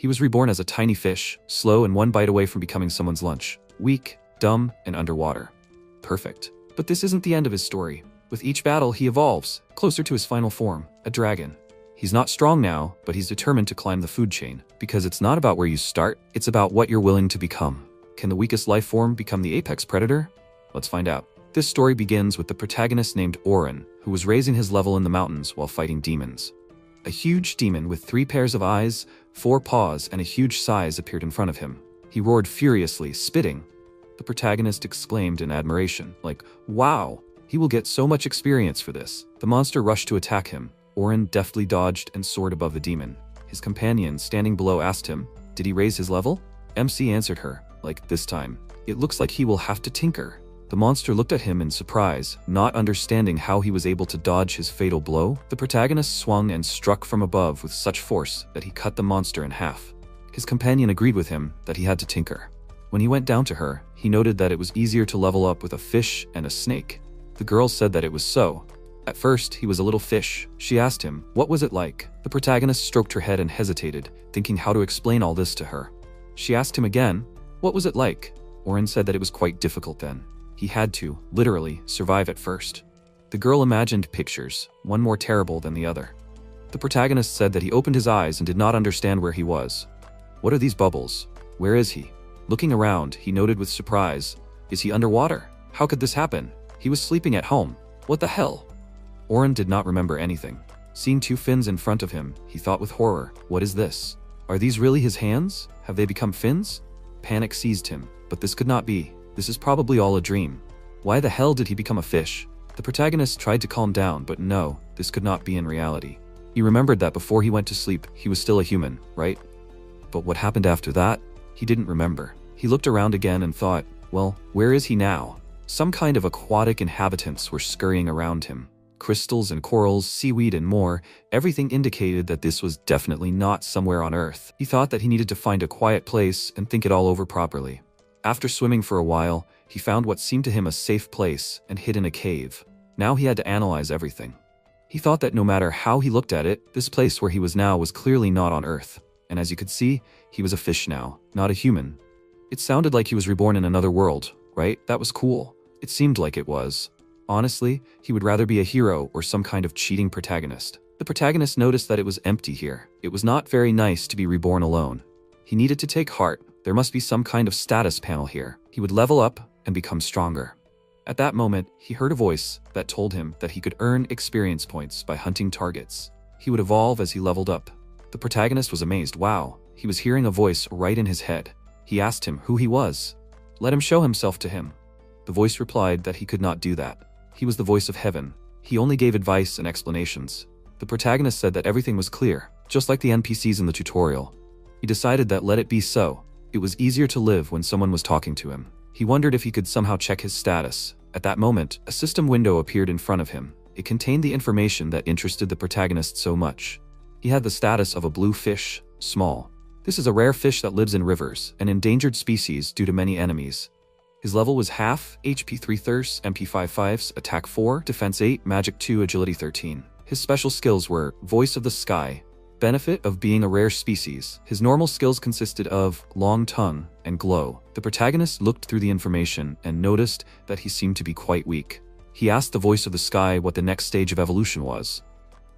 He was reborn as a tiny fish, slow and one bite away from becoming someone's lunch. Weak, dumb, and underwater. Perfect. But this isn't the end of his story. With each battle, he evolves, closer to his final form, a dragon. He's not strong now, but he's determined to climb the food chain, because it's not about where you start, it's about what you're willing to become. Can the weakest life form become the apex predator? Let's find out. This story begins with the protagonist named Oren, who was raising his level in the mountains while fighting demons. A huge demon with 3 pairs of eyes, 4 paws, and a huge size appeared in front of him. He roared furiously, spitting. The protagonist exclaimed in admiration, like, "Wow, he will get so much experience for this." The monster rushed to attack him. Oren deftly dodged and soared above the demon. His companion, standing below, asked him, "Did he raise his level?" MC answered her, like, "This time, it looks like he will have to tinker." The monster looked at him in surprise, not understanding how he was able to dodge his fatal blow. The protagonist swung and struck from above with such force that he cut the monster in half. His companion agreed with him that he had to tinker. When he went down to her, he noted that it was easier to level up with a fish and a snake. The girl said that it was so. At first, he was a little fish. She asked him, "What was it like?" The protagonist stroked her head and hesitated, thinking how to explain all this to her. She asked him again, "What was it like?" Oren said that it was quite difficult then. He had to, literally, survive at first. The girl imagined pictures, one more terrible than the other. The protagonist said that he opened his eyes and did not understand where he was. What are these bubbles? Where is he? Looking around, he noted with surprise, is he underwater? How could this happen? He was sleeping at home. What the hell? Oren did not remember anything. Seeing 2 fins in front of him, he thought with horror, what is this? Are these really his hands? Have they become fins? Panic seized him, but this could not be. This is probably all a dream. Why the hell did he become a fish? The protagonist tried to calm down, but no, this could not be in reality. He remembered that before he went to sleep, he was still a human, right? But what happened after that? He didn't remember. He looked around again and thought, well, where is he now? Some kind of aquatic inhabitants were scurrying around him. Crystals and corals, seaweed and more, everything indicated that this was definitely not somewhere on Earth. He thought that he needed to find a quiet place and think it all over properly. After swimming for a while, he found what seemed to him a safe place and hid in a cave. Now he had to analyze everything. He thought that no matter how he looked at it, this place where he was now was clearly not on Earth. And as you could see, he was a fish now, not a human. It sounded like he was reborn in another world, right? That was cool. It seemed like it was. Honestly, he would rather be a hero or some kind of cheating protagonist. The protagonist noticed that it was empty here. It was not very nice to be reborn alone. He needed to take heart. There must be some kind of status panel here. He would level up and become stronger. At that moment, he heard a voice that told him that he could earn experience points by hunting targets. He would evolve as he leveled up. The protagonist was amazed. Wow, he was hearing a voice right in his head. He asked him who he was. Let him show himself to him. The voice replied that he could not do that. He was the voice of heaven. He only gave advice and explanations. The protagonist said that everything was clear, just like the NPCs in the tutorial. He decided that let it be so. It was easier to live when someone was talking to him. He wondered if he could somehow check his status. At that moment, a system window appeared in front of him. It contained the information that interested the protagonist so much. He had the status of a blue fish, small. This is a rare fish that lives in rivers, an endangered species due to many enemies. His level was half, HP 3 Thirst, MP 5 5s, Attack 4, Defense 8, Magic 2, Agility 13. His special skills were Voice of the Sky, benefit of being a rare species. His normal skills consisted of long tongue and glow. The protagonist looked through the information and noticed that he seemed to be quite weak. He asked the voice of the sky what the next stage of evolution was.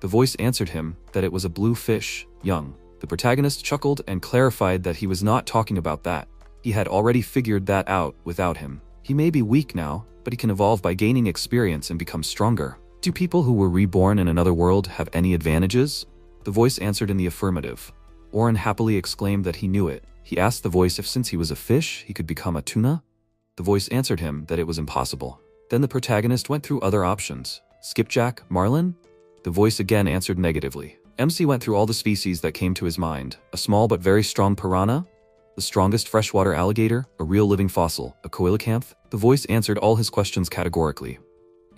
The voice answered him that it was a blue fish, young. The protagonist chuckled and clarified that he was not talking about that. He had already figured that out without him. He may be weak now, but he can evolve by gaining experience and become stronger. Do people who were reborn in another world have any advantages? The voice answered in the affirmative. Oren happily exclaimed that he knew it. He asked the voice if since he was a fish, he could become a tuna. The voice answered him that it was impossible. Then the protagonist went through other options. Skipjack, marlin? The voice again answered negatively. MC went through all the species that came to his mind. A small but very strong piranha, the strongest freshwater alligator, a real living fossil, a coelacanth. The voice answered all his questions categorically.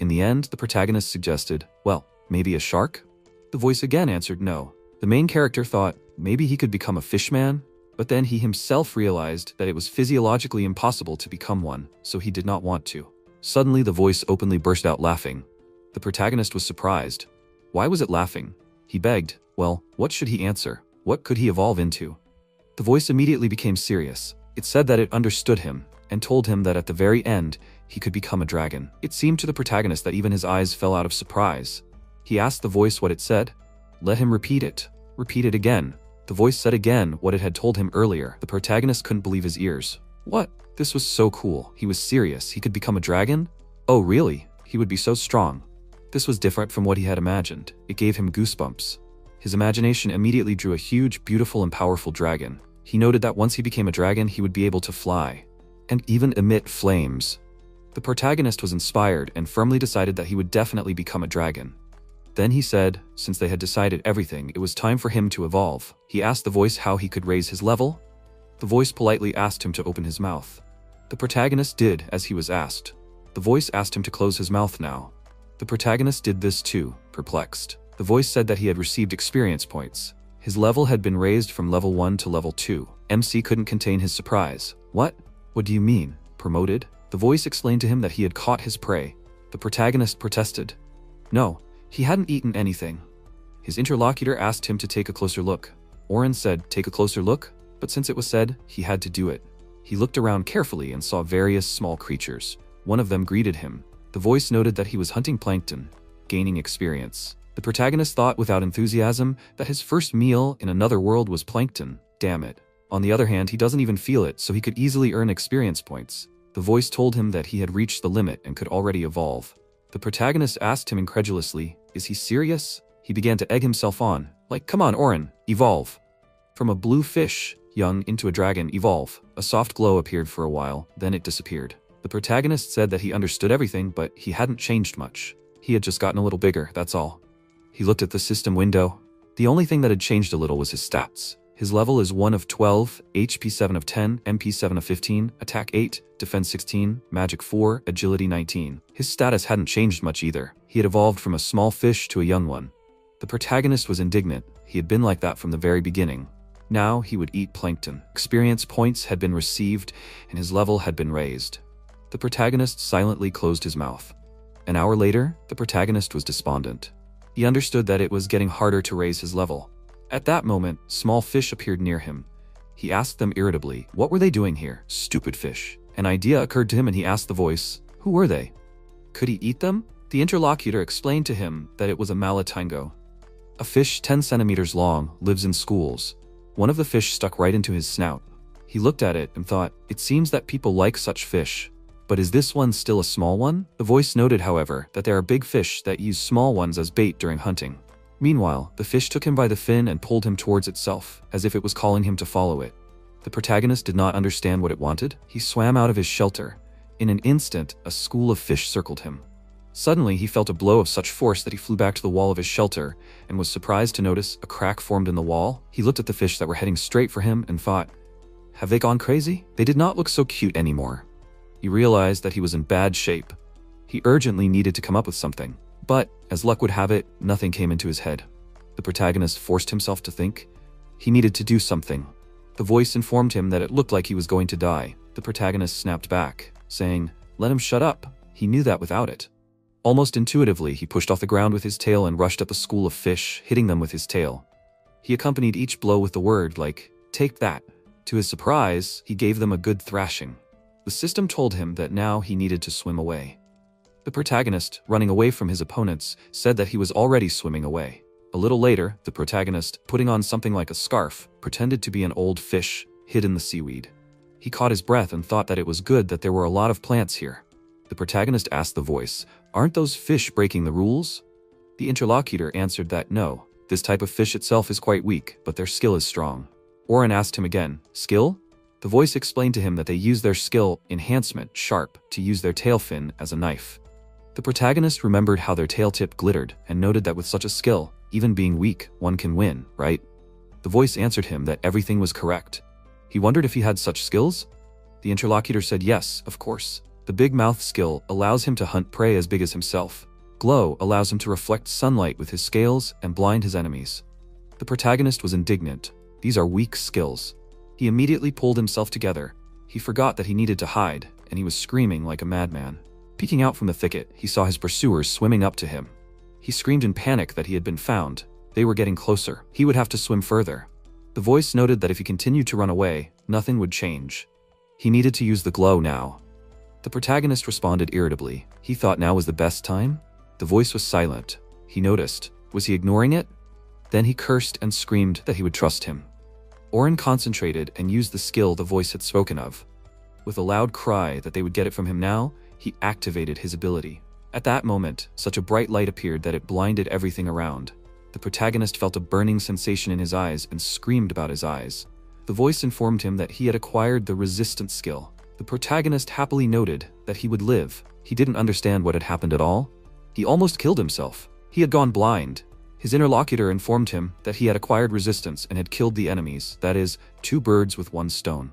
In the end, the protagonist suggested, well, maybe a shark? The voice again answered no. The main character thought maybe he could become a fishman, but then he himself realized that it was physiologically impossible to become one, so he did not want to. Suddenly the voice openly burst out laughing. The protagonist was surprised. Why was it laughing? He begged, well, what should he answer? What could he evolve into? The voice immediately became serious. It said that it understood him, and told him that at the very end, he could become a dragon. It seemed to the protagonist that even his eyes fell out of surprise. He asked the voice what it said. Let him repeat it. Repeat it again. The voice said again what it had told him earlier. The protagonist couldn't believe his ears. What? This was so cool. He was serious. He could become a dragon? Oh, really? He would be so strong. This was different from what he had imagined. It gave him goosebumps. His imagination immediately drew a huge, beautiful, and powerful dragon. He noted that once he became a dragon, he would be able to fly, and even emit flames. The protagonist was inspired and firmly decided that he would definitely become a dragon. Then he said, since they had decided everything, it was time for him to evolve. He asked the voice how he could raise his level. The voice politely asked him to open his mouth. The protagonist did as he was asked. The voice asked him to close his mouth now. The protagonist did this too, perplexed. The voice said that he had received experience points. His level had been raised from level 1 to level 2. MC couldn't contain his surprise. What? What do you mean? Promoted? The voice explained to him that he had caught his prey. The protagonist protested. No, he hadn't eaten anything. His interlocutor asked him to take a closer look. Oren said, take a closer look? But since it was said, he had to do it. He looked around carefully and saw various small creatures. One of them greeted him. The voice noted that he was hunting plankton, gaining experience. The protagonist thought without enthusiasm that his first meal in another world was plankton. Damn it. On the other hand, he doesn't even feel it, so he could easily earn experience points. The voice told him that he had reached the limit and could already evolve. The protagonist asked him incredulously, is he serious? He began to egg himself on, like, come on, Oren, evolve. From a blue fish, young, into a dragon, evolve. A soft glow appeared for a while, then it disappeared. The protagonist said that he understood everything, but he hadn't changed much. He had just gotten a little bigger, that's all. He looked at the system window. The only thing that had changed a little was his stats. His level is 1 of 12, HP 7 of 10, MP 7 of 15, Attack 8, Defense 16, Magic 4, Agility 19. His status hadn't changed much either. He had evolved from a small fish to a young one. The protagonist was indignant. He had been like that from the very beginning. Now he would eat plankton. Experience points had been received, and his level had been raised. The protagonist silently closed his mouth. An hour later, the protagonist was despondent. He understood that it was getting harder to raise his level. At that moment, small fish appeared near him. He asked them irritably, what were they doing here, stupid fish? An idea occurred to him and he asked the voice, who were they? Could he eat them? The interlocutor explained to him that it was a malatango. A fish 10 centimeters long, lives in schools. One of the fish stuck right into his snout. He looked at it and thought, it seems that people like such fish. But is this one still a small one? The voice noted, however, that there are big fish that use small ones as bait during hunting. Meanwhile, the fish took him by the fin and pulled him towards itself, as if it was calling him to follow it. The protagonist did not understand what it wanted. He swam out of his shelter. In an instant, a school of fish circled him. Suddenly, he felt a blow of such force that he flew back to the wall of his shelter and was surprised to notice a crack formed in the wall. He looked at the fish that were heading straight for him and thought, have they gone crazy? They did not look so cute anymore. He realized that he was in bad shape. He urgently needed to come up with something. But, as luck would have it, nothing came into his head. The protagonist forced himself to think. He needed to do something. The voice informed him that it looked like he was going to die. The protagonist snapped back, saying, let him shut up. He knew that without it. Almost intuitively, he pushed off the ground with his tail and rushed at the school of fish, hitting them with his tail. He accompanied each blow with the word like, take that. To his surprise, he gave them a good thrashing. The system told him that now he needed to swim away. The protagonist, running away from his opponents, said that he was already swimming away. A little later, the protagonist, putting on something like a scarf, pretended to be an old fish, hid in the seaweed. He caught his breath and thought that it was good that there were a lot of plants here. The protagonist asked the voice, aren't those fish breaking the rules? The interlocutor answered that no, this type of fish itself is quite weak, but their skill is strong. Oren asked him again, skill? The voice explained to him that they use their skill, enhancement, sharp, to use their tail fin as a knife. The protagonist remembered how their tail tip glittered and noted that with such a skill, even being weak, one can win, right? The voice answered him that everything was correct. He wondered if he had such skills? The interlocutor said yes, of course. The big mouth skill allows him to hunt prey as big as himself. Glow allows him to reflect sunlight with his scales and blind his enemies. The protagonist was indignant. These are weak skills. He immediately pulled himself together. He forgot that he needed to hide, and he was screaming like a madman. Peeking out from the thicket, he saw his pursuers swimming up to him. He screamed in panic that he had been found. They were getting closer. He would have to swim further. The voice noted that if he continued to run away, nothing would change. He needed to use the glow now. The protagonist responded irritably. He thought now was the best time? The voice was silent. He noticed. Was he ignoring it? Then he cursed and screamed that he would trust him. Oren concentrated and used the skill the voice had spoken of. With a loud cry that they would get it from him now, he activated his ability. At that moment, such a bright light appeared that it blinded everything around. The protagonist felt a burning sensation in his eyes and screamed about his eyes. The voice informed him that he had acquired the resistance skill. The protagonist happily noted that he would live. He didn't understand what had happened at all. He almost killed himself. He had gone blind. His interlocutor informed him that he had acquired resistance and had killed the enemies, that is, 2 birds with 1 stone.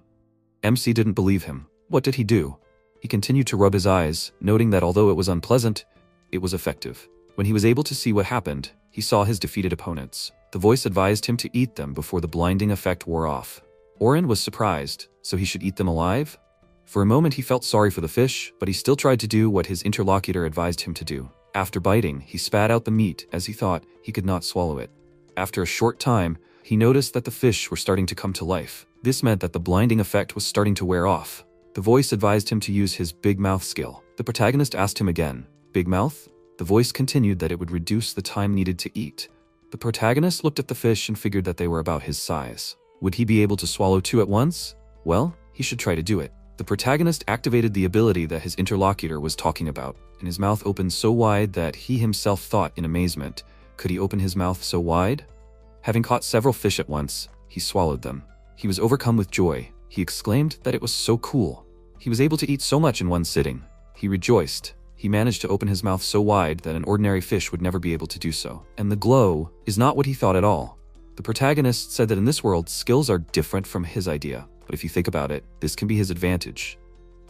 MC didn't believe him. What did he do? He continued to rub his eyes, noting that although it was unpleasant, it was effective. When he was able to see what happened, he saw his defeated opponents. The voice advised him to eat them before the blinding effect wore off. Oren was surprised, so he should eat them alive? For a moment he felt sorry for the fish, but he still tried to do what his interlocutor advised him to do. After biting, he spat out the meat as he thought he could not swallow it. After a short time, he noticed that the fish were starting to come to life. This meant that the blinding effect was starting to wear off. The voice advised him to use his big mouth skill. The protagonist asked him again, "Big mouth?" The voice continued that it would reduce the time needed to eat. The protagonist looked at the fish and figured that they were about his size. Would he be able to swallow 2 at once? Well, he should try to do it. The protagonist activated the ability that his interlocutor was talking about, and his mouth opened so wide that he himself thought in amazement, could he open his mouth so wide? Having caught several fish at once, he swallowed them. He was overcome with joy. He exclaimed that it was so cool. He was able to eat so much in one sitting. He rejoiced. He managed to open his mouth so wide that an ordinary fish would never be able to do so. And the glow is not what he thought at all. The protagonist said that in this world, skills are different from his idea. But if you think about it, this can be his advantage.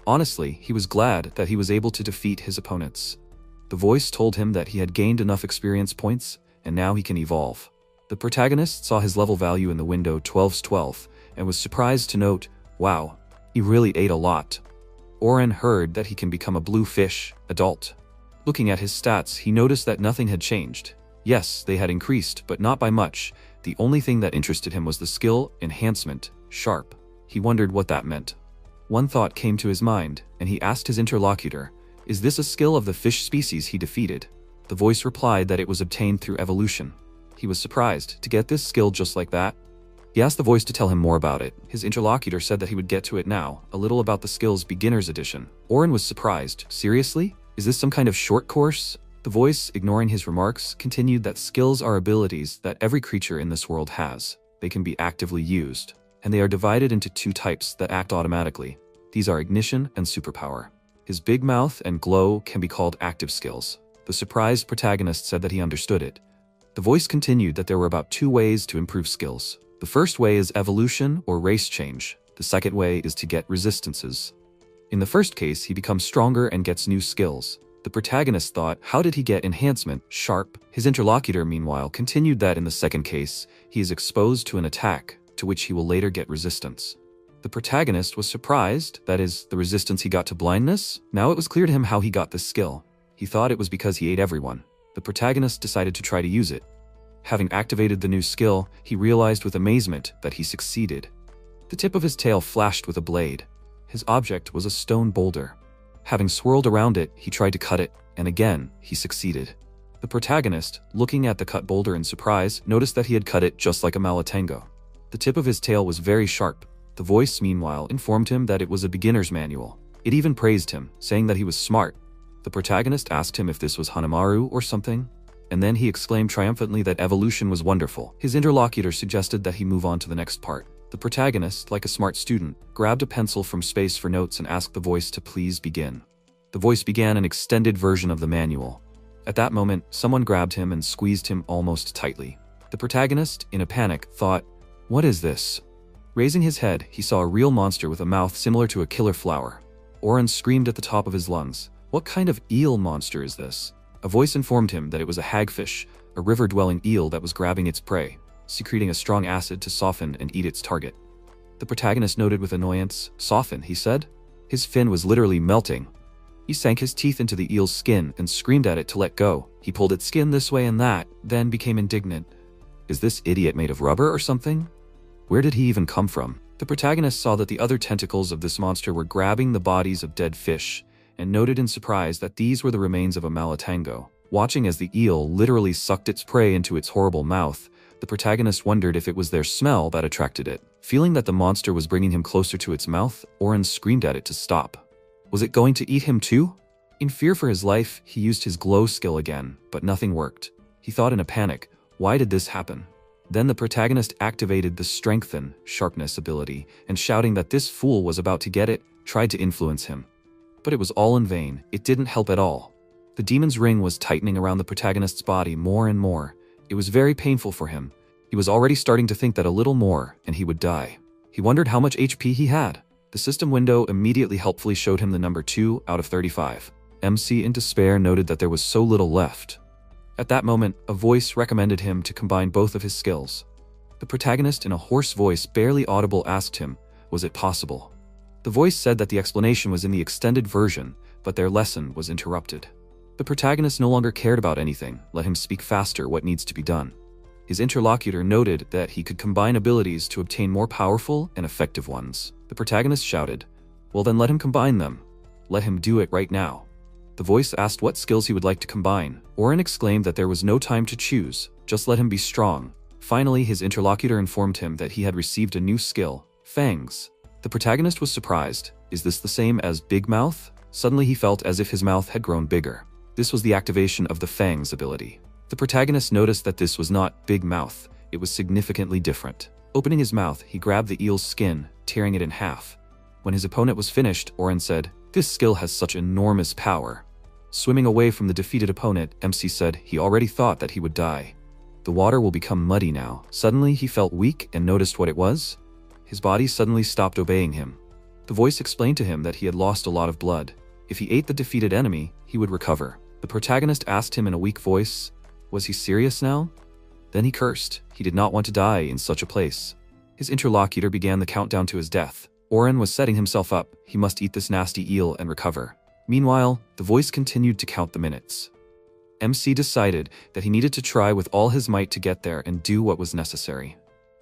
Honestly, he was glad that he was able to defeat his opponents. The voice told him that he had gained enough experience points, and now he can evolve. The protagonist saw his level value in the window 12/12, and was surprised to note, wow, he really ate a lot. Oren heard that he can become a blue fish, adult. Looking at his stats, he noticed that nothing had changed. Yes, they had increased, but not by much. The only thing that interested him was the skill, enhancement, sharp. He wondered what that meant. One thought came to his mind, and he asked his interlocutor, is this a skill of the fish species he defeated? The voice replied that it was obtained through evolution. He was surprised to get this skill just like that. He asked the voice to tell him more about it. His interlocutor said that he would get to it now, a little about the skill's beginner's edition. Oren was surprised. Seriously? Is this some kind of short course? The voice, ignoring his remarks, continued that skills are abilities that every creature in this world has. They can be actively used, and they are divided into 2 types that act automatically. These are ignition and superpower. His big mouth and glow can be called active skills. The surprised protagonist said that he understood it. The voice continued that there were about 2 ways to improve skills. The first way is evolution or race change. The second way is to get resistances. In the first case, he becomes stronger and gets new skills. The protagonist thought, how did he get enhancement, sharp? His interlocutor, meanwhile, continued that in the second case, he is exposed to an attack, to which he will later get resistance. The protagonist was surprised, that is, the resistance he got to blindness. Now it was clear to him how he got this skill. He thought it was because he ate everyone. The protagonist decided to try to use it. Having activated the new skill, he realized with amazement that he succeeded. The tip of his tail flashed with a blade. His object was a stone boulder. Having swirled around it, he tried to cut it, and again, he succeeded. The protagonist, looking at the cut boulder in surprise, noticed that he had cut it just like a malatengo. The tip of his tail was very sharp. The voice, meanwhile, informed him that it was a beginner's manual. It even praised him, saying that he was smart. The protagonist asked him if this was Hanamaru or something, and then he exclaimed triumphantly that evolution was wonderful. His interlocutor suggested that he move on to the next part. The protagonist, like a smart student, grabbed a pencil from space for notes and asked the voice to please begin. The voice began an extended version of the manual. At that moment, someone grabbed him and squeezed him almost tightly. The protagonist, in a panic, thought, what is this? Raising his head, he saw a real monster with a mouth similar to a killer flower. Oren screamed at the top of his lungs, what kind of eel monster is this? A voice informed him that it was a hagfish, a river-dwelling eel that was grabbing its prey, secreting a strong acid to soften and eat its target. The protagonist noted with annoyance, soften, he said. His fin was literally melting. He sank his teeth into the eel's skin and screamed at it to let go. He pulled its skin this way and that, then became indignant. Is this idiot made of rubber or something? Where did he even come from? The protagonist saw that the other tentacles of this monster were grabbing the bodies of dead fish, and noted in surprise that these were the remains of a malatango. Watching as the eel literally sucked its prey into its horrible mouth, the protagonist wondered if it was their smell that attracted it. Feeling that the monster was bringing him closer to its mouth, Oren screamed at it to stop. Was it going to eat him too? In fear for his life, he used his glow skill again, but nothing worked. He thought in a panic, why did this happen? Then the protagonist activated the Strengthen Sharpness ability, and shouting that this fool was about to get it, tried to influence him. But it was all in vain. It didn't help at all. The demon's ring was tightening around the protagonist's body more and more. It was very painful for him. He was already starting to think that a little more, and he would die. He wondered how much HP he had. The system window immediately helpfully showed him the number 2 out of 35. MC in despair noted that there was so little left. At that moment, a voice recommended him to combine both of his skills. The protagonist in a hoarse voice barely audible asked him, was it possible? The voice said that the explanation was in the extended version, but their lesson was interrupted. The protagonist no longer cared about anything, let him speak faster what needs to be done. His interlocutor noted that he could combine abilities to obtain more powerful and effective ones. The protagonist shouted, well then let him combine them. Let him do it right now. The voice asked what skills he would like to combine. Oren exclaimed that there was no time to choose, just let him be strong. Finally, his interlocutor informed him that he had received a new skill, Fangs. The protagonist was surprised. Is this the same as Big Mouth? Suddenly he felt as if his mouth had grown bigger. This was the activation of the Fangs ability. The protagonist noticed that this was not Big Mouth, it was significantly different. Opening his mouth, he grabbed the eel's skin, tearing it in half. When his opponent was finished, Oren said, this skill has such enormous power. Swimming away from the defeated opponent, MC said he already thought that he would die. The water will become muddy now. Suddenly he felt weak and noticed what it was. His body suddenly stopped obeying him. The voice explained to him that he had lost a lot of blood. If he ate the defeated enemy, he would recover. The protagonist asked him in a weak voice, was he serious now? Then he cursed. He did not want to die in such a place. His interlocutor began the countdown to his death. Oren was setting himself up. He must eat this nasty eel and recover. Meanwhile, the voice continued to count the minutes. MC decided that he needed to try with all his might to get there and do what was necessary.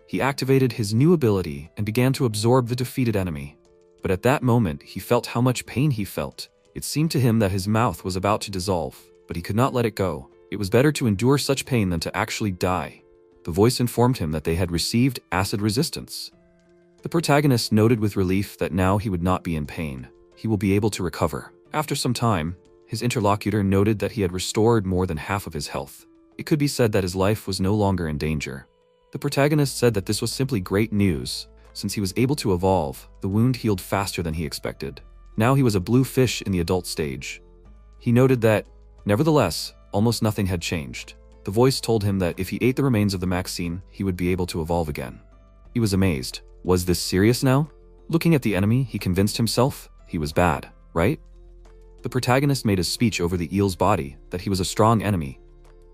He activated his new ability and began to absorb the defeated enemy. But at that moment, he felt how much pain he felt. It seemed to him that his mouth was about to dissolve, but he could not let it go. It was better to endure such pain than to actually die. The voice informed him that they had received acid resistance. The protagonist noted with relief that now he would not be in pain. He will be able to recover. After some time, his interlocutor noted that he had restored more than half of his health. It could be said that his life was no longer in danger. The protagonist said that this was simply great news. Since he was able to evolve, the wound healed faster than he expected. Now he was a blue fish in the adult stage. He noted that, nevertheless, almost nothing had changed. The voice told him that if he ate the remains of the Maxine, he would be able to evolve again. He was amazed. Was this serious now? Looking at the enemy, he convinced himself he was bad, right? The protagonist made a speech over the eel's body that he was a strong enemy.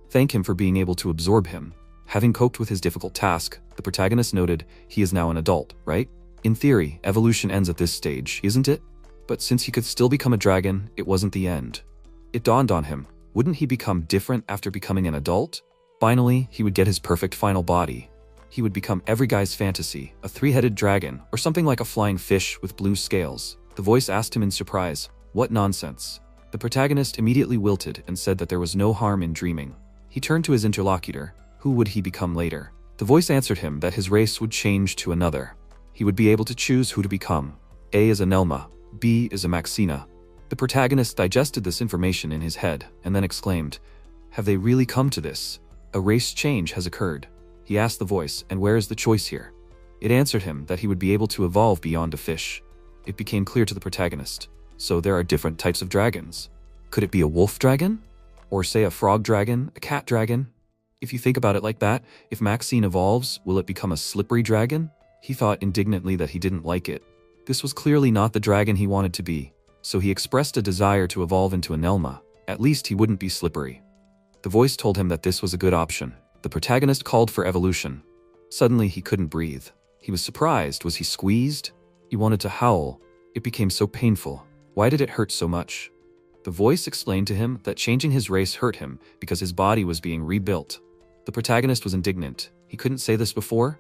Thank him for being able to absorb him. Having coped with his difficult task, the protagonist noted he is now an adult, right? In theory, evolution ends at this stage, isn't it? But since he could still become a dragon, it wasn't the end. It dawned on him, wouldn't he become different after becoming an adult? Finally, he would get his perfect final body. He would become every guy's fantasy, a three-headed dragon, or something like a flying fish with blue scales. The voice asked him in surprise, what nonsense? The protagonist immediately wilted and said that there was no harm in dreaming. He turned to his interlocutor. Who would he become later? The voice answered him that his race would change to another. He would be able to choose who to become. A is a Nelma, B is a Maxina. The protagonist digested this information in his head and then exclaimed, have they really come to this? A race change has occurred. He asked the voice, and where is the choice here? It answered him that he would be able to evolve beyond a fish. It became clear to the protagonist. So there are different types of dragons. Could it be a wolf dragon? Or say a frog dragon, a cat dragon? If you think about it like that, if Maxine evolves, will it become a slippery dragon? He thought indignantly that he didn't like it. This was clearly not the dragon he wanted to be, so he expressed a desire to evolve into a Nelma. At least he wouldn't be slippery. The voice told him that this was a good option. The protagonist called for evolution. Suddenly he couldn't breathe. He was surprised. Was he squeezed? He wanted to howl. It became so painful. Why did it hurt so much? The voice explained to him that changing his race hurt him because his body was being rebuilt. The protagonist was indignant. He couldn't say this before.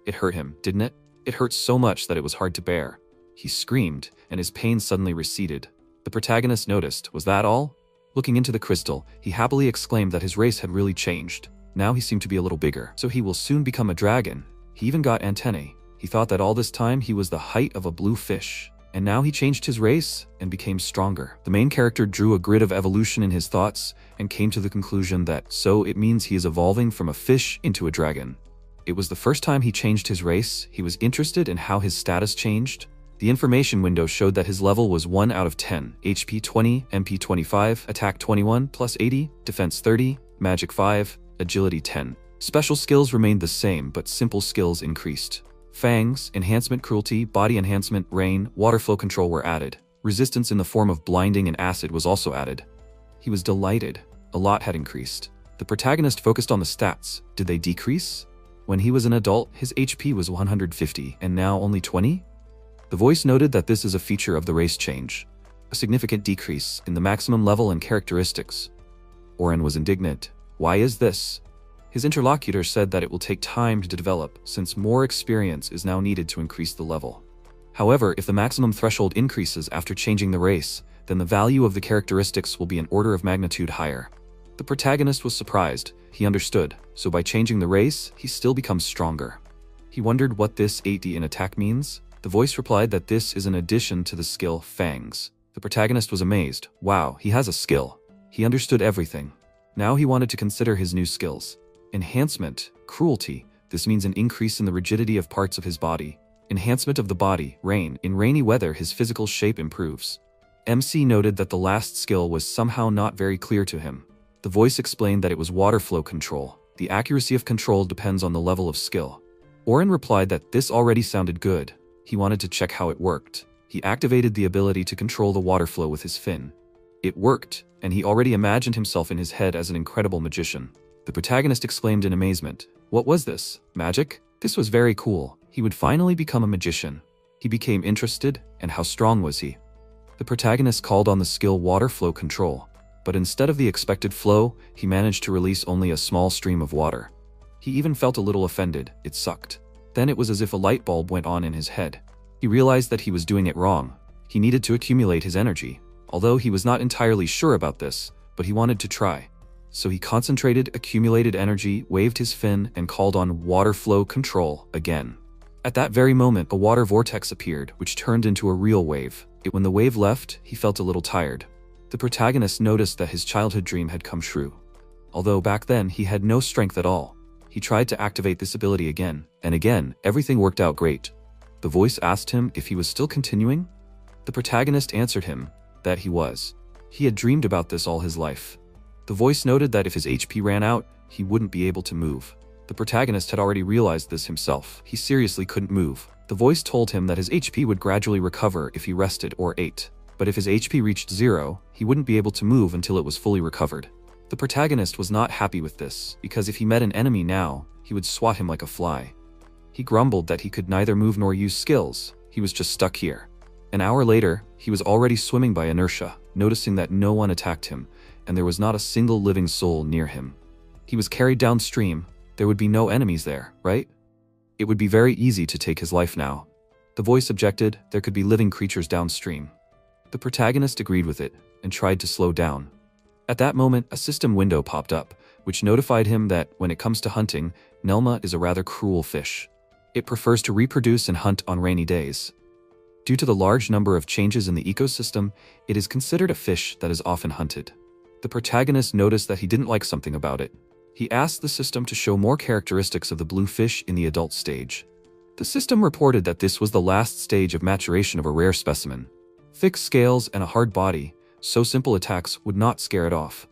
It hurt him, didn't it? It hurt so much that it was hard to bear. He screamed, and his pain suddenly receded. The protagonist noticed, was that all? Looking into the crystal, he happily exclaimed that his race had really changed. Now he seemed to be a little bigger, so he will soon become a dragon. He even got antennae. He thought that all this time he was the height of a blue fish. And now he changed his race and became stronger. The main character drew a grid of evolution in his thoughts and came to the conclusion that so it means he is evolving from a fish into a dragon. It was the first time he changed his race. He was interested in how his status changed. The information window showed that his level was 1 out of 10, HP 20, MP 25, attack 21, plus 80, defense 30, magic 5, agility 10. Special skills remained the same, but simple skills increased. Fangs, enhancement cruelty, body enhancement, rain, water flow control were added. Resistance in the form of blinding and acid was also added. He was delighted. A lot had increased. The protagonist focused on the stats. Did they decrease? When he was an adult, his HP was 150, and now only 20? The voice noted that this is a feature of the race change. A significant decrease in the maximum level and characteristics. Oren was indignant. Why is this? His interlocutor said that it will take time to develop, since more experience is now needed to increase the level. However, if the maximum threshold increases after changing the race, then the value of the characteristics will be an order of magnitude higher. The protagonist was surprised. He understood, so by changing the race, he still becomes stronger. He wondered what this 80 in attack means. The voice replied that this is an addition to the skill Fangs. The protagonist was amazed. Wow, he has a skill. He understood everything. Now he wanted to consider his new skills. Enhancement, cruelty. This means an increase in the rigidity of parts of his body. Enhancement of the body, rain. In rainy weather, his physical shape improves. MC noted that the last skill was somehow not very clear to him. The voice explained that it was water flow control. The accuracy of control depends on the level of skill. Oren replied that this already sounded good. He wanted to check how it worked. He activated the ability to control the water flow with his fin. It worked, and he already imagined himself in his head as an incredible magician. The protagonist exclaimed in amazement. What was this? Magic? This was very cool. He would finally become a magician. He became interested, and how strong was he? The protagonist called on the skill water flow control, but instead of the expected flow, he managed to release only a small stream of water. He even felt a little offended. It sucked. Then it was as if a light bulb went on in his head. He realized that he was doing it wrong. He needed to accumulate his energy. Although he was not entirely sure about this, but he wanted to try. So he concentrated, accumulated energy, waved his fin, and called on water flow control again. At that very moment, a water vortex appeared, which turned into a real wave. When the wave left, he felt a little tired. The protagonist noticed that his childhood dream had come true. Although back then, he had no strength at all. He tried to activate this ability again, and again, everything worked out great. The voice asked him if he was still continuing. The protagonist answered him that he was. He had dreamed about this all his life. The voice noted that if his HP ran out, he wouldn't be able to move. The protagonist had already realized this himself. He seriously couldn't move. The voice told him that his HP would gradually recover if he rested or ate. But if his HP reached 0, he wouldn't be able to move until it was fully recovered. The protagonist was not happy with this, because if he met an enemy now, he would swat him like a fly. He grumbled that he could neither move nor use skills. He was just stuck here. An hour later, he was already swimming by inertia, noticing that no one attacked him, and there was not a single living soul near him. He was carried downstream. There would be no enemies there, right? It would be very easy to take his life now. The voice objected there could be living creatures downstream. The protagonist agreed with it and tried to slow down. At that moment, a system window popped up, which notified him that when it comes to hunting, Nelma is a rather cruel fish. It prefers to reproduce and hunt on rainy days. Due to the large number of changes in the ecosystem, it is considered a fish that is often hunted. The protagonist noticed that he didn't like something about it. He asked the system to show more characteristics of the blue fish in the adult stage. The system reported that this was the last stage of maturation of a rare specimen. Thick scales and a hard body, so simple attacks would not scare it off.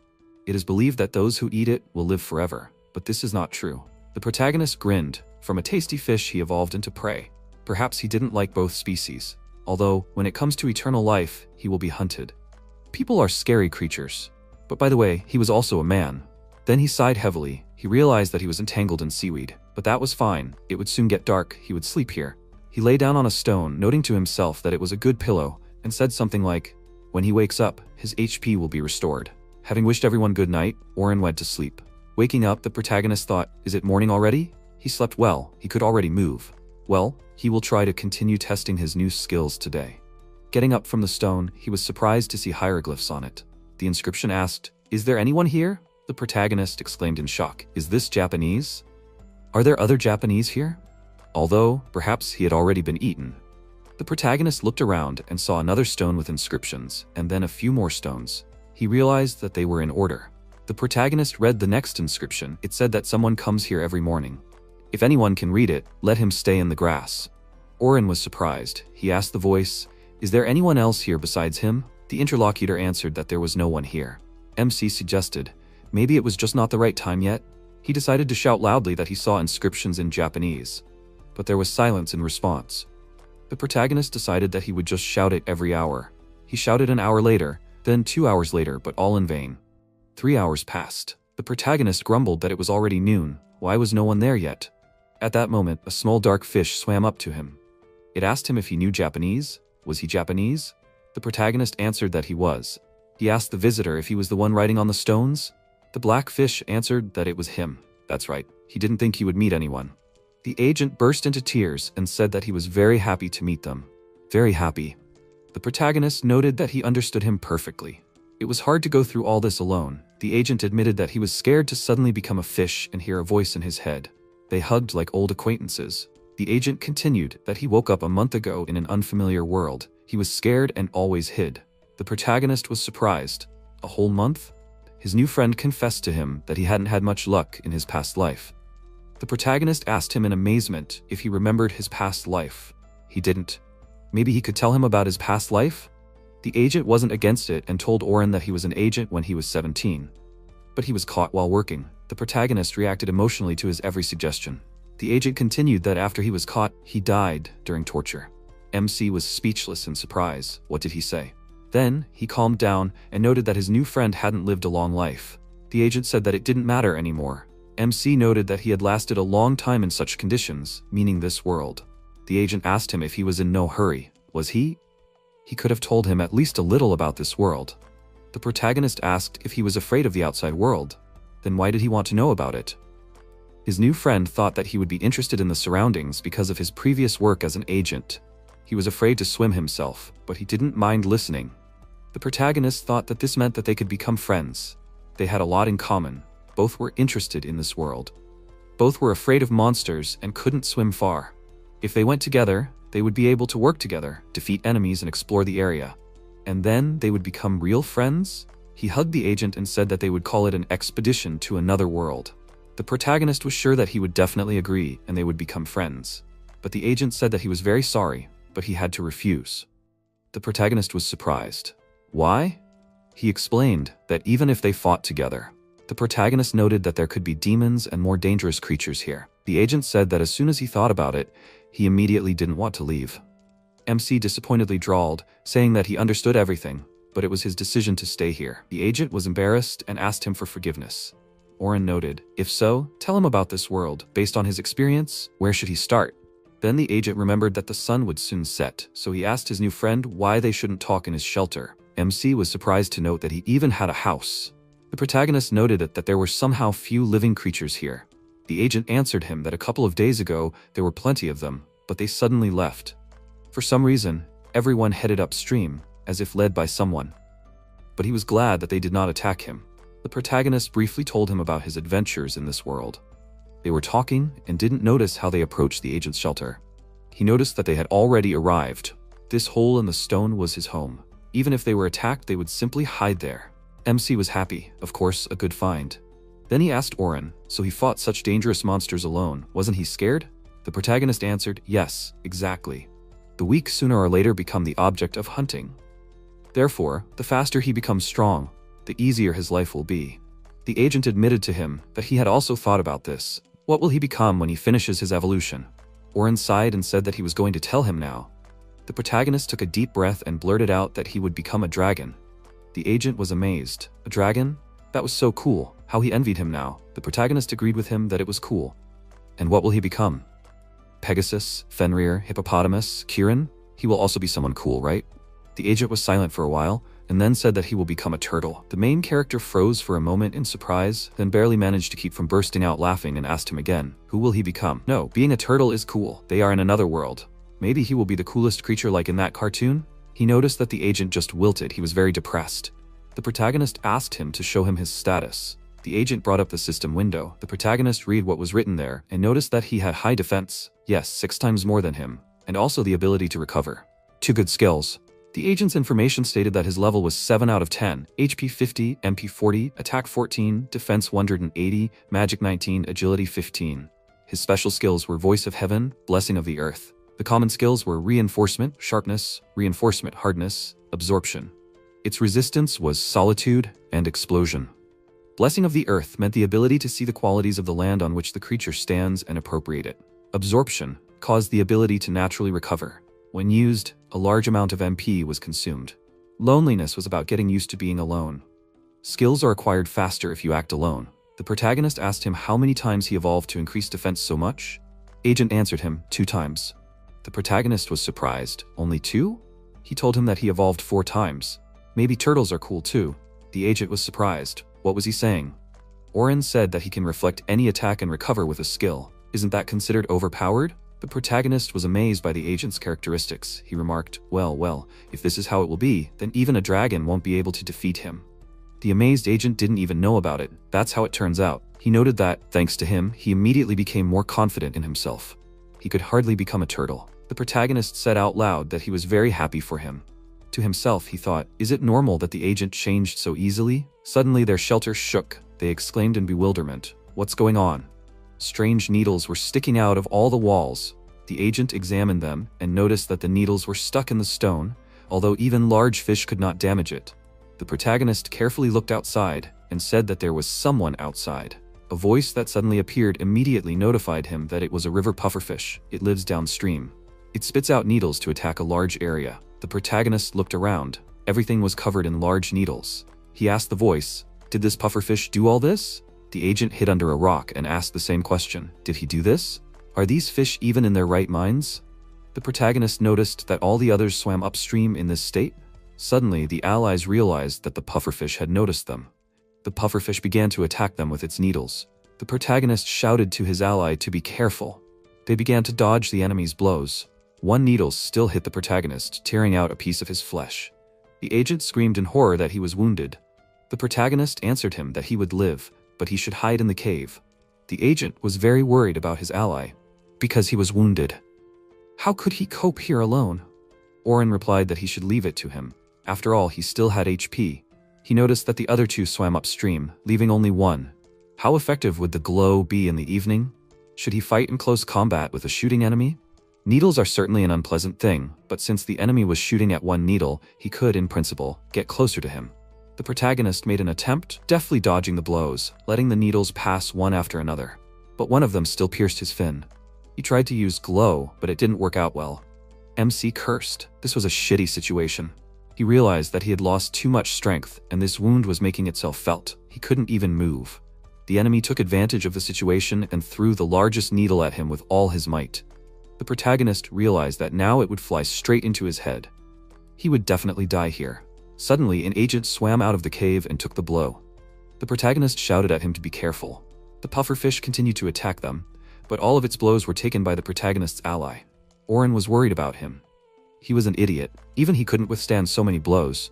It is believed that those who eat it will live forever, but this is not true. The protagonist grinned. From a tasty fish, he evolved into prey. Perhaps he didn't like both species, although when it comes to eternal life, he will be hunted. People are scary creatures. But by the way, he was also a man. Then he sighed heavily. He realized that he was entangled in seaweed, but that was fine. It would soon get dark. He would sleep here. He lay down on a stone, noting to himself that it was a good pillow, and said something like, when he wakes up, his HP will be restored. Having wished everyone good night, Oren went to sleep. Waking up, the protagonist thought, is it morning already? He slept well, he could already move. Well, he will try to continue testing his new skills today. Getting up from the stone, he was surprised to see hieroglyphs on it. The inscription asked, "Is there anyone here?" The protagonist exclaimed in shock, "Is this Japanese? Are there other Japanese here?" Although, perhaps he had already been eaten. The protagonist looked around and saw another stone with inscriptions, and then a few more stones. He realized that they were in order. The protagonist read the next inscription. It said that someone comes here every morning. If anyone can read it, let him stay in the grass. Oren was surprised. He asked the voice, "Is there anyone else here besides him?" The interlocutor answered that there was no one here. MC suggested, maybe it was just not the right time yet. He decided to shout loudly that he saw inscriptions in Japanese. But there was silence in response. The protagonist decided that he would just shout it every hour. He shouted an hour later, then 2 hours later, but all in vain. 3 hours passed. The protagonist grumbled that it was already noon. Why was no one there yet? At that moment, a small dark fish swam up to him. It asked him if he knew Japanese. Was he Japanese? The protagonist answered that he was. He asked the visitor if he was the one writing on the stones. The black fish answered that it was him. That's right, he didn't think he would meet anyone. The agent burst into tears and said that he was very happy to meet them. Very happy. The protagonist noted that he understood him perfectly. It was hard to go through all this alone. The agent admitted that he was scared to suddenly become a fish and hear a voice in his head. They hugged like old acquaintances. The agent continued that he woke up a month ago in an unfamiliar world. He was scared and always hid. The protagonist was surprised. A whole month? His new friend confessed to him that he hadn't had much luck in his past life. The protagonist asked him in amazement if he remembered his past life. He didn't. Maybe he could tell him about his past life? The agent wasn't against it and told Oren that he was an agent when he was 17. But he was caught while working. The protagonist reacted emotionally to his every suggestion. The agent continued that after he was caught, he died during torture. MC was speechless in surprise. What did he say? Then, he calmed down and noted that his new friend hadn't lived a long life. The agent said that it didn't matter anymore. MC noted that he had lasted a long time in such conditions, meaning this world. The agent asked him if he was in no hurry. Was he? He could have told him at least a little about this world. The protagonist asked if he was afraid of the outside world. Then why did he want to know about it? His new friend thought that he would be interested in the surroundings because of his previous work as an agent. He was afraid to swim himself, but he didn't mind listening. The protagonist thought that this meant that they could become friends. They had a lot in common. Both were interested in this world. Both were afraid of monsters and couldn't swim far. If they went together, they would be able to work together, defeat enemies and explore the area. And then they would become real friends? He hugged the agent and said that they would call it an expedition to another world. The protagonist was sure that he would definitely agree and they would become friends. But the agent said that he was very sorry, but he had to refuse. The protagonist was surprised. Why? He explained that even if they fought together, the protagonist noted that there could be demons and more dangerous creatures here. The agent said that as soon as he thought about it, he immediately didn't want to leave. MC disappointedly drawled, saying that he understood everything, but it was his decision to stay here. The agent was embarrassed and asked him for forgiveness. Oren noted, if so, tell him about this world. Based on his experience, where should he start? Then the agent remembered that the sun would soon set, so he asked his new friend why they shouldn't talk in his shelter. MC was surprised to note that he even had a house. The protagonist noted that there were somehow few living creatures here. The agent answered him that a couple of days ago there were plenty of them, but they suddenly left. For some reason, everyone headed upstream, as if led by someone. But he was glad that they did not attack him. The protagonist briefly told him about his adventures in this world. They were talking and didn't notice how they approached the agent's shelter. He noticed that they had already arrived. This hole in the stone was his home. Even if they were attacked, they would simply hide there. MC was happy, of course, a good find. Then he asked Oren, so he fought such dangerous monsters alone, wasn't he scared? The protagonist answered, yes, exactly. The weak sooner or later become the object of hunting. Therefore, the faster he becomes strong, the easier his life will be. The agent admitted to him that he had also thought about this. What will he become when he finishes his evolution? Oren sighed and said that he was going to tell him now. The protagonist took a deep breath and blurted out that he would become a dragon. The agent was amazed. A dragon? That was so cool. How he envied him now. The protagonist agreed with him that it was cool. And what will he become? Pegasus, Fenrir, Hippopotamus, Kirin? He will also be someone cool, right? The agent was silent for a while, and then said that he will become a turtle. The main character froze for a moment in surprise, then barely managed to keep from bursting out laughing and asked him again, who will he become? No, being a turtle is cool. They are in another world. Maybe he will be the coolest creature like in that cartoon? He noticed that the agent just wilted. He was very depressed. The protagonist asked him to show him his status. The agent brought up the system window. The protagonist read what was written there and noticed that he had high defense, yes, 6 times more than him, and also the ability to recover. 2 good skills. The agent's information stated that his level was 7 out of 10, HP 50, MP 40, Attack 14, Defense 180, Magic 19, Agility 15. His special skills were Voice of Heaven, Blessing of the Earth. The common skills were Reinforcement, Sharpness, Reinforcement, Hardness, Absorption. Its resistance was Solitude and Explosion. Blessing of the Earth meant the ability to see the qualities of the land on which the creature stands and appropriate it. Absorption caused the ability to naturally recover. When used, a large amount of MP was consumed. Loneliness was about getting used to being alone. Skills are acquired faster if you act alone. The protagonist asked him how many times he evolved to increase defense so much. Agent answered him 2 times. The protagonist was surprised. Only 2? He told him that he evolved 4 times. Maybe turtles are cool too. The agent was surprised. What was he saying? Oren said that he can reflect any attack and recover with a skill. Isn't that considered overpowered? The protagonist was amazed by the agent's characteristics. He remarked, well, if this is how it will be, then even a dragon won't be able to defeat him. The amazed agent didn't even know about it. That's how it turns out. He noted that, thanks to him, he immediately became more confident in himself. He could hardly become a turtle. The protagonist said out loud that he was very happy for him. To himself, he thought, is it normal that the agent changed so easily? Suddenly their shelter shook. They exclaimed in bewilderment, what's going on? Strange needles were sticking out of all the walls. The agent examined them and noticed that the needles were stuck in the stone, although even large fish could not damage it. The protagonist carefully looked outside and said that there was someone outside. A voice that suddenly appeared immediately notified him that it was a river pufferfish. It lives downstream. It spits out needles to attack a large area. The protagonist looked around. Everything was covered in large needles. He asked the voice, did this pufferfish do all this? The agent hid under a rock and asked the same question. Did he do this? Are these fish even in their right minds? The protagonist noticed that all the others swam upstream in this state. Suddenly, the allies realized that the pufferfish had noticed them. The pufferfish began to attack them with its needles. The protagonist shouted to his ally to be careful. They began to dodge the enemy's blows. One needle still hit the protagonist, tearing out a piece of his flesh. The agent screamed in horror that he was wounded. The protagonist answered him that he would live, but he should hide in the cave. The agent was very worried about his ally, because he was wounded. How could he cope here alone? Oren replied that he should leave it to him. After all, he still had HP. He noticed that the other 2 swam upstream, leaving only one. How effective would the glow be in the evening? Should he fight in close combat with a shooting enemy? Needles are certainly an unpleasant thing, but since the enemy was shooting at one needle, he could, in principle, get closer to him. The protagonist made an attempt, deftly dodging the blows, letting the needles pass one after another. But one of them still pierced his fin. He tried to use glow, but it didn't work out well. MC cursed. This was a shitty situation. He realized that he had lost too much strength, and this wound was making itself felt. He couldn't even move. The enemy took advantage of the situation and threw the largest needle at him with all his might. The protagonist realized that now it would fly straight into his head. He would definitely die here. Suddenly, an agent swam out of the cave and took the blow. The protagonist shouted at him to be careful. The pufferfish continued to attack them, but all of its blows were taken by the protagonist's ally. Oren was worried about him. He was an idiot. Even he couldn't withstand so many blows.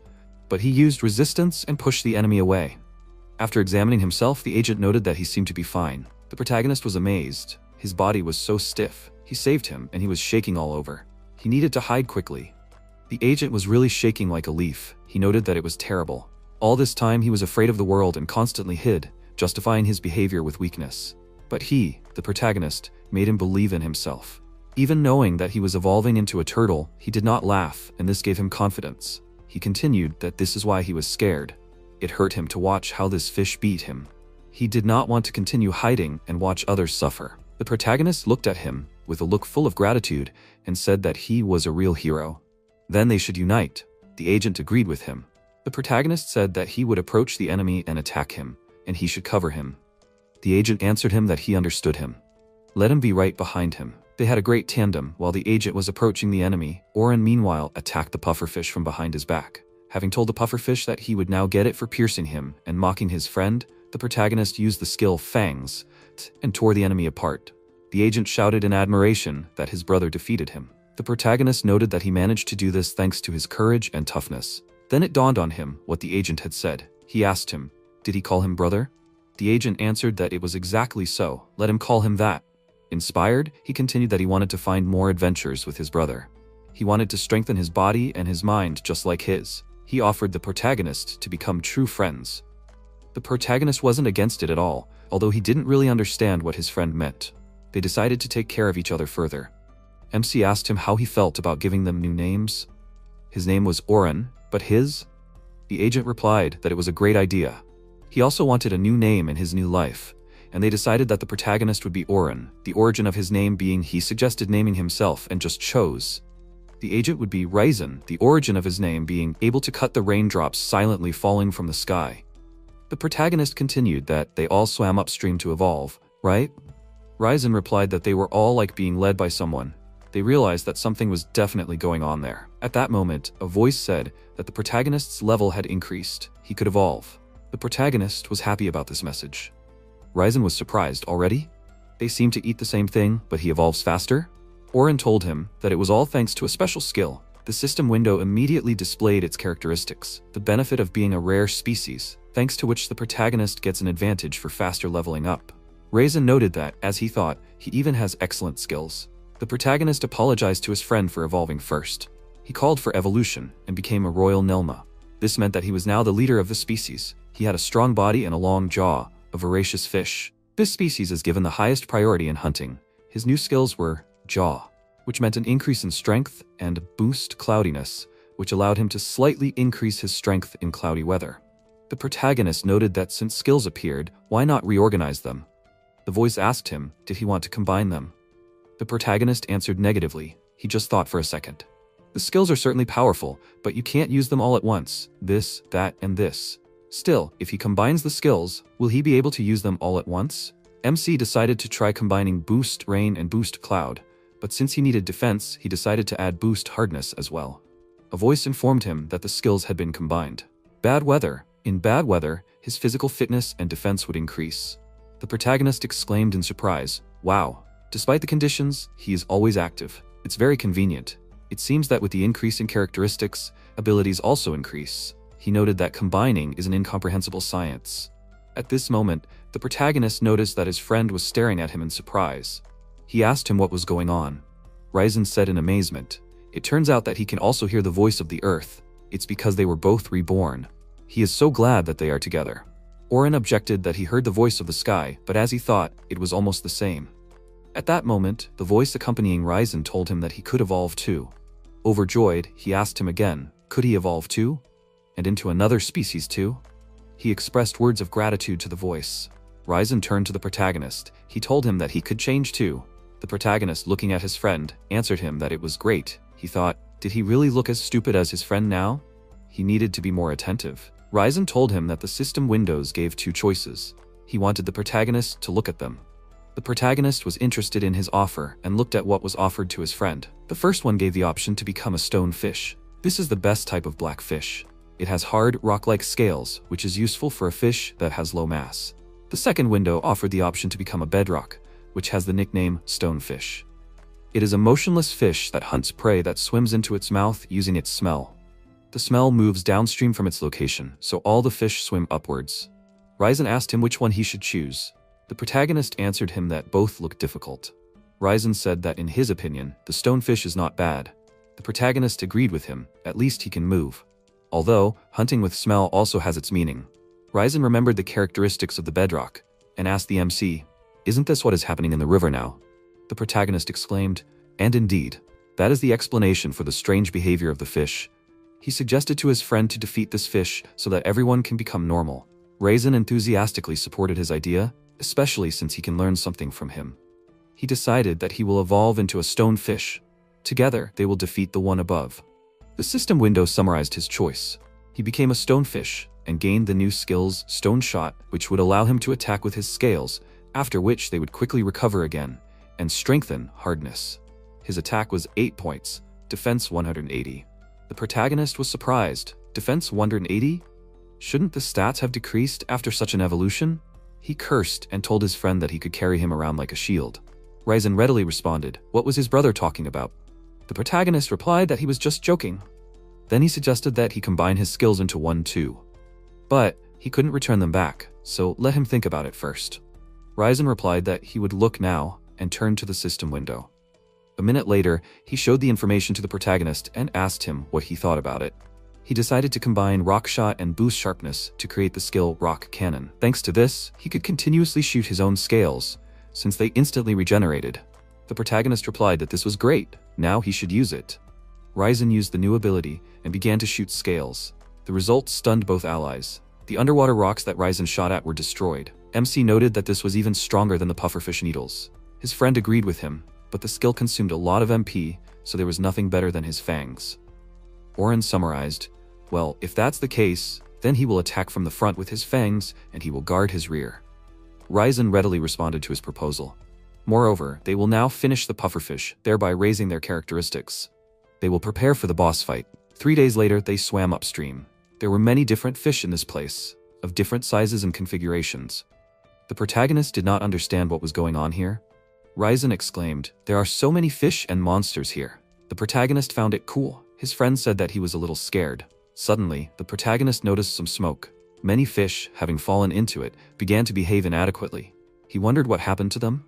But he used resistance and pushed the enemy away. After examining himself, the agent noted that he seemed to be fine. The protagonist was amazed. His body was so stiff. He saved him, and he was shaking all over. He needed to hide quickly. The agent was really shaking like a leaf. He noted that it was terrible. All this time he was afraid of the world and constantly hid, justifying his behavior with weakness. But he, the protagonist, made him believe in himself. Even knowing that he was evolving into a turtle, he did not laugh, and this gave him confidence. He continued that this is why he was scared. It hurt him to watch how this fish beat him. He did not want to continue hiding and watch others suffer. The protagonist looked at him with a look full of gratitude and said that he was a real hero. Then they should unite. The agent agreed with him. The protagonist said that he would approach the enemy and attack him, and he should cover him. The agent answered him that he understood him. Let him be right behind him. They had a great tandem. While the agent was approaching the enemy, Oren meanwhile attacked the pufferfish from behind his back. Having told the pufferfish that he would now get it for piercing him and mocking his friend, the protagonist used the skill Fangs and tore the enemy apart. The agent shouted in admiration that his brother defeated him. The protagonist noted that he managed to do this thanks to his courage and toughness. Then it dawned on him what the agent had said. He asked him, did he call him brother? The agent answered that it was exactly so. Let him call him that. Inspired, he continued that he wanted to find more adventures with his brother. He wanted to strengthen his body and his mind just like his. He offered the protagonist to become true friends. The protagonist wasn't against it at all, although he didn't really understand what his friend meant. They decided to take care of each other further. MC asked him how he felt about giving them new names. His name was Oren, but his? The agent replied that it was a great idea. He also wanted a new name in his new life, and they decided that the protagonist would be Oren, the origin of his name being he suggested naming himself and just chose. The agent would be Ryzen, the origin of his name being able to cut the raindrops silently falling from the sky. The protagonist continued that they all swam upstream to evolve, right? Ryzen replied that they were all like being led by someone. They realized that something was definitely going on there. At that moment, a voice said that the protagonist's level had increased. He could evolve. The protagonist was happy about this message. Ryzen was surprised already. They seemed to eat the same thing, but he evolves faster? Oren told him that it was all thanks to a special skill. The system window immediately displayed its characteristics, the benefit of being a rare species, thanks to which the protagonist gets an advantage for faster leveling up. Ryzen noted that, as he thought, he even has excellent skills. The protagonist apologized to his friend for evolving first. He called for evolution and became a royal Nelma. This meant that he was now the leader of the species. He had a strong body and a long jaw, a voracious fish. This species is given the highest priority in hunting. His new skills were Jaw, which meant an increase in strength, and Boost Cloudiness, which allowed him to slightly increase his strength in cloudy weather. The protagonist noted that since skills appeared, why not reorganize them? The voice asked him, did he want to combine them? The protagonist answered negatively. He just thought for a second. The skills are certainly powerful, but you can't use them all at once. This, that, and this. Still, if he combines the skills, will he be able to use them all at once? MC decided to try combining Boost Rain and Boost Cloud, but since he needed defense, he decided to add Boost Hardness as well. A voice informed him that the skills had been combined. Bad weather. In bad weather, his physical fitness and defense would increase. The protagonist exclaimed in surprise, wow. Despite the conditions, he is always active. It's very convenient. It seems that with the increase in characteristics, abilities also increase. He noted that combining is an incomprehensible science. At this moment, the protagonist noticed that his friend was staring at him in surprise. He asked him what was going on. Ryzen said in amazement, it turns out that he can also hear the voice of the earth. It's because they were both reborn. He is so glad that they are together. Oren objected that he heard the voice of the sky, but as he thought, it was almost the same. At that moment, the voice accompanying Ryzen told him that he could evolve too. Overjoyed, he asked him again, could he evolve too? And into another species too? He expressed words of gratitude to the voice. Ryzen turned to the protagonist. He told him that he could change too. The protagonist, looking at his friend, answered him that it was great. He thought, did he really look as stupid as his friend now? He needed to be more attentive. Ryzen told him that the system windows gave two choices. He wanted the protagonist to look at them. The protagonist was interested in his offer and looked at what was offered to his friend. The first one gave the option to become a stone fish. This is the best type of black fish. It has hard, rock-like scales, which is useful for a fish that has low mass. The second window offered the option to become a bedrock, which has the nickname stonefish. It is a motionless fish that hunts prey that swims into its mouth using its smell. The smell moves downstream from its location, so all the fish swim upwards. Ryzen asked him which one he should choose. The protagonist answered him that both look difficult. Ryzen said that in his opinion, the stonefish is not bad. The protagonist agreed with him, at least he can move. Although, hunting with smell also has its meaning. Ryzen remembered the characteristics of the bedrock, and asked the MC, isn't this what is happening in the river now? The protagonist exclaimed, and indeed, that is the explanation for the strange behavior of the fish. He suggested to his friend to defeat this fish so that everyone can become normal. Ryzen enthusiastically supported his idea, especially since he can learn something from him. He decided that he will evolve into a stone fish. Together, they will defeat the one above. The system window summarized his choice. He became a stonefish and gained the new skills Stone Shot, which would allow him to attack with his scales, after which they would quickly recover again, and strengthen Hardness. His attack was 8 points, defense 180. The protagonist was surprised. Defense 180? Shouldn't the stats have decreased after such an evolution? He cursed and told his friend that he could carry him around like a shield. Ryzen readily responded, what was his brother talking about? The protagonist replied that he was just joking. Then he suggested that he combine his skills into one too. But he couldn't return them back, so let him think about it first. Ryzen replied that he would look now and turned to the system window. A minute later, he showed the information to the protagonist and asked him what he thought about it. He decided to combine Rock Shot and Boost Sharpness to create the skill Rock Cannon. Thanks to this, he could continuously shoot his own scales, since they instantly regenerated. The protagonist replied that this was great, now he should use it. Ryzen used the new ability and began to shoot scales. The result stunned both allies. The underwater rocks that Ryzen shot at were destroyed. MC noted that this was even stronger than the pufferfish needles. His friend agreed with him, but the skill consumed a lot of MP, so there was nothing better than his fangs. Oren summarized, well, if that's the case, then he will attack from the front with his fangs and he will guard his rear. Ryzen readily responded to his proposal. Moreover, they will now finish the pufferfish, thereby raising their characteristics. They will prepare for the boss fight. 3 days later, they swam upstream. There were many different fish in this place, of different sizes and configurations. The protagonist did not understand what was going on here. Ryzen exclaimed, there are so many fish and monsters here. The protagonist found it cool. His friend said that he was a little scared. Suddenly, the protagonist noticed some smoke. Many fish, having fallen into it, began to behave inadequately. He wondered what happened to them.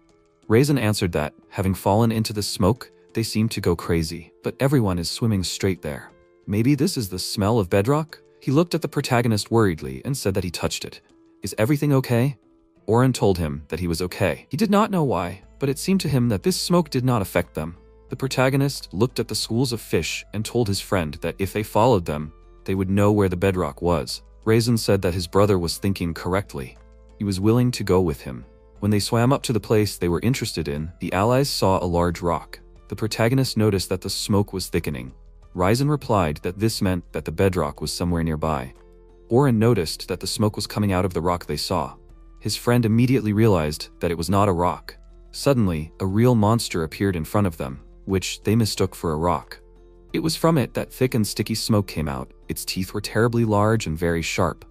Ryzen answered that, having fallen into the smoke, they seemed to go crazy, but everyone is swimming straight there. Maybe this is the smell of bedrock? He looked at the protagonist worriedly and said that he touched it. Is everything okay? Oren told him that he was okay. He did not know why, but it seemed to him that this smoke did not affect them. The protagonist looked at the schools of fish and told his friend that if they followed them, they would know where the bedrock was. Ryzen said that his brother was thinking correctly. He was willing to go with him. When they swam up to the place they were interested in, the allies saw a large rock. The protagonist noticed that the smoke was thickening. Ryzen replied that this meant that the bedrock was somewhere nearby. Oren noticed that the smoke was coming out of the rock they saw. His friend immediately realized that it was not a rock. Suddenly, a real monster appeared in front of them, which they mistook for a rock. It was from it that thick and sticky smoke came out. Its teeth were terribly large and very sharp.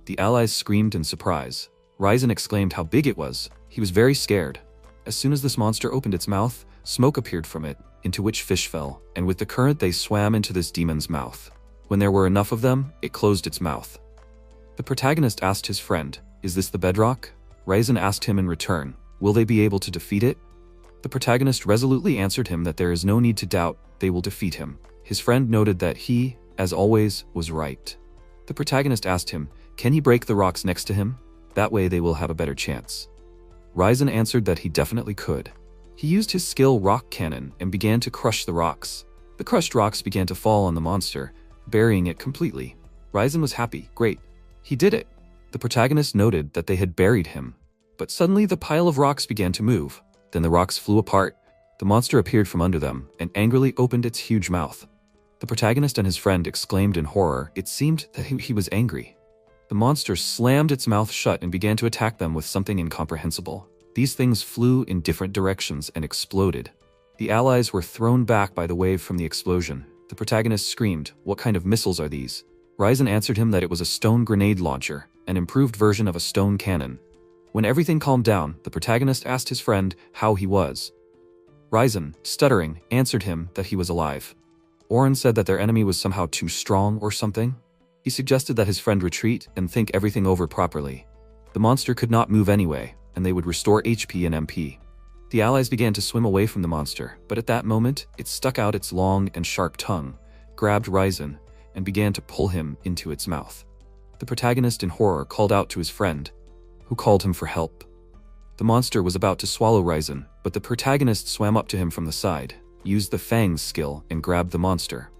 The allies screamed in surprise. Ryzen exclaimed how big it was. He was very scared. As soon as this monster opened its mouth, smoke appeared from it, into which fish fell, and with the current they swam into this demon's mouth. When there were enough of them, it closed its mouth. The protagonist asked his friend, is this the bedrock? Ryzen asked him in return, will they be able to defeat it? The protagonist resolutely answered him that there is no need to doubt, they will defeat him. His friend noted that he, as always, was right. The protagonist asked him, can he break the rocks next to him? That way they will have a better chance. Ryzen answered that he definitely could. He used his skill Rock Cannon and began to crush the rocks. The crushed rocks began to fall on the monster, burying it completely. Ryzen was happy, great. He did it. The protagonist noted that they had buried him. But suddenly the pile of rocks began to move. Then the rocks flew apart. The monster appeared from under them and angrily opened its huge mouth. The protagonist and his friend exclaimed in horror. It seemed that he was angry. The monster slammed its mouth shut and began to attack them with something incomprehensible. These things flew in different directions and exploded. The allies were thrown back by the wave from the explosion. The protagonist screamed, what kind of missiles are these? Ryzen answered him that it was a stone grenade launcher, an improved version of a stone cannon. When everything calmed down, the protagonist asked his friend how he was. Ryzen, stuttering, answered him that he was alive. Oren said that their enemy was somehow too strong or something. He suggested that his friend retreat and think everything over properly. The monster could not move anyway, and they would restore HP and MP. The allies began to swim away from the monster, but at that moment, it stuck out its long and sharp tongue, grabbed Ryzen, and began to pull him into its mouth. The protagonist in horror called out to his friend, who called him for help. The monster was about to swallow Ryzen, but the protagonist swam up to him from the side, used the fangs skill, and grabbed the monster.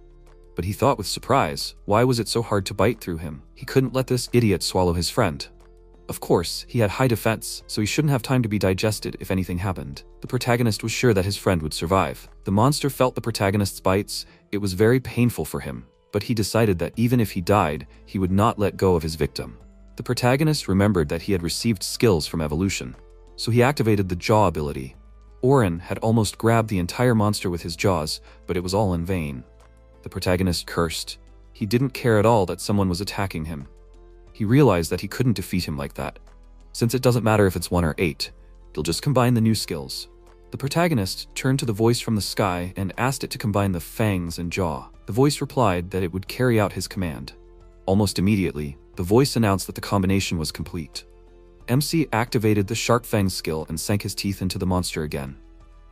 But he thought with surprise, why was it so hard to bite through him? He couldn't let this idiot swallow his friend. Of course, he had high defense, so he shouldn't have time to be digested if anything happened. The protagonist was sure that his friend would survive. The monster felt the protagonist's bites. It was very painful for him, but he decided that even if he died, he would not let go of his victim. The protagonist remembered that he had received skills from evolution, so he activated the jaw ability. Oren had almost grabbed the entire monster with his jaws, but it was all in vain. The protagonist cursed. He didn't care at all that someone was attacking him. He realized that he couldn't defeat him like that. Since it doesn't matter if it's 1 or 8, he'll just combine the new skills. The protagonist turned to the voice from the sky and asked it to combine the fangs and jaw. The voice replied that it would carry out his command. Almost immediately, the voice announced that the combination was complete. MC activated the shark fang skill and sank his teeth into the monster again.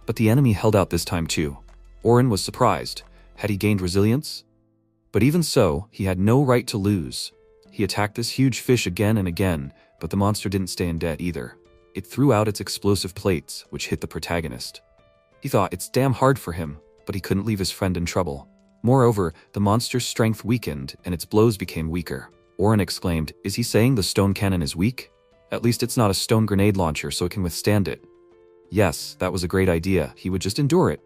But the enemy held out this time too. Oren was surprised. Had he gained resilience? But even so, he had no right to lose. He attacked this huge fish again and again, but the monster didn't stay in debt either. It threw out its explosive plates, which hit the protagonist. He thought it's damn hard for him, but he couldn't leave his friend in trouble. Moreover, the monster's strength weakened and its blows became weaker. Oren exclaimed, "Is he saying the stone cannon is weak? At least it's not a stone grenade launcher so it can withstand it." Yes, that was a great idea. He would just endure it.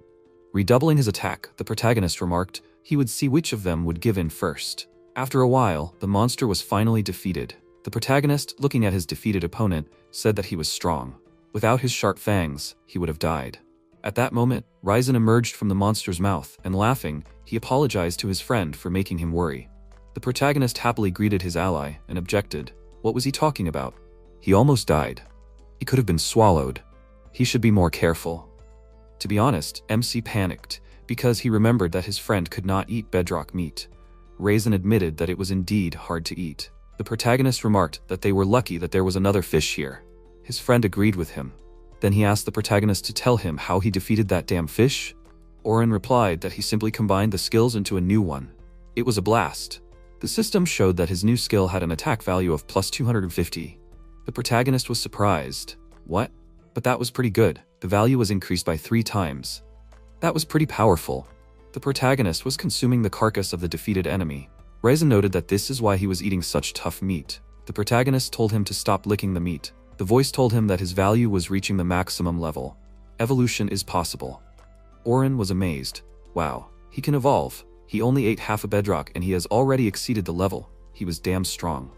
Redoubling his attack, the protagonist remarked he would see which of them would give in first. After a while, the monster was finally defeated. The protagonist, looking at his defeated opponent, said that he was strong. Without his sharp fangs, he would have died. At that moment, Ryzen emerged from the monster's mouth, and laughing, he apologized to his friend for making him worry. The protagonist happily greeted his ally and objected. What was he talking about? He almost died. He could have been swallowed. He should be more careful. To be honest, MC panicked, because he remembered that his friend could not eat bedrock meat. Raisin admitted that it was indeed hard to eat. The protagonist remarked that they were lucky that there was another fish here. His friend agreed with him. Then he asked the protagonist to tell him how he defeated that damn fish. Oren replied that he simply combined the skills into a new one. It was a blast. The system showed that his new skill had an attack value of plus 250. The protagonist was surprised. What? But that was pretty good. The value was increased by 3 times. That was pretty powerful. The protagonist was consuming the carcass of the defeated enemy. Raisin noted that this is why he was eating such tough meat. The protagonist told him to stop licking the meat. The voice told him that his value was reaching the maximum level. Evolution is possible. Oren was amazed. Wow, he can evolve. He only ate half a bedrock and he has already exceeded the level. He was damn strong.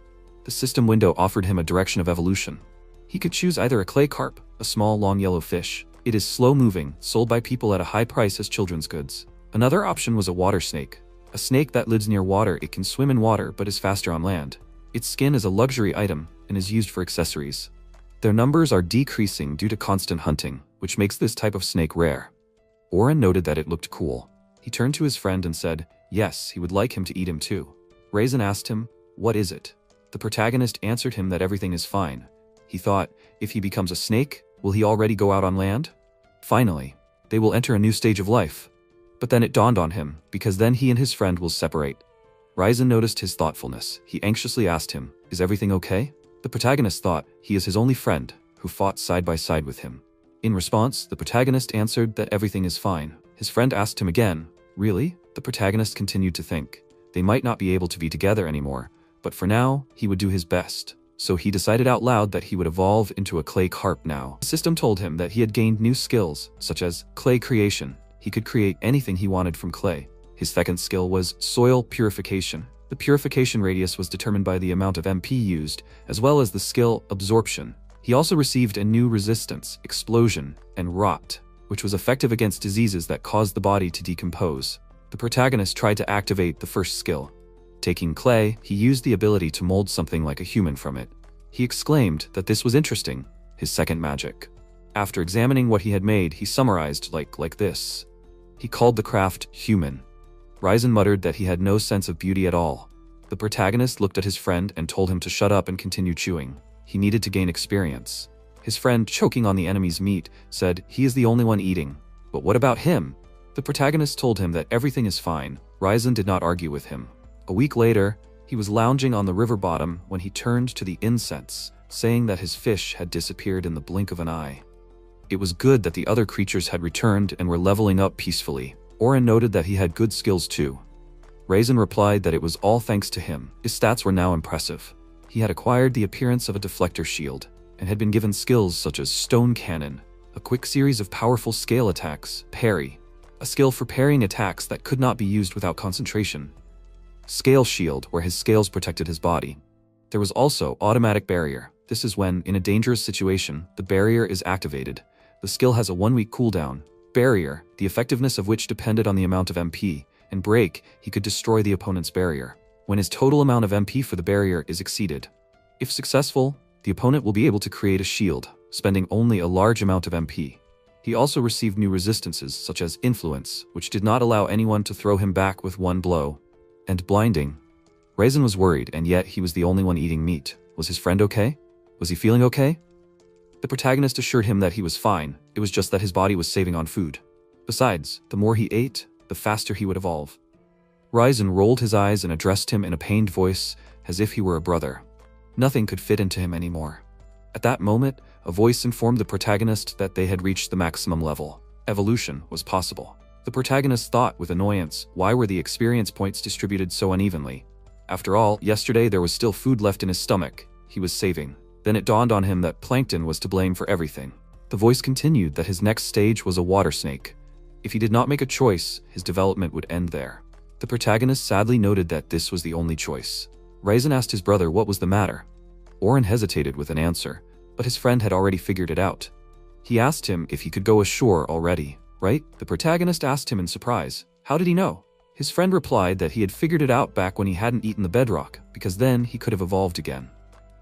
The system window offered him a direction of evolution. He could choose either a clay carp, a small long yellow fish. It is slow-moving, sold by people at a high price as children's goods. Another option was a water snake. A snake that lives near water. It can swim in water but is faster on land. Its skin is a luxury item and is used for accessories. Their numbers are decreasing due to constant hunting, which makes this type of snake rare. Oren noted that it looked cool. He turned to his friend and said, yes, he would like him to eat him too. Raisin asked him, what is it? The protagonist answered him that everything is fine. He thought, if he becomes a snake, will he already go out on land? Finally, they will enter a new stage of life. But then it dawned on him, because then he and his friend will separate. Raisin noticed his thoughtfulness. He anxiously asked him, is everything okay? The protagonist thought he is his only friend, who fought side by side with him. In response, the protagonist answered that everything is fine. His friend asked him again, really? The protagonist continued to think. They might not be able to be together anymore, but for now, he would do his best. So he decided out loud that he would evolve into a clay carp now. The system told him that he had gained new skills, such as clay creation. He could create anything he wanted from clay. His second skill was soil purification. The purification radius was determined by the amount of MP used, as well as the skill absorption. He also received a new resistance, explosion, and rot, which was effective against diseases that caused the body to decompose. The protagonist tried to activate the first skill. Taking clay, he used the ability to mold something like a human from it. He exclaimed that this was interesting, his second magic. After examining what he had made, he summarized like this. He called the craft human. Raisin muttered that he had no sense of beauty at all. The protagonist looked at his friend and told him to shut up and continue chewing. He needed to gain experience. His friend, choking on the enemy's meat, said he is the only one eating. But what about him? The protagonist told him that everything is fine. Raisin did not argue with him. A week later, he was lounging on the river bottom when he turned to the incense, saying that his fish had disappeared in the blink of an eye. It was good that the other creatures had returned and were leveling up peacefully. Oren noted that he had good skills too. Raisin replied that it was all thanks to him. His stats were now impressive. He had acquired the appearance of a deflector shield, and had been given skills such as stone cannon, a quick series of powerful scale attacks, parry, a skill for parrying attacks that could not be used without concentration, scale shield where his scales protected his body. There was also automatic barrier. This is when, in a dangerous situation, the barrier is activated. The skill has a 1-week cooldown. Barrier, the effectiveness of which depended on the amount of MP, and break, he could destroy the opponent's barrier. When his total amount of MP for the barrier is exceeded. If successful, the opponent will be able to create a shield, spending only a large amount of MP. He also received new resistances such as Influence, which did not allow anyone to throw him back with one blow, and Blinding. Raisin was worried, and yet he was the only one eating meat. Was his friend okay? Was he feeling okay? The protagonist assured him that he was fine, it was just that his body was saving on food. Besides, the more he ate, the faster he would evolve. Raisin rolled his eyes and addressed him in a pained voice, as if he were a brother. Nothing could fit into him anymore. At that moment, a voice informed the protagonist that they had reached the maximum level. Evolution was possible. The protagonist thought with annoyance, why were the experience points distributed so unevenly? After all, yesterday there was still food left in his stomach. He was saving. Then it dawned on him that Plankton was to blame for everything. The voice continued that his next stage was a water snake. If he did not make a choice, his development would end there. The protagonist sadly noted that this was the only choice. Raisin asked his brother what was the matter. Oren hesitated with an answer, but his friend had already figured it out. He asked him if he could go ashore already, right? The protagonist asked him in surprise. How did he know? His friend replied that he had figured it out back when he hadn't eaten the bedrock, because then he could have evolved again.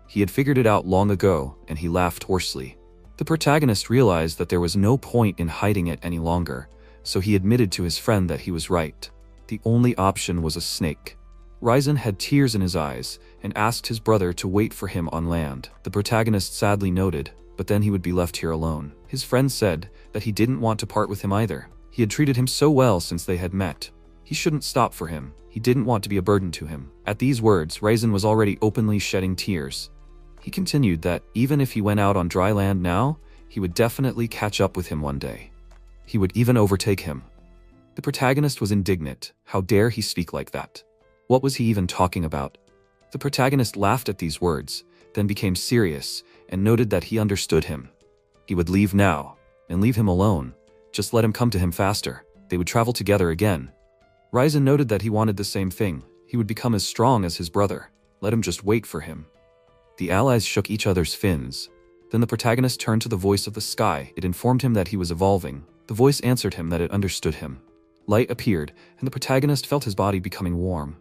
He had figured it out long ago, and he laughed hoarsely. The protagonist realized that there was no point in hiding it any longer, so he admitted to his friend that he was right. The only option was a snake. Raisin had tears in his eyes and asked his brother to wait for him on land. The protagonist sadly noted, but then he would be left here alone. His friend said that he didn't want to part with him either. He had treated him so well since they had met. He shouldn't stop for him. He didn't want to be a burden to him. At these words, Raisin was already openly shedding tears. He continued that even if he went out on dry land now, he would definitely catch up with him one day. He would even overtake him. The protagonist was indignant. How dare he speak like that? What was he even talking about? The protagonist laughed at these words, then became serious, and noted that he understood him. He would leave now, and leave him alone. Just let him come to him faster. They would travel together again. Raisin noted that he wanted the same thing. He would become as strong as his brother. Let him just wait for him. The allies shook each other's fins. Then the protagonist turned to the voice of the sky. It informed him that he was evolving. The voice answered him that it understood him. Light appeared, and the protagonist felt his body becoming warm.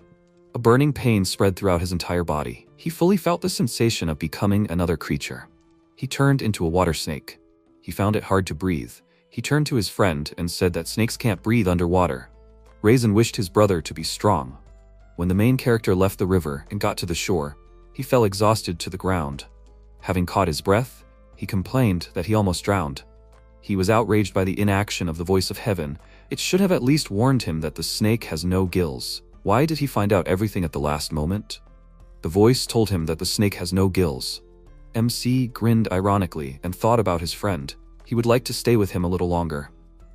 A burning pain spread throughout his entire body. He fully felt the sensation of becoming another creature. He turned into a water snake. He found it hard to breathe. He turned to his friend and said that snakes can't breathe underwater. Raisin wished his brother to be strong. When the main character left the river and got to the shore, he fell exhausted to the ground. Having caught his breath, he complained that he almost drowned. He was outraged by the inaction of the voice of heaven. It should have at least warned him that the snake has no gills. Why did he find out everything at the last moment? The voice told him that the snake has no gills. MC grinned ironically and thought about his friend. He would like to stay with him a little longer.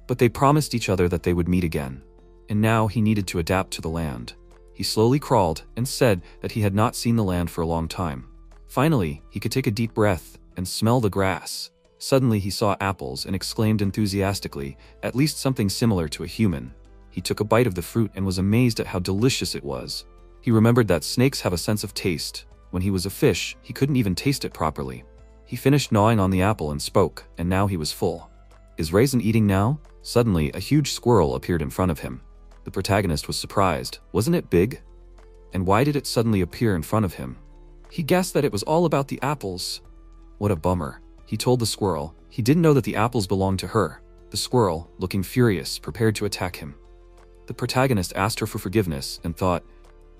But they promised each other that they would meet again. And now he needed to adapt to the land. He slowly crawled and said that he had not seen the land for a long time. Finally, he could take a deep breath and smell the grass. Suddenly he saw apples and exclaimed enthusiastically, at least something similar to a human. He took a bite of the fruit and was amazed at how delicious it was. He remembered that snakes have a sense of taste. When he was a fish, he couldn't even taste it properly. He finished gnawing on the apple and spoke, and now he was full. Is Raisin eating now? Suddenly, a huge squirrel appeared in front of him. The protagonist was surprised. Wasn't it big? And why did it suddenly appear in front of him? He guessed that it was all about the apples. What a bummer. He told the squirrel. He didn't know that the apples belonged to her. The squirrel, looking furious, prepared to attack him. The protagonist asked her for forgiveness and thought,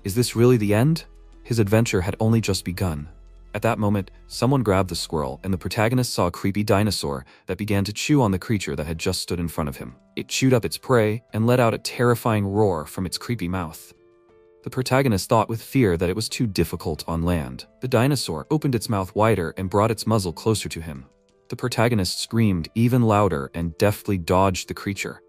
is this really the end? His adventure had only just begun. At that moment, someone grabbed the squirrel, and the protagonist saw a creepy dinosaur that began to chew on the creature that had just stood in front of him. It chewed up its prey and let out a terrifying roar from its creepy mouth. The protagonist thought with fear that it was too difficult on land. The dinosaur opened its mouth wider and brought its muzzle closer to him. The protagonist screamed even louder and deftly dodged the creature,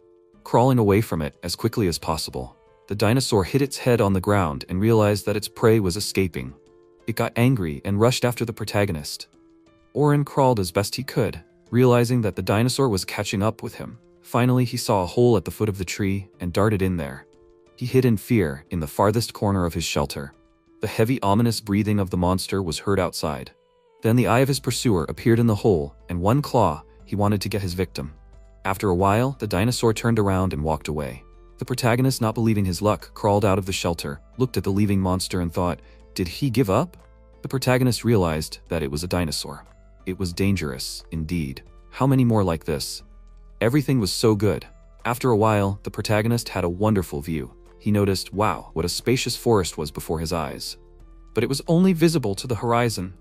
crawling away from it as quickly as possible. The dinosaur hit its head on the ground and realized that its prey was escaping. It got angry and rushed after the protagonist. Oren crawled as best he could, realizing that the dinosaur was catching up with him. Finally, he saw a hole at the foot of the tree and darted in there. He hid in fear in the farthest corner of his shelter. The heavy, ominous breathing of the monster was heard outside. Then the eye of his pursuer appeared in the hole, and one claw, he wanted to get his victim. After a while, the dinosaur turned around and walked away. The protagonist, not believing his luck, crawled out of the shelter, looked at the leaving monster and thought, did he give up? The protagonist realized that it was a dinosaur. It was dangerous, indeed. How many more like this? Everything was so good. After a while, the protagonist had a wonderful view. He noticed, wow, what a spacious forest was before his eyes. But it was only visible to the horizon.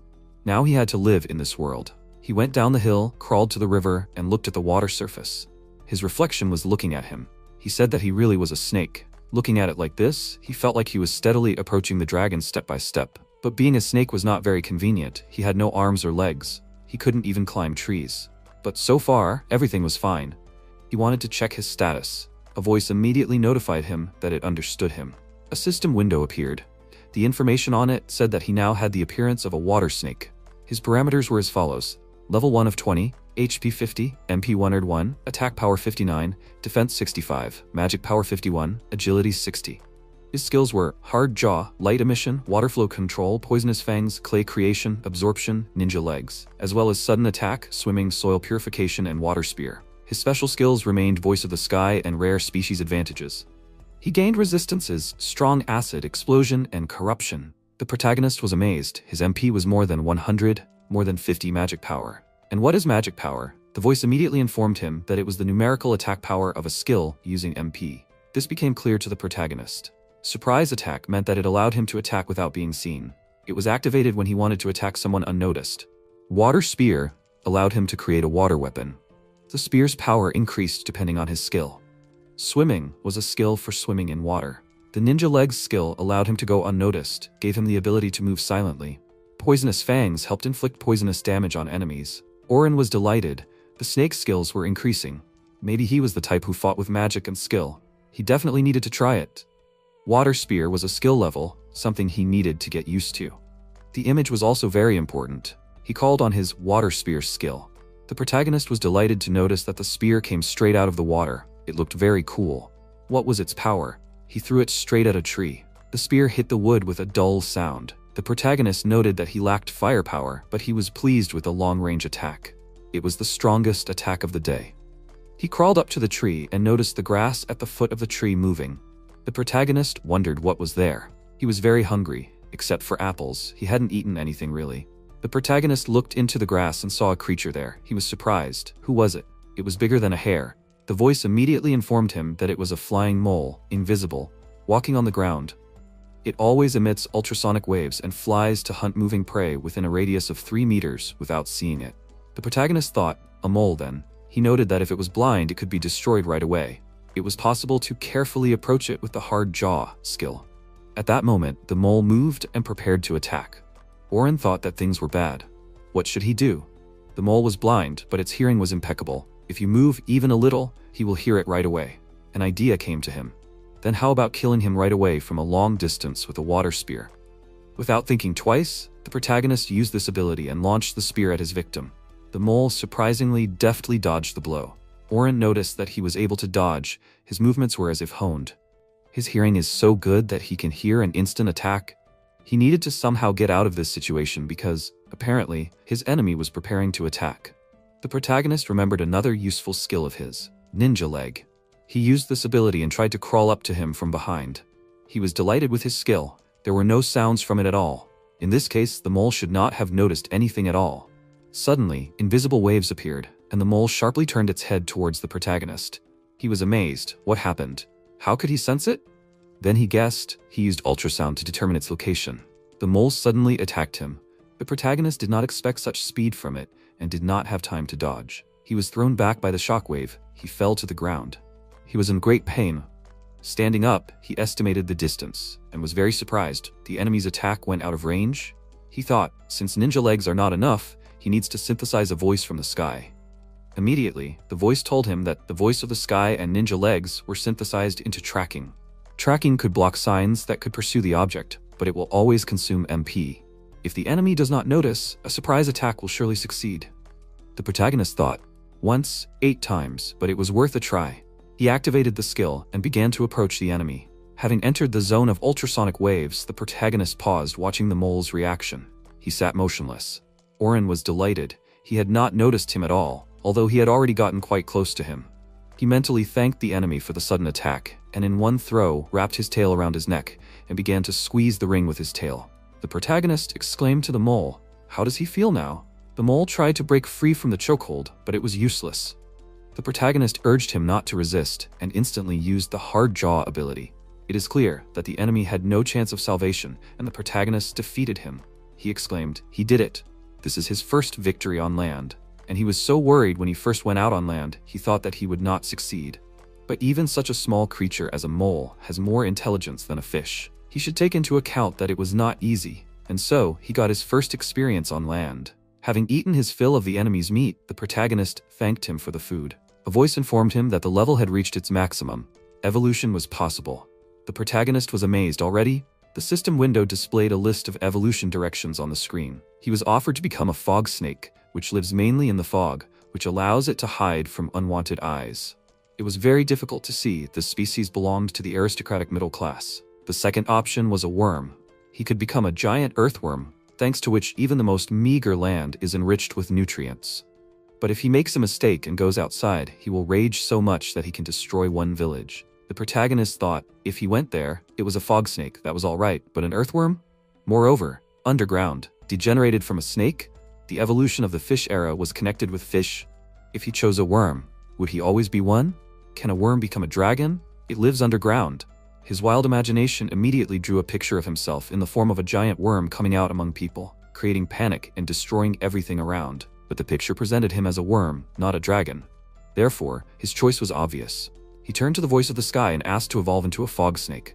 Now he had to live in this world. He went down the hill, crawled to the river, and looked at the water surface. His reflection was looking at him. He said that he really was a snake. Looking at it like this, he felt like he was steadily approaching the dragon step by step. But being a snake was not very convenient. He had no arms or legs. He couldn't even climb trees. But so far, everything was fine. He wanted to check his status. A voice immediately notified him that it understood him. A system window appeared. The information on it said that he now had the appearance of a water snake. His parameters were as follows: level 1 of 20, HP 50, MP 101, attack power 59, defense 65, magic power 51, agility 60. His skills were hard jaw, light emission, water flow control, poisonous fangs, clay creation, absorption, ninja legs, as well as sudden attack, swimming, soil purification, and water spear. His special skills remained voice of the sky and rare species advantages. He gained resistances, strong acid, explosion, and corruption. The protagonist was amazed. His MP was more than 100, more than 50 magic power. And what is magic power? The voice immediately informed him that it was the numerical attack power of a skill using MP. This became clear to the protagonist. Surprise attack meant that it allowed him to attack without being seen. It was activated when he wanted to attack someone unnoticed. Water spear allowed him to create a water weapon. The spear's power increased depending on his skill. Swimming was a skill for swimming in water. The ninja legs skill allowed him to go unnoticed, gave him the ability to move silently. Poisonous fangs helped inflict poisonous damage on enemies. Orin was delighted. The snake skills were increasing. Maybe he was the type who fought with magic and skill. He definitely needed to try it. Water spear was a skill level, something he needed to get used to. The image was also very important. He called on his water spear skill. The protagonist was delighted to notice that the spear came straight out of the water. It looked very cool. What was its power? He threw it straight at a tree. The spear hit the wood with a dull sound. The protagonist noted that he lacked firepower, but he was pleased with the long-range attack. It was the strongest attack of the day. He crawled up to the tree and noticed the grass at the foot of the tree moving. The protagonist wondered what was there. He was very hungry, except for apples. He hadn't eaten anything really. The protagonist looked into the grass and saw a creature there. He was surprised. Who was it? It was bigger than a hare. The voice immediately informed him that it was a flying mole, invisible, walking on the ground. It always emits ultrasonic waves and flies to hunt moving prey within a radius of 3 meters without seeing it. The protagonist thought, a mole then. He noted that if it was blind, it could be destroyed right away. It was possible to carefully approach it with the hard jaw skill. At that moment, the mole moved and prepared to attack. Orin thought that things were bad. What should he do? The mole was blind, but its hearing was impeccable. If you move even a little, he will hear it right away. An idea came to him. Then how about killing him right away from a long distance with a water spear? Without thinking twice, the protagonist used this ability and launched the spear at his victim. The mole surprisingly deftly dodged the blow. Orin noticed that he was able to dodge. His movements were as if honed. His hearing is so good that he can hear an instant attack. He needed to somehow get out of this situation because, apparently, his enemy was preparing to attack. The protagonist remembered another useful skill of his, ninja leg. He used this ability and tried to crawl up to him from behind. He was delighted with his skill. There were no sounds from it at all. In this case, the mole should not have noticed anything at all. Suddenly, invisible waves appeared, and the mole sharply turned its head towards the protagonist. He was amazed. What happened? How could he sense it? Then he guessed. He used ultrasound to determine its location. The mole suddenly attacked him. The protagonist did not expect such speed from it and did not have time to dodge. He was thrown back by the shockwave. He fell to the ground. He was in great pain. Standing up, he estimated the distance and was very surprised. The enemy's attack went out of range. He thought, since ninja legs are not enough, he needs to synthesize a voice from the sky. Immediately, the voice told him that the voice of the sky and ninja legs were synthesized into tracking. Tracking could block signs that could pursue the object, but it will always consume MP. If the enemy does not notice, a surprise attack will surely succeed. The protagonist thought, once, 8 times, but it was worth a try. He activated the skill and began to approach the enemy. Having entered the zone of ultrasonic waves, the protagonist paused, watching the mole's reaction. He sat motionless. Orin was delighted. He had not noticed him at all, although he had already gotten quite close to him. He mentally thanked the enemy for the sudden attack. and in one throw wrapped his tail around his neck and began to squeeze the ring with his tail. The protagonist exclaimed to the mole, "How does he feel now?" The mole tried to break free from the chokehold, but it was useless. The protagonist urged him not to resist and instantly used the hard jaw ability. It is clear that the enemy had no chance of salvation and the protagonist defeated him. He exclaimed, "He did it. This is his first victory on land." And he was so worried when he first went out on land, he thought that he would not succeed. But even such a small creature as a mole has more intelligence than a fish. He should take into account that it was not easy, and so he got his first experience on land. Having eaten his fill of the enemy's meat, the protagonist thanked him for the food. A voice informed him that the level had reached its maximum. Evolution was possible. The protagonist was amazed already. The system window displayed a list of evolution directions on the screen. He was offered to become a fog snake, which lives mainly in the fog, which allows it to hide from unwanted eyes. It was very difficult to see. The species belonged to the aristocratic middle class. The second option was a worm. He could become a giant earthworm, thanks to which even the most meager land is enriched with nutrients. But if he makes a mistake and goes outside, he will rage so much that he can destroy one village. The protagonist thought, if he went there, it was a fog snake, that was all right, but an earthworm? Moreover, underground, degenerated from a snake? The evolution of the fish era was connected with fish. If he chose a worm, would he always be one? Can a worm become a dragon? It lives underground. His wild imagination immediately drew a picture of himself in the form of a giant worm coming out among people, creating panic and destroying everything around. But the picture presented him as a worm, not a dragon. Therefore, his choice was obvious. He turned to the voice of the sky and asked to evolve into a fog snake.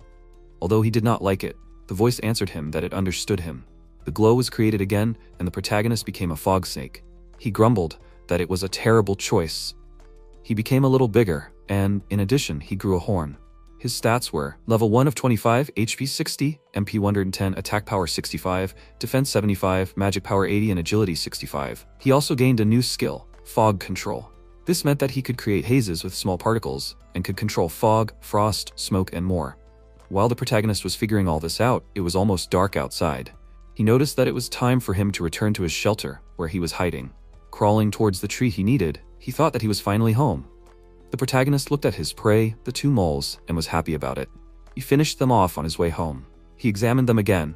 Although he did not like it, the voice answered him that it understood him. The glow was created again, and the protagonist became a fog snake. He grumbled that it was a terrible choice. He became a little bigger, and, in addition, he grew a horn. His stats were level 1 of 25, HP 60, MP 110, attack power 65, defense 75, magic power 80, and agility 65. He also gained a new skill, fog control. This meant that he could create hazes with small particles, and could control fog, frost, smoke, and more. While the protagonist was figuring all this out, it was almost dark outside. He noticed that it was time for him to return to his shelter, where he was hiding. Crawling towards the tree he needed, he thought that he was finally home. The protagonist looked at his prey, the two moles, and was happy about it. He finished them off on his way home. He examined them again,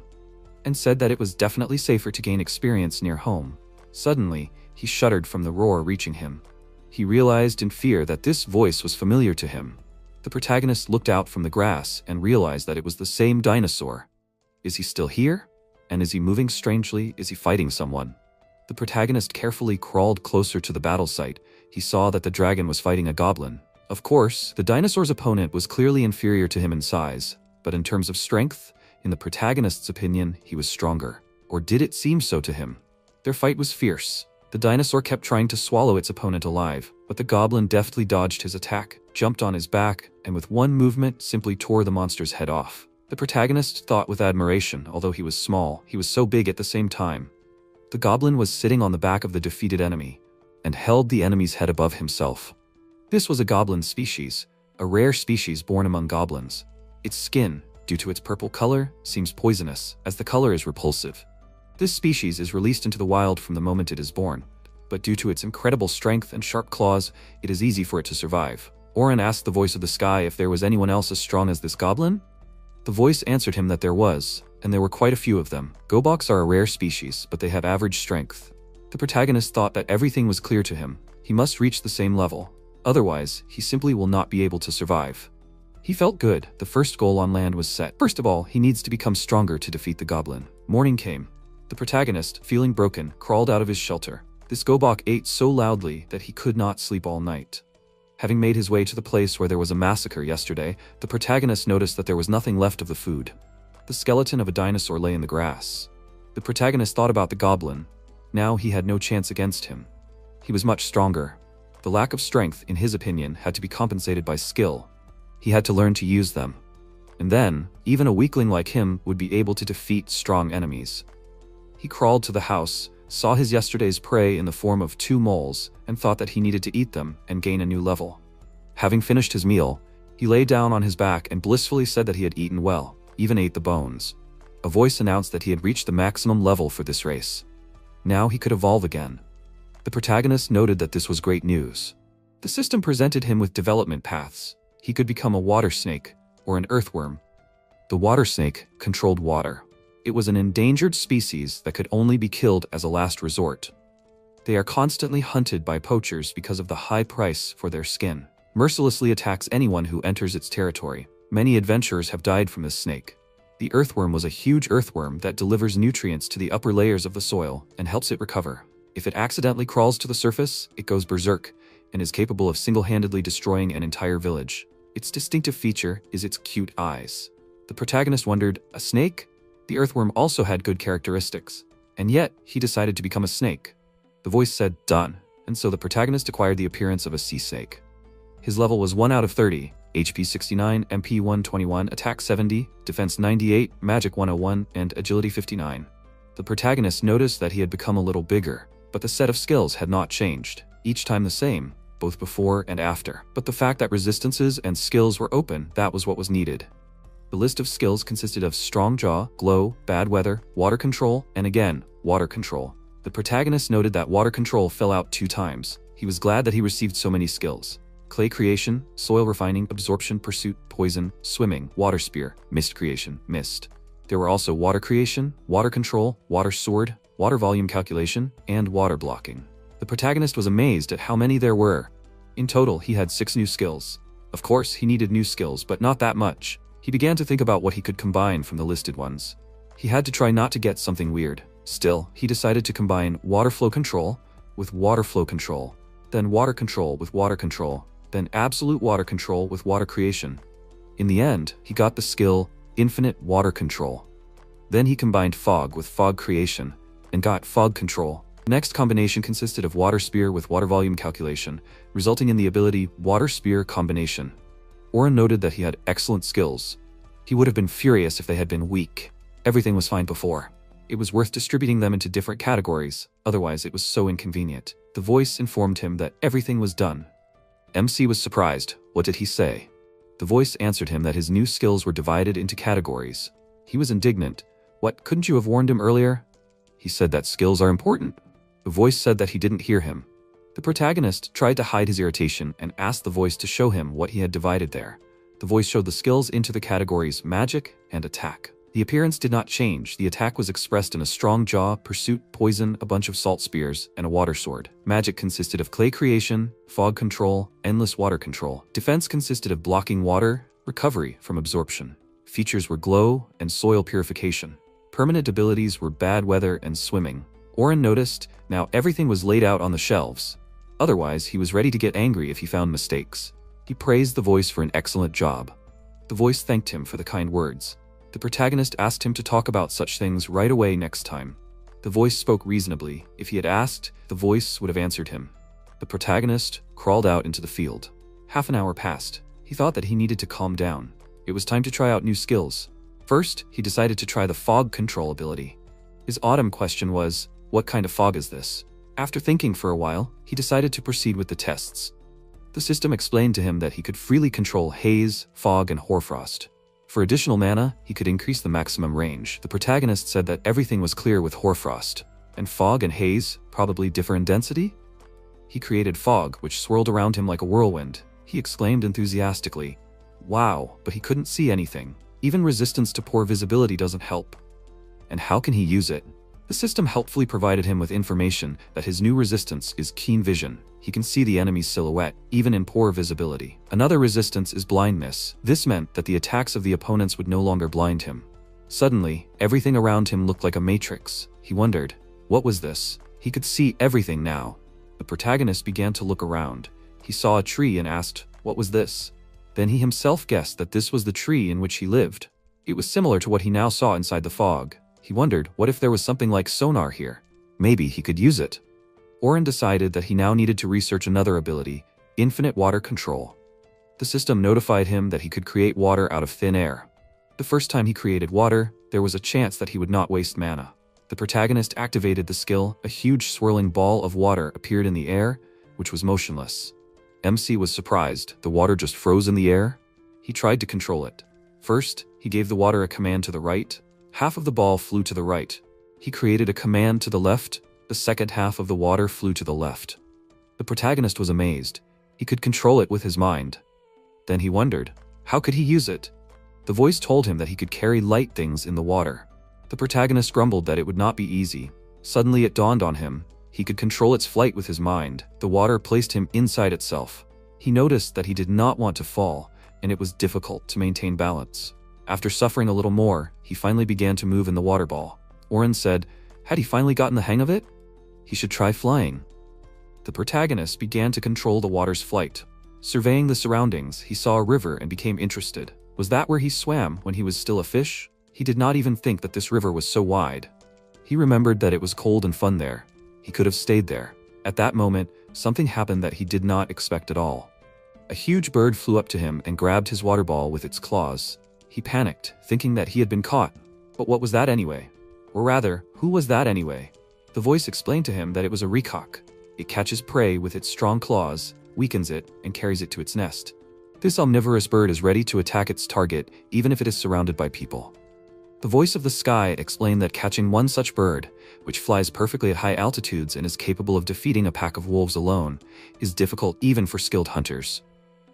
and said that it was definitely safer to gain experience near home. Suddenly, he shuddered from the roar reaching him. He realized in fear that this voice was familiar to him. The protagonist looked out from the grass and realized that it was the same dinosaur. Is he still here? And is he moving strangely? Is he fighting someone? The protagonist carefully crawled closer to the battle site. He saw that the dragon was fighting a goblin. Of course, the dinosaur's opponent was clearly inferior to him in size, but in terms of strength, in the protagonist's opinion, he was stronger. Or did it seem so to him? Their fight was fierce. The dinosaur kept trying to swallow its opponent alive, but the goblin deftly dodged his attack, jumped on his back, and with one movement simply tore the monster's head off. The protagonist thought with admiration, although he was small, he was so big at the same time. The goblin was sitting on the back of the defeated enemy, and held the enemy's head above himself. This was a goblin species, a rare species born among goblins. Its skin, due to its purple color, seems poisonous, as the color is repulsive. This species is released into the wild from the moment it is born, but due to its incredible strength and sharp claws, it is easy for it to survive. Orin asked the voice of the sky if there was anyone else as strong as this goblin. The voice answered him that there was, and there were quite a few of them. Goboks are a rare species, but they have average strength. The protagonist thought that everything was clear to him. He must reach the same level. Otherwise, he simply will not be able to survive. He felt good. The first goal on land was set. First of all, he needs to become stronger to defeat the goblin. Morning came. The protagonist, feeling broken, crawled out of his shelter. This gobok ate so loudly that he could not sleep all night. Having made his way to the place where there was a massacre yesterday, the protagonist noticed that there was nothing left of the food. The skeleton of a dinosaur lay in the grass. The protagonist thought about the goblin. Now he had no chance against him. He was much stronger. The lack of strength, in his opinion, had to be compensated by skill. He had to learn to use them. And then, even a weakling like him would be able to defeat strong enemies. He crawled to the house, saw his yesterday's prey in the form of two moles, and thought that he needed to eat them and gain a new level. Having finished his meal, he lay down on his back and blissfully said that he had eaten well, even ate the bones. A voice announced that he had reached the maximum level for this race. Now he could evolve again. The protagonist noted that this was great news. The system presented him with development paths. he could become a water snake or an earthworm. The water snake controlled water. It was an endangered species that could only be killed as a last resort. They are constantly hunted by poachers because of the high price for their skin. Mercilessly attacks anyone who enters its territory. Many adventurers have died from this snake. The earthworm was a huge earthworm that delivers nutrients to the upper layers of the soil and helps it recover. If it accidentally crawls to the surface, it goes berserk and is capable of single-handedly destroying an entire village. Its distinctive feature is its cute eyes. The protagonist wondered, a snake? The earthworm also had good characteristics, and yet he decided to become a snake. The voice said, done, and so the protagonist acquired the appearance of a sea snake. His level was 1 out of 30, HP 69, MP 121, Attack 70, Defense 98, Magic 101, and Agility 59. The protagonist noticed that he had become a little bigger, but the set of skills had not changed, each time the same, both before and after. But the fact that resistances and skills were open, that was what was needed. The list of skills consisted of Strong Jaw, Glow, Bad Weather, Water Control, and again, Water Control. The protagonist noted that Water Control fell out 2 times. He was glad that he received so many skills. Clay Creation, Soil Refining, Absorption, Pursuit, Poison, Swimming, Water Spear, Mist Creation, Mist. There were also Water Creation, Water Control, Water Sword, Water Volume Calculation, and Water Blocking. The protagonist was amazed at how many there were. In total, he had 6 new skills. Of course, he needed new skills, but not that much. He began to think about what he could combine from the listed ones. He had to try not to get something weird. Still, he decided to combine Water Flow Control with Water Flow Control, then Water Control with Water Control, then Absolute Water Control with Water Creation. In the end, he got the skill Infinite Water Control. Then he combined Fog with Fog Creation and got Fog Control. The next combination consisted of Water Spear with Water Volume Calculation, resulting in the ability Water Spear Combination. Oren noted that he had excellent skills. He would have been furious if they had been weak. Everything was fine before. It was worth distributing them into different categories, otherwise it was so inconvenient. The voice informed him that everything was done. MC was surprised. What did he say? The voice answered him that his new skills were divided into categories. He was indignant. What, couldn't you have warned him earlier? He said that skills are important. The voice said that he didn't hear him. The protagonist tried to hide his irritation and asked the voice to show him what he had divided there. The voice showed the skills into the categories Magic and Attack. The appearance did not change. The attack was expressed in a Strong Jaw, Pursuit, Poison, a bunch of Salt Spears, and a Water Sword. Magic consisted of Clay Creation, Fog Control, Endless Water Control. Defense consisted of Blocking Water, Recovery from Absorption. Features were Glow and Soil Purification. Permanent abilities were Bad Weather and Swimming. Oren noticed, now everything was laid out on the shelves. Otherwise, he was ready to get angry if he found mistakes. He praised the voice for an excellent job. The voice thanked him for the kind words. The protagonist asked him to talk about such things right away next time. The voice spoke reasonably. If he had asked, the voice would have answered him. The protagonist crawled out into the field. Half an hour passed. He thought that he needed to calm down. It was time to try out new skills. First, he decided to try the Fog Control ability. His autumn question was, what kind of fog is this? After thinking for a while, he decided to proceed with the tests. The system explained to him that he could freely control haze, fog, and hoarfrost. For additional mana, he could increase the maximum range. The protagonist said that everything was clear with hoarfrost, and fog and haze probably differ in density? He created fog, which swirled around him like a whirlwind. He exclaimed enthusiastically, "Wow," but he couldn't see anything. Even resistance to poor visibility doesn't help. And how can he use it? The system helpfully provided him with information that his new resistance is keen vision. He can see the enemy's silhouette, even in poor visibility. Another resistance is blindness. This meant that the attacks of the opponents would no longer blind him. Suddenly, everything around him looked like a matrix. He wondered, what was this? He could see everything now. The protagonist began to look around. He saw a tree and asked, what was this? Then he himself guessed that this was the tree in which he lived. It was similar to what he now saw inside the fog. He wondered, what if there was something like sonar here? Maybe he could use it. Oren decided that he now needed to research another ability, Infinite Water Control. The system notified him that he could create water out of thin air. The first time he created water, there was a chance that he would not waste mana. The protagonist activated the skill. A huge swirling ball of water appeared in the air, which was motionless. MC was surprised. The water just froze in the air. He tried to control it. First, he gave the water a command to the right. Half of the ball flew to the right. He created a command to the left. The second half of the water flew to the left. The protagonist was amazed. He could control it with his mind. Then he wondered, how could he use it? The voice told him that he could carry light things in the water. The protagonist grumbled that it would not be easy. Suddenly it dawned on him. He could control its flight with his mind. The water placed him inside itself. He noticed that he did not want to fall, and it was difficult to maintain balance. After suffering a little more, he finally began to move in the water ball. Oren said, had he finally gotten the hang of it? He should try flying. The protagonist began to control the water's flight. Surveying the surroundings, he saw a river and became interested. Was that where he swam when he was still a fish? He did not even think that this river was so wide. He remembered that it was cold and fun there. He could have stayed there. At that moment, something happened that he did not expect at all. A huge bird flew up to him and grabbed his water ball with its claws. He panicked, thinking that he had been caught. But what was that anyway? Or rather, who was that anyway? The voice explained to him that it was a reincarnation. It catches prey with its strong claws, weakens it, and carries it to its nest. This omnivorous bird is ready to attack its target, even if it is surrounded by people. The voice of the sky explained that catching one such bird, which flies perfectly at high altitudes and is capable of defeating a pack of wolves alone, is difficult even for skilled hunters.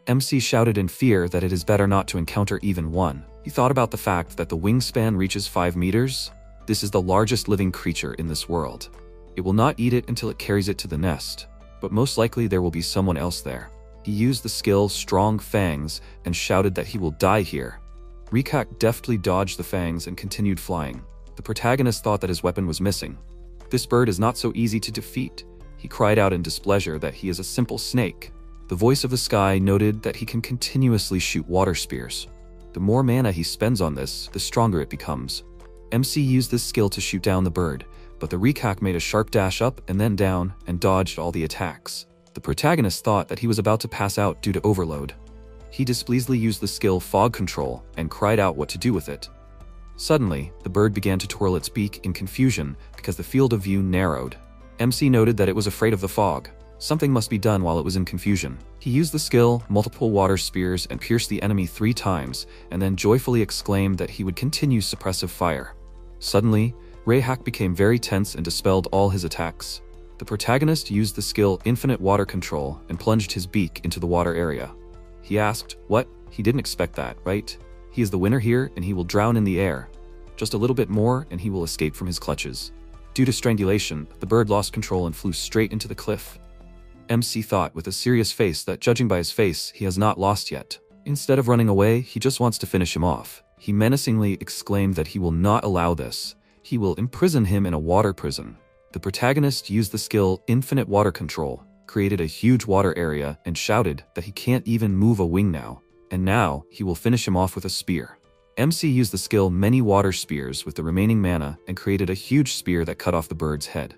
MC shouted in fear that it is better not to encounter even one. He thought about the fact that the wingspan reaches 5 meters. This is the largest living creature in this world. It will not eat it until it carries it to the nest, but most likely there will be someone else there. He used the skill Strong Fangs and shouted that he will die here. Rikak deftly dodged the fangs and continued flying. The protagonist thought that his weapon was missing. This bird is not so easy to defeat. He cried out in displeasure that he is a simple snake. The voice of the sky noted that he can continuously shoot water spears. The more mana he spends on this, the stronger it becomes. MC used this skill to shoot down the bird, but the Rikak made a sharp dash up and then down and dodged all the attacks. The protagonist thought that he was about to pass out due to overload. He displeasedly used the skill Fog Control and cried out what to do with it. Suddenly, the bird began to twirl its beak in confusion because the field of view narrowed. MC noted that it was afraid of the fog. Something must be done while it was in confusion. He used the skill Multiple Water Spears and pierced the enemy 3 times, and then joyfully exclaimed that he would continue suppressive fire. Suddenly, Rayhak became very tense and dispelled all his attacks. The protagonist used the skill Infinite Water Control and plunged his beak into the water area. He asked, what? He didn't expect that, right? He is the winner here and he will drown in the air. Just a little bit more and he will escape from his clutches. Due to strangulation, the bird lost control and flew straight into the cliff. MC thought with a serious face that judging by his face, he has not lost yet. Instead of running away, he just wants to finish him off. He menacingly exclaimed that he will not allow this. He will imprison him in a water prison. The protagonist used the skill Infinite Water Control, created a huge water area, and shouted that he can't even move a wing now. And now, he will finish him off with a spear. MC used the skill Many Water Spears with the remaining mana and created a huge spear that cut off the bird's head.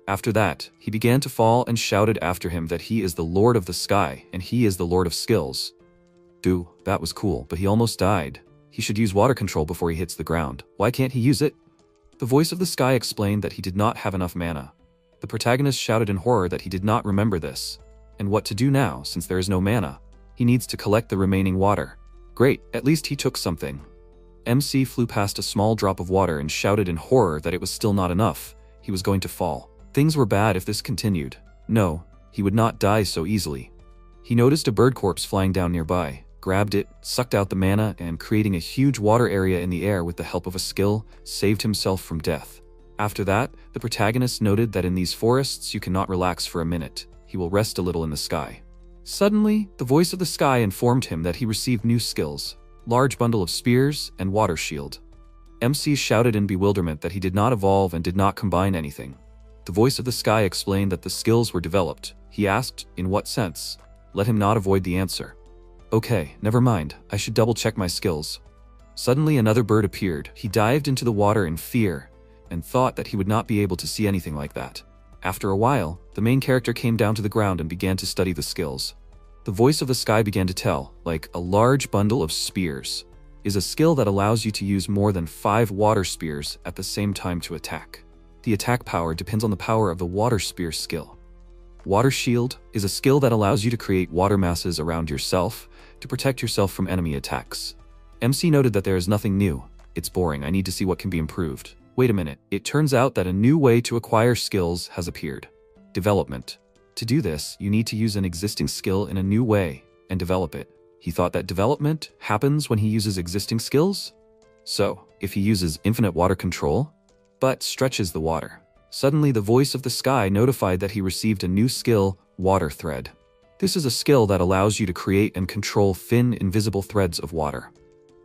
After that, he began to fall and shouted after him that he is the Lord of the Sky and he is the Lord of Skills. Dude, that was cool, but he almost died. He should use water control before he hits the ground. Why can't he use it? The voice of the sky explained that he did not have enough mana. The protagonist shouted in horror that he did not remember this. And what to do now, since there is no mana? He needs to collect the remaining water. Great, at least he took something. MC flew past a small drop of water and shouted in horror that it was still not enough. He was going to fall. Things were bad if this continued. No, he would not die so easily. He noticed a bird corpse flying down nearby, grabbed it, sucked out the mana, and creating a huge water area in the air with the help of a skill, saved himself from death. After that, the protagonist noted that in these forests you cannot relax for a minute. He will rest a little in the sky. Suddenly, the voice of the sky informed him that he received new skills, large bundle of spears and water shield. MC shouted in bewilderment that he did not evolve and did not combine anything. The voice of the sky explained that the skills were developed. He asked, in what sense? Let him not avoid the answer. Okay, never mind, I should double check my skills. Suddenly another bird appeared. He dived into the water in fear and thought that he would not be able to see anything like that. After a while, the main character came down to the ground and began to study the skills. The voice of the sky began to tell, like a large bundle of spears, is a skill that allows you to use more than 5 water spears at the same time to attack. The attack power depends on the power of the water spear skill. Water shield is a skill that allows you to create water masses around yourself to protect yourself from enemy attacks. MC noted that there is nothing new. It's boring, I need to see what can be improved. Wait a minute, it turns out that a new way to acquire skills has appeared. Development. To do this, you need to use an existing skill in a new way and develop it. He thought that development happens when he uses existing skills? So, if he uses infinite water control, but stretches the water. Suddenly the voice of the sky notified that he received a new skill, Water Thread. This is a skill that allows you to create and control thin, invisible threads of water.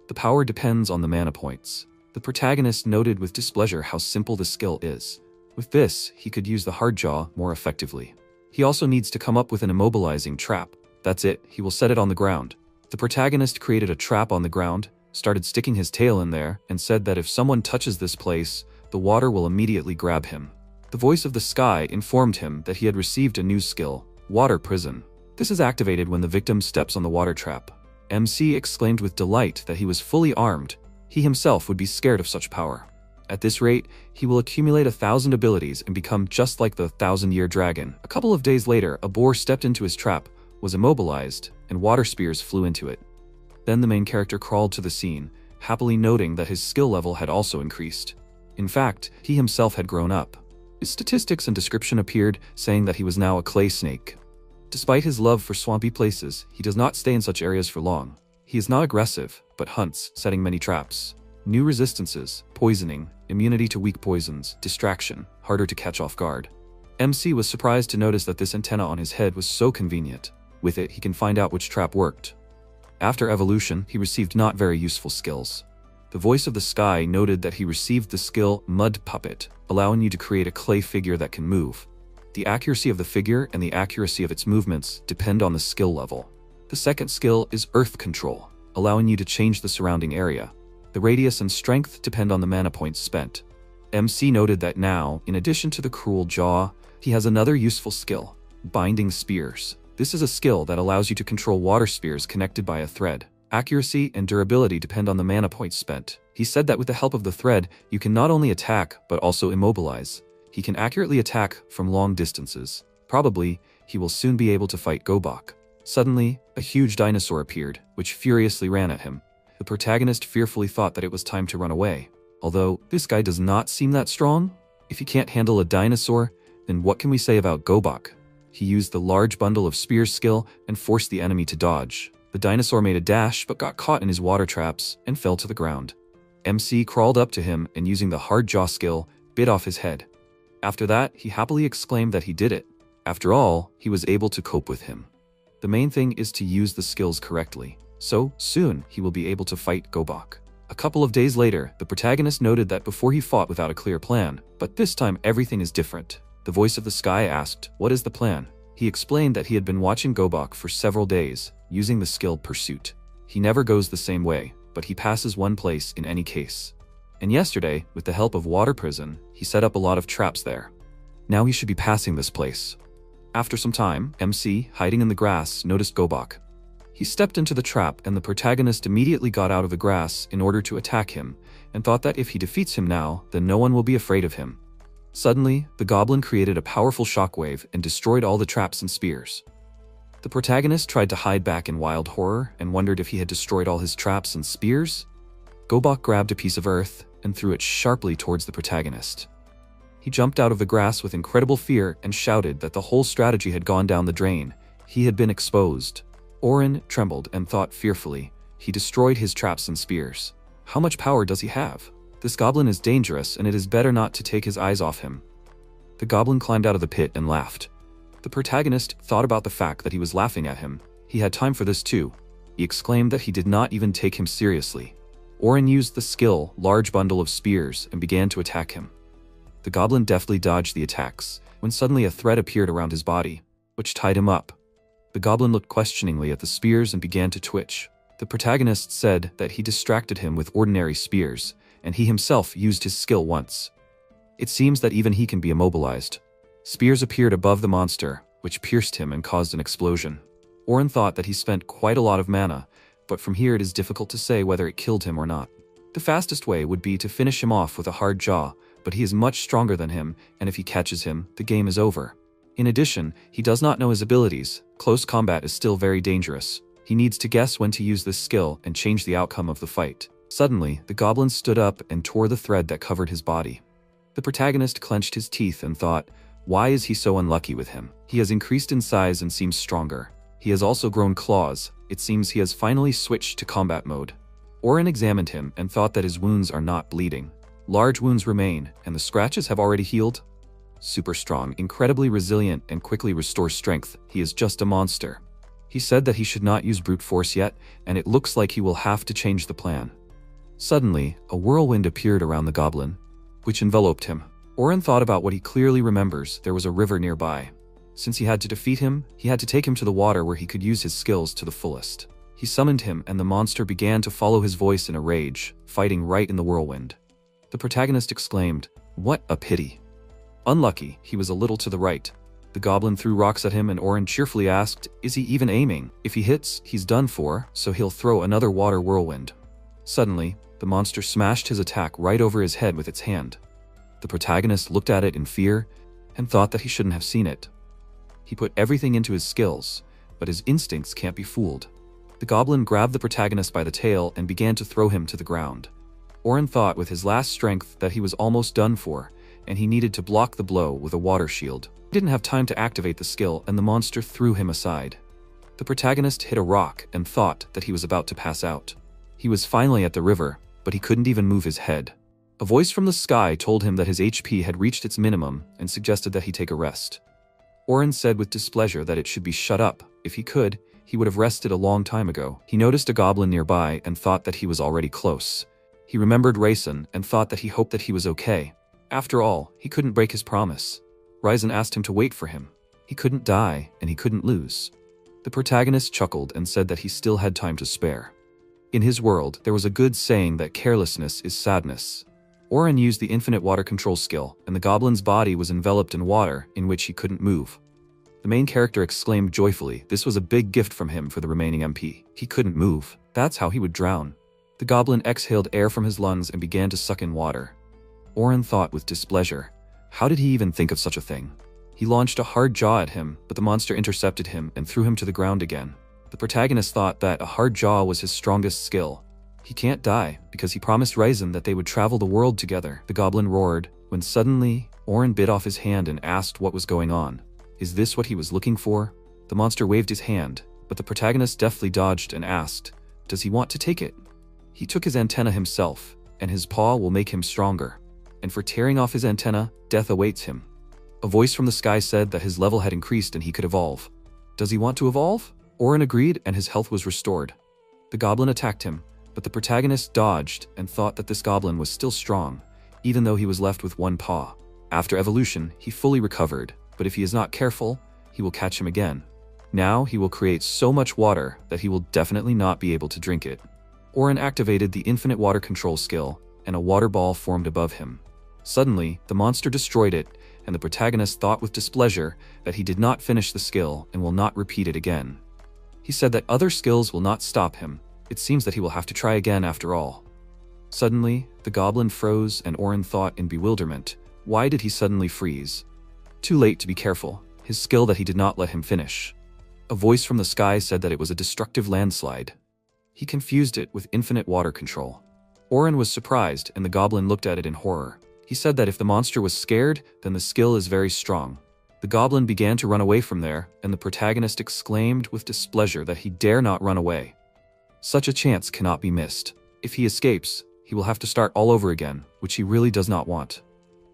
The power depends on the mana points. The protagonist noted with displeasure how simple the skill is. With this, he could use the hard jaw more effectively. He also needs to come up with an immobilizing trap. That's it, he will set it on the ground. The protagonist created a trap on the ground, started sticking his tail in there, and said that if someone touches this place, the water will immediately grab him. The voice of the sky informed him that he had received a new skill, Water Prison. This is activated when the victim steps on the water trap. MC exclaimed with delight that he was fully armed. He himself would be scared of such power. At this rate, he will accumulate 1,000 abilities and become just like the 1,000-year dragon. A couple of days later, a boar stepped into his trap, was immobilized, and water spears flew into it. Then the main character crawled to the scene, happily noting that his skill level had also increased. In fact, he himself had grown up. His statistics and description appeared, saying that he was now a clay snake. Despite his love for swampy places, he does not stay in such areas for long. He is not aggressive, but hunts, setting many traps. New resistances, poisoning, immunity to weak poisons, distraction, harder to catch off guard. MC was surprised to notice that this antenna on his head was so convenient. With it, he can find out which trap worked. After evolution, he received not very useful skills. The voice of the sky noted that he received the skill Mud Puppet, allowing you to create a clay figure that can move. The accuracy of the figure and the accuracy of its movements depend on the skill level. The second skill is Earth Control, allowing you to change the surrounding area. The radius and strength depend on the mana points spent. MC noted that now, in addition to the cruel jaw, he has another useful skill, Binding Spears. This is a skill that allows you to control water spears connected by a thread. Accuracy and durability depend on the mana points spent. He said that with the help of the thread, you can not only attack, but also immobilize. He can accurately attack from long distances. Probably, he will soon be able to fight Gobak. Suddenly, a huge dinosaur appeared, which furiously ran at him. The protagonist fearfully thought that it was time to run away. Although, this guy does not seem that strong. If he can't handle a dinosaur, then what can we say about Gobak? He used the large bundle of spears skill and forced the enemy to dodge. The dinosaur made a dash but got caught in his water traps and fell to the ground. MC crawled up to him and using the hard jaw skill, bit off his head. After that, he happily exclaimed that he did it. After all, he was able to cope with him. The main thing is to use the skills correctly. So, soon, he will be able to fight Gobak. A couple of days later, the protagonist noted that before he fought without a clear plan, but this time everything is different. The voice of the sky asked, "What is the plan?" He explained that he had been watching Gobak for several days, using the skill Pursuit. He never goes the same way, but he passes one place in any case. And yesterday, with the help of Water Prison, he set up a lot of traps there. Now he should be passing this place. After some time, MC, hiding in the grass, noticed Gobak. He stepped into the trap and the protagonist immediately got out of the grass in order to attack him, and thought that if he defeats him now, then no one will be afraid of him. Suddenly, the goblin created a powerful shockwave and destroyed all the traps and spears. The protagonist tried to hide back in wild horror and wondered if he had destroyed all his traps and spears. Gobak grabbed a piece of earth and threw it sharply towards the protagonist. He jumped out of the grass with incredible fear and shouted that the whole strategy had gone down the drain. He had been exposed. Orin trembled and thought fearfully. He destroyed his traps and spears. How much power does he have? This goblin is dangerous and it is better not to take his eyes off him. The goblin climbed out of the pit and laughed. The protagonist thought about the fact that he was laughing at him. He had time for this too. He exclaimed that he did not even take him seriously. Orin used the skill Large Bundle of Spears and began to attack him. The goblin deftly dodged the attacks, when suddenly a thread appeared around his body, which tied him up. The goblin looked questioningly at the spears and began to twitch. The protagonist said that he distracted him with ordinary spears, and he himself used his skill once. It seems that even he can be immobilized. Spears appeared above the monster, which pierced him and caused an explosion. Orin thought that he spent quite a lot of mana, but from here it is difficult to say whether it killed him or not. The fastest way would be to finish him off with a hard jaw, but he is much stronger than him, and if he catches him, the game is over. In addition, he does not know his abilities. Close combat is still very dangerous. He needs to guess when to use this skill and change the outcome of the fight. Suddenly, the goblin stood up and tore the thread that covered his body. The protagonist clenched his teeth and thought, why is he so unlucky with him? He has increased in size and seems stronger. He has also grown claws, It seems he has finally switched to combat mode. Oren examined him and thought that his wounds are not bleeding. Large wounds remain, and the scratches have already healed. Super strong, incredibly resilient, and quickly restores strength. He is just a monster. He said that he should not use brute force yet, and it looks like he will have to change the plan. Suddenly, a whirlwind appeared around the goblin, which enveloped him. Oren thought about what he clearly remembers. There was a river nearby. Since he had to defeat him, he had to take him to the water where he could use his skills to the fullest. He summoned him, and the monster began to follow his voice in a rage, fighting right in the whirlwind. The protagonist exclaimed, "What a pity." Unlucky, he was a little to the right. The goblin threw rocks at him, and Oren cheerfully asked, "Is he even aiming? If he hits, he's done for, so he'll throw another water whirlwind." Suddenly, the monster smashed his attack right over his head with its hand. The protagonist looked at it in fear and thought that he shouldn't have seen it. He put everything into his skills, but his instincts can't be fooled. The goblin grabbed the protagonist by the tail and began to throw him to the ground. Oren thought with his last strength that he was almost done for, and he needed to block the blow with a water shield. He didn't have time to activate the skill, and the monster threw him aside. The protagonist hit a rock and thought that he was about to pass out. He was finally at the river, but he couldn't even move his head. A voice from the sky told him that his HP had reached its minimum and suggested that he take a rest. Oren said with displeasure that it should be shut up. If he could, he would have rested a long time ago. He noticed a goblin nearby and thought that he was already close. He remembered Raisin and thought that he hoped that he was okay. After all, he couldn't break his promise. Raisin asked him to wait for him. He couldn't die, and he couldn't lose. The protagonist chuckled and said that he still had time to spare. In his world, there was a good saying that carelessness is sadness. Oren used the infinite water control skill, and the goblin's body was enveloped in water in which he couldn't move. The main character exclaimed joyfully this was a big gift from him for the remaining MP. He couldn't move. That's how he would drown. The goblin exhaled air from his lungs and began to suck in water. Oren thought with displeasure, how did he even think of such a thing? He launched a hard jaw at him, but the monster intercepted him and threw him to the ground again. The protagonist thought that a hard jaw was his strongest skill. He can't die, because he promised Raisin that they would travel the world together. The goblin roared, when suddenly, Oren bit off his hand and asked what was going on. Is this what he was looking for? The monster waved his hand, but the protagonist deftly dodged and asked, does he want to take it? He took his antenna himself, and his paw will make him stronger. And for tearing off his antenna, death awaits him. A voice from the sky said that his level had increased and he could evolve. Does he want to evolve? Oren agreed, and his health was restored. The goblin attacked him, but the protagonist dodged and thought that this goblin was still strong, even though he was left with one paw. After evolution, he fully recovered, but if he is not careful, he will catch him again. Now he will create so much water that he will definitely not be able to drink it. Oren activated the infinite water control skill, and a water ball formed above him. Suddenly, the monster destroyed it, and the protagonist thought with displeasure that he did not finish the skill and will not repeat it again. He said that other skills will not stop him. It seems that he will have to try again after all. Suddenly, the goblin froze, and Oren thought in bewilderment, why did he suddenly freeze? Too late to be careful, his skill that he did not let him finish. A voice from the sky said that it was a destructive landslide. He confused it with infinite water control. Oren was surprised, and the goblin looked at it in horror. He said that if the monster was scared, then the skill is very strong. The goblin began to run away from there, and the protagonist exclaimed with displeasure that he dare not run away. Such a chance cannot be missed. If he escapes, he will have to start all over again, which he really does not want.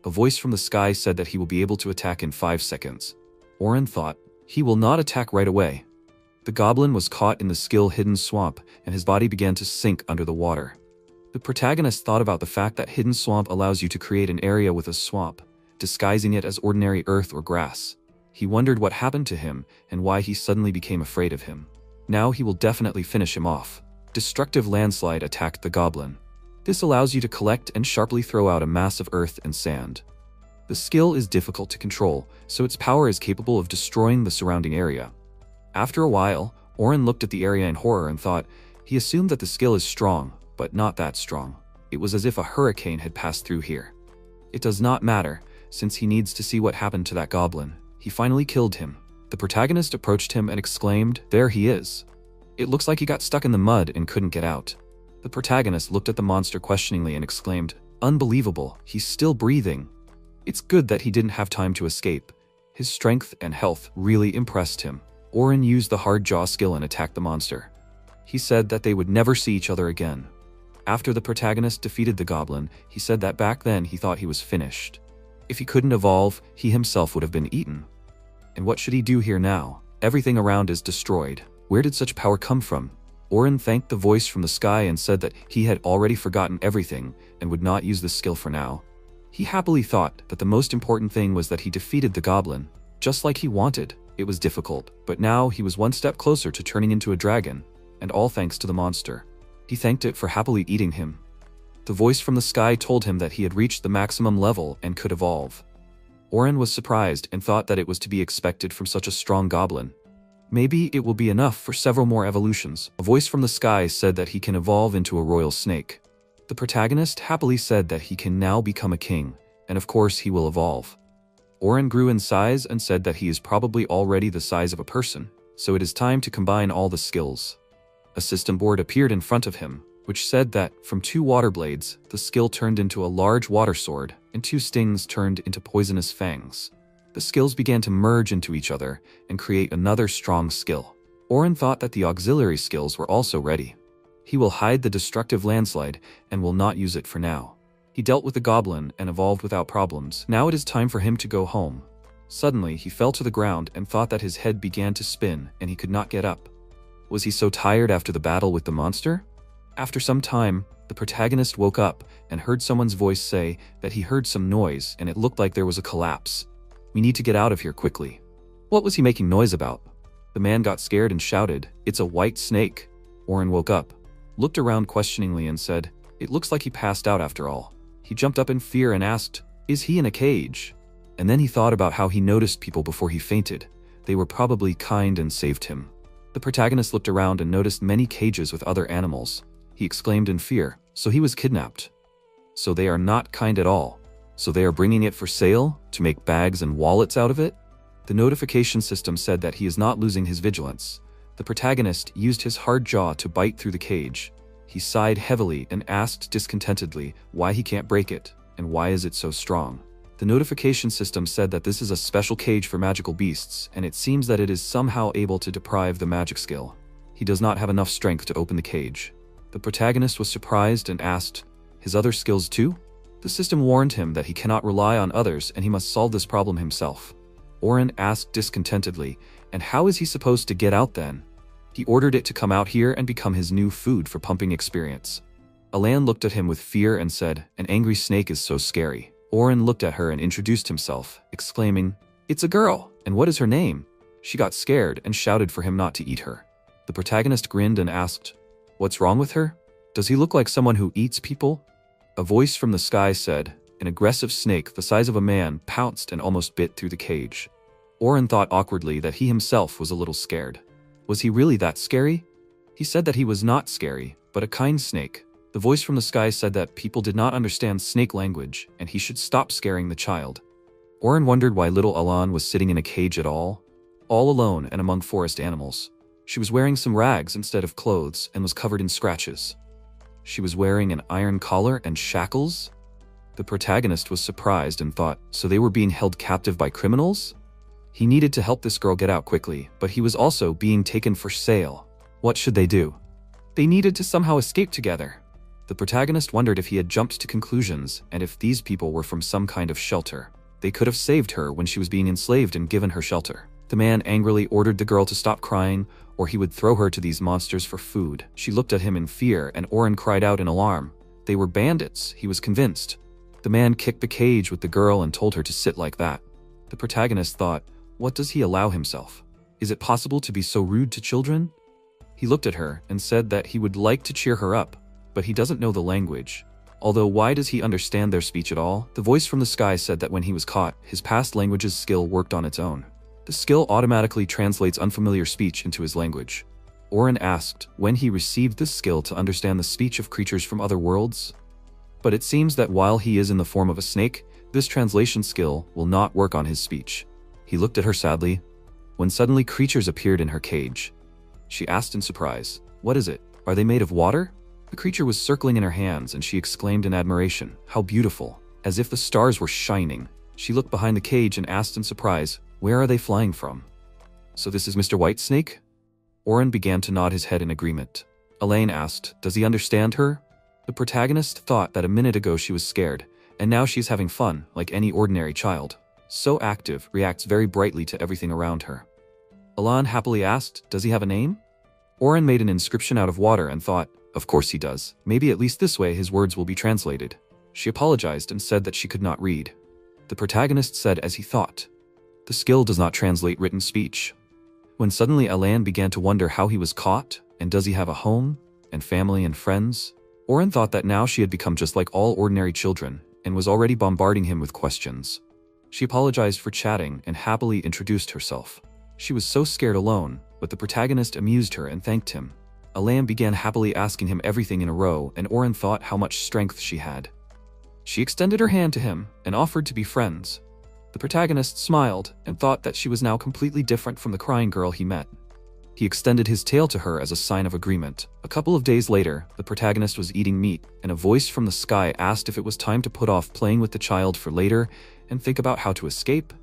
A voice from the sky said that he will be able to attack in 5 seconds. Oren thought, he will not attack right away. The goblin was caught in the skill-hidden swamp, and his body began to sink under the water. The protagonist thought about the fact that hidden swamp allows you to create an area with a swamp, disguising it as ordinary earth or grass. He wondered what happened to him and why he suddenly became afraid of him. Now he will definitely finish him off. Destructive landslide attacked the goblin. This allows you to collect and sharply throw out a mass of earth and sand. The skill is difficult to control, so its power is capable of destroying the surrounding area. After a while, Oren looked at the area in horror and thought, he assumed that the skill is strong, but not that strong. It was as if a hurricane had passed through here. It does not matter, since he needs to see what happened to that goblin. He finally killed him. The protagonist approached him and exclaimed, there he is. It looks like he got stuck in the mud and couldn't get out. The protagonist looked at the monster questioningly and exclaimed, unbelievable, he's still breathing. It's good that he didn't have time to escape. His strength and health really impressed him. Oren used the hard jaw skill and attacked the monster. He said that they would never see each other again. After the protagonist defeated the goblin, he said that back then he thought he was finished. If he couldn't evolve, he himself would have been eaten. And what should he do here now? Everything around is destroyed. Where did such power come from? Oren thanked the voice from the sky and said that he had already forgotten everything and would not use this skill for now. He happily thought that the most important thing was that he defeated the goblin, just like he wanted. It was difficult, but now he was one step closer to turning into a dragon, and all thanks to the monster. He thanked it for happily eating him. The voice from the sky told him that he had reached the maximum level and could evolve. Oren was surprised and thought that it was to be expected from such a strong goblin. Maybe it will be enough for several more evolutions. A voice from the sky said that he can evolve into a royal snake. The protagonist happily said that he can now become a king, and of course he will evolve. Oren grew in size and said that he is probably already the size of a person, so it is time to combine all the skills. A system board appeared in front of him, which said that from 2 water blades, the skill turned into a large water sword, and 2 stings turned into poisonous fangs. The skills began to merge into each other and create another strong skill. Oren thought that the auxiliary skills were also ready. He will hide the destructive landslide and will not use it for now. He dealt with the goblin and evolved without problems. Now it is time for him to go home. Suddenly, he fell to the ground and thought that his head began to spin and he could not get up. Was he so tired after the battle with the monster? After some time, the protagonist woke up and heard someone's voice say that he heard some noise and it looked like there was a collapse. We need to get out of here quickly. What was he making noise about? The man got scared and shouted, "It's a white snake." Oren woke up, looked around questioningly and said, "It looks like he passed out after all." He jumped up in fear and asked, "Is he in a cage?" And then he thought about how he noticed people before he fainted. They were probably kind and saved him. The protagonist looked around and noticed many cages with other animals. He exclaimed in fear, "So he was kidnapped. So they are not kind at all. So they are bringing it for sale to make bags and wallets out of it?" The notification system said that he is not losing his vigilance. The protagonist used his hard jaw to bite through the cage. He sighed heavily and asked discontentedly why he can't break it, and why is it so strong. The notification system said that this is a special cage for magical beasts, and it seems that it is somehow able to deprive the magic skill. He does not have enough strength to open the cage. The protagonist was surprised and asked, "His other skills too?" The system warned him that he cannot rely on others and he must solve this problem himself. Oren asked discontentedly, "And how is he supposed to get out then?" He ordered it to come out here and become his new food for pumping experience. Alan looked at him with fear and said, "An angry snake is so scary." Oren looked at her and introduced himself, exclaiming, "It's a girl, and what is her name?" She got scared and shouted for him not to eat her. The protagonist grinned and asked, "What's wrong with her? Does he look like someone who eats people?" A voice from the sky said, "An aggressive snake the size of a man pounced and almost bit through the cage." Oren thought awkwardly that he himself was a little scared. Was he really that scary? He said that he was not scary, but a kind snake. The voice from the sky said that people did not understand snake language and he should stop scaring the child. Oren wondered why little Alan was sitting in a cage at all alone and among forest animals. She was wearing some rags instead of clothes and was covered in scratches. She was wearing an iron collar and shackles? The protagonist was surprised and thought, so they were being held captive by criminals? He needed to help this girl get out quickly, but he was also being taken for sale. What should they do? They needed to somehow escape together. The protagonist wondered if he had jumped to conclusions and if these people were from some kind of shelter. They could have saved her when she was being enslaved and given her shelter. The man angrily ordered the girl to stop crying, or he would throw her to these monsters for food. She looked at him in fear, and Oren cried out in alarm. They were bandits, he was convinced. The man kicked the cage with the girl and told her to sit like that. The protagonist thought, what does he allow himself? Is it possible to be so rude to children? He looked at her and said that he would like to cheer her up, but he doesn't know the language. Although why does he understand their speech at all? The voice from the sky said that when he was caught, his past languages skill worked on its own. The skill automatically translates unfamiliar speech into his language. Oren asked when he received this skill to understand the speech of creatures from other worlds. But it seems that while he is in the form of a snake, this translation skill will not work on his speech. He looked at her sadly, when suddenly creatures appeared in her cage. She asked in surprise, "What is it? Are they made of water?" The creature was circling in her hands and she exclaimed in admiration, "How beautiful!" As if the stars were shining. She looked behind the cage and asked in surprise, "Where are they flying from?" "So this is Mr. Whitesnake?" Oren began to nod his head in agreement. Elaine asked, "Does he understand her?" The protagonist thought that a minute ago she was scared, and now she's having fun, like any ordinary child. So active, reacts very brightly to everything around her. Alan happily asked, "Does he have a name?" Oren made an inscription out of water and thought, "Of course he does. Maybe at least this way his words will be translated." She apologized and said that she could not read. The protagonist said as he thought, "The skill does not translate written speech." When suddenly Alan began to wonder how he was caught, and does he have a home, and family and friends? Oren thought that now she had become just like all ordinary children, and was already bombarding him with questions. She apologized for chatting and happily introduced herself. She was so scared alone, but the protagonist amused her and thanked him. Alan began happily asking him everything in a row, and Oren thought how much strength she had. She extended her hand to him and offered to be friends. The protagonist smiled and thought that she was now completely different from the crying girl he met. He extended his tail to her as a sign of agreement. A couple of days later, the protagonist was eating meat, and a voice from the sky asked if it was time to put off playing with the child for later and think about how to escape.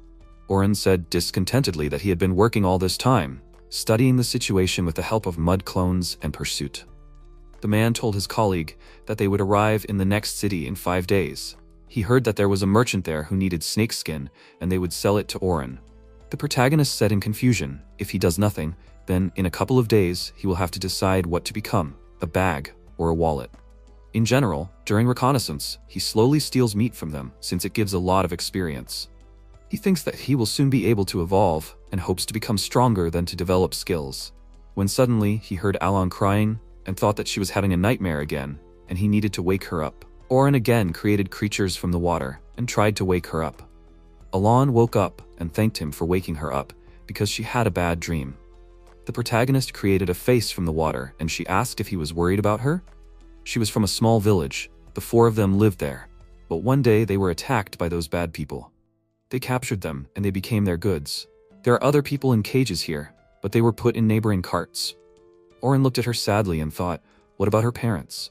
Oren said discontentedly that he had been working all this time, studying the situation with the help of mud clones and pursuit. The man told his colleague that they would arrive in the next city in 5 days. He heard that there was a merchant there who needed snakeskin, and they would sell it to Oren. The protagonist said in confusion, if he does nothing, then in a couple of days he will have to decide what to become, a bag or a wallet. In general, during reconnaissance, he slowly steals meat from them since it gives a lot of experience. He thinks that he will soon be able to evolve and hopes to become stronger than to develop skills. When suddenly he heard Alan crying and thought that she was having a nightmare again, and he needed to wake her up. Oren again created creatures from the water and tried to wake her up. Alan woke up and thanked him for waking her up because she had a bad dream. The protagonist created a face from the water and she asked if he was worried about her. She was from a small village. The 4 of them lived there. But one day they were attacked by those bad people. They captured them and they became their goods. There are other people in cages here, but they were put in neighboring carts. Oren looked at her sadly and thought, what about her parents?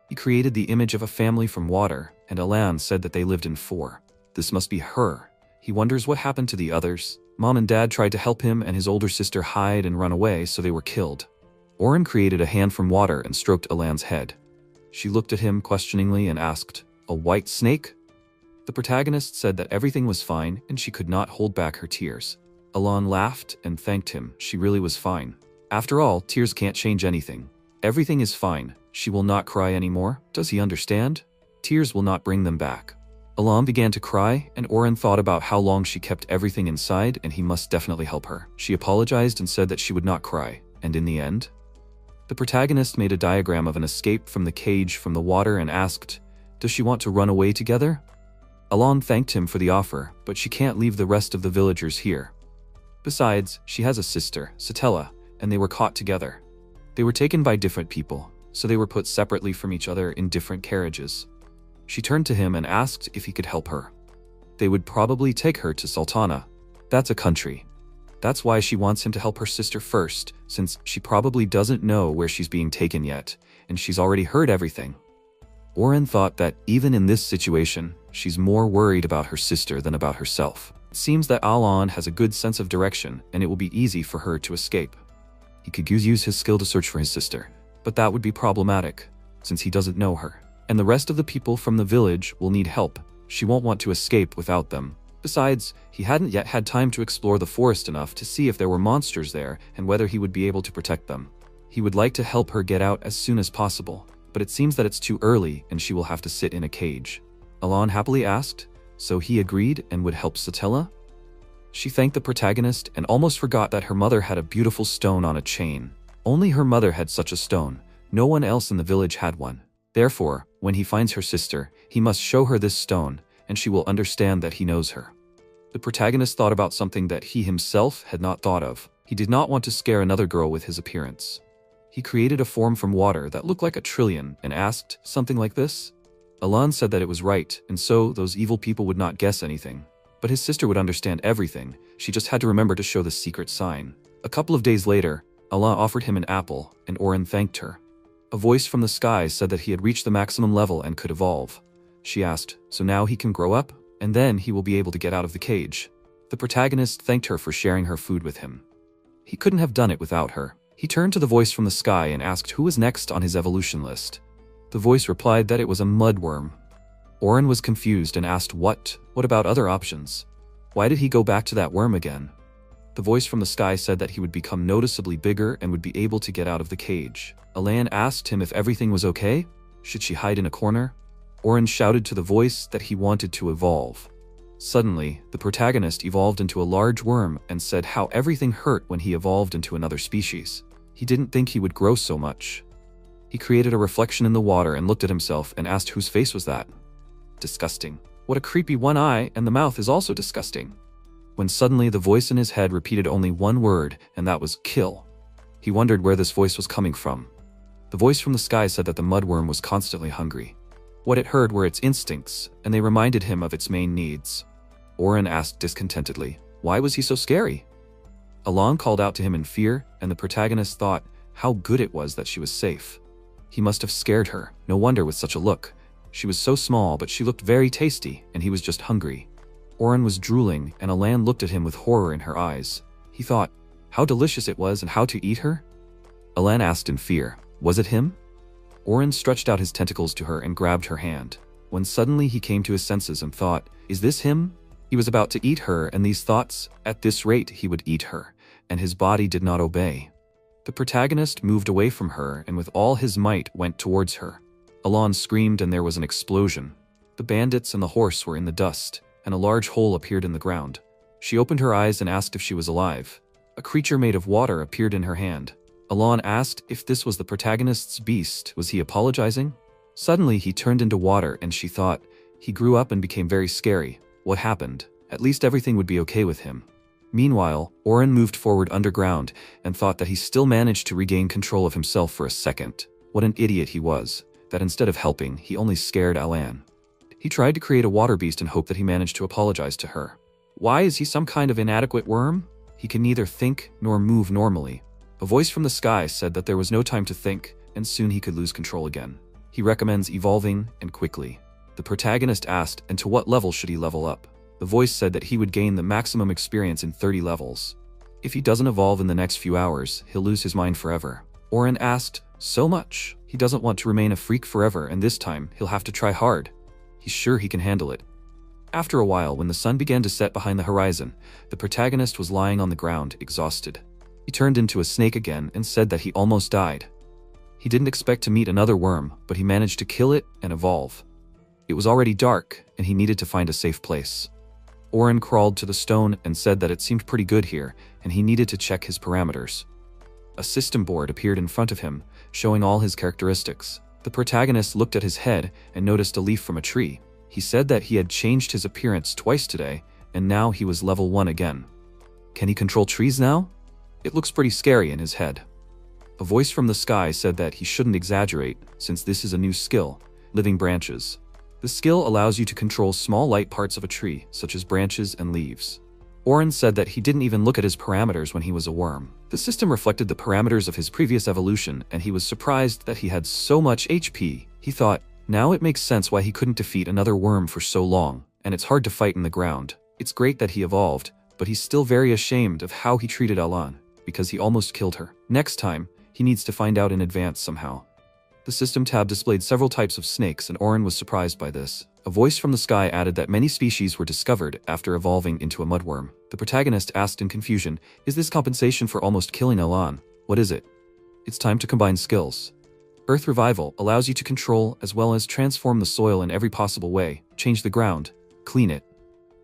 He created the image of a family from water, and Alan said that they lived in 4. This must be her. He wonders what happened to the others. Mom and Dad tried to help him and his older sister hide and run away, so they were killed. Oren created a hand from water and stroked Alan's head. She looked at him questioningly and asked, "A white snake?" The protagonist said that everything was fine and she could not hold back her tears. Alan laughed and thanked him. She really was fine. After all, tears can't change anything. Everything is fine. She will not cry anymore. Does he understand? Tears will not bring them back. Alan began to cry, and Oren thought about how long she kept everything inside and he must definitely help her. She apologized and said that she would not cry, and in the end, the protagonist made a diagram of an escape from the cage from the water and asked, does she want to run away together? Alan thanked him for the offer, but she can't leave the rest of the villagers here. Besides, she has a sister, Satella, and they were caught together. They were taken by different people, so they were put separately from each other in different carriages. She turned to him and asked if he could help her. They would probably take her to Sultana. That's a country. That's why she wants him to help her sister first, since she probably doesn't know where she's being taken yet, and she's already heard everything. Oren thought that even in this situation, she's more worried about her sister than about herself. It seems that Alan has a good sense of direction, and it will be easy for her to escape. He could use his skill to search for his sister, but that would be problematic, since he doesn't know her. And the rest of the people from the village will need help. She won't want to escape without them. Besides, he hadn't yet had time to explore the forest enough to see if there were monsters there and whether he would be able to protect them. He would like to help her get out as soon as possible, but it seems that it's too early and she will have to sit in a cage. Alan happily asked, so he agreed and would help Satella? She thanked the protagonist and almost forgot that her mother had a beautiful stone on a chain. Only her mother had such a stone. No one else in the village had one. Therefore, when he finds her sister, he must show her this stone, and she will understand that he knows her. The protagonist thought about something that he himself had not thought of. He did not want to scare another girl with his appearance. He created a form from water that looked like a trillion and asked, something like this? Alan said that it was right, and so those evil people would not guess anything. But his sister would understand everything. She just had to remember to show the secret sign. A couple of days later, Alan offered him an apple, and Oren thanked her. A voice from the sky said that he had reached the maximum level and could evolve. She asked, so now he can grow up, and then he will be able to get out of the cage. The protagonist thanked her for sharing her food with him. He couldn't have done it without her. He turned to the voice from the sky and asked who was next on his evolution list. The voice replied that it was a mudworm. Oren was confused and asked what about other options? Why did he go back to that worm again? The voice from the sky said that he would become noticeably bigger and would be able to get out of the cage. Alan asked him if everything was okay. Should she hide in a corner? Oren shouted to the voice that he wanted to evolve. Suddenly, the protagonist evolved into a large worm and said how everything hurt when he evolved into another species. He didn't think he would grow so much. He created a reflection in the water and looked at himself and asked whose face was that? Disgusting. What a creepy one eye, and the mouth is also disgusting. When suddenly the voice in his head repeated only one word, and that was kill. He wondered where this voice was coming from. The voice from the sky said that the mudworm was constantly hungry. What it heard were its instincts, and they reminded him of its main needs. Oren asked discontentedly, why was he so scary? Alan called out to him in fear, and the protagonist thought how good it was that she was safe. He must have scared her, no wonder with such a look. She was so small, but she looked very tasty, and he was just hungry. Oren was drooling, and Alan looked at him with horror in her eyes. He thought how delicious it was and how to eat her. Alan asked in fear, was it him? Oren stretched out his tentacles to her and grabbed her hand. When suddenly he came to his senses and thought, is this him? He was about to eat her, and these thoughts, at this rate he would eat her, and his body did not obey. The protagonist moved away from her and with all his might went towards her. Alan screamed and there was an explosion. The bandits and the horse were in the dust, and a large hole appeared in the ground. She opened her eyes and asked if she was alive. A creature made of water appeared in her hand. Alan asked if this was the protagonist's beast. Was he apologizing? Suddenly he turned into water and she thought, he grew up and became very scary. What happened? At least everything would be okay with him. Meanwhile, Oren moved forward underground and thought that he still managed to regain control of himself for a second. What an idiot he was, that instead of helping, he only scared Alan. He tried to create a water beast and hoped that he managed to apologize to her. Why is he some kind of inadequate worm? He can neither think nor move normally. A voice from the sky said that there was no time to think, and soon he could lose control again. He recommends evolving, and quickly. The protagonist asked, and to what level should he level up? The voice said that he would gain the maximum experience in 30 levels. If he doesn't evolve in the next few hours, he'll lose his mind forever. Oren asked, so much? He doesn't want to remain a freak forever, and this time, he'll have to try hard. He's sure he can handle it. After a while, when the sun began to set behind the horizon, the protagonist was lying on the ground, exhausted. He turned into a snake again and said that he almost died. He didn't expect to meet another worm, but he managed to kill it and evolve. It was already dark, and he needed to find a safe place. Oren crawled to the stone and said that it seemed pretty good here, and he needed to check his parameters. A system board appeared in front of him, showing all his characteristics. The protagonist looked at his head and noticed a leaf from a tree. He said that he had changed his appearance twice today, and now he was level 1 again. Can he control trees now? It looks pretty scary in his head. A voice from the sky said that he shouldn't exaggerate, since this is a new skill, living branches. The skill allows you to control small light parts of a tree, such as branches and leaves. Oren said that he didn't even look at his parameters when he was a worm. The system reflected the parameters of his previous evolution, and he was surprised that he had so much HP. He thought, now it makes sense why he couldn't defeat another worm for so long, and it's hard to fight in the ground. It's great that he evolved, but he's still very ashamed of how he treated Alan, because he almost killed her. Next time, he needs to find out in advance somehow. The system tab displayed several types of snakes, and Oren was surprised by this. A voice from the sky added that many species were discovered after evolving into a mudworm. The protagonist asked in confusion, is this compensation for almost killing Alan? What is it? It's time to combine skills. Earth Revival allows you to control as well as transform the soil in every possible way, change the ground, clean it.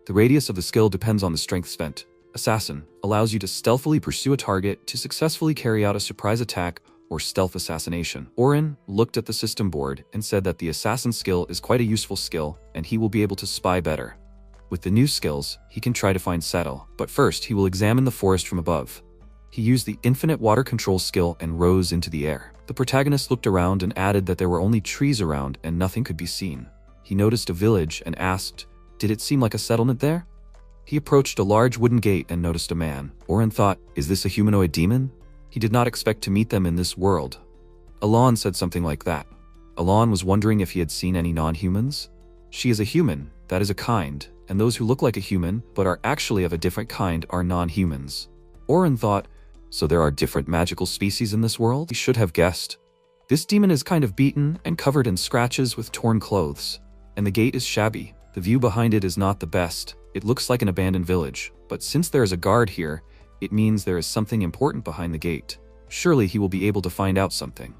The radius of the skill depends on the strength spent. Assassin allows you to stealthily pursue a target to successfully carry out a surprise attack or stealth assassination. Oren looked at the system board and said that the assassin skill is quite a useful skill and he will be able to spy better. With the new skills, he can try to find Settle, but first he will examine the forest from above. He used the infinite water control skill and rose into the air. The protagonist looked around and added that there were only trees around and nothing could be seen. He noticed a village and asked, did it seem like a settlement there? He approached a large wooden gate and noticed a man. Oren thought, is this a humanoid demon? He did not expect to meet them in this world. Alan said something like that. Alan was wondering if he had seen any non-humans. She is a human, that is a kind, and those who look like a human but are actually of a different kind are non-humans. Oren thought, So there are different magical species in this world? He should have guessed. This demon is kind of beaten and covered in scratches with torn clothes. And the gate is shabby. The view behind it is not the best. It looks like an abandoned village. But since there is a guard here, it means there is something important behind the gate. Surely he will be able to find out something.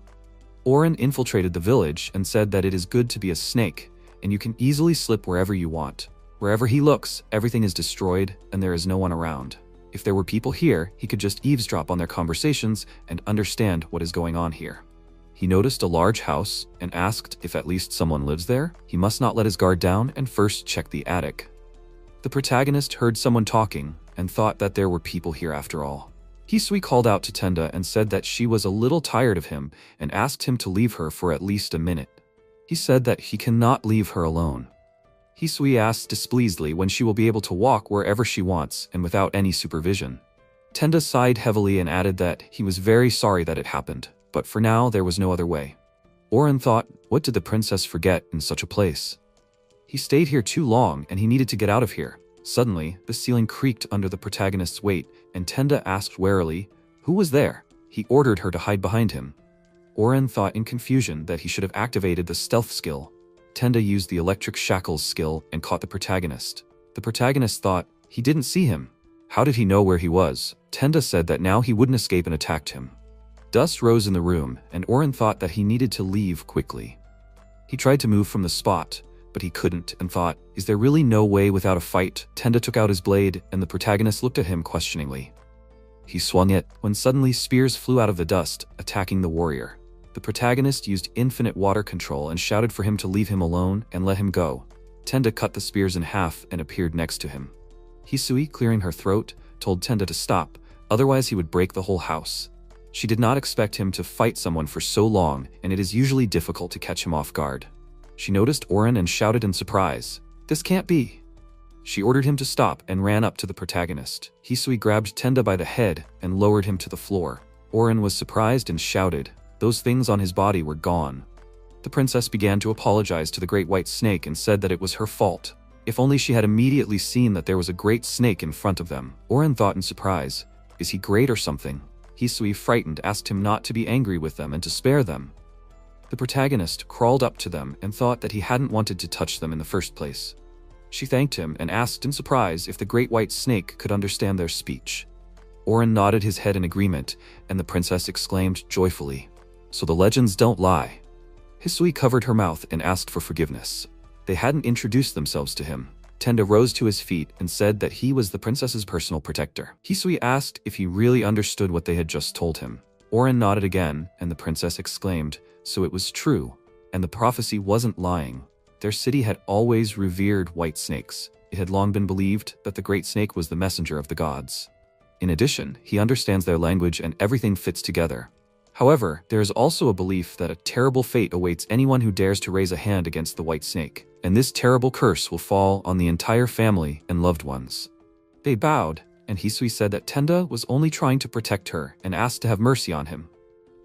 Oren infiltrated the village and said that it is good to be a snake, and you can easily slip wherever you want. Wherever he looks, everything is destroyed and there is no one around. If there were people here, he could just eavesdrop on their conversations and understand what is going on here. He noticed a large house and asked if at least someone lives there. He must not let his guard down and first check the attic. The protagonist heard someone talking and thought that there were people here after all. Hisui called out to Tenda and said that she was a little tired of him and asked him to leave her for at least a minute. He said that he cannot leave her alone. Hisui asked displeasedly when she will be able to walk wherever she wants and without any supervision. Tenda sighed heavily and added that he was very sorry that it happened, but for now there was no other way. Oren thought, what did the princess forget in such a place? He stayed here too long and he needed to get out of here. Suddenly, the ceiling creaked under the protagonist's weight, and Tenda asked warily, who was there? He ordered her to hide behind him. Oren thought in confusion that he should have activated the stealth skill. Tenda used the electric shackles skill and caught the protagonist. The protagonist thought, he didn't see him. How did he know where he was? Tenda said that now he wouldn't escape and attacked him. Dust rose in the room, and Oren thought that he needed to leave quickly. He tried to move from the spot, but he couldn't and thought, is there really no way without a fight? Tenda took out his blade and the protagonist looked at him questioningly. He swung it when suddenly spears flew out of the dust, attacking the warrior. The protagonist used infinite water control and shouted for him to leave him alone and let him go. Tenda cut the spears in half and appeared next to him. Hisui, clearing her throat, told Tenda to stop, otherwise he would break the whole house. She did not expect him to fight someone for so long, and it is usually difficult to catch him off guard. She noticed Oren and shouted in surprise, this can't be. She ordered him to stop and ran up to the protagonist. Hisui grabbed Tenda by the head and lowered him to the floor. Oren was surprised and shouted. Those things on his body were gone. The princess began to apologize to the great white snake and said that it was her fault. If only she had immediately seen that there was a great snake in front of them. Oren thought in surprise, is he great or something? Hisui, frightened, asked him not to be angry with them and to spare them. The protagonist crawled up to them and thought that he hadn't wanted to touch them in the first place. She thanked him and asked in surprise if the great white snake could understand their speech. Oren nodded his head in agreement, and the princess exclaimed joyfully, so the legends don't lie. Hisui covered her mouth and asked for forgiveness. They hadn't introduced themselves to him. Tenda rose to his feet and said that he was the princess's personal protector. Hisui asked if he really understood what they had just told him. Oren nodded again, and the princess exclaimed, so it was true, and the prophecy wasn't lying. Their city had always revered white snakes. It had long been believed that the great snake was the messenger of the gods. In addition, he understands their language and everything fits together. However, there is also a belief that a terrible fate awaits anyone who dares to raise a hand against the white snake, and this terrible curse will fall on the entire family and loved ones. They bowed, and Hisui said that Tenda was only trying to protect her and asked to have mercy on him.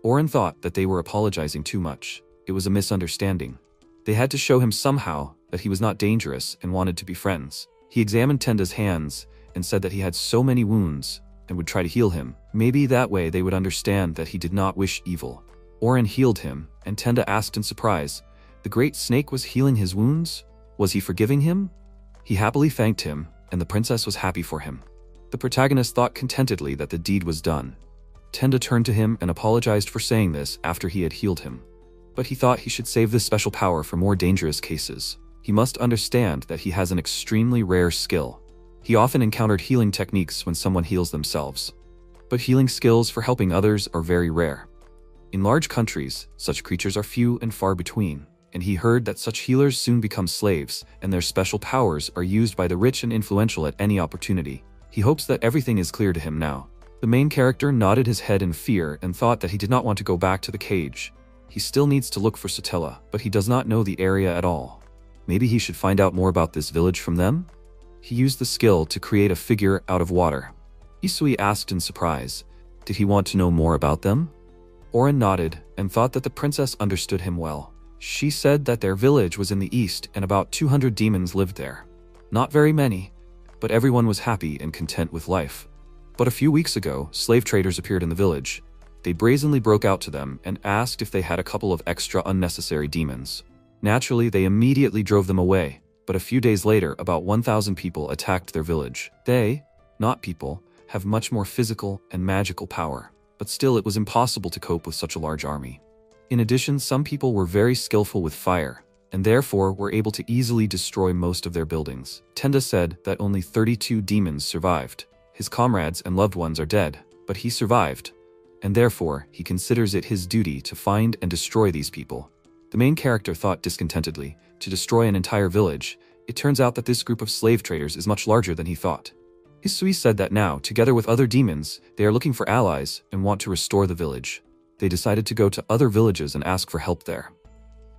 Oren thought that they were apologizing too much. It was a misunderstanding. They had to show him somehow that he was not dangerous and wanted to be friends. He examined Tenda's hands and said that he had so many wounds and would try to heal him. Maybe that way they would understand that he did not wish evil. Oren healed him, and Tenda asked in surprise, the great snake was healing his wounds? Was he forgiving him? He happily thanked him, and the princess was happy for him. The protagonist thought contentedly that the deed was done. Tenda turned to him and apologized for saying this after he had healed him. But he thought he should save this special power for more dangerous cases. He must understand that he has an extremely rare skill. He often encountered healing techniques when someone heals themselves. But healing skills for helping others are very rare. In large countries, such creatures are few and far between, and he heard that such healers soon become slaves, and their special powers are used by the rich and influential at any opportunity. He hopes that everything is clear to him now. The main character nodded his head in fear and thought that he did not want to go back to the cage. He still needs to look for Satella, but he does not know the area at all. Maybe he should find out more about this village from them? He used the skill to create a figure out of water. Hisui asked in surprise, did he want to know more about them? Oren nodded and thought that the princess understood him well. She said that their village was in the east and about 200 demons lived there. Not very many, but everyone was happy and content with life. But a few weeks ago, slave traders appeared in the village. They brazenly broke out to them and asked if they had a couple of extra unnecessary demons. Naturally, they immediately drove them away, but a few days later, about 1,000 people attacked their village. They, not people, have much more physical and magical power, but still it was impossible to cope with such a large army. In addition, some people were very skillful with fire, and therefore were able to easily destroy most of their buildings. Tenda said that only 32 demons survived. His comrades and loved ones are dead, but he survived, and therefore he considers it his duty to find and destroy these people. The main character thought discontentedly, to destroy an entire village. It turns out that this group of slave traders is much larger than he thought. Hisui said that now, together with other demons, they are looking for allies and want to restore the village. They decided to go to other villages and ask for help there.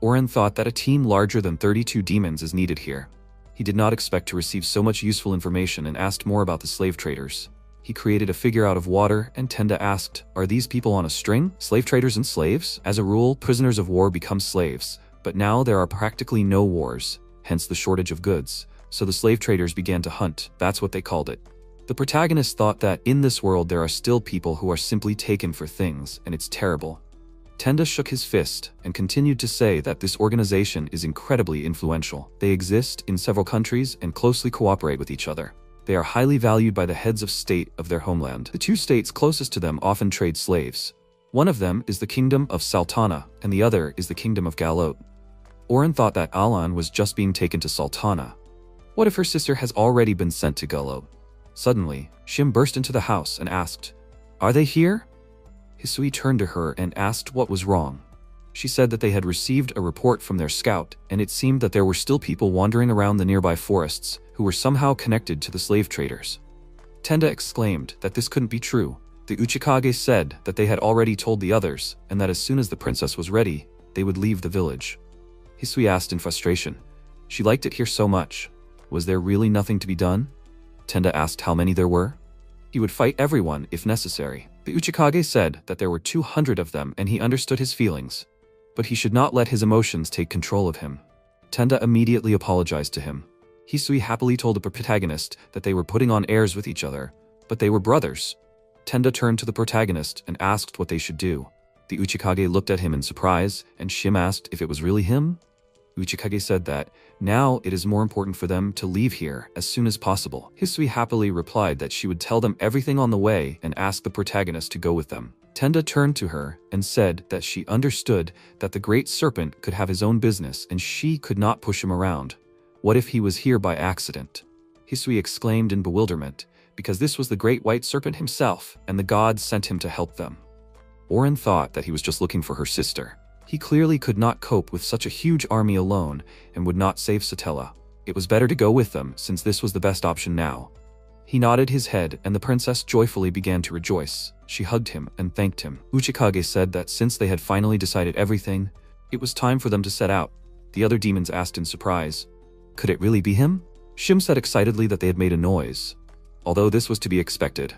Oren thought that a team larger than 32 demons is needed here. He did not expect to receive so much useful information and asked more about the slave traders. He created a figure out of water, and Tenda asked, "Are these people on a string? Slave traders and slaves? As a rule, prisoners of war become slaves, but now there are practically no wars, hence the shortage of goods. So the slave traders began to hunt, that's what they called it." The protagonist thought that in this world there are still people who are simply taken for things, and it's terrible. Tenda shook his fist and continued to say that this organization is incredibly influential. They exist in several countries and closely cooperate with each other. They are highly valued by the heads of state of their homeland. The two states closest to them often trade slaves. One of them is the kingdom of Sultana, and the other is the kingdom of Galot. Oren thought that Alan was just being taken to Sultana. What if her sister has already been sent to Galot? Suddenly, Shim burst into the house and asked, "Are they here?" Hisui turned to her and asked what was wrong. She said that they had received a report from their scout, and it seemed that there were still people wandering around the nearby forests who were somehow connected to the slave traders. Tenda exclaimed that this couldn't be true. The Uchikage said that they had already told the others, and that as soon as the princess was ready, they would leave the village. Hisui asked in frustration. She liked it here so much. Was there really nothing to be done? Tenda asked how many there were. He would fight everyone if necessary. The Uchikage said that there were 200 of them, and he understood his feelings, but he should not let his emotions take control of him. Tenda immediately apologized to him. Hisui happily told the protagonist that they were putting on airs with each other, but they were brothers. Tenda turned to the protagonist and asked what they should do. The Uchikage looked at him in surprise, and Shim asked if it was really him. Uchikage said that now it is more important for them to leave here as soon as possible. Hisui happily replied that she would tell them everything on the way and asked the protagonist to go with them. Tenda turned to her and said that she understood that the great serpent could have his own business and she could not push him around. What if he was here by accident? Hisui exclaimed in bewilderment, because this was the great white serpent himself, and the gods sent him to help them. Oren thought that he was just looking for her sister. He clearly could not cope with such a huge army alone and would not save Satella. It was better to go with them since this was the best option now. He nodded his head and the princess joyfully began to rejoice. She hugged him and thanked him. Uchikage said that since they had finally decided everything, it was time for them to set out. The other demons asked in surprise, "Could it really be him?" Shim said excitedly that they had made a noise, although this was to be expected.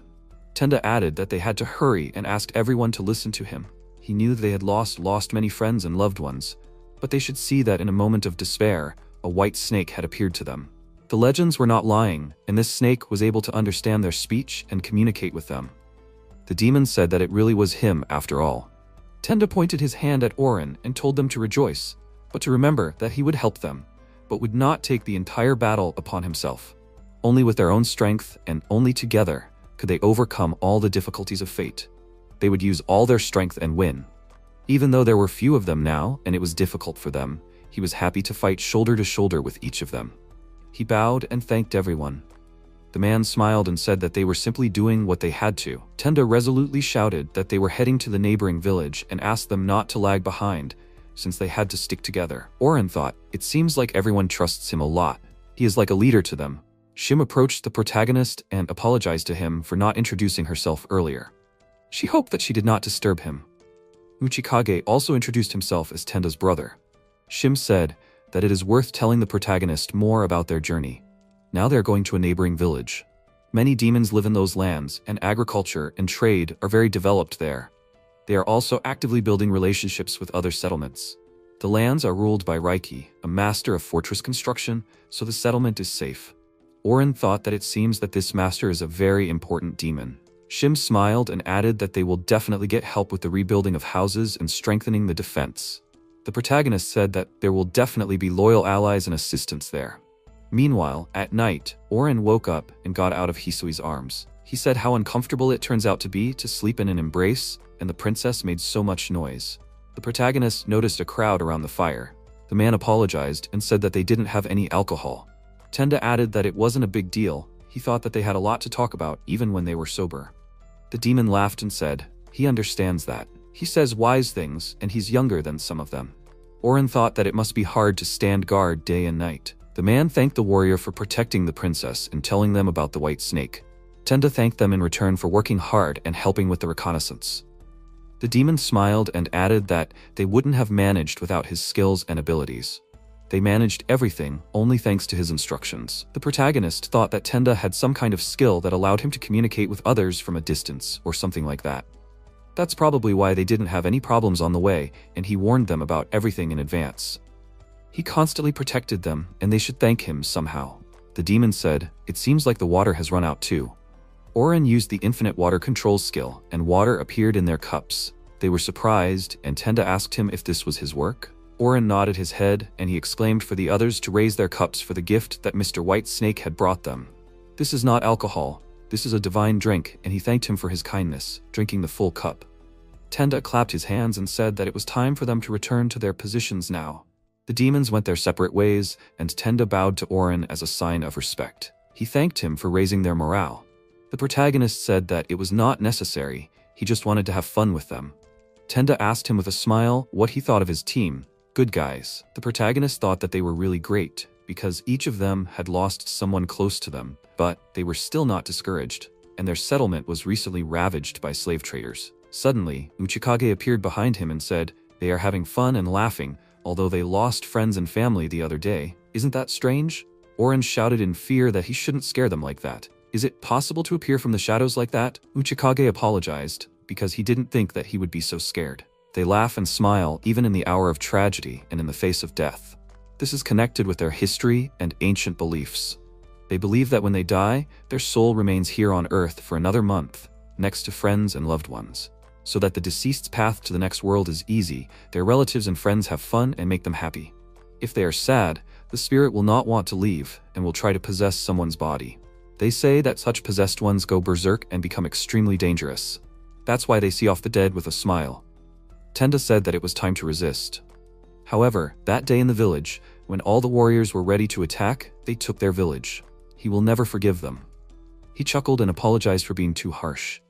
Tenda added that they had to hurry and asked everyone to listen to him. He knew they had lost many friends and loved ones, but they should see that in a moment of despair, a white snake had appeared to them. The legends were not lying, and this snake was able to understand their speech and communicate with them. The demons said that it really was him after all. Tenda pointed his hand at Oren and told them to rejoice, but to remember that he would help them, but would not take the entire battle upon himself. Only with their own strength and only together could they overcome all the difficulties of fate. They would use all their strength and win. Even though there were few of them now and it was difficult for them, he was happy to fight shoulder to shoulder with each of them. He bowed and thanked everyone. The man smiled and said that they were simply doing what they had to. Tenda resolutely shouted that they were heading to the neighboring village and asked them not to lag behind, since they had to stick together. Oren thought, it seems like everyone trusts him a lot. He is like a leader to them. Shim approached the protagonist and apologized to him for not introducing herself earlier. She hoped that she did not disturb him. Uchikage also introduced himself as Tenda's brother. Shim said that it is worth telling the protagonist more about their journey. Now they are going to a neighboring village. Many demons live in those lands, and agriculture and trade are very developed there. They are also actively building relationships with other settlements. The lands are ruled by Reiki, a master of fortress construction, so the settlement is safe. Oren thought that it seems that this master is a very important demon. Shim smiled and added that they will definitely get help with the rebuilding of houses and strengthening the defense. The protagonist said that there will definitely be loyal allies and assistants there. Meanwhile, at night, Oren woke up and got out of Hisui's arms. He said how uncomfortable it turns out to be to sleep in an embrace, and the princess made so much noise. The protagonist noticed a crowd around the fire. The man apologized and said that they didn't have any alcohol. Tenda added that it wasn't a big deal. He thought that they had a lot to talk about even when they were sober. The demon laughed and said, he understands that. He says wise things, and he's younger than some of them. Oren thought that it must be hard to stand guard day and night. The man thanked the warrior for protecting the princess and telling them about the white snake. Tenda thanked them in return for working hard and helping with the reconnaissance. The demon smiled and added that they wouldn't have managed without his skills and abilities. They managed everything only thanks to his instructions. The protagonist thought that Tenda had some kind of skill that allowed him to communicate with others from a distance or something like that. That's probably why they didn't have any problems on the way, and he warned them about everything in advance. He constantly protected them, and they should thank him somehow. The demon said, it seems like the water has run out too. Oren used the infinite water control skill, and water appeared in their cups. They were surprised, and Tenda asked him if this was his work. Oren nodded his head, and he exclaimed for the others to raise their cups for the gift that Mr. White Snake had brought them. This is not alcohol. This is a divine drink, and he thanked him for his kindness, drinking the full cup. Tenda clapped his hands and said that it was time for them to return to their positions now. The demons went their separate ways, and Tenda bowed to Oren as a sign of respect. He thanked him for raising their morale. The protagonist said that it was not necessary, he just wanted to have fun with them. Tenda asked him with a smile what he thought of his team. Good guys. The protagonist thought that they were really great, because each of them had lost someone close to them, but they were still not discouraged, and their settlement was recently ravaged by slave traders. Suddenly, Uchikage appeared behind him and said, they are having fun and laughing, although they lost friends and family the other day. Isn't that strange? Oren shouted in fear that he shouldn't scare them like that. Is it possible to appear from the shadows like that? Uchikage apologized, because he didn't think that he would be so scared. They laugh and smile even in the hour of tragedy and in the face of death. This is connected with their history and ancient beliefs. They believe that when they die, their soul remains here on Earth for another month, next to friends and loved ones. So that the deceased's path to the next world is easy, their relatives and friends have fun and make them happy. If they are sad, the spirit will not want to leave and will try to possess someone's body. They say that such possessed ones go berserk and become extremely dangerous. That's why they see off the dead with a smile. Tenda said that it was time to resist. However, that day in the village, when all the warriors were ready to attack, they took their village. He will never forgive them. He chuckled and apologized for being too harsh.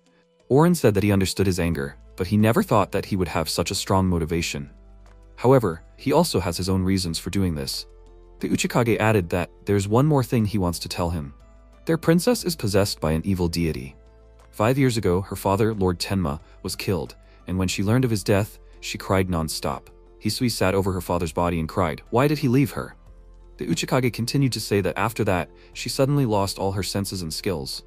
Oren said that he understood his anger, but he never thought that he would have such a strong motivation. However, he also has his own reasons for doing this. The Uchikage added that there's one more thing he wants to tell him. Their princess is possessed by an evil deity. 5 years ago, her father, Lord Tenma, was killed, and when she learned of his death, she cried non-stop. Hisui sat over her father's body and cried, why did he leave her? The Uchikage continued to say that after that, she suddenly lost all her senses and skills.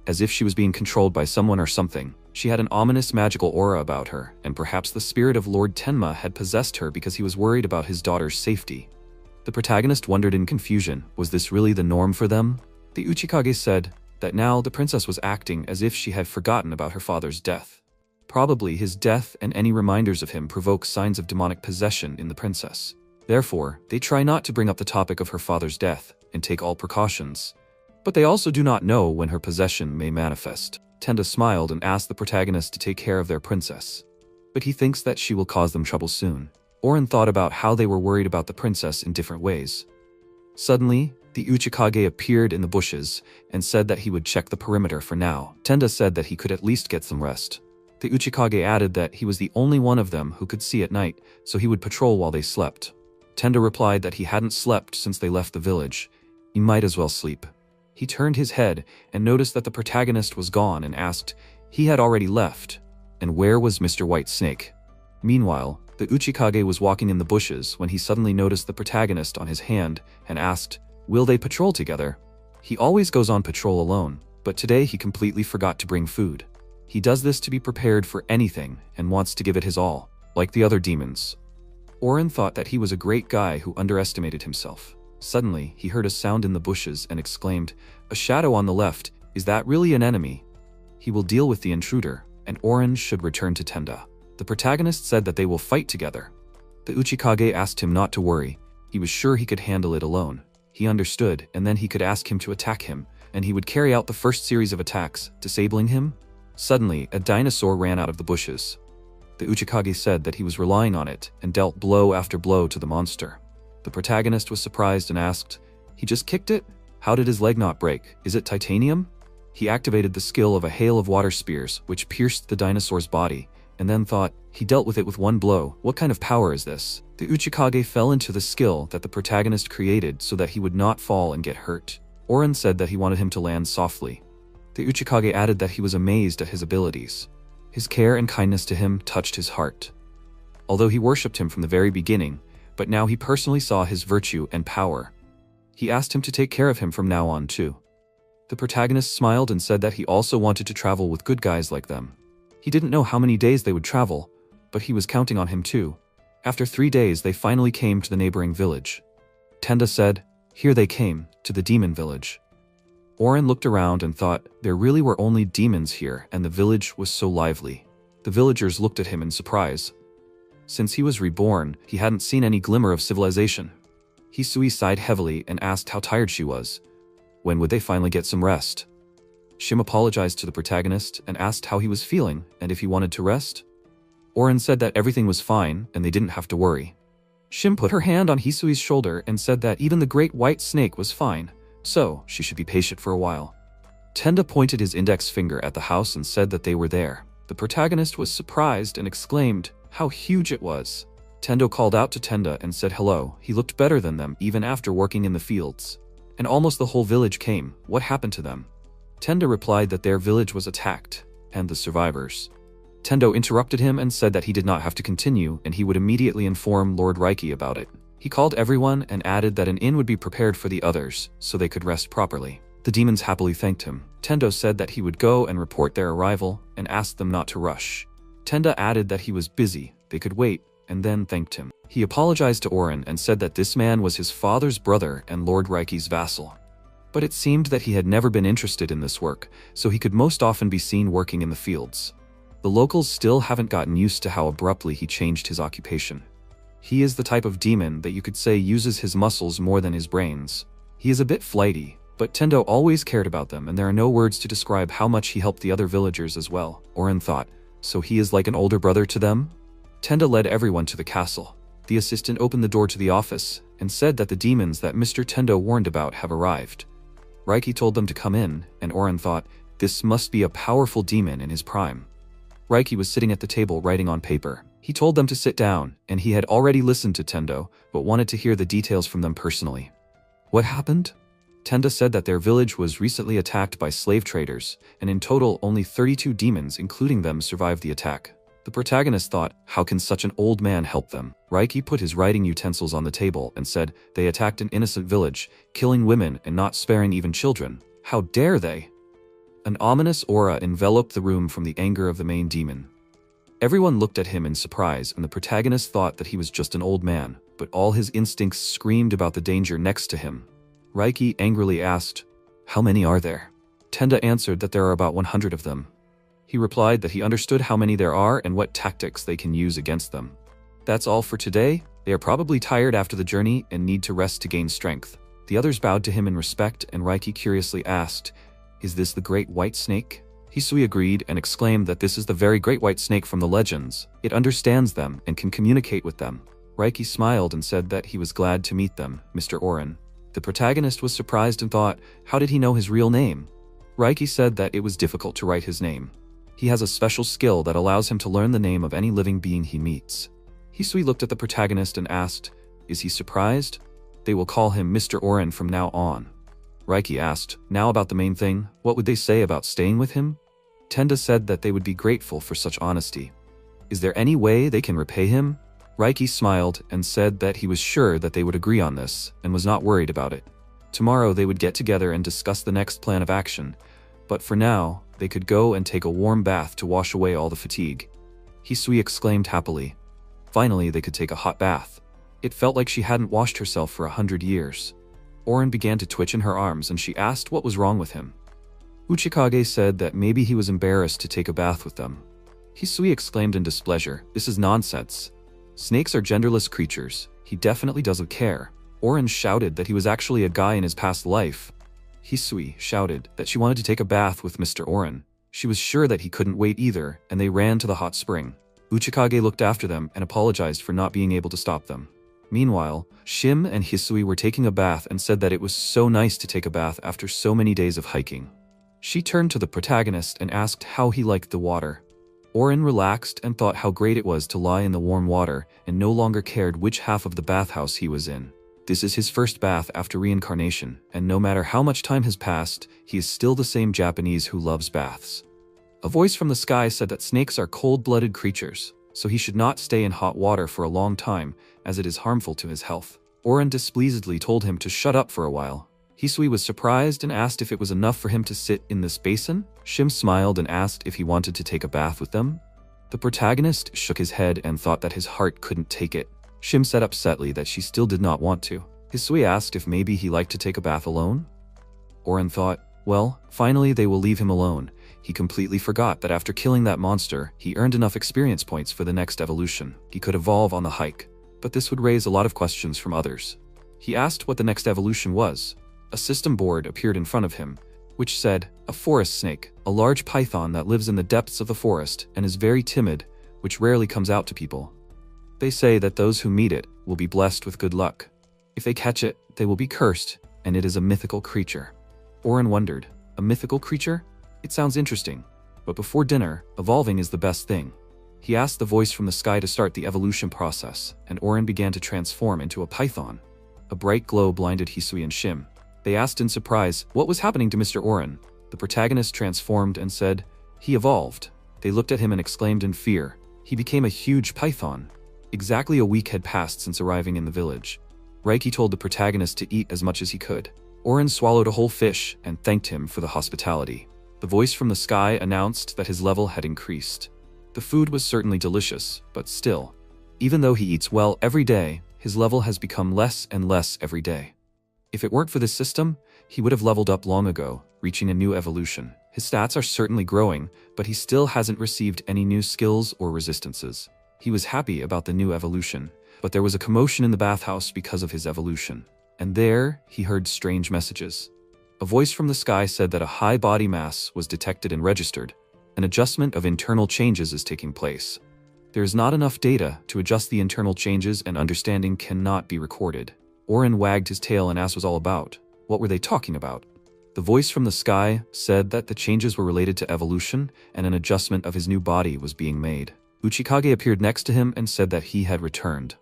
As if she was being controlled by someone or something. She had an ominous magical aura about her, and perhaps the spirit of Lord Tenma had possessed her because he was worried about his daughter's safety. The protagonist wondered in confusion, was this really the norm for them? The Uchikage said that now the princess was acting as if she had forgotten about her father's death. Probably his death and any reminders of him provoke signs of demonic possession in the princess. Therefore, they try not to bring up the topic of her father's death and take all precautions. But they also do not know when her possession may manifest. Tenda smiled and asked the protagonist to take care of their princess. But he thinks that she will cause them trouble soon. Oren thought about how they were worried about the princess in different ways. Suddenly, the Uchikage appeared in the bushes and said that he would check the perimeter for now. Tenda said that he could at least get some rest. The Uchikage added that he was the only one of them who could see at night, so he would patrol while they slept. Tenda replied that he hadn't slept since they left the village. He might as well sleep. He turned his head and noticed that the protagonist was gone and asked, he had already left, and where was Mr. White Snake? Meanwhile, the Uchikage was walking in the bushes when he suddenly noticed the protagonist on his hand and asked, will they patrol together? He always goes on patrol alone, but today he completely forgot to bring food. He does this to be prepared for anything and wants to give it his all, like the other demons. Oren thought that he was a great guy who underestimated himself. Suddenly, he heard a sound in the bushes and exclaimed, a shadow on the left, is that really an enemy? He will deal with the intruder, and Oren should return to Tenda. The protagonist said that they will fight together. The Uchikage asked him not to worry. He was sure he could handle it alone. He understood, and then he could ask him to attack him, and he would carry out the first series of attacks, disabling him. Suddenly, a dinosaur ran out of the bushes. The Uchikage said that he was relying on it, and dealt blow after blow to the monster. The protagonist was surprised and asked, "He just kicked it? How did his leg not break? Is it titanium?" He activated the skill of a hail of water spears, which pierced the dinosaur's body, and then thought, he dealt with it with one blow. What kind of power is this? The Uchikage fell into the skill that the protagonist created so that he would not fall and get hurt. Oren said that he wanted him to land softly. The Uchikage added that he was amazed at his abilities. His care and kindness to him touched his heart. Although he worshipped him from the very beginning, but now he personally saw his virtue and power. He asked him to take care of him from now on too. The protagonist smiled and said that he also wanted to travel with good guys like them. He didn't know how many days they would travel, but he was counting on him too. After 3 days they finally came to the neighboring village. Tenda said, "Here they came, to the demon village." Oren looked around and thought, there really were only demons here, and the village was so lively. The villagers looked at him in surprise. Since he was reborn, he hadn't seen any glimmer of civilization. Hisui sighed heavily and asked how tired she was. When would they finally get some rest? Shim apologized to the protagonist and asked how he was feeling and if he wanted to rest. Oren said that everything was fine and they didn't have to worry. Shim put her hand on Hisui's shoulder and said that even the great white snake was fine, so she should be patient for a while. Tenda pointed his index finger at the house and said that they were there. The protagonist was surprised and exclaimed how huge it was. Tendo called out to Tenda and said hello. He looked better than them even after working in the fields. And almost the whole village came. What happened to them? Tenda replied that their village was attacked, and the survivors. Tendo interrupted him and said that he did not have to continue and he would immediately inform Lord Reiki about it. He called everyone and added that an inn would be prepared for the others so they could rest properly. The demons happily thanked him. Tendo said that he would go and report their arrival and asked them not to rush. Tenda added that he was busy, they could wait, and then thanked him. He apologized to Oren and said that this man was his father's brother and Lord Reiki's vassal. But it seemed that he had never been interested in this work, so he could most often be seen working in the fields. The locals still haven't gotten used to how abruptly he changed his occupation. He is the type of demon that you could say uses his muscles more than his brains. He is a bit flighty, but Tendo always cared about them and there are no words to describe how much he helped the other villagers as well. Oren thought, so he is like an older brother to them? Tenda led everyone to the castle. The assistant opened the door to the office and said that the demons that Mr. Tendo warned about have arrived. Reiki told them to come in, and Oren thought, this must be a powerful demon in his prime. Reiki was sitting at the table writing on paper. He told them to sit down, and he had already listened to Tendo, but wanted to hear the details from them personally. What happened? Tenda said that their village was recently attacked by slave traders, and in total only 32 demons including them survived the attack. The protagonist thought, how can such an old man help them? Reiki put his writing utensils on the table and said, they attacked an innocent village, killing women and not sparing even children. How dare they? An ominous aura enveloped the room from the anger of the main demon. Everyone looked at him in surprise and the protagonist thought that he was just an old man, but all his instincts screamed about the danger next to him. Reiki angrily asked, how many are there? Tenda answered that there are about 100 of them. He replied that he understood how many there are and what tactics they can use against them. That's all for today. They are probably tired after the journey and need to rest to gain strength. The others bowed to him in respect and Reiki curiously asked, is this the great white snake? Hisui agreed and exclaimed that this is the very great white snake from the legends. It understands them and can communicate with them. Reiki smiled and said that he was glad to meet them, Mr. Oren. The protagonist was surprised and thought, how did he know his real name? Reiki said that it was difficult to write his name. He has a special skill that allows him to learn the name of any living being he meets. Hisui looked at the protagonist and asked, is he surprised? They will call him Mr. Oren from now on. Reiki asked, now about the main thing, what would they say about staying with him? Tenda said that they would be grateful for such honesty. Is there any way they can repay him? Reiki smiled and said that he was sure that they would agree on this and was not worried about it. Tomorrow they would get together and discuss the next plan of action, but for now, they could go and take a warm bath to wash away all the fatigue. Hisui exclaimed happily. Finally, they could take a hot bath. It felt like she hadn't washed herself for 100 years. Oren began to twitch in her arms and she asked what was wrong with him. Uchikage said that maybe he was embarrassed to take a bath with them. Hisui exclaimed in displeasure, "This is nonsense. Snakes are genderless creatures. He definitely doesn't care." Oren shouted that he was actually a guy in his past life. Hisui shouted that she wanted to take a bath with Mr. Oren. She was sure that he couldn't wait either, and they ran to the hot spring. Uchikage looked after them and apologized for not being able to stop them. Meanwhile, Shim and Hisui were taking a bath and said that it was so nice to take a bath after so many days of hiking. She turned to the protagonist and asked how he liked the water. Oren relaxed and thought how great it was to lie in the warm water and no longer cared which half of the bathhouse he was in. This is his first bath after reincarnation, and no matter how much time has passed, he is still the same Japanese who loves baths. A voice from the sky said that snakes are cold-blooded creatures, so he should not stay in hot water for a long time, as it is harmful to his health. Oren displeasedly told him to shut up for a while. Hisui was surprised and asked if it was enough for him to sit in this basin. Shim smiled and asked if he wanted to take a bath with them. The protagonist shook his head and thought that his heart couldn't take it. Shim said upsetly that she still did not want to. Hisui asked if maybe he liked to take a bath alone. Oren thought, well, finally they will leave him alone. He completely forgot that after killing that monster, he earned enough experience points for the next evolution. He could evolve on the hike, but this would raise a lot of questions from others. He asked what the next evolution was. A system board appeared in front of him, which said, a forest snake, a large python that lives in the depths of the forest and is very timid, which rarely comes out to people. They say that those who meet it will be blessed with good luck. If they catch it, they will be cursed, and it is a mythical creature. Oren wondered, a mythical creature? It sounds interesting, but before dinner, evolving is the best thing. He asked the voice from the sky to start the evolution process, and Oren began to transform into a python. A bright glow blinded Hisui and Shim. They asked in surprise, what was happening to Mr. Oren? The protagonist transformed and said, he evolved. They looked at him and exclaimed in fear. He became a huge python. Exactly a week had passed since arriving in the village. Reiki told the protagonist to eat as much as he could. Oren swallowed a whole fish and thanked him for the hospitality. The voice from the sky announced that his level had increased. The food was certainly delicious, but still, even though he eats well every day, his level has become less and less every day. If it weren't for this system, he would have leveled up long ago, reaching a new evolution. His stats are certainly growing, but he still hasn't received any new skills or resistances. He was happy about the new evolution, but there was a commotion in the bathhouse because of his evolution. And there, he heard strange messages. A voice from the sky said that a high body mass was detected and registered. An adjustment of internal changes is taking place. There is not enough data to adjust the internal changes, and understanding cannot be recorded. Oren wagged his tail and asked what it was all about. What were they talking about? The voice from the sky said that the changes were related to evolution, and an adjustment of his new body was being made. Uchikage appeared next to him and said that he had returned.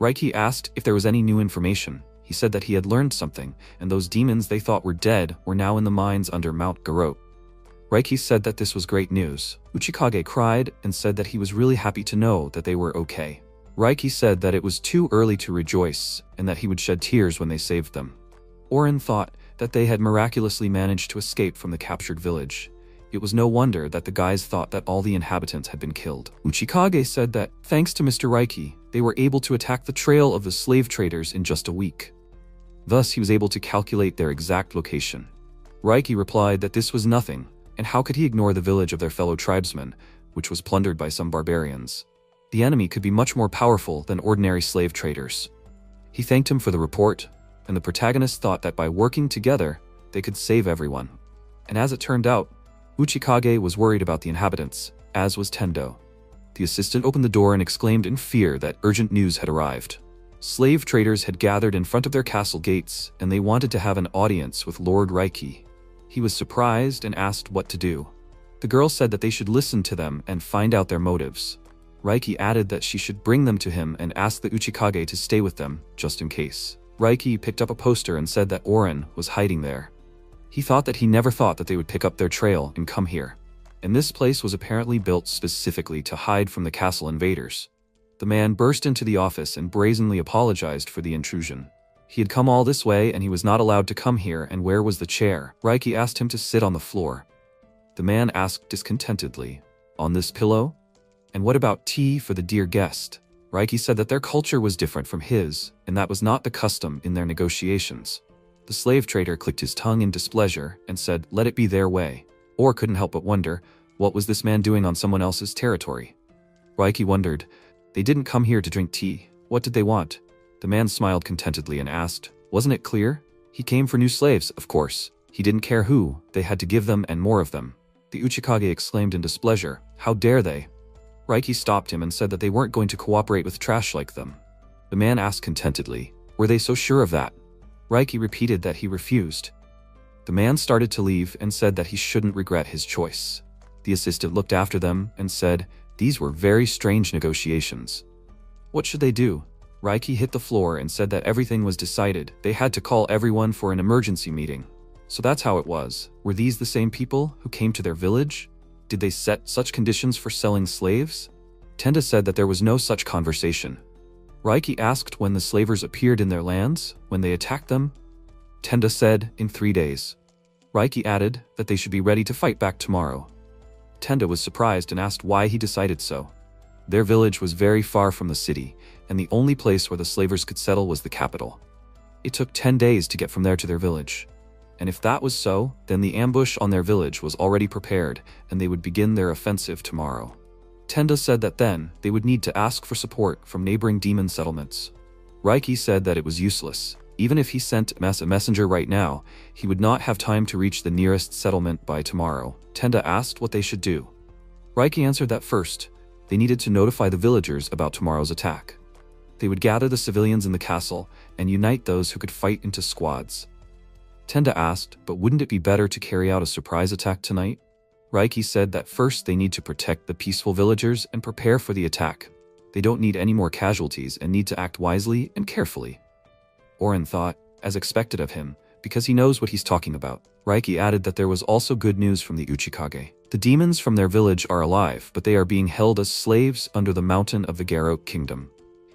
Reiki asked if there was any new information. He said that he had learned something, and those demons they thought were dead were now in the mines under Mount Garot. Reiki said that this was great news. Uchikage cried and said that he was really happy to know that they were okay. Reiki said that it was too early to rejoice, and that he would shed tears when they saved them. Oren thought that they had miraculously managed to escape from the captured village. It was no wonder that the guys thought that all the inhabitants had been killed. Uchikage said that, thanks to Mr. Reiki, they were able to attack the trail of the slave traders in just a week. Thus, he was able to calculate their exact location. Reiki replied that this was nothing, and how could he ignore the village of their fellow tribesmen, which was plundered by some barbarians? The enemy could be much more powerful than ordinary slave traders. He thanked him for the report, and the protagonist thought that by working together, they could save everyone. And as it turned out, Uchikage was worried about the inhabitants, as was Tendo. The assistant opened the door and exclaimed in fear that urgent news had arrived. Slave traders had gathered in front of their castle gates, and they wanted to have an audience with Lord Reiki. He was surprised and asked what to do. The girl said that they should listen to them and find out their motives. Reiki added that she should bring them to him and ask the Uchikage to stay with them, just in case. Reiki picked up a poster and said that Oren was hiding there. He thought that he never thought that they would pick up their trail and come here. And this place was apparently built specifically to hide from the castle invaders. The man burst into the office and brazenly apologized for the intrusion. He had come all this way and he was not allowed to come here, and where was the chair? Reiki asked him to sit on the floor. The man asked discontentedly, on this pillow? And what about tea for the dear guest? Reiki said that their culture was different from his, and that was not the custom in their negotiations. The slave trader clicked his tongue in displeasure and said, let it be their way. Or couldn't help but wonder, what was this man doing on someone else's territory? Raiki wondered. They didn't come here to drink tea. What did they want? The man smiled contentedly and asked, wasn't it clear? He came for new slaves, of course. He didn't care who, they had to give them and more of them. The Uchikage exclaimed in displeasure, how dare they? Raiki stopped him and said that they weren't going to cooperate with trash like them. The man asked contentedly, were they so sure of that? Raiki repeated that he refused. The man started to leave and said that he shouldn't regret his choice. The assistant looked after them and said, these were very strange negotiations. What should they do? Raiki hit the floor and said that everything was decided. They had to call everyone for an emergency meeting. So that's how it was. Were these the same people who came to their village? Did they set such conditions for selling slaves? Tenda said that there was no such conversation. Raiki asked when the slavers appeared in their lands, when they attacked them. Tenda said, in 3 days. Raiki added that they should be ready to fight back tomorrow. Tenda was surprised and asked why he decided so. Their village was very far from the city, and the only place where the slavers could settle was the capital. It took 10 days to get from there to their village. And if that was so, then the ambush on their village was already prepared, and they would begin their offensive tomorrow. Tenda said that then, they would need to ask for support from neighboring demon settlements. Raiki said that it was useless. Even if he sent a messenger right now, he would not have time to reach the nearest settlement by tomorrow. Tenda asked what they should do. Raiki answered that first, they needed to notify the villagers about tomorrow's attack. They would gather the civilians in the castle and unite those who could fight into squads. Tenda asked, but wouldn't it be better to carry out a surprise attack tonight? Raiki said that first they need to protect the peaceful villagers and prepare for the attack. They don't need any more casualties and need to act wisely and carefully. Oren thought, as expected of him, because he knows what he's talking about. Raiki added that there was also good news from the Uchikage. The demons from their village are alive, but they are being held as slaves under the mountain of the Garou kingdom.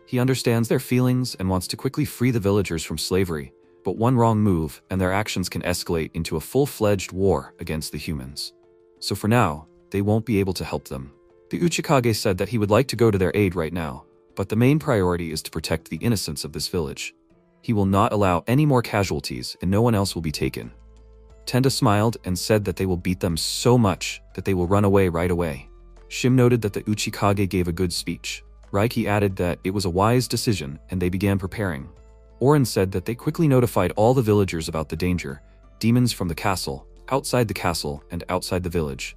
He understands their feelings and wants to quickly free the villagers from slavery, but one wrong move and their actions can escalate into a full-fledged war against the humans. So for now, they won't be able to help them. The Uchikage said that he would like to go to their aid right now, but the main priority is to protect the innocents of this village. He will not allow any more casualties and no one else will be taken. Tenda smiled and said that they will beat them so much that they will run away right away. Shim noted that the Uchikage gave a good speech. Raiki added that it was a wise decision and they began preparing. Oren said that they quickly notified all the villagers about the danger, demons from the castle, outside the castle, and outside the village.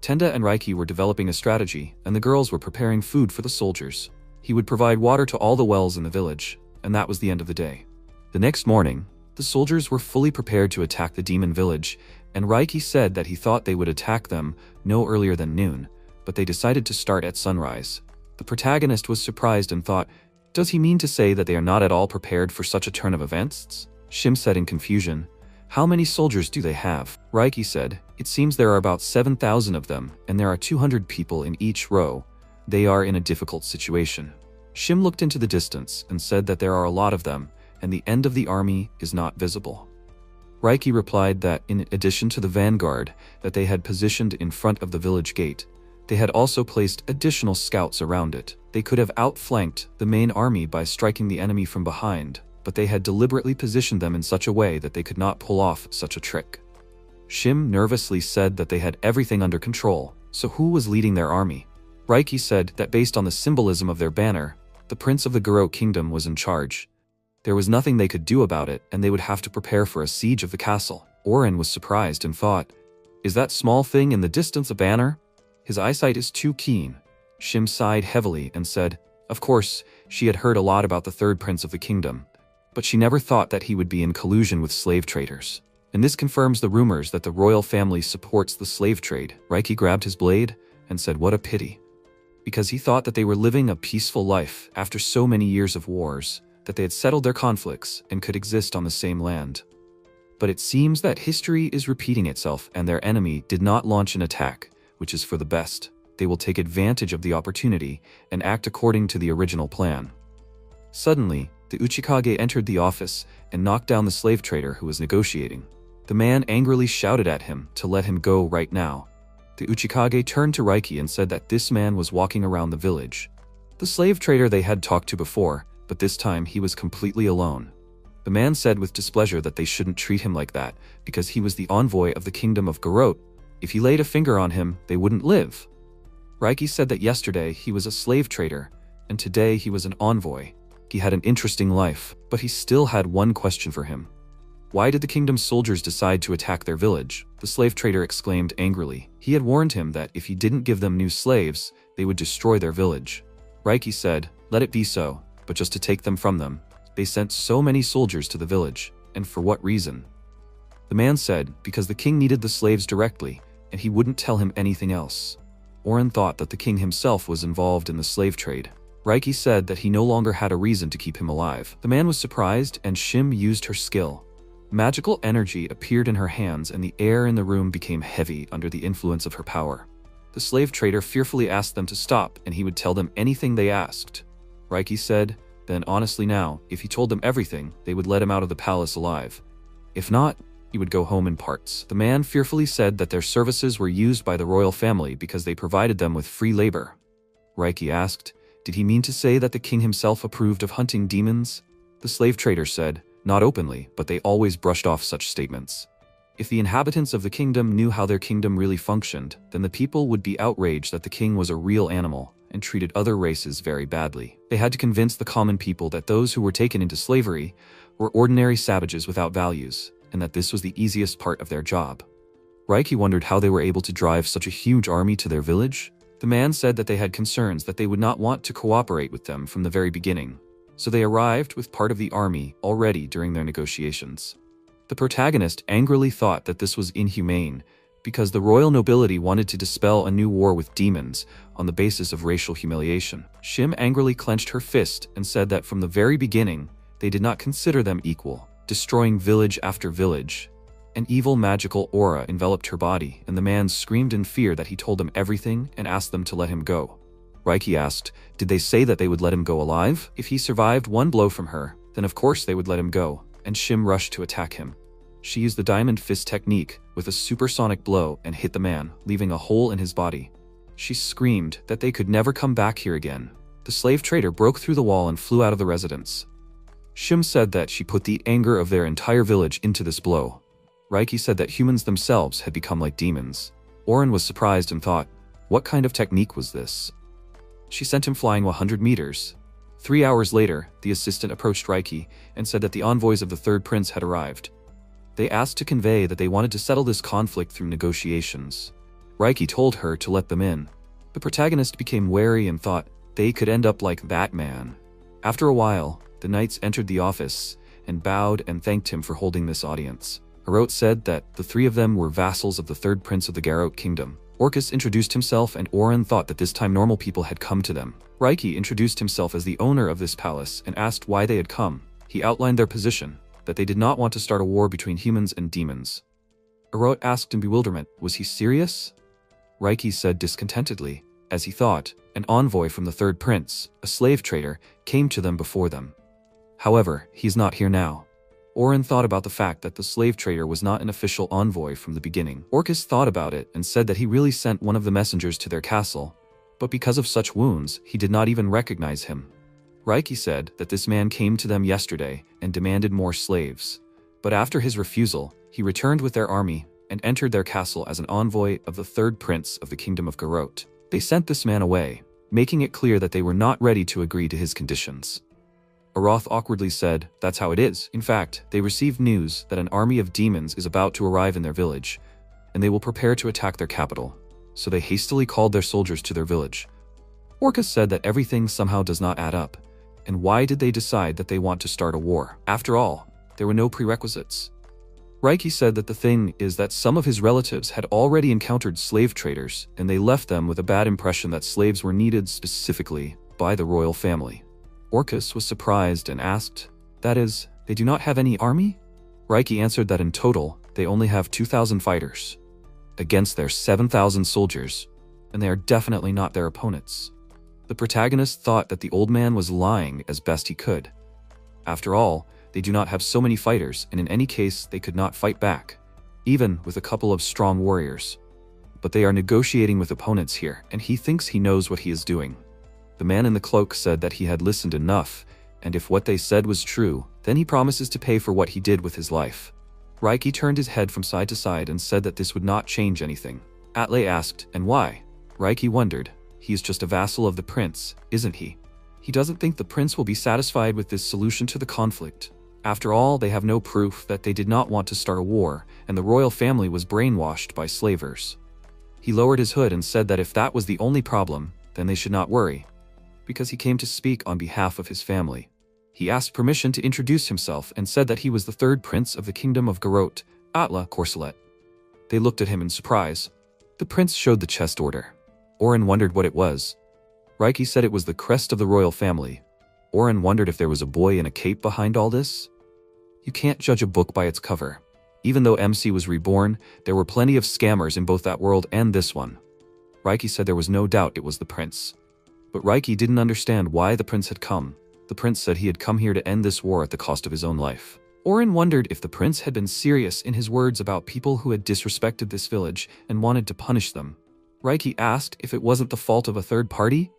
Tenda and Raiki were developing a strategy and the girls were preparing food for the soldiers. He would provide water to all the wells in the village, and that was the end of the day. The next morning, the soldiers were fully prepared to attack the demon village, and Raiki said that he thought they would attack them no earlier than noon, but they decided to start at sunrise. The protagonist was surprised and thought, does he mean to say that they are not at all prepared for such a turn of events? Shim said in confusion, how many soldiers do they have? Raiki said, it seems there are about 7,000 of them, and there are 200 people in each row. They are in a difficult situation. Shim looked into the distance and said that there are a lot of them, and the end of the army is not visible. Raiki replied that in addition to the vanguard that they had positioned in front of the village gate, they had also placed additional scouts around it. They could have outflanked the main army by striking the enemy from behind, but they had deliberately positioned them in such a way that they could not pull off such a trick. Shim nervously said that they had everything under control, so who was leading their army? Raiki said that based on the symbolism of their banner, the prince of the Garou kingdom was in charge. There was nothing they could do about it, and they would have to prepare for a siege of the castle. Oren was surprised and thought, is that small thing in the distance a banner? His eyesight is too keen. Shim sighed heavily and said, of course, she had heard a lot about the third prince of the kingdom, but she never thought that he would be in collusion with slave traders. And this confirms the rumors that the royal family supports the slave trade. Raiki grabbed his blade and said, what a pity. Because he thought that they were living a peaceful life after so many years of wars, that they had settled their conflicts and could exist on the same land. But it seems that history is repeating itself and their enemy did not launch an attack, which is for the best. They will take advantage of the opportunity and act according to the original plan. Suddenly, the Uchikage entered the office and knocked down the slave trader who was negotiating. The man angrily shouted at him to let him go right now. The Uchikage turned to Raiki and said that this man was walking around the village. The slave trader they had talked to before, but this time he was completely alone. The man said with displeasure that they shouldn't treat him like that, because he was the envoy of the kingdom of Garou. If he laid a finger on him, they wouldn't live. Raiki said that yesterday he was a slave trader, and today he was an envoy. He had an interesting life, but he still had one question for him. Why did the kingdom's soldiers decide to attack their village? The slave trader exclaimed angrily. He had warned him that if he didn't give them new slaves, they would destroy their village. Raiki said, let it be so, but just to take them from them. They sent so many soldiers to the village, and for what reason? The man said, because the king needed the slaves directly, and he wouldn't tell him anything else. Oren thought that the king himself was involved in the slave trade. Raiki said that he no longer had a reason to keep him alive. The man was surprised, and Shim used her skill. Magical energy appeared in her hands, and the air in the room became heavy under the influence of her power. The slave trader fearfully asked them to stop, and he would tell them anything they asked. Raiki said, then honestly now, if he told them everything, they would let him out of the palace alive. If not, he would go home in parts. The man fearfully said that their services were used by the royal family because they provided them with free labor. Raiki asked, did he mean to say that the king himself approved of hunting demons? The slave trader said, not openly, but they always brushed off such statements. If the inhabitants of the kingdom knew how their kingdom really functioned, then the people would be outraged that the king was a real animal and treated other races very badly. They had to convince the common people that those who were taken into slavery were ordinary savages without values, and that this was the easiest part of their job. Raiki wondered how they were able to drive such a huge army to their village. The man said that they had concerns that they would not want to cooperate with them from the very beginning, so they arrived with part of the army already during their negotiations. The protagonist angrily thought that this was inhumane, because the royal nobility wanted to dispel a new war with demons on the basis of racial humiliation. Shim angrily clenched her fist and said that from the very beginning, they did not consider them equal, destroying village after village. An evil magical aura enveloped her body, and the man screamed in fear that he told them everything and asked them to let him go. Raiki asked, did they say that they would let him go alive? If he survived one blow from her, then of course they would let him go, and Shim rushed to attack him. She used the diamond fist technique with a supersonic blow and hit the man, leaving a hole in his body. She screamed that they could never come back here again. The slave trader broke through the wall and flew out of the residence. Shim said that she put the anger of their entire village into this blow. Raiki said that humans themselves had become like demons. Oren was surprised and thought, what kind of technique was this? She sent him flying 100 meters. 3 hours later, the assistant approached Raiki and said that the envoys of the third prince had arrived. They asked to convey that they wanted to settle this conflict through negotiations. Raiki told her to let them in. The protagonist became wary and thought they could end up like that man. After a while, the knights entered the office and bowed and thanked him for holding this audience. Harot said that the three of them were vassals of the third prince of the Garrote kingdom. Orcus introduced himself, and Oren thought that this time normal people had come to them. Raiki introduced himself as the owner of this palace and asked why they had come. He outlined their position, that they did not want to start a war between humans and demons. Harot asked in bewilderment, was he serious? Raiki said discontentedly, as he thought, an envoy from the third prince, a slave trader, came to them before them. However, he's not here now. Oren thought about the fact that the slave trader was not an official envoy from the beginning. Orcus thought about it and said that he really sent one of the messengers to their castle, but because of such wounds, he did not even recognize him. Raiki said that this man came to them yesterday and demanded more slaves, but after his refusal, he returned with their army and entered their castle as an envoy of the third prince of the kingdom of Garrote. They sent this man away, making it clear that they were not ready to agree to his conditions. Aroth awkwardly said, that's how it is. In fact, they received news that an army of demons is about to arrive in their village, and they will prepare to attack their capital, so they hastily called their soldiers to their village. Orcus said that everything somehow does not add up, and why did they decide that they want to start a war? After all, there were no prerequisites. Raiki said that the thing is that some of his relatives had already encountered slave traders, and they left them with a bad impression that slaves were needed specifically by the royal family. Orcus was surprised and asked, that is, they do not have any army? Raiki answered that in total, they only have 2,000 fighters against their 7,000 soldiers, and they are definitely not their opponents. The protagonist thought that the old man was lying as best he could. After all, they do not have so many fighters, and in any case, they could not fight back, even with a couple of strong warriors. But they are negotiating with opponents here, and he thinks he knows what he is doing. The man in the cloak said that he had listened enough, and if what they said was true, then he promises to pay for what he did with his life. Raiki turned his head from side to side and said that this would not change anything. Atle asked, and why? Raiki wondered. He is just a vassal of the prince, isn't he? He doesn't think the prince will be satisfied with this solution to the conflict. After all, they have no proof that they did not want to start a war, and the royal family was brainwashed by slavers. He lowered his hood and said that if that was the only problem, then they should not worry, because he came to speak on behalf of his family. He asked permission to introduce himself and said that he was the third prince of the kingdom of Garot, Atla Corselet. They looked at him in surprise. The prince showed the chest order. Oren wondered what it was. Raiki said it was the crest of the royal family. Oren wondered if there was a boy in a cape behind all this. You can't judge a book by its cover. Even though MC was reborn, there were plenty of scammers in both that world and this one. Raiki said there was no doubt it was the prince. But Raiki didn't understand why the prince had come. The prince said he had come here to end this war at the cost of his own life. Oren wondered if the prince had been serious in his words about people who had disrespected this village and wanted to punish them. Raiki asked if it wasn't the fault of a third party.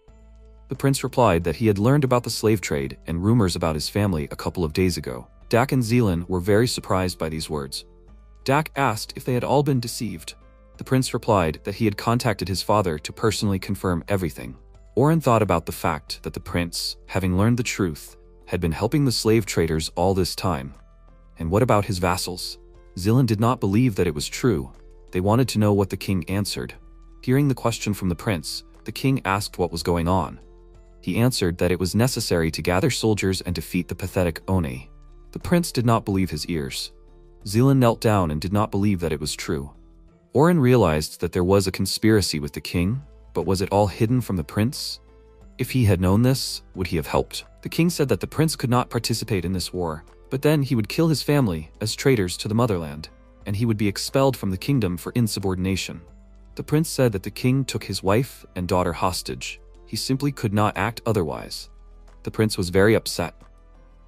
The prince replied that he had learned about the slave trade and rumors about his family a couple of days ago. Dak and Zealand were very surprised by these words. Dak asked if they had all been deceived. The prince replied that he had contacted his father to personally confirm everything. Oren thought about the fact that the prince, having learned the truth, had been helping the slave traders all this time. And what about his vassals? Zealand did not believe that it was true. They wanted to know what the king answered. Hearing the question from the prince, the king asked what was going on. He answered that it was necessary to gather soldiers and defeat the pathetic One. The prince did not believe his ears. Zealand knelt down and did not believe that it was true. Oren realized that there was a conspiracy with the king, but was it all hidden from the prince? If he had known this, would he have helped? The king said that the prince could not participate in this war, but then he would kill his family as traitors to the motherland, and he would be expelled from the kingdom for insubordination. The prince said that the king took his wife and daughter hostage. He simply could not act otherwise. The prince was very upset.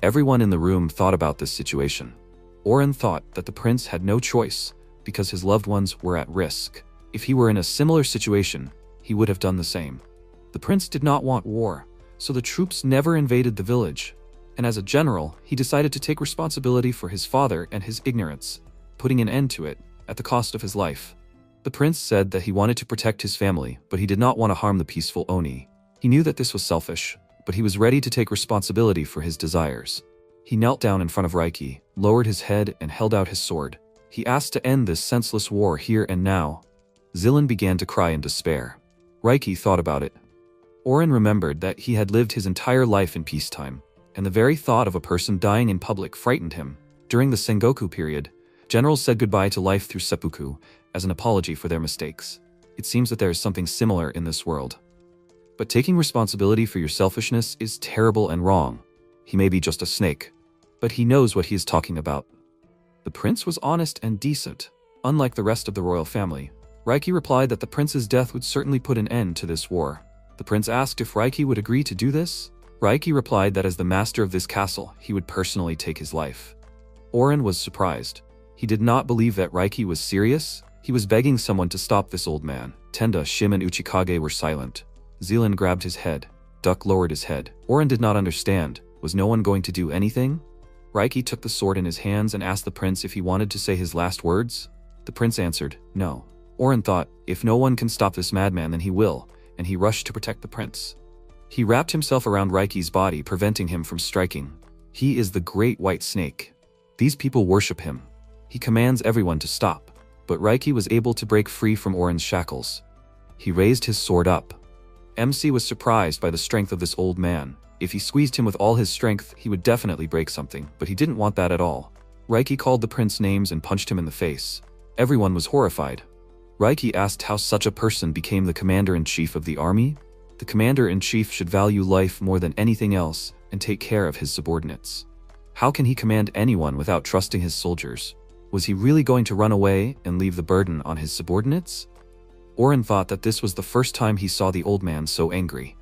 Everyone in the room thought about this situation. Oren thought that the prince had no choice because his loved ones were at risk. If he were in a similar situation, he would have done the same. The prince did not want war, so the troops never invaded the village. And as a general, he decided to take responsibility for his father and his ignorance, putting an end to it at the cost of his life. The prince said that he wanted to protect his family, but he did not want to harm the peaceful Oni. He knew that this was selfish, but he was ready to take responsibility for his desires. He knelt down in front of Raiki, lowered his head, and held out his sword. He asked to end this senseless war here and now. Zealand began to cry in despair. Raiki thought about it. Oren remembered that he had lived his entire life in peacetime, and the very thought of a person dying in public frightened him. During the Sengoku period, generals said goodbye to life through seppuku as an apology for their mistakes. It seems that there is something similar in this world. But taking responsibility for your selfishness is terrible and wrong. He may be just a snake, but he knows what he is talking about. The prince was honest and decent, unlike the rest of the royal family. Raiki replied that the prince's death would certainly put an end to this war. The prince asked if Raiki would agree to do this. Raiki replied that as the master of this castle, he would personally take his life. Oren was surprised. He did not believe that Raiki was serious. He was begging someone to stop this old man. Tenda, Shim, and Uchikage were silent. Zealand grabbed his head. Duck lowered his head. Oren did not understand. Was no one going to do anything? Raiki took the sword in his hands and asked the prince if he wanted to say his last words. The prince answered, no. Oren thought, if no one can stop this madman, then he will, and he rushed to protect the prince. He wrapped himself around Raiki's body, preventing him from striking. He is the great white snake. These people worship him. He commands everyone to stop, but Raiki was able to break free from Oren's shackles. He raised his sword up. MC was surprised by the strength of this old man. If he squeezed him with all his strength, he would definitely break something, but he didn't want that at all. Raiki called the prince names and punched him in the face. Everyone was horrified. Raiki asked how such a person became the commander-in-chief of the army. The commander-in-chief should value life more than anything else and take care of his subordinates. How can he command anyone without trusting his soldiers? Was he really going to run away and leave the burden on his subordinates? Oren thought that this was the first time he saw the old man so angry.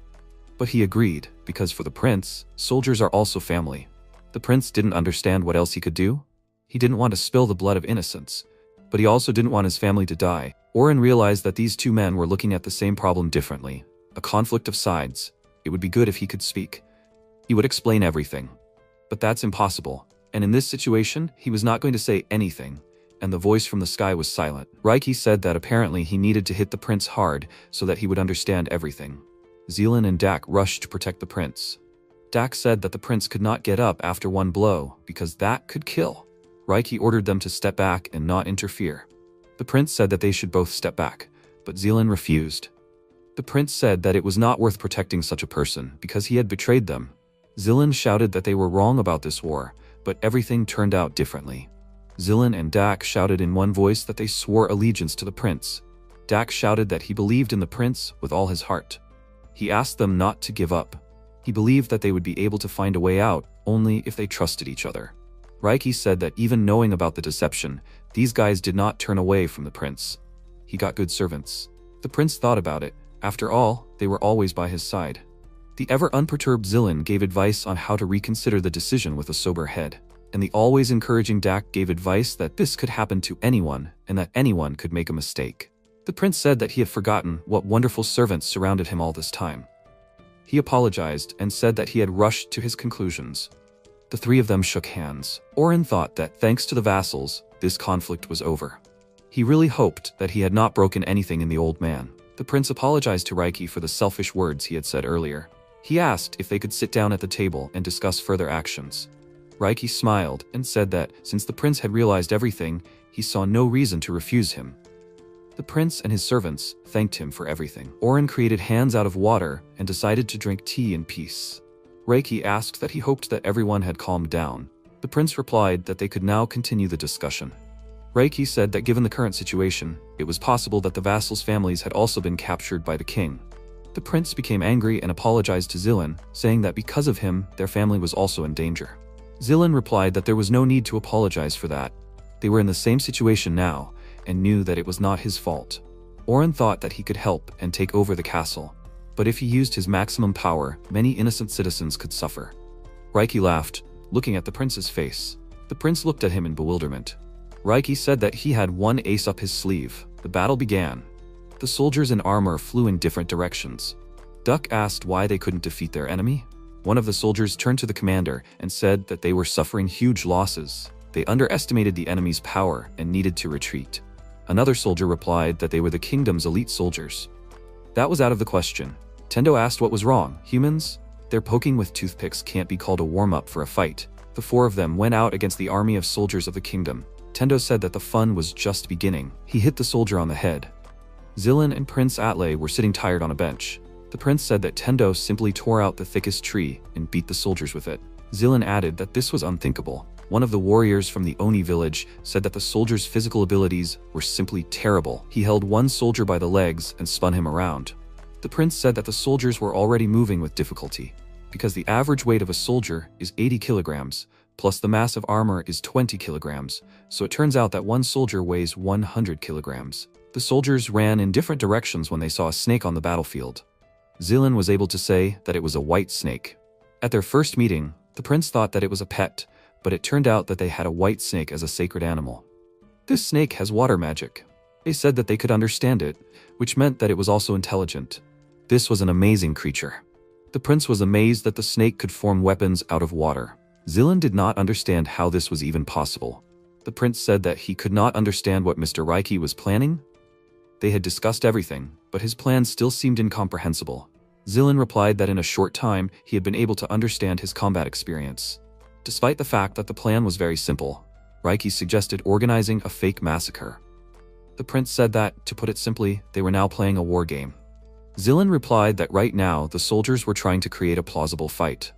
But he agreed, because for the prince, soldiers are also family. The prince didn't understand what else he could do. He didn't want to spill the blood of innocents, but he also didn't want his family to die. Oren realized that these two men were looking at the same problem differently. A conflict of sides. It would be good if he could speak. He would explain everything. But that's impossible, and in this situation, he was not going to say anything. and the voice from the sky was silent. Reiki said that apparently he needed to hit the prince hard so that he would understand everything. Zealand and Dak rushed to protect the prince. Dak said that the prince could not get up after one blow because that could kill. Reiki ordered them to step back and not interfere. The prince said that they should both step back, but Zealand refused. The prince said that it was not worth protecting such a person because he had betrayed them. Zealand shouted that they were wrong about this war, but everything turned out differently. Zealand and Dak shouted in one voice that they swore allegiance to the prince. Dak shouted that he believed in the prince with all his heart. He asked them not to give up. He believed that they would be able to find a way out only if they trusted each other. Reiki said that even knowing about the deception, these guys did not turn away from the prince. He got good servants. The prince thought about it. After all, they were always by his side. The ever-unperturbed Zealand gave advice on how to reconsider the decision with a sober head, and the always encouraging Dak gave advice that this could happen to anyone and that anyone could make a mistake. The prince said that he had forgotten what wonderful servants surrounded him all this time. He apologized and said that he had rushed to his conclusions. The three of them shook hands. Oren thought that thanks to the vassals, this conflict was over. He really hoped that he had not broken anything in the old man. The prince apologized to Reiki for the selfish words he had said earlier. He asked if they could sit down at the table and discuss further actions. Reiki smiled and said that since the prince had realized everything, he saw no reason to refuse him. The prince and his servants thanked him for everything. Oren created hands out of water and decided to drink tea in peace. Reiki asked that he hoped that everyone had calmed down. The prince replied that they could now continue the discussion. Reiki said that given the current situation, it was possible that the vassals' families had also been captured by the king. The prince became angry and apologized to Zealand, saying that because of him, their family was also in danger. Zealand replied that there was no need to apologize for that. They were in the same situation now, and knew that it was not his fault. Oren thought that he could help and take over the castle, but if he used his maximum power, many innocent citizens could suffer. Reiki laughed, looking at the prince's face. The prince looked at him in bewilderment. Reiki said that he had one ace up his sleeve. The battle began. The soldiers in armor flew in different directions. Duck asked why they couldn't defeat their enemy. One of the soldiers turned to the commander and said that they were suffering huge losses. They underestimated the enemy's power and needed to retreat. Another soldier replied that they were the kingdom's elite soldiers. That was out of the question. Tendo asked what was wrong. Humans? Their poking with toothpicks can't be called a warm-up for a fight. The four of them went out against the army of soldiers of the kingdom. Tendo said that the fun was just beginning. He hit the soldier on the head. Zealand and Prince Atle were sitting tired on a bench. The prince said that Tendo simply tore out the thickest tree and beat the soldiers with it. Zealand added that this was unthinkable. One of the warriors from the Oni village said that the soldier's physical abilities were simply terrible. He held one soldier by the legs and spun him around. The prince said that the soldiers were already moving with difficulty, because the average weight of a soldier is 80 kilograms, plus the mass of armor is 20 kilograms, so it turns out that one soldier weighs 100 kilograms. The soldiers ran in different directions when they saw a snake on the battlefield. Zealand was able to say that it was a white snake. At their first meeting, the prince thought that it was a pet, but it turned out that they had a white snake as a sacred animal. This snake has water magic. They said that they could understand it, which meant that it was also intelligent. This was an amazing creature. The prince was amazed that the snake could form weapons out of water. Zealand did not understand how this was even possible. The prince said that he could not understand what Mr. Reiki was planning. They had discussed everything, but his plan still seemed incomprehensible. Zealand replied that in a short time, he had been able to understand his combat experience. Despite the fact that the plan was very simple, Reiki suggested organizing a fake massacre. The prince said that, to put it simply, they were now playing a war game. Zealand replied that right now the soldiers were trying to create a plausible fight,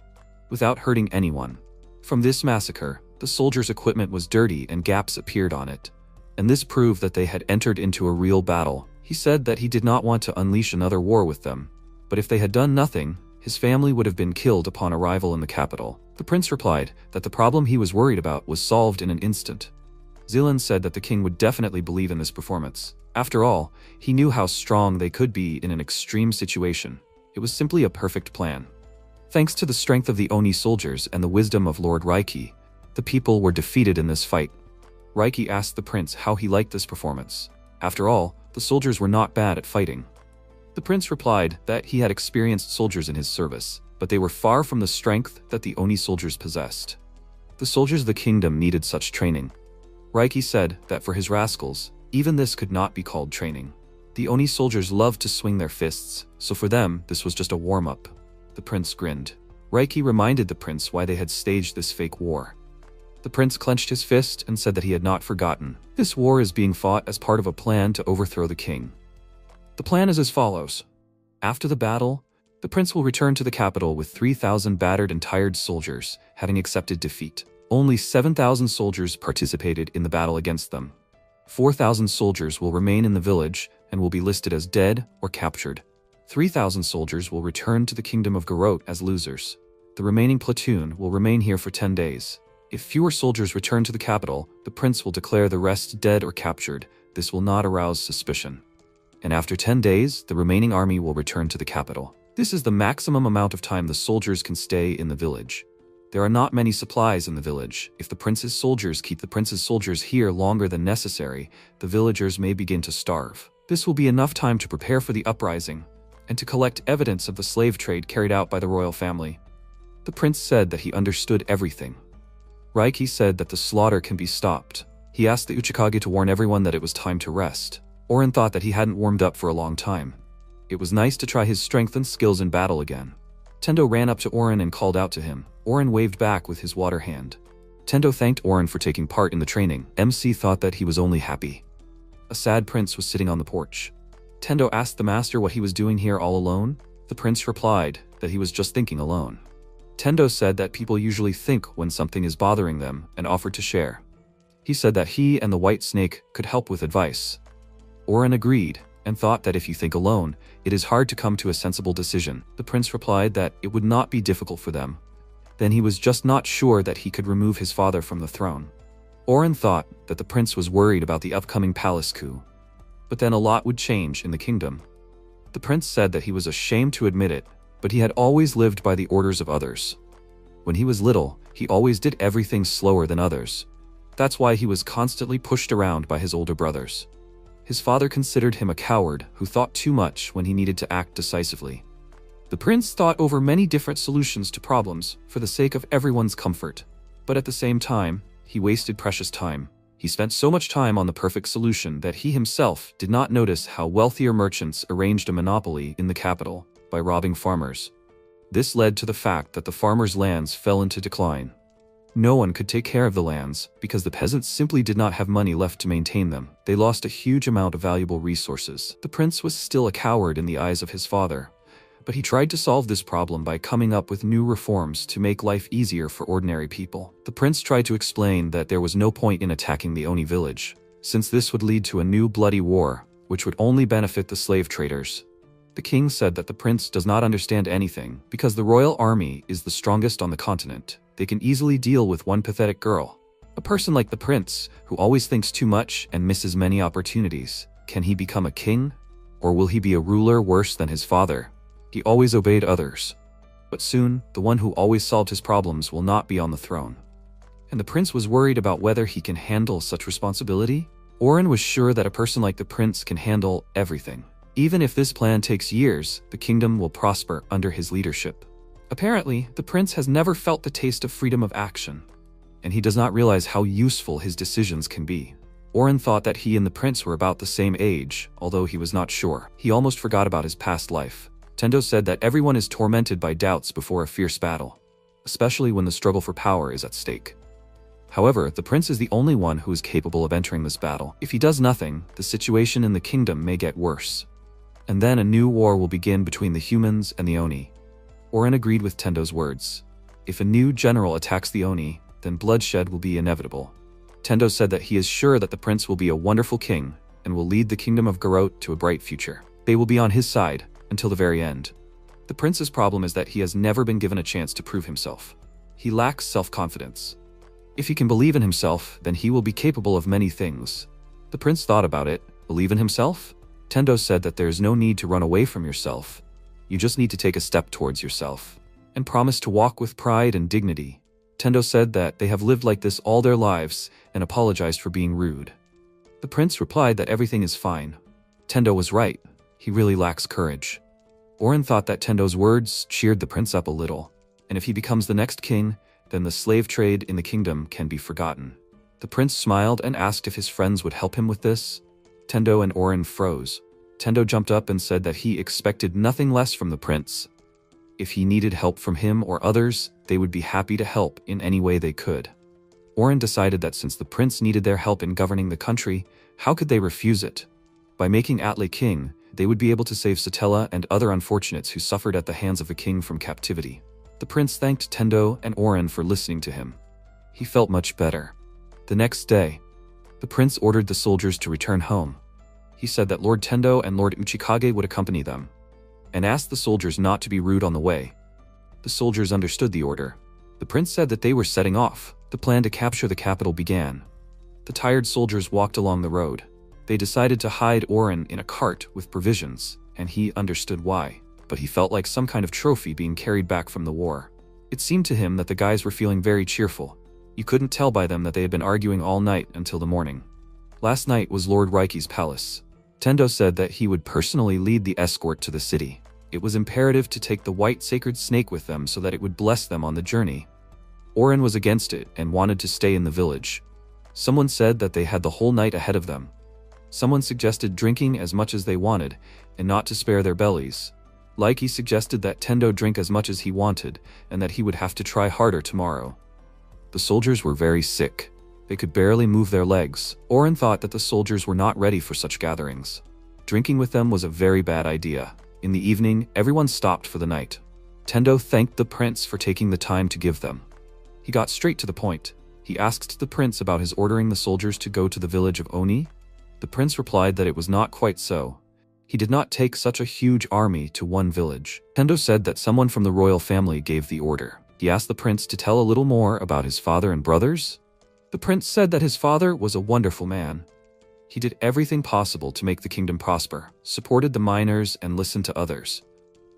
without hurting anyone. From this massacre, the soldiers' equipment was dirty and gaps appeared on it, and this proved that they had entered into a real battle. He said that he did not want to unleash another war with them, but if they had done nothing, his family would have been killed upon arrival in the capital. The prince replied that the problem he was worried about was solved in an instant. Zealand said that the king would definitely believe in this performance. After all, he knew how strong they could be in an extreme situation. It was simply a perfect plan. Thanks to the strength of the Oni soldiers and the wisdom of Lord Reiki, the people were defeated in this fight. Reiki asked the prince how he liked this performance. After all, the soldiers were not bad at fighting. The prince replied that he had experienced soldiers in his service, but they were far from the strength that the Oni soldiers possessed. The soldiers of the kingdom needed such training. Reiki said that for his rascals, even this could not be called training. The Oni soldiers loved to swing their fists, so for them, this was just a warm-up. The prince grinned. Reiki reminded the prince why they had staged this fake war. The prince clenched his fist and said that he had not forgotten. This war is being fought as part of a plan to overthrow the king. The plan is as follows. After the battle, the prince will return to the capital with 3,000 battered and tired soldiers, having accepted defeat. Only 7,000 soldiers participated in the battle against them. 4,000 soldiers will remain in the village and will be listed as dead or captured. 3,000 soldiers will return to the kingdom of Garot as losers. The remaining platoon will remain here for 10 days. If fewer soldiers return to the capital, the prince will declare the rest dead or captured. This will not arouse suspicion. And after 10 days, the remaining army will return to the capital. This is the maximum amount of time the soldiers can stay in the village. There are not many supplies in the village. If the prince's soldiers keep the prince's soldiers here longer than necessary, the villagers may begin to starve. This will be enough time to prepare for the uprising and to collect evidence of the slave trade carried out by the royal family. The prince said that he understood everything. Reiki said that the slaughter can be stopped. He asked the Uchikage to warn everyone that it was time to rest. Oren thought that he hadn't warmed up for a long time. It was nice to try his strength and skills in battle again. Tendo ran up to Oren and called out to him. Oren waved back with his water hand. Tendo thanked Oren for taking part in the training. MC thought that he was only happy. A sad prince was sitting on the porch. Tendo asked the master what he was doing here all alone. The prince replied that he was just thinking alone. Tendo said that people usually think when something is bothering them and offered to share. He said that he and the white snake could help with advice. Oren agreed and thought that if you think alone, it is hard to come to a sensible decision. The prince replied that it would not be difficult for them. Then he was just not sure that he could remove his father from the throne. Oren thought that the prince was worried about the upcoming palace coup. But then a lot would change in the kingdom. The prince said that he was ashamed to admit it, but he had always lived by the orders of others. When he was little, he always did everything slower than others. That's why he was constantly pushed around by his older brothers. His father considered him a coward who thought too much when he needed to act decisively. The prince thought over many different solutions to problems for the sake of everyone's comfort. But at the same time, he wasted precious time. He spent so much time on the perfect solution that he himself did not notice how wealthier merchants arranged a monopoly in the capital by robbing farmers. This led to the fact that the farmers' lands fell into decline. No one could take care of the lands because the peasants simply did not have money left to maintain them. They lost a huge amount of valuable resources. The prince was still a coward in the eyes of his father, but he tried to solve this problem by coming up with new reforms to make life easier for ordinary people. The prince tried to explain that there was no point in attacking the Oni village, since this would lead to a new bloody war, which would only benefit the slave traders. The king said that the prince does not understand anything because the royal army is the strongest on the continent. They can easily deal with one pathetic girl. A person like the prince, who always thinks too much and misses many opportunities. Can he become a king? Or will he be a ruler worse than his father? He always obeyed others. But soon, the one who always solved his problems will not be on the throne. And the prince was worried about whether he can handle such responsibility. Oren was sure that a person like the prince can handle everything. Even if this plan takes years, the kingdom will prosper under his leadership. Apparently, the prince has never felt the taste of freedom of action, and he does not realize how useful his decisions can be. Oren thought that he and the prince were about the same age, although he was not sure. He almost forgot about his past life. Tendo said that everyone is tormented by doubts before a fierce battle, especially when the struggle for power is at stake. However, the prince is the only one who is capable of entering this battle. If he does nothing, the situation in the kingdom may get worse. And then a new war will begin between the humans and the Oni. Oren agreed with Tendo's words. If a new general attacks the Oni, then bloodshed will be inevitable. Tendo said that he is sure that the prince will be a wonderful king and will lead the kingdom of Garot to a bright future. They will be on his side until the very end. The prince's problem is that he has never been given a chance to prove himself. He lacks self-confidence. If he can believe in himself, then he will be capable of many things. The prince thought about it. Believe in himself? Tendo said that there is no need to run away from yourself. You just need to take a step towards yourself and promise to walk with pride and dignity. Tendo said that they have lived like this all their lives and apologized for being rude. The prince replied that everything is fine. Tendo was right. He really lacks courage. Oren thought that Tendo's words cheered the prince up a little, and if he becomes the next king, then the slave trade in the kingdom can be forgotten. The prince smiled and asked if his friends would help him with this. Tendo and Oren froze. Tendo jumped up and said that he expected nothing less from the prince. If he needed help from him or others, they would be happy to help in any way they could. Oren decided that since the prince needed their help in governing the country, how could they refuse it? By making Atle king, they would be able to save Satella and other unfortunates who suffered at the hands of the king from captivity. The prince thanked Tendo and Oren for listening to him. He felt much better. The next day, the prince ordered the soldiers to return home. He said that Lord Tendo and Lord Uchikage would accompany them, and asked the soldiers not to be rude on the way. The soldiers understood the order. The prince said that they were setting off. The plan to capture the capital began. The tired soldiers walked along the road. They decided to hide Oren in a cart with provisions, and he understood why, but he felt like some kind of trophy being carried back from the war. It seemed to him that the guys were feeling very cheerful. You couldn't tell by them that they had been arguing all night until the morning. Last night was Lord Raiki's palace. Tendo said that he would personally lead the escort to the city. It was imperative to take the white sacred snake with them so that it would bless them on the journey. Oren was against it and wanted to stay in the village. Someone said that they had the whole night ahead of them. Someone suggested drinking as much as they wanted and not to spare their bellies. Laiki suggested that Tendo drink as much as he wanted and that he would have to try harder tomorrow. The soldiers were very sick. They could barely move their legs. Oren thought that the soldiers were not ready for such gatherings. Drinking with them was a very bad idea. In the evening, everyone stopped for the night. Tendo thanked the prince for taking the time to give them. He got straight to the point. He asked the prince about his ordering the soldiers to go to the village of Oni. The prince replied that it was not quite so. He did not take such a huge army to one village. Tendo said that someone from the royal family gave the order. He asked the prince to tell a little more about his father and brothers. The prince said that his father was a wonderful man. He did everything possible to make the kingdom prosper, supported the miners, and listened to others.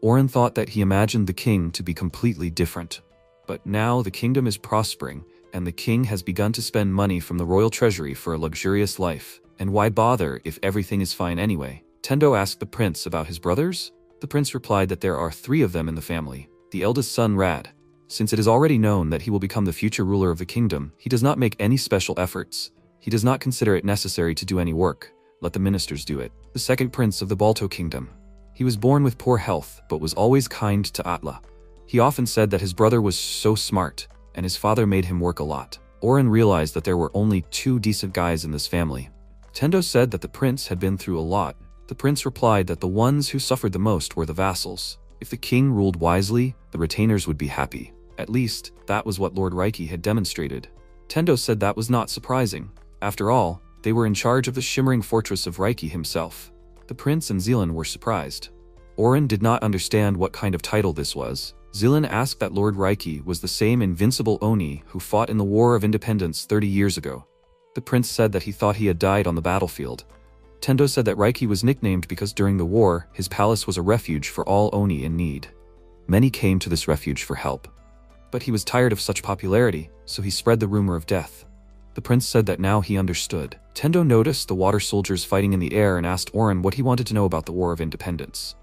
Oren thought that he imagined the king to be completely different. But now the kingdom is prospering, and the king has begun to spend money from the royal treasury for a luxurious life. And why bother if everything is fine anyway? Tendo asked the prince about his brothers. The prince replied that there are 3 of them in the family. The eldest son, Rad. Since it is already known that he will become the future ruler of the kingdom, he does not make any special efforts. He does not consider it necessary to do any work. Let the ministers do it. The second prince of the Balto kingdom. He was born with poor health, but was always kind to Atla. He often said that his brother was so smart, and his father made him work a lot. Oren realized that there were only 2 decent guys in this family. Tendo said that the prince had been through a lot. The prince replied that the ones who suffered the most were the vassals. If the king ruled wisely, the retainers would be happy. At least, that was what Lord Raiki had demonstrated. Tendo said that was not surprising. After all, they were in charge of the shimmering fortress of Raiki himself. The prince and Zealand were surprised. Oren did not understand what kind of title this was. Zealand asked that Lord Raiki was the same invincible Oni who fought in the War of Independence 30 years ago. The prince said that he thought he had died on the battlefield. Tendo said that Raiki was nicknamed because during the war, his palace was a refuge for all Oni in need. Many came to this refuge for help. But he was tired of such popularity, so he spread the rumor of death. The prince said that now he understood. Tendo noticed the water soldiers fighting in the air and asked Oren what he wanted to know about the War of Independence.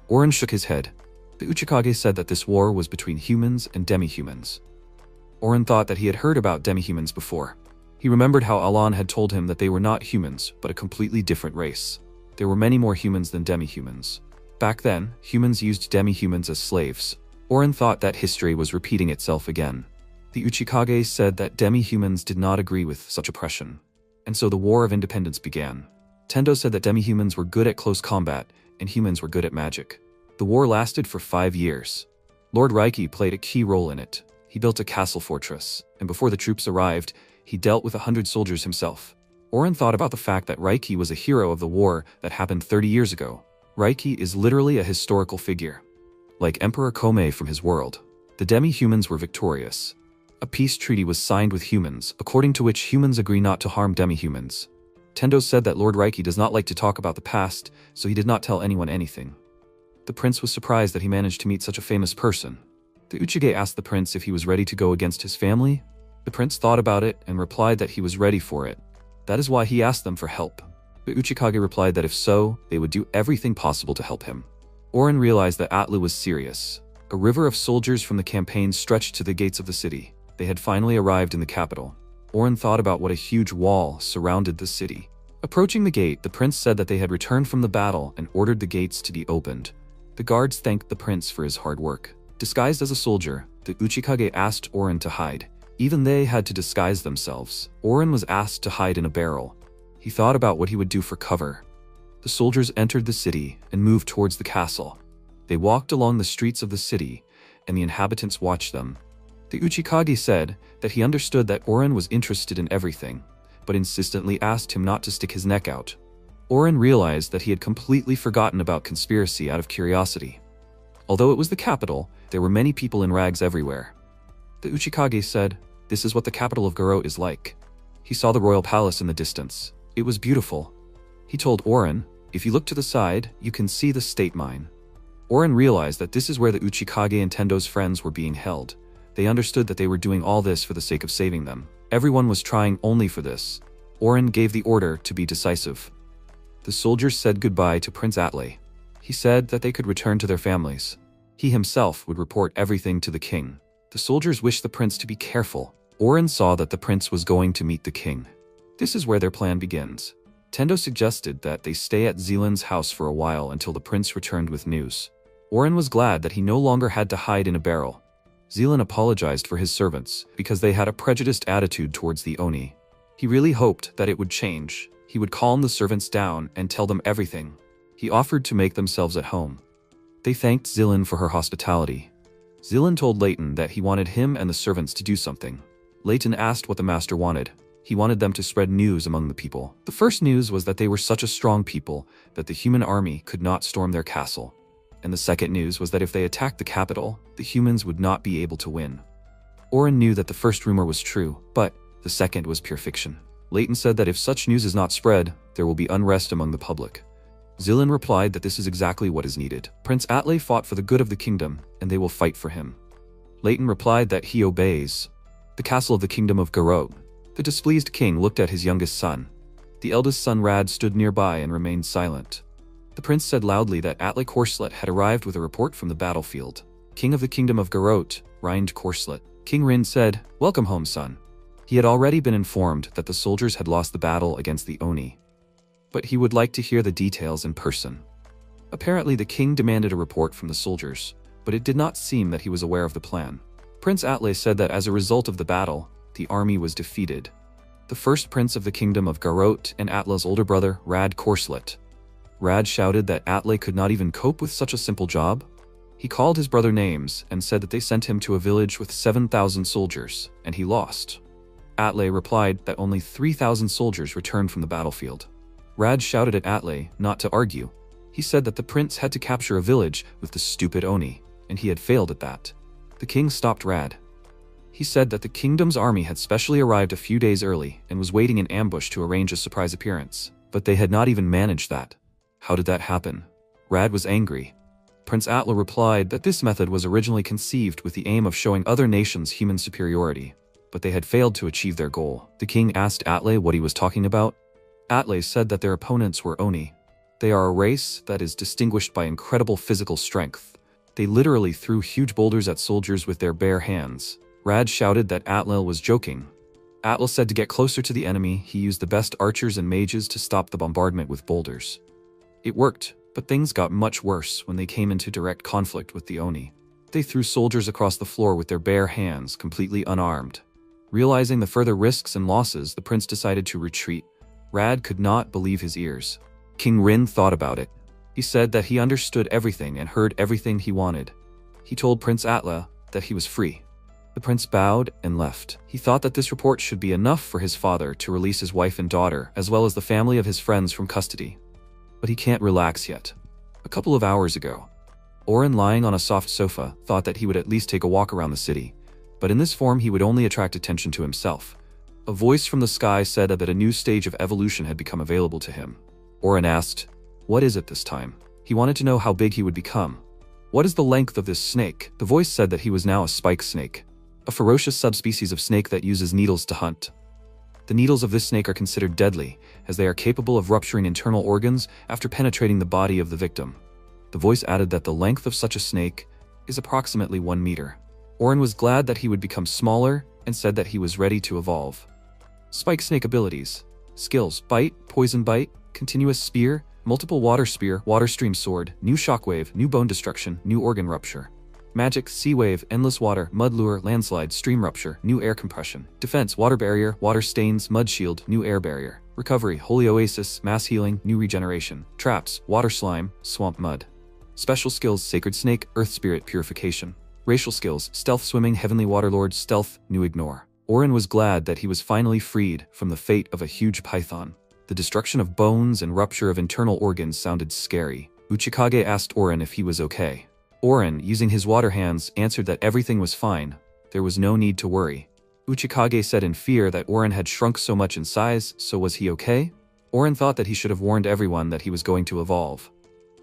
Oren shook his head. The Uchikage said that this war was between humans and demi-humans. Oren thought that he had heard about demi-humans before. He remembered how Alan had told him that they were not humans, but a completely different race. There were many more humans than demi-humans. Back then, humans used demi-humans as slaves. Oren thought that history was repeating itself again. The Uchikage said that demi-humans did not agree with such oppression, and so the War of Independence began. Tendo said that demi-humans were good at close combat, and humans were good at magic. The war lasted for 5 years. Lord Raiki played a key role in it. He built a castle fortress, and before the troops arrived, he dealt with 100 soldiers himself. Oren thought about the fact that Raiki was a hero of the war that happened 30 years ago. Raiki is literally a historical figure. Like Emperor Kome from his world, the demi-humans were victorious. A peace treaty was signed with humans, according to which humans agree not to harm demi-humans. Tendo said that Lord Raiki does not like to talk about the past, so he did not tell anyone anything. The prince was surprised that he managed to meet such a famous person. The Uchige asked the prince if he was ready to go against his family. The prince thought about it and replied that he was ready for it. That is why he asked them for help. The Uchikage replied that if so, they would do everything possible to help him. Oren realized that Atlu was serious. A river of soldiers from the campaign stretched to the gates of the city. They had finally arrived in the capital. Oren thought about what a huge wall surrounded the city. Approaching the gate, the prince said that they had returned from the battle and ordered the gates to be opened. The guards thanked the prince for his hard work. Disguised as a soldier, the Uchikage asked Oren to hide. Even they had to disguise themselves. Oren was asked to hide in a barrel. He thought about what he would do for cover. The soldiers entered the city and moved towards the castle. They walked along the streets of the city, and the inhabitants watched them. The Uchikage said that he understood that Oren was interested in everything, but insistently asked him not to stick his neck out. Oren realized that he had completely forgotten about conspiracy out of curiosity. Although it was the capital, there were many people in rags everywhere. The Uchikage said, "This is what the capital of Garou is like." He saw the royal palace in the distance. It was beautiful. He told Oren, "If you look to the side, you can see the state mine." Oren realized that this is where the Uchikage and Tendo's friends were being held. They understood that they were doing all this for the sake of saving them. Everyone was trying only for this. Oren gave the order to be decisive. The soldiers said goodbye to Prince Atlay. He said that they could return to their families. He himself would report everything to the king. The soldiers wished the prince to be careful. Oren saw that the prince was going to meet the king. This is where their plan begins. Tendo suggested that they stay at Zealand's house for a while until the prince returned with news. Oren was glad that he no longer had to hide in a barrel. Zealand apologized for his servants because they had a prejudiced attitude towards the Oni. He really hoped that it would change. He would calm the servants down and tell them everything. He offered to make themselves at home. They thanked Zealand for her hospitality. Zealand told Leighton that he wanted him and the servants to do something. Leighton asked what the master wanted. He wanted them to spread news among the people. The first news was that they were such a strong people that the human army could not storm their castle. And the second news was that if they attacked the capital, the humans would not be able to win. Oren knew that the first rumor was true, but the second was pure fiction. Leighton said that if such news is not spread, there will be unrest among the public. Zealand replied that this is exactly what is needed. Prince Atlay fought for the good of the kingdom, and they will fight for him. Leighton replied that he obeys. The castle of the kingdom of Garou. The displeased king looked at his youngest son. The eldest son Rad stood nearby and remained silent. The prince said loudly that Atlay Corslet had arrived with a report from the battlefield. King of the kingdom of Garou, Rind Corslet. King Rin said, "Welcome home, son." He had already been informed that the soldiers had lost the battle against the Oni. But he would like to hear the details in person. Apparently the king demanded a report from the soldiers, but it did not seem that he was aware of the plan. Prince Atlay said that as a result of the battle, the army was defeated. The first prince of the kingdom of Garou and Atlay's older brother, Rad Corslet. Rad shouted that Atlay could not even cope with such a simple job. He called his brother names and said that they sent him to a village with 7,000 soldiers, and he lost. Atlay replied that only 3,000 soldiers returned from the battlefield. Rad shouted at Atlay not to argue. He said that the prince had to capture a village with the stupid Oni, and he had failed at that. The king stopped Rad. He said that the kingdom's army had specially arrived a few days early and was waiting in ambush to arrange a surprise appearance, but they had not even managed that. How did that happen? Rad was angry. Prince Atlay replied that this method was originally conceived with the aim of showing other nations human superiority, but they had failed to achieve their goal. The king asked Atlay what he was talking about. Atlay said that their opponents were Oni. They are a race that is distinguished by incredible physical strength. They literally threw huge boulders at soldiers with their bare hands. Rad shouted that Atlay was joking. Atlay said to get closer to the enemy, he used the best archers and mages to stop the bombardment with boulders. It worked, but things got much worse when they came into direct conflict with the Oni. They threw soldiers across the floor with their bare hands, completely unarmed. Realizing the further risks and losses, the prince decided to retreat. Rad could not believe his ears. King Rin thought about it. He said that he understood everything and heard everything he wanted. He told Prince Atlay that he was free. The prince bowed and left. He thought that this report should be enough for his father to release his wife and daughter, as well as the family of his friends from custody. But he can't relax yet. A couple of hours ago, Oren, lying on a soft sofa, thought that he would at least take a walk around the city. But in this form he would only attract attention to himself. A voice from the sky said that a new stage of evolution had become available to him. Oren asked, "What is it this time?" He wanted to know how big he would become. "What is the length of this snake?" The voice said that he was now a spike snake, a ferocious subspecies of snake that uses needles to hunt. The needles of this snake are considered deadly, as they are capable of rupturing internal organs after penetrating the body of the victim. The voice added that the length of such a snake is approximately 1 meter. Oren was glad that he would become smaller and said that he was ready to evolve. Spike snake abilities. Skills: Bite, Poison Bite, Continuous Spear, Multiple Water Spear, Water Stream Sword, New Shockwave, New Bone Destruction, New Organ Rupture. Magic: Sea Wave, Endless Water, Mud Lure, Landslide, Stream Rupture, New Air Compression. Defense: Water Barrier, Water Stains, Mud Shield, New Air Barrier. Recovery: Holy Oasis, Mass Healing, New Regeneration. Traps: Water Slime, Swamp Mud. Special skills: Sacred Snake, Earth Spirit, Purification. Racial skills: Stealth Swimming, Heavenly Waterlord, Stealth, New Ignore. Oren was glad that he was finally freed from the fate of a huge python. The destruction of bones and rupture of internal organs sounded scary. Uchikage asked Oren if he was okay. Oren, using his water hands, answered that everything was fine. There was no need to worry. Uchikage said in fear that Oren had shrunk so much in size, so was he okay? Oren thought that he should have warned everyone that he was going to evolve.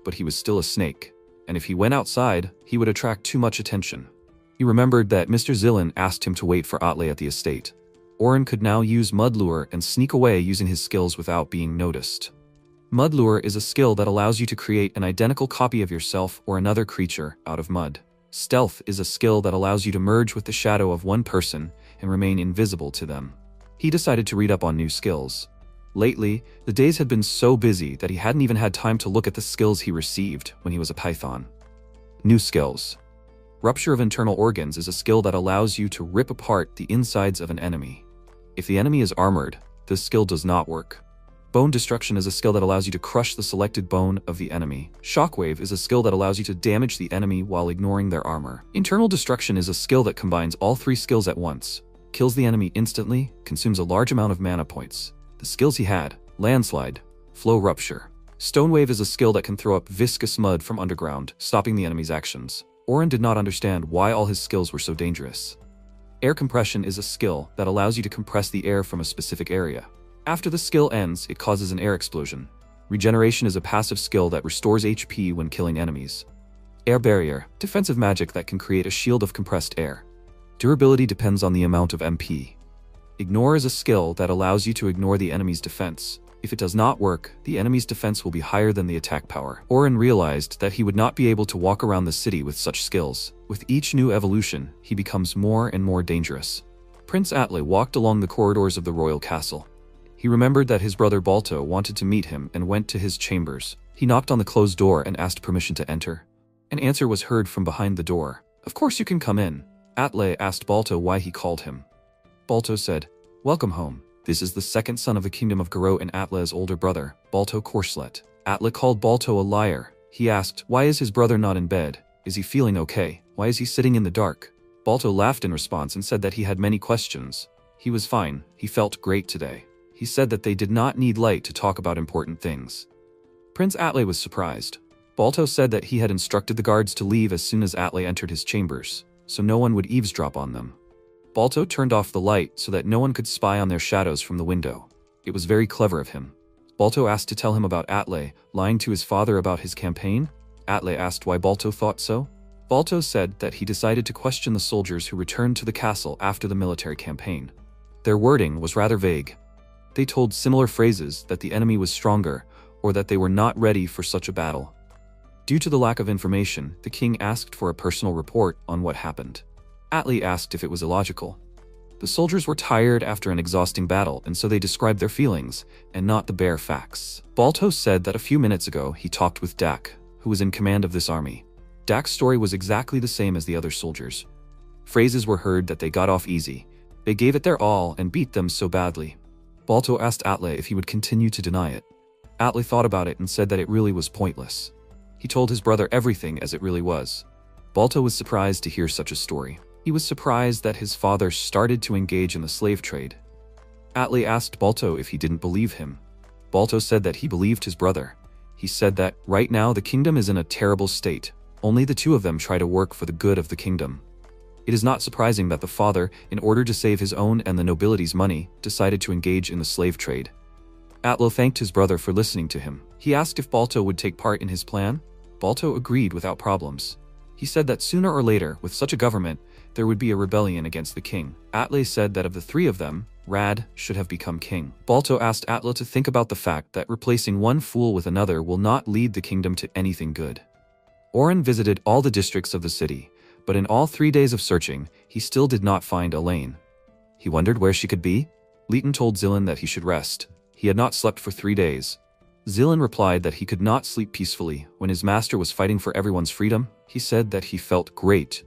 But he was still a snake, and if he went outside, he would attract too much attention. He remembered that Mr. Zillin asked him to wait for Atle at the estate. Oren could now use Mud Lure and sneak away using his skills without being noticed. Mud Lure is a skill that allows you to create an identical copy of yourself or another creature out of mud. Stealth is a skill that allows you to merge with the shadow of one person and remain invisible to them. He decided to read up on new skills. Lately, the days had been so busy that he hadn't even had time to look at the skills he received when he was a python. New skills. Rupture of internal organs is a skill that allows you to rip apart the insides of an enemy. If the enemy is armored, this skill does not work. Bone Destruction is a skill that allows you to crush the selected bone of the enemy. Shockwave is a skill that allows you to damage the enemy while ignoring their armor. Internal Destruction is a skill that combines all three skills at once. Kills the enemy instantly, consumes a large amount of mana points. The skills he had: Landslide, Flow Rupture. Stone Wave is a skill that can throw up viscous mud from underground, stopping the enemy's actions. Oren did not understand why all his skills were so dangerous. Air Compression is a skill that allows you to compress the air from a specific area. After the skill ends, it causes an air explosion. Regeneration is a passive skill that restores HP when killing enemies. Air Barrier, defensive magic that can create a shield of compressed air. Durability depends on the amount of MP. Ignore is a skill that allows you to ignore the enemy's defense. If it does not work, the enemy's defense will be higher than the attack power. Oren realized that he would not be able to walk around the city with such skills. With each new evolution, he becomes more and more dangerous. Prince Atle walked along the corridors of the royal castle. He remembered that his brother Balto wanted to meet him and went to his chambers. He knocked on the closed door and asked permission to enter. An answer was heard from behind the door. "Of course you can come in." Atle asked Balto why he called him. Balto said, "Welcome home. This is the second son of the kingdom of Garou and Atle's older brother, Balto Corslet." Atle called Balto a liar. He asked, why is his brother not in bed? Is he feeling okay? Why is he sitting in the dark? Balto laughed in response and said that he had many questions. He was fine. He felt great today. He said that they did not need light to talk about important things. Prince Atle was surprised. Balto said that he had instructed the guards to leave as soon as Atle entered his chambers, so no one would eavesdrop on them. Balto turned off the light so that no one could spy on their shadows from the window. It was very clever of him. Balto asked to tell him about Atle lying to his father about his campaign. Atle asked why Balto thought so. Balto said that he decided to question the soldiers who returned to the castle after the military campaign. Their wording was rather vague. They told similar phrases that the enemy was stronger or that they were not ready for such a battle. Due to the lack of information, the king asked for a personal report on what happened. Atle asked if it was illogical. The soldiers were tired after an exhausting battle, and so they described their feelings, and not the bare facts. Balto said that a few minutes ago he talked with Dak, who was in command of this army. Dak's story was exactly the same as the other soldiers. Phrases were heard that they got off easy. They gave it their all and beat them so badly. Balto asked Atle if he would continue to deny it. Atle thought about it and said that it really was pointless. He told his brother everything as it really was. Balto was surprised to hear such a story. He was surprised that his father started to engage in the slave trade. Atle asked Balto if he didn't believe him. Balto said that he believed his brother. He said that, right now the kingdom is in a terrible state. Only the two of them try to work for the good of the kingdom. It is not surprising that the father, in order to save his own and the nobility's money, decided to engage in the slave trade. Atle thanked his brother for listening to him. He asked if Balto would take part in his plan. Balto agreed without problems. He said that sooner or later, with such a government, there would be a rebellion against the king. Atle said that of the three of them, Rad should have become king. Balto asked Atle to think about the fact that replacing one fool with another will not lead the kingdom to anything good. Oren visited all the districts of the city, but in all 3 days of searching, he still did not find Elaine. He wondered where she could be. Leighton told Zilin that he should rest. He had not slept for 3 days. Zilin replied that he could not sleep peacefully when his master was fighting for everyone's freedom. He said that he felt great.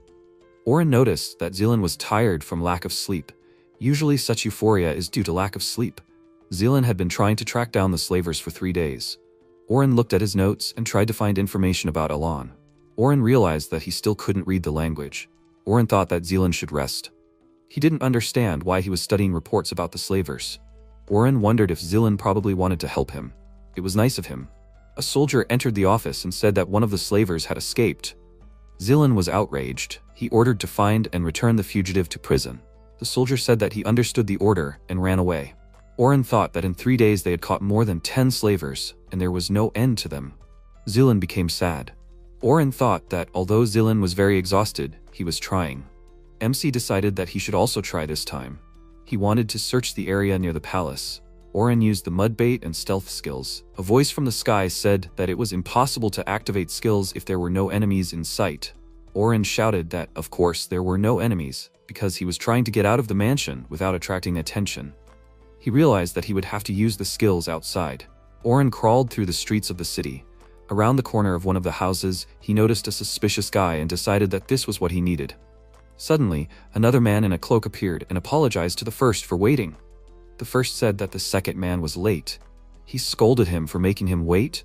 Oren noticed that Zilin was tired from lack of sleep. Usually such euphoria is due to lack of sleep. Zilin had been trying to track down the slavers for 3 days. Oren looked at his notes and tried to find information about Alan. Oren realized that he still couldn't read the language. Oren thought that Zilin should rest. He didn't understand why he was studying reports about the slavers. Oren wondered if Zilin probably wanted to help him. It was nice of him. A soldier entered the office and said that one of the slavers had escaped. Zilin was outraged. He ordered to find and return the fugitive to prison. The soldier said that he understood the order and ran away. Oren thought that in 3 days they had caught more than 10 slavers, and there was no end to them. Zilin became sad. Oren thought that although Zilin was very exhausted, he was trying. MC decided that he should also try this time. He wanted to search the area near the palace. Oren used the mud bait and stealth skills. A voice from the sky said that it was impossible to activate skills if there were no enemies in sight. Oren shouted that, of course, there were no enemies, because he was trying to get out of the mansion without attracting attention. He realized that he would have to use the skills outside. Oren crawled through the streets of the city. Around the corner of one of the houses, he noticed a suspicious guy and decided that this was what he needed. Suddenly, another man in a cloak appeared and apologized to the first for waiting. The first said that the second man was late. He scolded him for making him wait.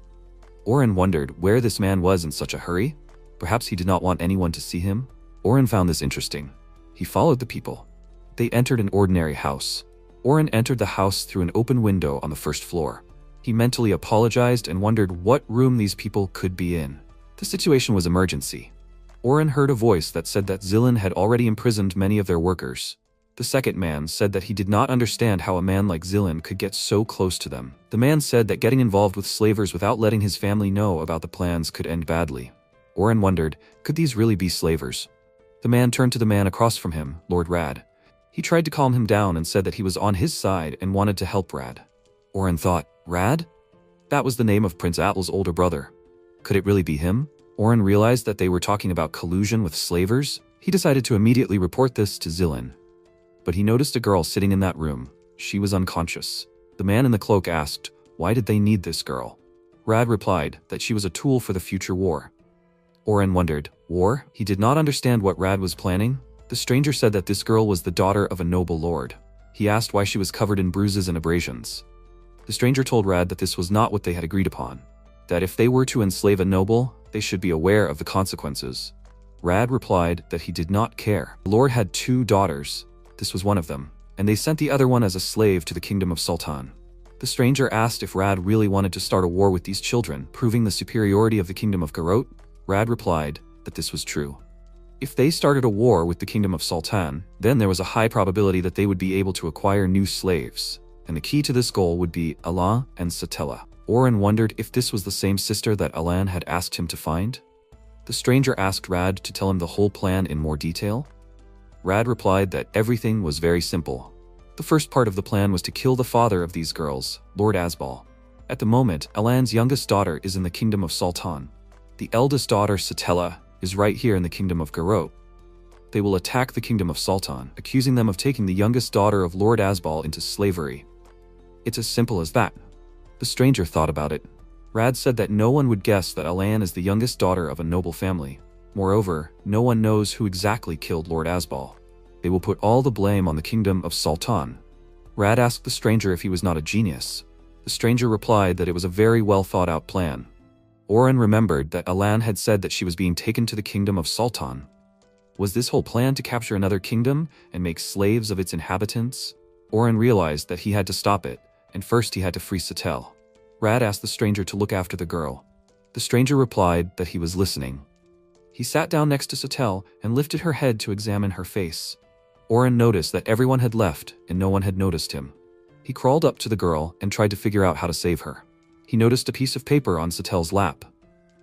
Oren wondered where this man was in such a hurry. Perhaps he did not want anyone to see him. Oren found this interesting. He followed the people. They entered an ordinary house. Oren entered the house through an open window on the first floor. He mentally apologized and wondered what room these people could be in. The situation was emergency. Oren heard a voice that said that Zilin had already imprisoned many of their workers. The second man said that he did not understand how a man like Zilin could get so close to them. The man said that getting involved with slavers without letting his family know about the plans could end badly. Oren wondered, could these really be slavers? The man turned to the man across from him, Lord Rad. He tried to calm him down and said that he was on his side and wanted to help Rad. Oren thought, Rad? That was the name of Prince Attal's older brother. Could it really be him? Oren realized that they were talking about collusion with slavers. He decided to immediately report this to Zilin. But he noticed a girl sitting in that room. She was unconscious. The man in the cloak asked, why did they need this girl? Rad replied that she was a tool for the future war. Oren wondered, war? He did not understand what Rad was planning. The stranger said that this girl was the daughter of a noble lord. He asked why she was covered in bruises and abrasions. The stranger told Rad that this was not what they had agreed upon. That if they were to enslave a noble, they should be aware of the consequences. Rad replied that he did not care. The lord had 2 daughters. This was one of them, and they sent the other one as a slave to the kingdom of Sultan. The stranger asked if Rad really wanted to start a war with these children, proving the superiority of the kingdom of Garot. Rad replied that this was true. If they started a war with the kingdom of Sultan, then there was a high probability that they would be able to acquire new slaves, and the key to this goal would be Alan and Satella. Oren wondered if this was the same sister that Alan had asked him to find. The stranger asked Rad to tell him the whole plan in more detail. Rad replied that everything was very simple. The first part of the plan was to kill the father of these girls, Lord Asbal. At the moment, Alan's youngest daughter is in the kingdom of Sultan. The eldest daughter, Satella, is right here in the kingdom of Garot. They will attack the kingdom of Sultan, accusing them of taking the youngest daughter of Lord Asbal into slavery. It's as simple as that. The stranger thought about it. Rad said that no one would guess that Alan is the youngest daughter of a noble family. Moreover, no one knows who exactly killed Lord Asbal. They will put all the blame on the kingdom of Sultan. Rad asked the stranger if he was not a genius. The stranger replied that it was a very well thought out plan. Oren remembered that Alan had said that she was being taken to the kingdom of Sultan. Was this whole plan to capture another kingdom and make slaves of its inhabitants? Oren realized that he had to stop it, and first he had to free Satel. Rad asked the stranger to look after the girl. The stranger replied that he was listening. He sat down next to Satel and lifted her head to examine her face. Oren noticed that everyone had left and no one had noticed him. He crawled up to the girl and tried to figure out how to save her. He noticed a piece of paper on Satel's lap.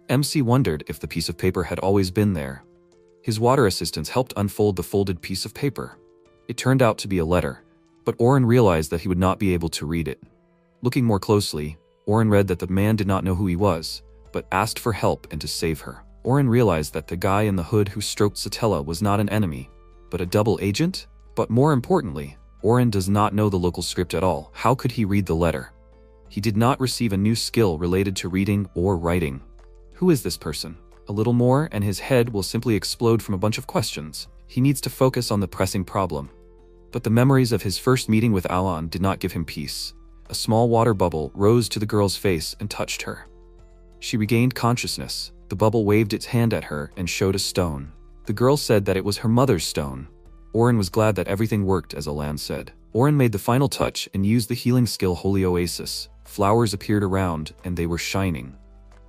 MC wondered if the piece of paper had always been there. His water assistants helped unfold the folded piece of paper. It turned out to be a letter, but Oren realized that he would not be able to read it. Looking more closely, Oren read that the man did not know who he was, but asked for help and to save her. Oren realized that the guy in the hood who stroked Satella was not an enemy, but a double agent. But more importantly, Oren does not know the local script at all. How could he read the letter? He did not receive a new skill related to reading or writing. Who is this person? A little more and his head will simply explode from a bunch of questions. He needs to focus on the pressing problem. But the memories of his first meeting with Alan did not give him peace. A small water bubble rose to the girl's face and touched her. She regained consciousness. The bubble waved its hand at her and showed a stone. The girl said that it was her mother's stone. Oren was glad that everything worked as Alan said. Oren made the final touch and used the healing skill Holy Oasis. Flowers appeared around and they were shining.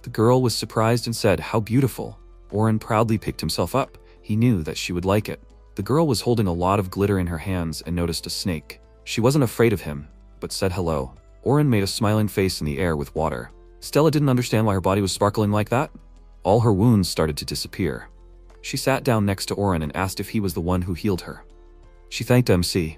The girl was surprised and said, "How beautiful." Oren proudly picked himself up. He knew that she would like it. The girl was holding a lot of glitter in her hands and noticed a snake. She wasn't afraid of him, but said hello. Oren made a smiling face in the air with water. Stella didn't understand why her body was sparkling like that. All her wounds started to disappear. She sat down next to Oren and asked if he was the one who healed her. She thanked MC.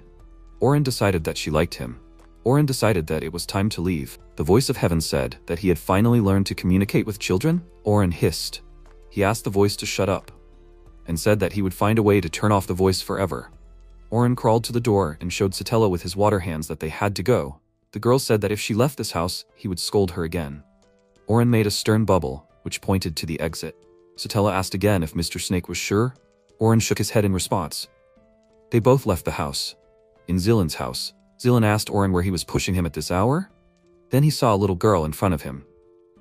Oren decided that she liked him. Oren decided that it was time to leave. The voice of heaven said that he had finally learned to communicate with children. Oren hissed. He asked the voice to shut up and said that he would find a way to turn off the voice forever. Oren crawled to the door and showed Satella with his water hands that they had to go. The girl said that if she left this house, he would scold her again. Oren made a stern bubble, which pointed to the exit. Satella asked again if Mr. Snake was sure. Oren shook his head in response. They both left the house. In Zilin's house, Zilin asked Oren where he was pushing him at this hour. Then he saw a little girl in front of him.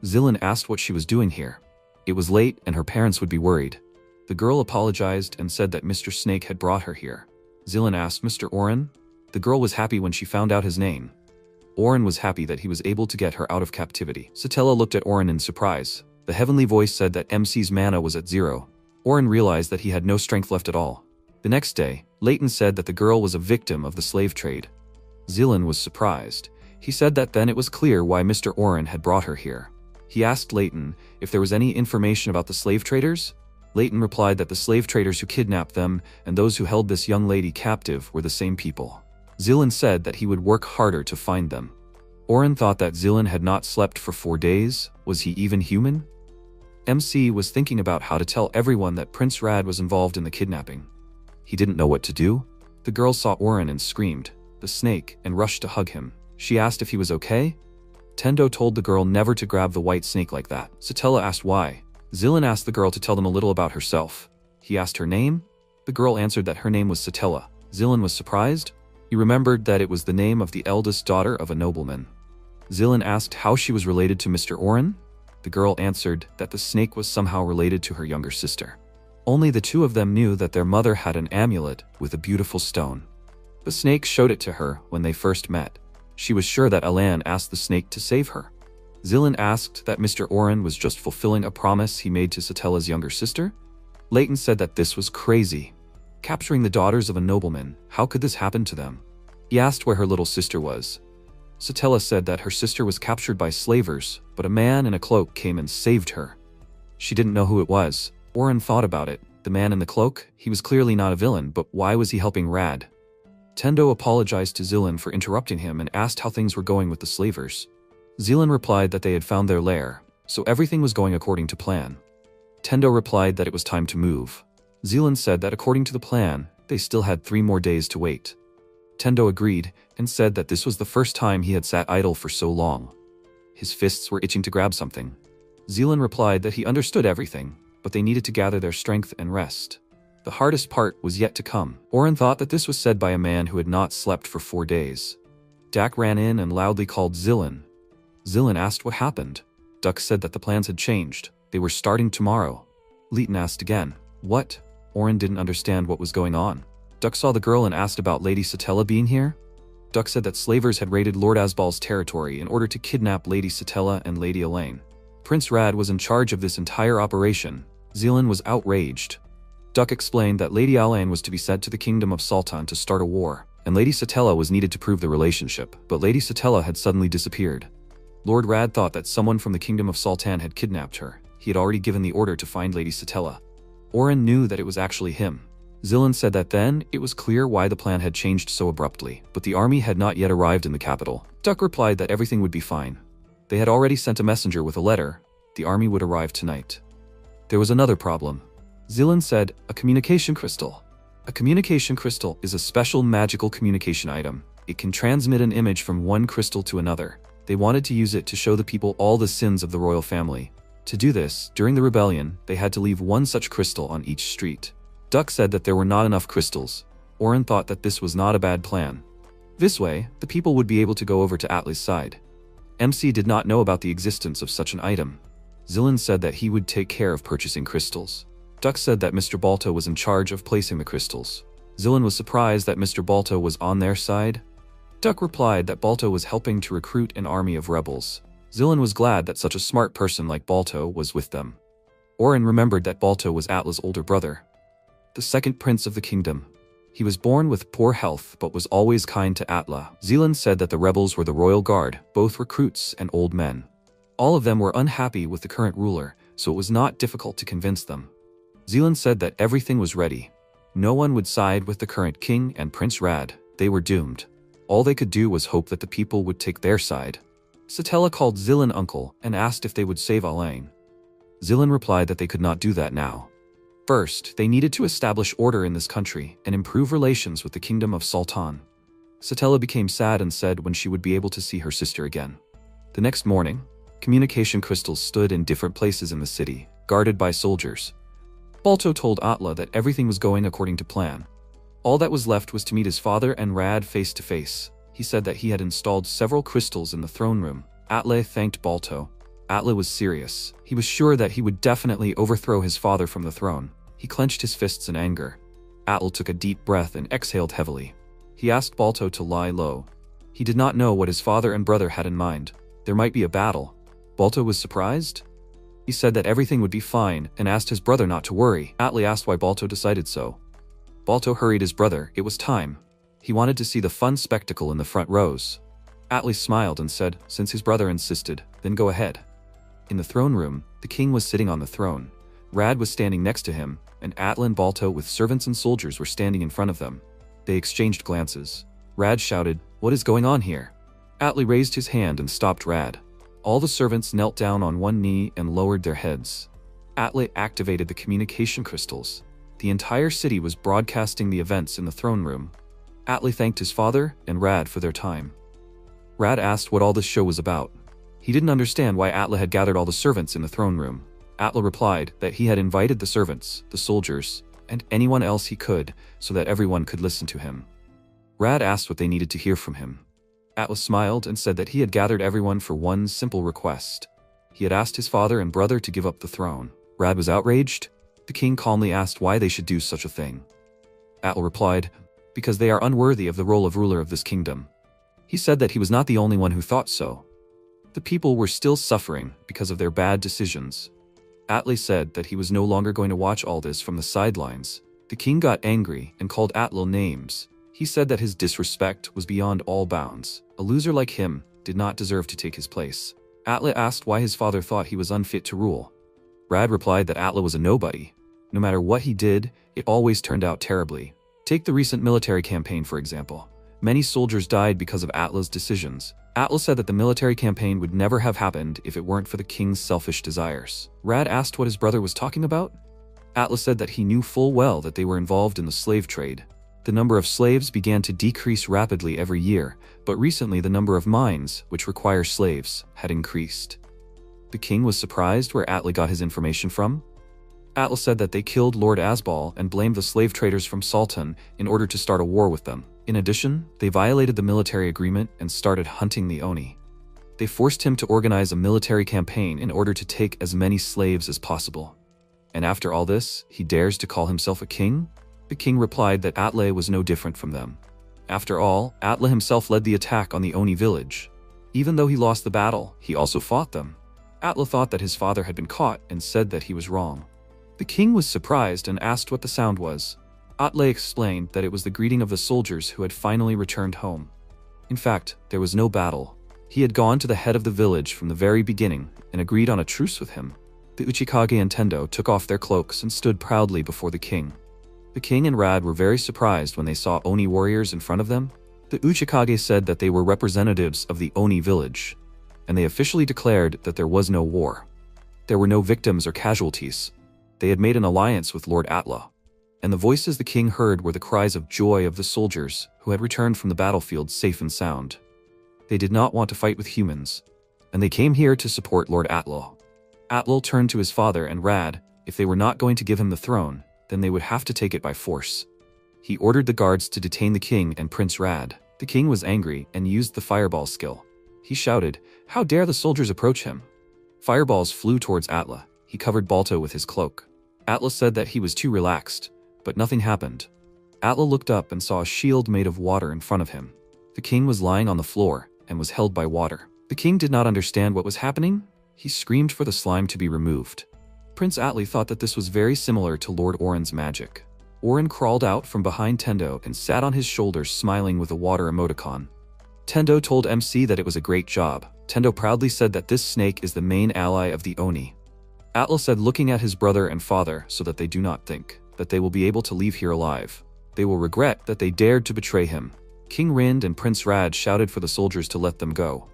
Zilin asked what she was doing here. It was late and her parents would be worried. The girl apologized and said that Mr. Snake had brought her here. Zilin asked Mr. Oren. The girl was happy when she found out his name. Oren was happy that he was able to get her out of captivity. Satella looked at Oren in surprise. The heavenly voice said that MC's mana was at 0. Oren realized that he had no strength left at all. The next day, Leighton said that the girl was a victim of the slave trade. Zilin was surprised. He said that then it was clear why Mr. Oren had brought her here. He asked Leighton if there was any information about the slave traders. Leighton replied that the slave traders who kidnapped them and those who held this young lady captive were the same people. Zilin said that he would work harder to find them. Oren thought that Zilin had not slept for 4 days. Was he even human? MC was thinking about how to tell everyone that Prince Rad was involved in the kidnapping. He didn't know what to do. The girl saw Oren and screamed, "The snake," and rushed to hug him. She asked if he was okay. Tendo told the girl never to grab the white snake like that. Satella asked why. Zilin asked the girl to tell them a little about herself. He asked her name. The girl answered that her name was Satella. Zilin was surprised. He remembered that it was the name of the eldest daughter of a nobleman. Zilin asked how she was related to Mr. Oren. The girl answered that the snake was somehow related to her younger sister. Only the two of them knew that their mother had an amulet with a beautiful stone. The snake showed it to her when they first met. She was sure that Alan asked the snake to save her. Zilin asked that Mr. Oren was just fulfilling a promise he made to Satella's younger sister. Leighton said that this was crazy. Capturing the daughters of a nobleman, how could this happen to them? He asked where her little sister was. Satella said that her sister was captured by slavers, but a man in a cloak came and saved her. She didn't know who it was. Oren thought about it. The man in the cloak? He was clearly not a villain, but why was he helping Rad? Tendo apologized to Zilin for interrupting him and asked how things were going with the slavers. Zilin replied that they had found their lair, so everything was going according to plan. Tendo replied that it was time to move. Zilin said that according to the plan, they still had 3 more days to wait. Tendo agreed and said that this was the first time he had sat idle for so long. His fists were itching to grab something. Zilin replied that he understood everything, but they needed to gather their strength and rest. The hardest part was yet to come. Oren thought that this was said by a man who had not slept for 4 days. Dak ran in and loudly called Zilin. Zilin asked what happened. Duck said that the plans had changed. They were starting tomorrow. Leighton asked again, "What?" Oren didn't understand what was going on. Duck saw the girl and asked about Lady Satella being here. Duck said that slavers had raided Lord Asbal's territory in order to kidnap Lady Satella and Lady Elaine. Prince Rad was in charge of this entire operation. Zilin was outraged. Duck explained that Lady Elaine was to be sent to the kingdom of Sultan to start a war, and Lady Satella was needed to prove the relationship, but Lady Satella had suddenly disappeared. Lord Rad thought that someone from the kingdom of Sultan had kidnapped her. He had already given the order to find Lady Satella. Oren knew that it was actually him. Zilin said that then it was clear why the plan had changed so abruptly, but the army had not yet arrived in the capital. Duck replied that everything would be fine. They had already sent a messenger with a letter. The army would arrive tonight. There was another problem. Zilin said, "A communication crystal." A communication crystal is a special magical communication item. It can transmit an image from one crystal to another. They wanted to use it to show the people all the sins of the royal family. To do this, during the rebellion, they had to leave one such crystal on each street. Duck said that there were not enough crystals. Oren thought that this was not a bad plan. This way, the people would be able to go over to Atle's side. MC did not know about the existence of such an item. Zillan said that he would take care of purchasing crystals. Duck said that Mr. Balto was in charge of placing the crystals. Zillan was surprised that Mr. Balto was on their side. Duck replied that Balto was helping to recruit an army of rebels. Zillan was glad that such a smart person like Balto was with them. Oren remembered that Balto was Atla's older brother, the second prince of the kingdom. He was born with poor health but was always kind to Atla. Zillan said that the rebels were the royal guard, both recruits and old men. All of them were unhappy with the current ruler, so it was not difficult to convince them. Zillan said that everything was ready. No one would side with the current king and Prince Rad. They were doomed. All they could do was hope that the people would take their side. Satella called Zillan uncle and asked if they would save Alain. Zillan replied that they could not do that now. First, they needed to establish order in this country and improve relations with the kingdom of Sultan. Satella became sad and said when she would be able to see her sister again. The next morning, communication crystals stood in different places in the city, guarded by soldiers. Balto told Atla that everything was going according to plan. All that was left was to meet his father and Rad face to face. He said that he had installed several crystals in the throne room. Atla thanked Balto. Atla was serious. He was sure that he would definitely overthrow his father from the throne. He clenched his fists in anger. Atla took a deep breath and exhaled heavily. He asked Balto to lie low. He did not know what his father and brother had in mind. There might be a battle. Balto was surprised. He said that everything would be fine and asked his brother not to worry. Atla asked why Balto decided so. Balto hurried his brother. It was time. He wanted to see the fun spectacle in the front rows. Atli smiled and said, since his brother insisted, then go ahead. In the throne room, the king was sitting on the throne. Rad was standing next to him, and Atla and Balto with servants and soldiers were standing in front of them. They exchanged glances. Rad shouted, "What is going on here?" Atli raised his hand and stopped Rad. All the servants knelt down on one knee and lowered their heads. Atli activated the communication crystals. The entire city was broadcasting the events in the throne room. Atli thanked his father and Rad for their time. Rad asked what all this show was about. He didn't understand why Atla had gathered all the servants in the throne room. Atla replied that he had invited the servants, the soldiers, and anyone else he could so that everyone could listen to him. Rad asked what they needed to hear from him. Atla smiled and said that he had gathered everyone for one simple request. He had asked his father and brother to give up the throne. Rad was outraged. The king calmly asked why they should do such a thing. Atla replied, because they are unworthy of the role of ruler of this kingdom. He said that he was not the only one who thought so. The people were still suffering because of their bad decisions. Atla said that he was no longer going to watch all this from the sidelines. The king got angry and called Atla names. He said that his disrespect was beyond all bounds. A loser like him did not deserve to take his place. Atla asked why his father thought he was unfit to rule. Rad replied that Atla was a nobody. No matter what he did, it always turned out terribly. Take the recent military campaign, for example. Many soldiers died because of Atla's decisions. Atla said that the military campaign would never have happened if it weren't for the king's selfish desires. Rad asked what his brother was talking about. Atla said that he knew full well that they were involved in the slave trade. The number of slaves began to decrease rapidly every year, but recently the number of mines, which require slaves, had increased. The king was surprised where Atla got his information from. Atla said that they killed Lord Asbal and blamed the slave traders from Sultan in order to start a war with them. In addition, they violated the military agreement and started hunting the Oni. They forced him to organize a military campaign in order to take as many slaves as possible. And after all this, he dares to call himself a king? The king replied that Atla was no different from them. After all, Atla himself led the attack on the Oni village. Even though he lost the battle, he also fought them. Atla thought that his father had been caught and said that he was wrong. The king was surprised and asked what the sound was. Atla explained that it was the greeting of the soldiers who had finally returned home. In fact, there was no battle. He had gone to the head of the village from the very beginning and agreed on a truce with him. The Uchikage and Tendo took off their cloaks and stood proudly before the king. The king and Rad were very surprised when they saw Oni warriors in front of them. The Uchikage said that they were representatives of the Oni village, and they officially declared that there was no war. There were no victims or casualties. They had made an alliance with Lord Atla. and the voices the king heard were the cries of joy of the soldiers who had returned from the battlefield safe and sound. They did not want to fight with humans, and they came here to support Lord Atlul. Atlul turned to his father and Rad. If they were not going to give him the throne, then they would have to take it by force. He ordered the guards to detain the king and Prince Rad. The king was angry and used the fireball skill. He shouted, "How dare the soldiers approach him?" Fireballs flew towards Atlul. He covered Balto with his cloak. Atlul said that he was too relaxed, but nothing happened. Atlul looked up and saw a shield made of water in front of him. The king was lying on the floor and was held by water. The king did not understand what was happening. He screamed for the slime to be removed. Prince Atlul thought that this was very similar to Lord Oren's magic. Oren crawled out from behind Tendo and sat on his shoulders smiling with a water emoticon. Tendo told MC that it was a great job. Tendo proudly said that this snake is the main ally of the Oni. Atlul said, looking at his brother and father, so that they do not think that they will be able to leave here alive. They will regret that they dared to betray him. King Rind and Prince Rad shouted for the soldiers to let them go.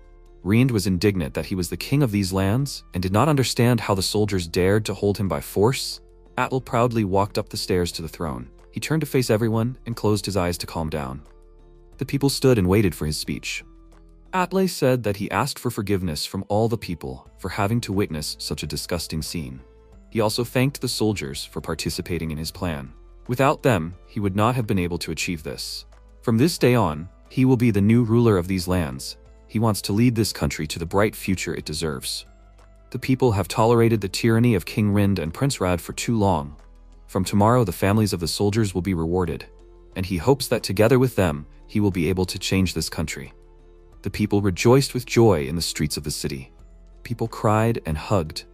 Rind was indignant that he was the king of these lands and did not understand how the soldiers dared to hold him by force. Atlul proudly walked up the stairs to the throne. He turned to face everyone and closed his eyes to calm down. The people stood and waited for his speech. Atlul said that he asked for forgiveness from all the people for having to witness such a disgusting scene. He also thanked the soldiers for participating in his plan. Without them, he would not have been able to achieve this. From this day on, he will be the new ruler of these lands. He wants to lead this country to the bright future it deserves. The people have tolerated the tyranny of King Rind and Prince Rad for too long. From tomorrow, the families of the soldiers will be rewarded, and he hopes that together with them, he will be able to change this country. The people rejoiced with joy in the streets of the city. People cried and hugged.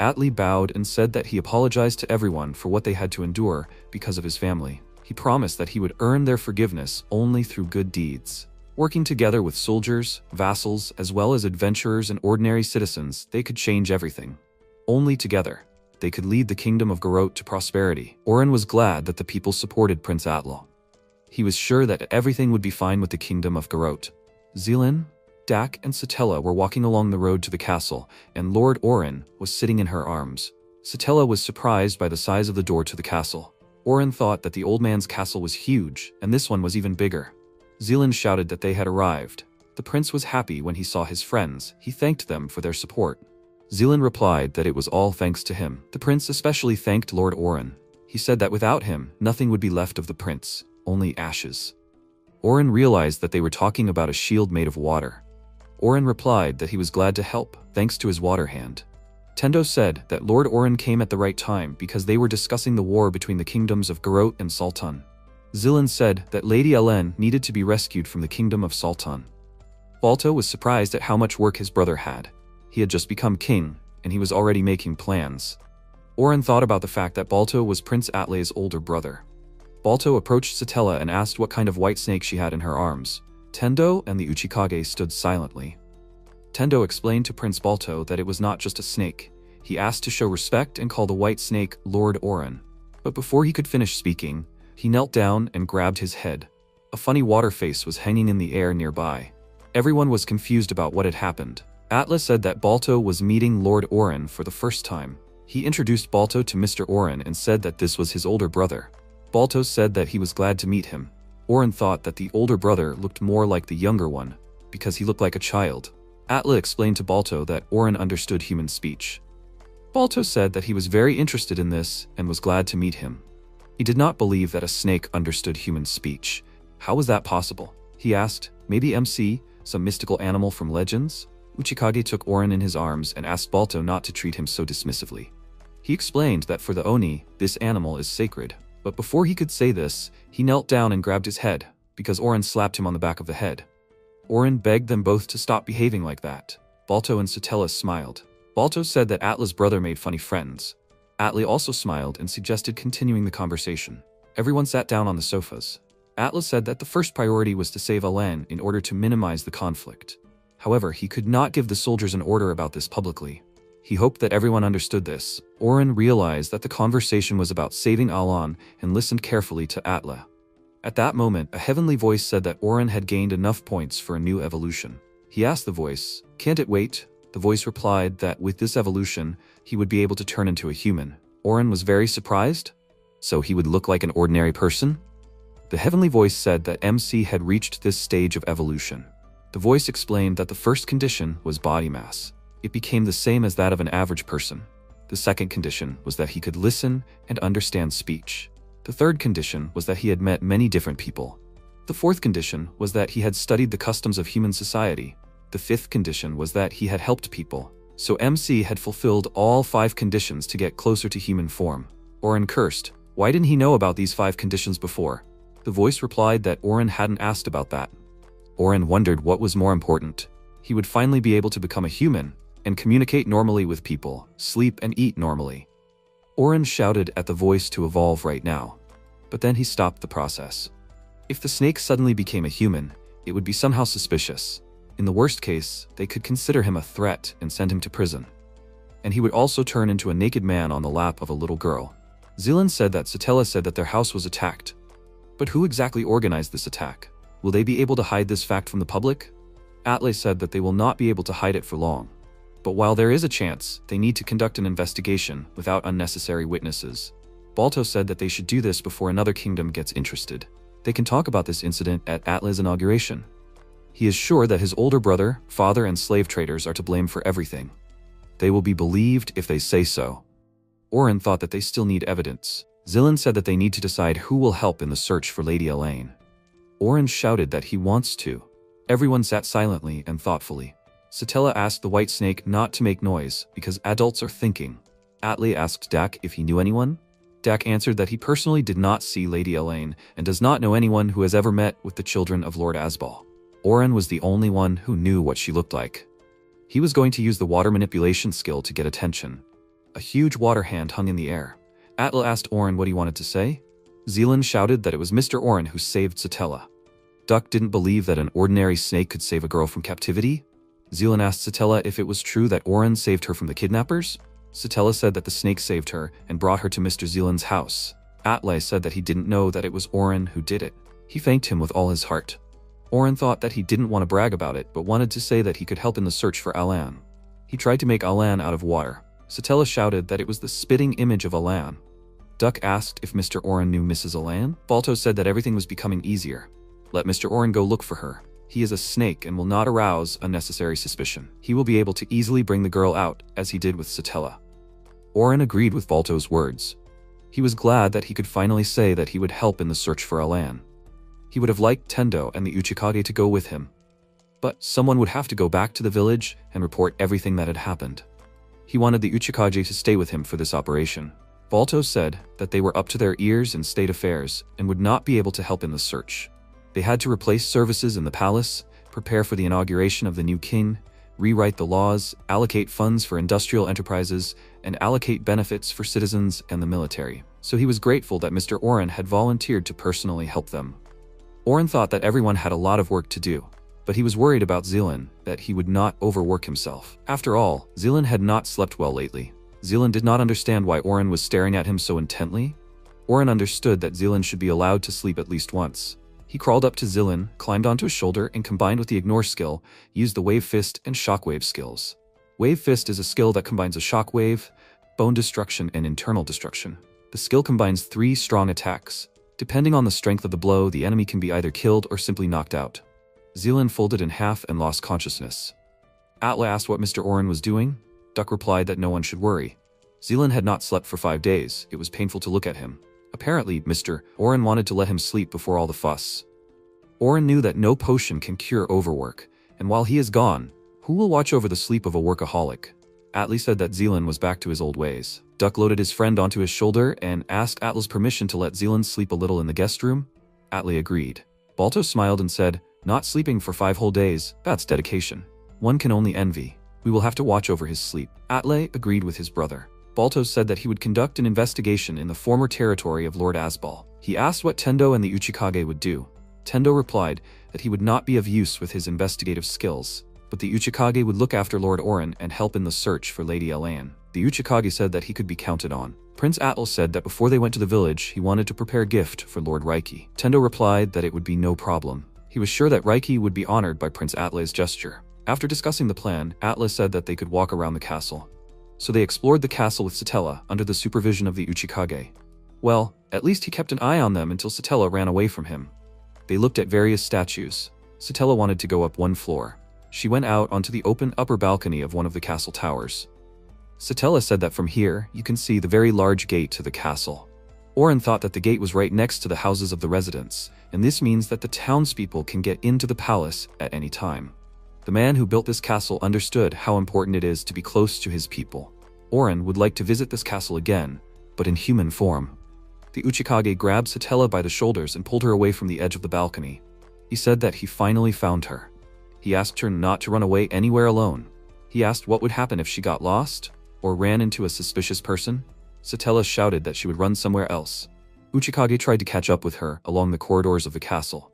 Atlul bowed and said that he apologized to everyone for what they had to endure because of his family. He promised that he would earn their forgiveness only through good deeds. Working together with soldiers, vassals, as well as adventurers and ordinary citizens, they could change everything. Only together, they could lead the kingdom of Garrote to prosperity. Oren was glad that the people supported Prince Atlul. He was sure that everything would be fine with the kingdom of Garrote. Zealand, Dak, and Satella were walking along the road to the castle, and Lord Oren was sitting in her arms. Satella was surprised by the size of the door to the castle. Oren thought that the old man's castle was huge, and this one was even bigger. Zealand shouted that they had arrived. The prince was happy when he saw his friends. He thanked them for their support. Zealand replied that it was all thanks to him. The prince especially thanked Lord Oren. He said that without him, nothing would be left of the prince, only ashes. Oren realized that they were talking about a shield made of water. Oren replied that he was glad to help, thanks to his water hand. Tendo said that Lord Oren came at the right time because they were discussing the war between the kingdoms of Garrote and Sultan. Zealand said that Lady Ellen needed to be rescued from the kingdom of Sultan. Balto was surprised at how much work his brother had. He had just become king, and he was already making plans. Oren thought about the fact that Balto was Prince Atlul's older brother. Balto approached Satella and asked what kind of white snake she had in her arms. Tendo and the Uchikage stood silently. Tendo explained to Prince Balto that it was not just a snake. He asked to show respect and call the white snake Lord Oren. But before he could finish speaking, he knelt down and grabbed his head. A funny water face was hanging in the air nearby. Everyone was confused about what had happened. Atlul said that Balto was meeting Lord Oren for the first time. He introduced Balto to Mr. Oren and said that this was his older brother. Balto said that he was glad to meet him. Oren thought that the older brother looked more like the younger one, because he looked like a child. Atlul explained to Balto that Oren understood human speech. Balto said that he was very interested in this and was glad to meet him. He did not believe that a snake understood human speech. How was that possible? He asked. Maybe MC, some mystical animal from legends? Uchikage took Oren in his arms and asked Balto not to treat him so dismissively. He explained that for the Oni, this animal is sacred. But before he could say this, he knelt down and grabbed his head, because Oren slapped him on the back of the head. Oren begged them both to stop behaving like that. Balto and Satella smiled. Balto said that Atlul's brother made funny friends. Atlul also smiled and suggested continuing the conversation. Everyone sat down on the sofas. Atlul said that the first priority was to save Alen in order to minimize the conflict. However, he could not give the soldiers an order about this publicly. He hoped that everyone understood this. Oren realized that the conversation was about saving Alan and listened carefully to Atlul. At that moment, a heavenly voice said that Oren had gained enough points for a new evolution. He asked the voice, "Can't it wait?" The voice replied that with this evolution, he would be able to turn into a human. Oren was very surprised. So he would look like an ordinary person? The heavenly voice said that MC had reached this stage of evolution. The voice explained that the first condition was body mass. It became the same as that of an average person. The second condition was that he could listen and understand speech. The third condition was that he had met many different people. The fourth condition was that he had studied the customs of human society. The fifth condition was that he had helped people. So MC had fulfilled all 5 conditions to get closer to human form. Oren cursed. Why didn't he know about these 5 conditions before? The voice replied that Oren hadn't asked about that. Oren wondered what was more important. He would finally be able to become a human and communicate normally with people, sleep and eat normally. Oren shouted at the voice to evolve right now. But then he stopped the process. If the snake suddenly became a human, it would be somehow suspicious. In the worst case, they could consider him a threat and send him to prison. And he would also turn into a naked man on the lap of a little girl. Zilan said that Satella said that their house was attacked. But who exactly organized this attack? Will they be able to hide this fact from the public? Atle said that they will not be able to hide it for long. But while there is a chance, they need to conduct an investigation without unnecessary witnesses. Balto said that they should do this before another kingdom gets interested. They can talk about this incident at Atle's inauguration. He is sure that his older brother, father, and slave traders are to blame for everything. They will be believed if they say so. Oren thought that they still need evidence. Zilan said that they need to decide who will help in the search for Lady Elaine. Oren shouted that he wants to. Everyone sat silently and thoughtfully. Satella asked the white snake not to make noise because adults are thinking. Atle asked Dak if he knew anyone. Dak answered that he personally did not see Lady Elaine and does not know anyone who has ever met with the children of Lord Asbal. Oren was the only one who knew what she looked like. He was going to use the water manipulation skill to get attention. A huge water hand hung in the air. Atle asked Oren what he wanted to say. Zilan shouted that it was Mr. Oren who saved Satella. Duck didn't believe that an ordinary snake could save a girl from captivity. Zilan asked Satella if it was true that Oren saved her from the kidnappers. Satella said that the snake saved her and brought her to Mr. Zilan's house. Atle said that he didn't know that it was Oren who did it. He thanked him with all his heart. Oren thought that he didn't want to brag about it, but wanted to say that he could help in the search for Alan. He tried to make Alan out of water. Satella shouted that it was the spitting image of Alan. Duck asked if Mr. Oren knew Mrs. Alan. Balto said that everything was becoming easier. Let Mr. Oren go look for her. He is a snake and will not arouse unnecessary suspicion. He will be able to easily bring the girl out, as he did with Satella. Oren agreed with Balto's words. He was glad that he could finally say that he would help in the search for Alan. He would have liked Tendo and the Uchikage to go with him. But someone would have to go back to the village and report everything that had happened. He wanted the Uchikage to stay with him for this operation. Balto said that they were up to their ears in state affairs and would not be able to help in the search. They had to replace services in the palace, prepare for the inauguration of the new king, rewrite the laws, allocate funds for industrial enterprises, and allocate benefits for citizens and the military. So he was grateful that Mr. Oren had volunteered to personally help them. Oren thought that everyone had a lot of work to do, but he was worried about Zilan, that he would not overwork himself. After all, Zilan had not slept well lately. Zilan did not understand why Oren was staring at him so intently. Oren understood that Zilan should be allowed to sleep at least once. He crawled up to Zilan, climbed onto his shoulder, and combined with the Ignore skill, used the Wave Fist and Shockwave skills. Wave Fist is a skill that combines a shockwave, bone destruction, and internal destruction. The skill combines 3 strong attacks. Depending on the strength of the blow, the enemy can be either killed or simply knocked out. Zilan folded in half and lost consciousness. Atle asked what Mr. Oren was doing. Duck replied that no one should worry. Zilan had not slept for 5 days. It was painful to look at him. Apparently, Mr. Oren wanted to let him sleep before all the fuss. Oren knew that no potion can cure overwork, and while he is gone, who will watch over the sleep of a workaholic? Atle said that Zilan was back to his old ways. Duck loaded his friend onto his shoulder and asked Atle's permission to let Zilan sleep a little in the guest room. Atle agreed. Balto smiled and said, "Not sleeping for 5 whole days, that's dedication. One can only envy. We will have to watch over his sleep." Atle agreed with his brother. Balto said that he would conduct an investigation in the former territory of Lord Asbal. He asked what Tendo and the Uchikage would do. Tendo replied that he would not be of use with his investigative skills, but the Uchikage would look after Lord Oren and help in the search for Lady Elaine. The Uchikage said that he could be counted on. Prince Atle said that before they went to the village, he wanted to prepare a gift for Lord Reiki. Tendo replied that it would be no problem. He was sure that Reiki would be honored by Prince Atle's gesture. After discussing the plan, Atle said that they could walk around the castle. So they explored the castle with Satella under the supervision of the Uchikage. Well, At least he kept an eye on them until Satella ran away from him. They looked at various statues. Satella wanted to go up one floor. She went out onto the open upper balcony of one of the castle towers. Satella said that from here, you can see the very large gate to the castle. Oren thought that the gate was right next to the houses of the residents, and this means that the townspeople can get into the palace at any time. The man who built this castle understood how important it is to be close to his people. Oren would like to visit this castle again, but in human form. The Uchikage grabbed Satella by the shoulders and pulled her away from the edge of the balcony. He said that he finally found her. He asked her not to run away anywhere alone. He asked what would happen if she got lost, or ran into a suspicious person. Satella shouted that she would run somewhere else. Uchikage tried to catch up with her along the corridors of the castle.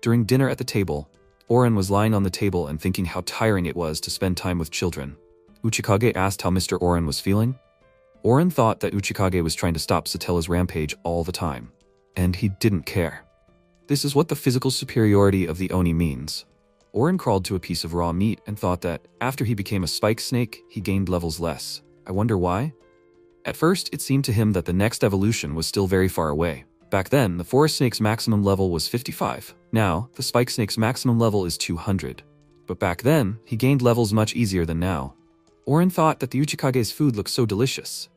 During dinner at the table, Oren was lying on the table and thinking how tiring it was to spend time with children. Uchikage asked how Mr. Oren was feeling. Oren thought that Uchikage was trying to stop Satella's rampage all the time, and he didn't care. This is what the physical superiority of the Oni means. Oren crawled to a piece of raw meat and thought that, after he became a spike snake, he gained levels less. I wonder why? At first, it seemed to him that the next evolution was still very far away. Back then, the forest snake's maximum level was 55. Now, the spike snake's maximum level is 200. But back then, he gained levels much easier than now. Oren thought that the Uchikage's food looked so delicious.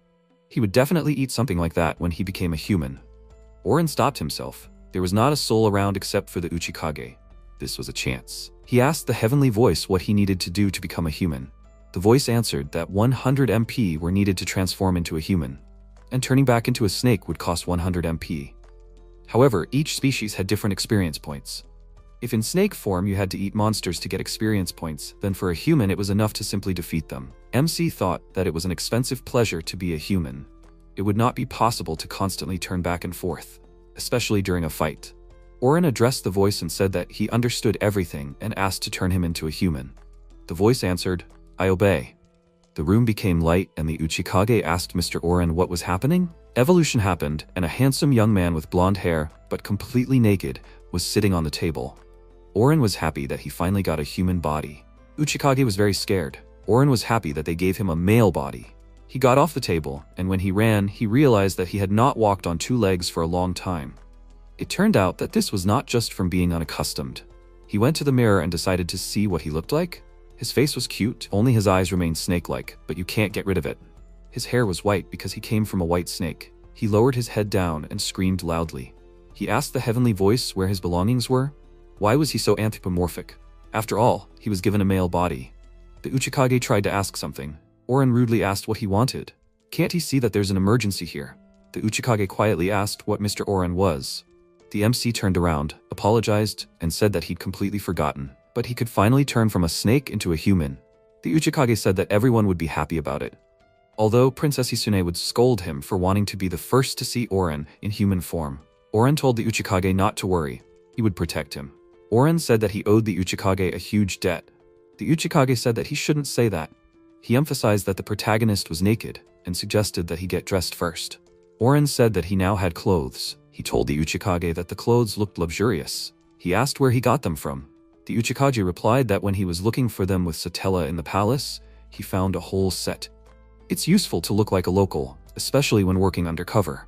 He would definitely eat something like that when he became a human. Oren stopped himself. There was not a soul around except for the Uchikage. This was a chance. He asked the heavenly voice what he needed to do to become a human. The voice answered that 100 MP were needed to transform into a human, and turning back into a snake would cost 100 MP. However, each species had different experience points. If in snake form you had to eat monsters to get experience points, then for a human it was enough to simply defeat them. MC thought that it was an expensive pleasure to be a human. It would not be possible to constantly turn back and forth, especially during a fight. Oren addressed the voice and said that he understood everything and asked to turn him into a human. The voice answered, I obey. The room became light and the Uchikage asked Mr. Oren what was happening. Evolution happened and a handsome young man with blonde hair, but completely naked, was sitting on the table. Oren was happy that he finally got a human body. Uchikage was very scared. Oren was happy that they gave him a male body. He got off the table, and when he ran, he realized that he had not walked on two legs for a long time. It turned out that this was not just from being unaccustomed. He went to the mirror and decided to see what he looked like. His face was cute, only his eyes remained snake-like, but you can't get rid of it. His hair was white because he came from a white snake. He lowered his head down and screamed loudly. He asked the heavenly voice where his belongings were. Why was he so anthropomorphic? After all, he was given a male body. The Uchikage tried to ask something. Oren rudely asked what he wanted. Can't he see that there's an emergency here? The Uchikage quietly asked what Mr. Oren was. The MC turned around, apologized, and said that he'd completely forgotten, but he could finally turn from a snake into a human. The Uchikage said that everyone would be happy about it. Although Princess Hisune would scold him for wanting to be the first to see Oren in human form, Oren told the Uchikage not to worry. He would protect him. Oren said that he owed the Uchikage a huge debt. The Uchikage said that he shouldn't say that. He emphasized that the protagonist was naked and suggested that he get dressed first. Oren said that he now had clothes. He told the Uchikage that the clothes looked luxurious. He asked where he got them from. The Uchikage replied that when he was looking for them with Satella in the palace, he found a whole set. It's useful to look like a local, especially when working undercover.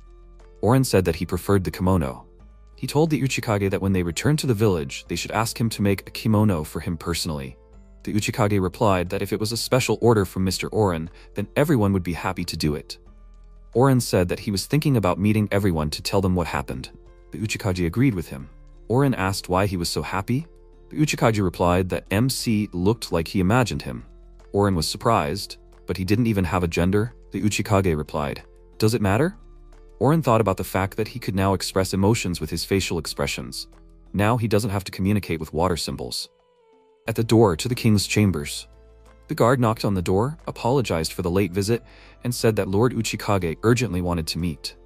Oren said that he preferred the kimono. He told the Uchikage that when they returned to the village, they should ask him to make a kimono for him personally. The Uchikage replied that if it was a special order from Mr. Oren, then everyone would be happy to do it. Oren said that he was thinking about meeting everyone to tell them what happened. The Uchikage agreed with him. Oren asked why he was so happy. The Uchikage replied that MC looked like he imagined him. Oren was surprised, but he didn't even have a gender. The Uchikage replied, "Does it matter?" Oren thought about the fact that he could now express emotions with his facial expressions. Now he doesn't have to communicate with water symbols. At the door to the king's chambers, the guard knocked on the door, apologized for the late visit, and said that Lord Uchikage urgently wanted to meet.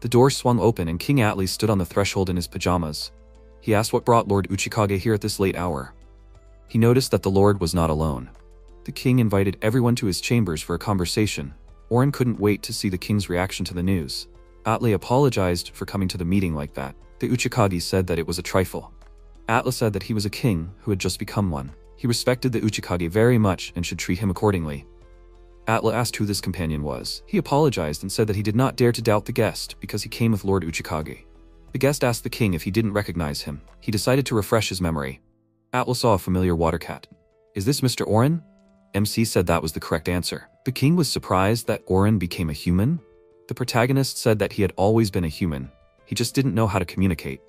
The door swung open and King Atli stood on the threshold in his pajamas. He asked what brought Lord Uchikage here at this late hour. He noticed that the lord was not alone. The king invited everyone to his chambers for a conversation. Oren couldn't wait to see the king's reaction to the news. Atli apologized for coming to the meeting like that. The Uchikage said that it was a trifle. Atli said that he was a king who had just become one. He respected the Uchikage very much and should treat him accordingly. Atla asked who this companion was. He apologized and said that he did not dare to doubt the guest because he came with Lord Uchikage. The guest asked the king if he didn't recognize him. He decided to refresh his memory. Atla saw a familiar water cat. "Is this Mr. Oren?" MC said that was the correct answer. The king was surprised that Oren became a human. The protagonist said that he had always been a human. He just didn't know how to communicate.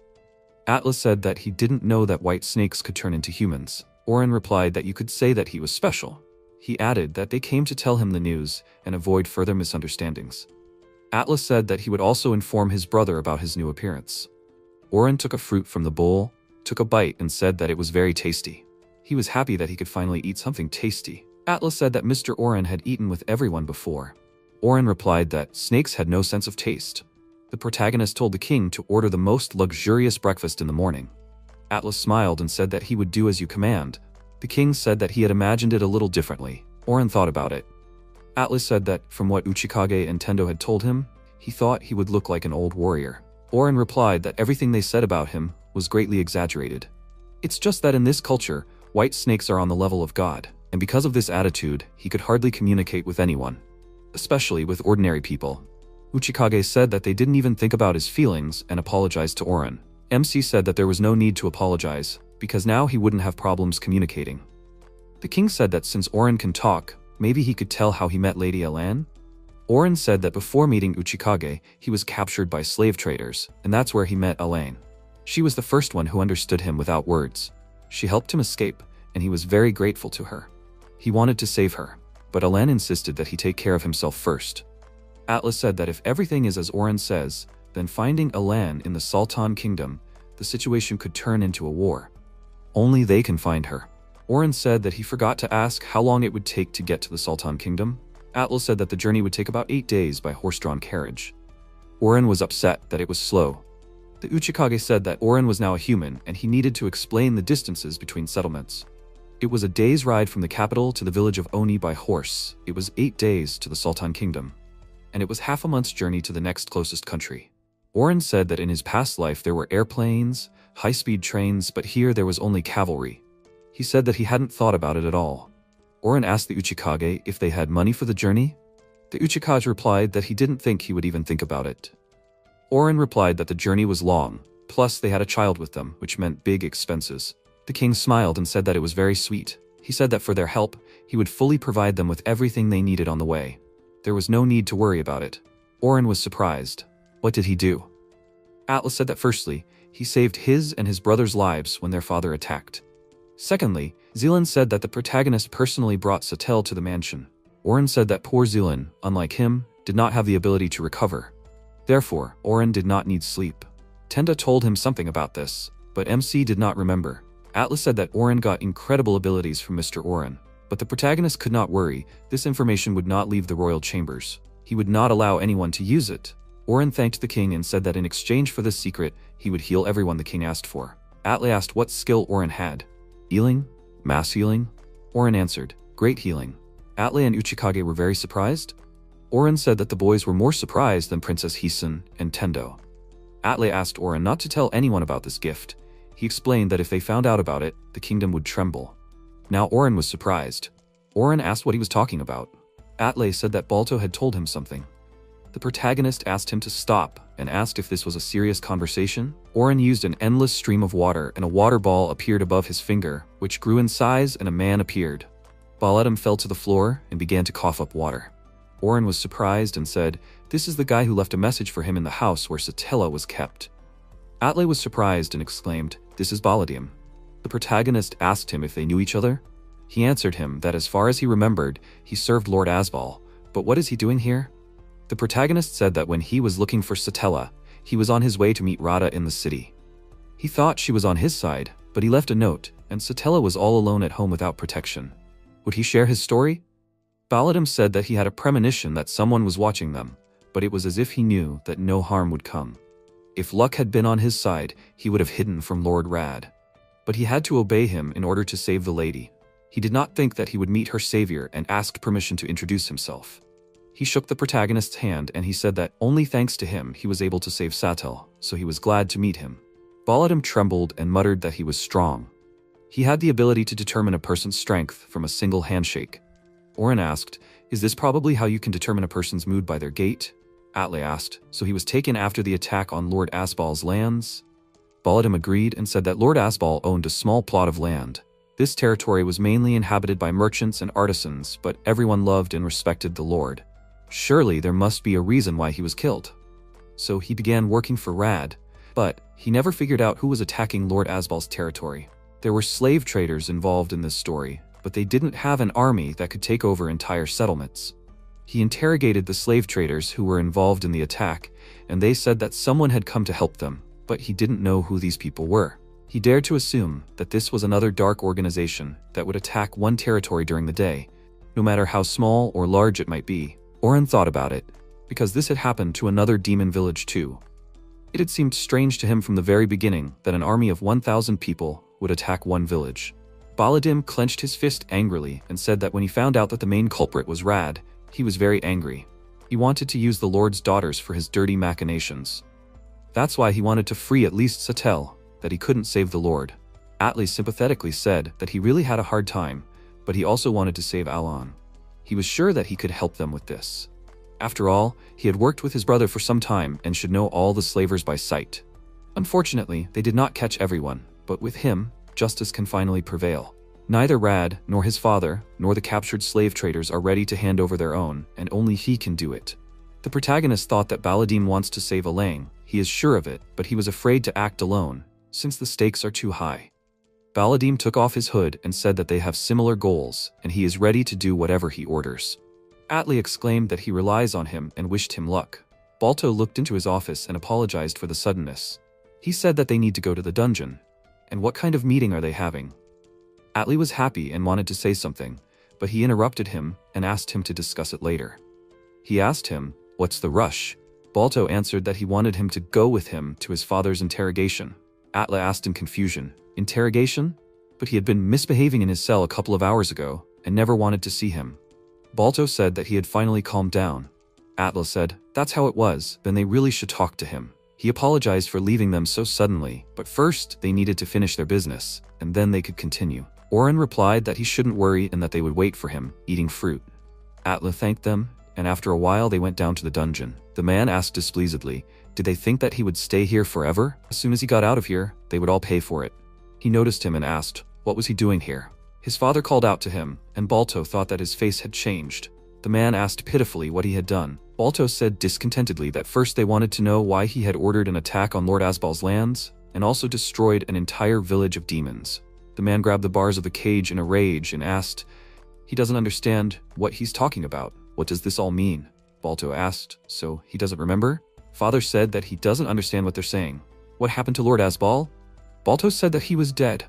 Atla said that he didn't know that white snakes could turn into humans. Oren replied that you could say that he was special. He added that they came to tell him the news and avoid further misunderstandings. Atla said that he would also inform his brother about his new appearance. Oren took a fruit from the bowl, took a bite and said that it was very tasty. He was happy that he could finally eat something tasty. Atla said that Mr. Oren had eaten with everyone before. Oren replied that snakes had no sense of taste. The protagonist told the king to order the most luxurious breakfast in the morning. Atla smiled and said that he would do as you command. The king said that he had imagined it a little differently. Oren thought about it. Atla said that, from what Uchikage and Tendo had told him, he thought he would look like an old warrior. Oren replied that everything they said about him was greatly exaggerated. It's just that in this culture, white snakes are on the level of God, and because of this attitude, he could hardly communicate with anyone, especially with ordinary people. Uchikage said that they didn't even think about his feelings and apologized to Oren. MC said that there was no need to apologize, because now he wouldn't have problems communicating. The king said that since Oren can talk, maybe he could tell how he met Lady Elan. Oren said that before meeting Uchikage, he was captured by slave traders, and that's where he met Elaine. She was the first one who understood him without words. She helped him escape, and he was very grateful to her. He wanted to save her, but Elaine insisted that he take care of himself first. Atla said that if everything is as Oren says, then finding Elaine in the Sultan Kingdom, the situation could turn into a war. Only they can find her. Oren said that he forgot to ask how long it would take to get to the Sultan Kingdom. Atla said that the journey would take about 8 days by horse-drawn carriage. Oren was upset that it was slow. The Uchikage said that Oren was now a human and he needed to explain the distances between settlements. It was a day's ride from the capital to the village of Oni by horse. It was 8 days to the Sultan Kingdom. And it was half a month's journey to the next closest country. Oren said that in his past life there were airplanes, high-speed trains, but here there was only cavalry. He said that he hadn't thought about it at all. Oren asked the Uchikage if they had money for the journey. The Uchikage replied that he didn't think he would even think about it. Oren replied that the journey was long, plus they had a child with them, which meant big expenses. The king smiled and said that it was very sweet. He said that for their help, he would fully provide them with everything they needed on the way. There was no need to worry about it. Oren was surprised. What did he do? Atla said that firstly, he saved his and his brother's lives when their father attacked. Secondly, Zealand said that the protagonist personally brought Satel to the mansion. Oren said that poor Zealand, unlike him, did not have the ability to recover. Therefore, Oren did not need sleep. Tenda told him something about this, but MC did not remember. Atla said that Oren got incredible abilities from Mr. Oren, but the protagonist could not worry. This information would not leave the royal chambers. He would not allow anyone to use it. Oren thanked the king and said that in exchange for this secret, he would heal everyone the king asked for. Atla asked what skill Oren had. Healing? Mass healing? Oren answered, great healing. Atla and Uchikage were very surprised. Oren said that the boys were more surprised than Princess Hisun and Tendo. Atla asked Oren not to tell anyone about this gift. He explained that if they found out about it, the kingdom would tremble. Now Oren was surprised. Oren asked what he was talking about. Atla said that Balto had told him something. The protagonist asked him to stop and asked if this was a serious conversation. Oren used an endless stream of water and a water ball appeared above his finger, which grew in size and a man appeared. Balatam fell to the floor and began to cough up water. Oren was surprised and said, this is the guy who left a message for him in the house where Satella was kept. Atla was surprised and exclaimed, this is Baladim. The protagonist asked him if they knew each other. He answered him that as far as he remembered, he served Lord Asbal, but what is he doing here? The protagonist said that when he was looking for Satella, he was on his way to meet Radha in the city. He thought she was on his side, but he left a note, and Satella was all alone at home without protection. Would he share his story? Baladim said that he had a premonition that someone was watching them, but it was as if he knew that no harm would come. If luck had been on his side, he would have hidden from Lord Rad. But he had to obey him in order to save the lady. He did not think that he would meet her savior and asked permission to introduce himself. He shook the protagonist's hand and he said that only thanks to him he was able to save Satel, so he was glad to meet him. Baladim trembled and muttered that he was strong. He had the ability to determine a person's strength from a single handshake. Oren asked Is this probably how you can determine a person's mood by their gait? Atle asked. So he was taken after the attack on Lord Asbal's lands? Baladim agreed and said that Lord Asbal owned a small plot of land. This territory was mainly inhabited by merchants and artisans, but everyone loved and respected the lord. Surely there must be a reason why he was killed. So he began working for Rad, but he never figured out who was attacking Lord Asbal's territory. There were slave traders involved in this story, but they didn't have an army that could take over entire settlements. He interrogated the slave traders who were involved in the attack, and they said that someone had come to help them, but he didn't know who these people were. He dared to assume that this was another dark organization that would attack one territory during the day, no matter how small or large it might be. Oren thought about it, because this had happened to another demon village too. It had seemed strange to him from the very beginning that an army of 1,000 people would attack one village. Baladim clenched his fist angrily and said that when he found out that the main culprit was Rad, he was very angry. He wanted to use the Lord's daughters for his dirty machinations. That's why he wanted to free at least Satel, that he couldn't save the Lord. Atle sympathetically said that he really had a hard time, but he also wanted to save Alon. He was sure that he could help them with this. After all, he had worked with his brother for some time and should know all the slavers by sight. Unfortunately, they did not catch everyone, but with him, justice can finally prevail. Neither Rad, nor his father, nor the captured slave traders are ready to hand over their own, and only he can do it. The protagonist thought that Baladim wants to save Alang. He is sure of it, but he was afraid to act alone, since the stakes are too high. Baladim took off his hood and said that they have similar goals, and he is ready to do whatever he orders. Atle exclaimed that he relies on him and wished him luck. Balto looked into his office and apologized for the suddenness. He said that they need to go to the dungeon. And what kind of meeting are they having? Atle was happy and wanted to say something, but he interrupted him and asked him to discuss it later. He asked him, "What's the rush?" Balto answered that he wanted him to go with him to his father's interrogation. Atle asked in confusion, "Interrogation?" But he had been misbehaving in his cell a couple of hours ago and never wanted to see him. Balto said that he had finally calmed down. Atle said, "That's how it was, then they really should talk to him." He apologized for leaving them so suddenly, but first they needed to finish their business, and then they could continue. Oren replied that he shouldn't worry and that they would wait for him, eating fruit. Atle thanked them, and after a while they went down to the dungeon. The man asked displeasedly, did they think that he would stay here forever? As soon as he got out of here, they would all pay for it. He noticed him and asked, what was he doing here? His father called out to him, and Balto thought that his face had changed. The man asked pitifully what he had done. Balto said discontentedly that first they wanted to know why he had ordered an attack on Lord Asbal's lands, and also destroyed an entire village of demons. The man grabbed the bars of the cage in a rage and asked, he doesn't understand what he's talking about. What does this all mean? Balto asked, so he doesn't remember? Father said that he doesn't understand what they're saying. What happened to Lord Asbal? Balto said that he was dead,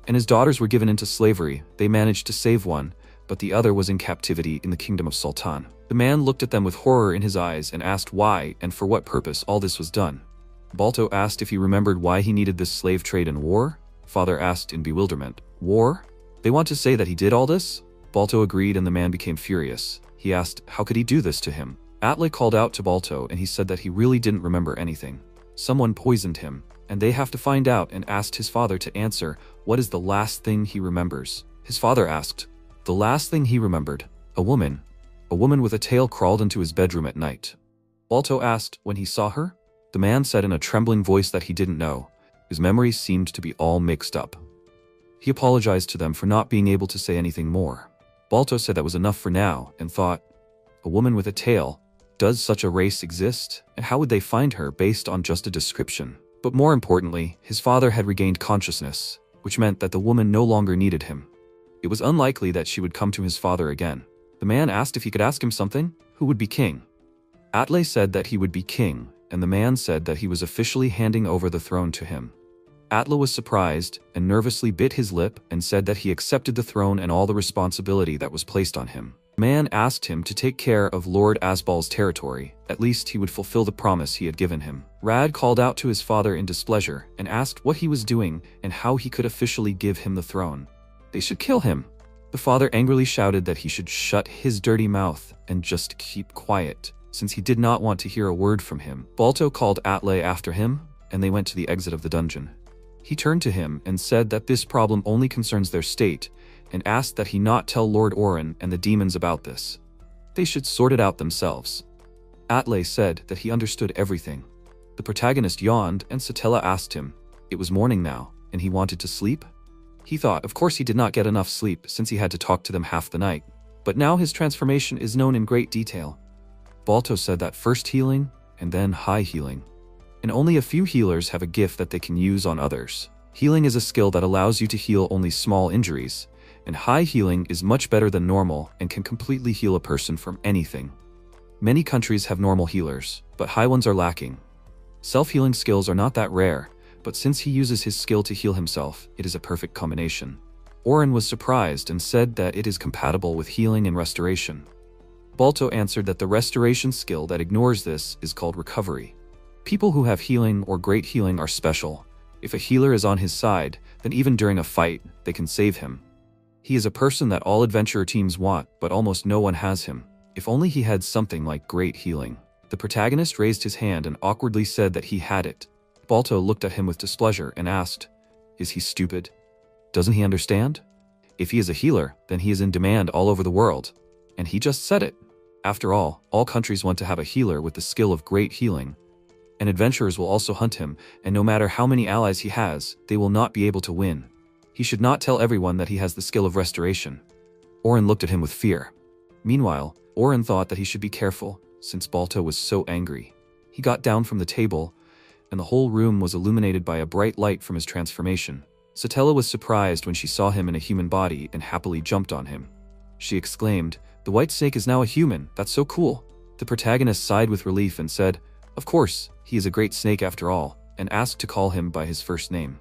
and his daughters were given into slavery. They managed to save one, but the other was in captivity in the kingdom of Sultan. The man looked at them with horror in his eyes and asked why and for what purpose all this was done. Balto asked if he remembered why he needed this slave trade and war. Father asked in bewilderment, war? They want to say that he did all this? Balto agreed and the man became furious. He asked, how could he do this to him? Atle called out to Balto and he said that he really didn't remember anything. Someone poisoned him, and they have to find out, and asked his father to answer what is the last thing he remembers. His father asked, the last thing he remembered, a woman with a tail crawled into his bedroom at night. Balto asked when he saw her. The man said in a trembling voice that he didn't know. His memories seemed to be all mixed up. He apologized to them for not being able to say anything more. Balto said that was enough for now and thought, a woman with a tail, does such a race exist? And how would they find her based on just a description? But more importantly, his father had regained consciousness, which meant that the woman no longer needed him. It was unlikely that she would come to his father again. The man asked if he could ask him something. Who would be king? Atle said that he would be king, and the man said that he was officially handing over the throne to him. Atle was surprised and nervously bit his lip and said that he accepted the throne and all the responsibility that was placed on him. The man asked him to take care of Lord Asbal's territory. At least he would fulfill the promise he had given him. Rad called out to his father in displeasure and asked what he was doing and how he could officially give him the throne. They should kill him. The father angrily shouted that he should shut his dirty mouth and just keep quiet, since he did not want to hear a word from him. Balto called Atle after him, and they went to the exit of the dungeon. He turned to him and said that this problem only concerns their state, and asked that he not tell Lord Oren and the demons about this. They should sort it out themselves. Atle said that he understood everything. The protagonist yawned and Satella asked him. It was morning now, and he wanted to sleep? He thought, of course he did not get enough sleep since he had to talk to them half the night. But now his transformation is known in great detail. Balto said that first healing, and then high healing. And only a few healers have a gift that they can use on others. Healing is a skill that allows you to heal only small injuries, and high healing is much better than normal and can completely heal a person from anything. Many countries have normal healers, but high ones are lacking. Self-healing skills are not that rare, but since he uses his skill to heal himself, it is a perfect combination. Oren was surprised and said that it is compatible with healing and restoration. Balto answered that the restoration skill that ignores this is called recovery. People who have healing or great healing are special. If a healer is on his side, then even during a fight, they can save him. He is a person that all adventurer teams want, but almost no one has him. If only he had something like great healing. The protagonist raised his hand and awkwardly said that he had it. Balto looked at him with displeasure and asked, "Is he stupid? Doesn't he understand? If he is a healer, then he is in demand all over the world." And he just said it. After all countries want to have a healer with the skill of great healing. And adventurers will also hunt him, and no matter how many allies he has, they will not be able to win. He should not tell everyone that he has the skill of restoration. Oren looked at him with fear. Meanwhile, Oren thought that he should be careful, since Balto was so angry. He got down from the table, and the whole room was illuminated by a bright light from his transformation. Satella was surprised when she saw him in a human body and happily jumped on him. She exclaimed, "The white snake is now a human, that's so cool." The protagonist sighed with relief and said, "Of course, he is a great snake after all," and asked to call him by his first name.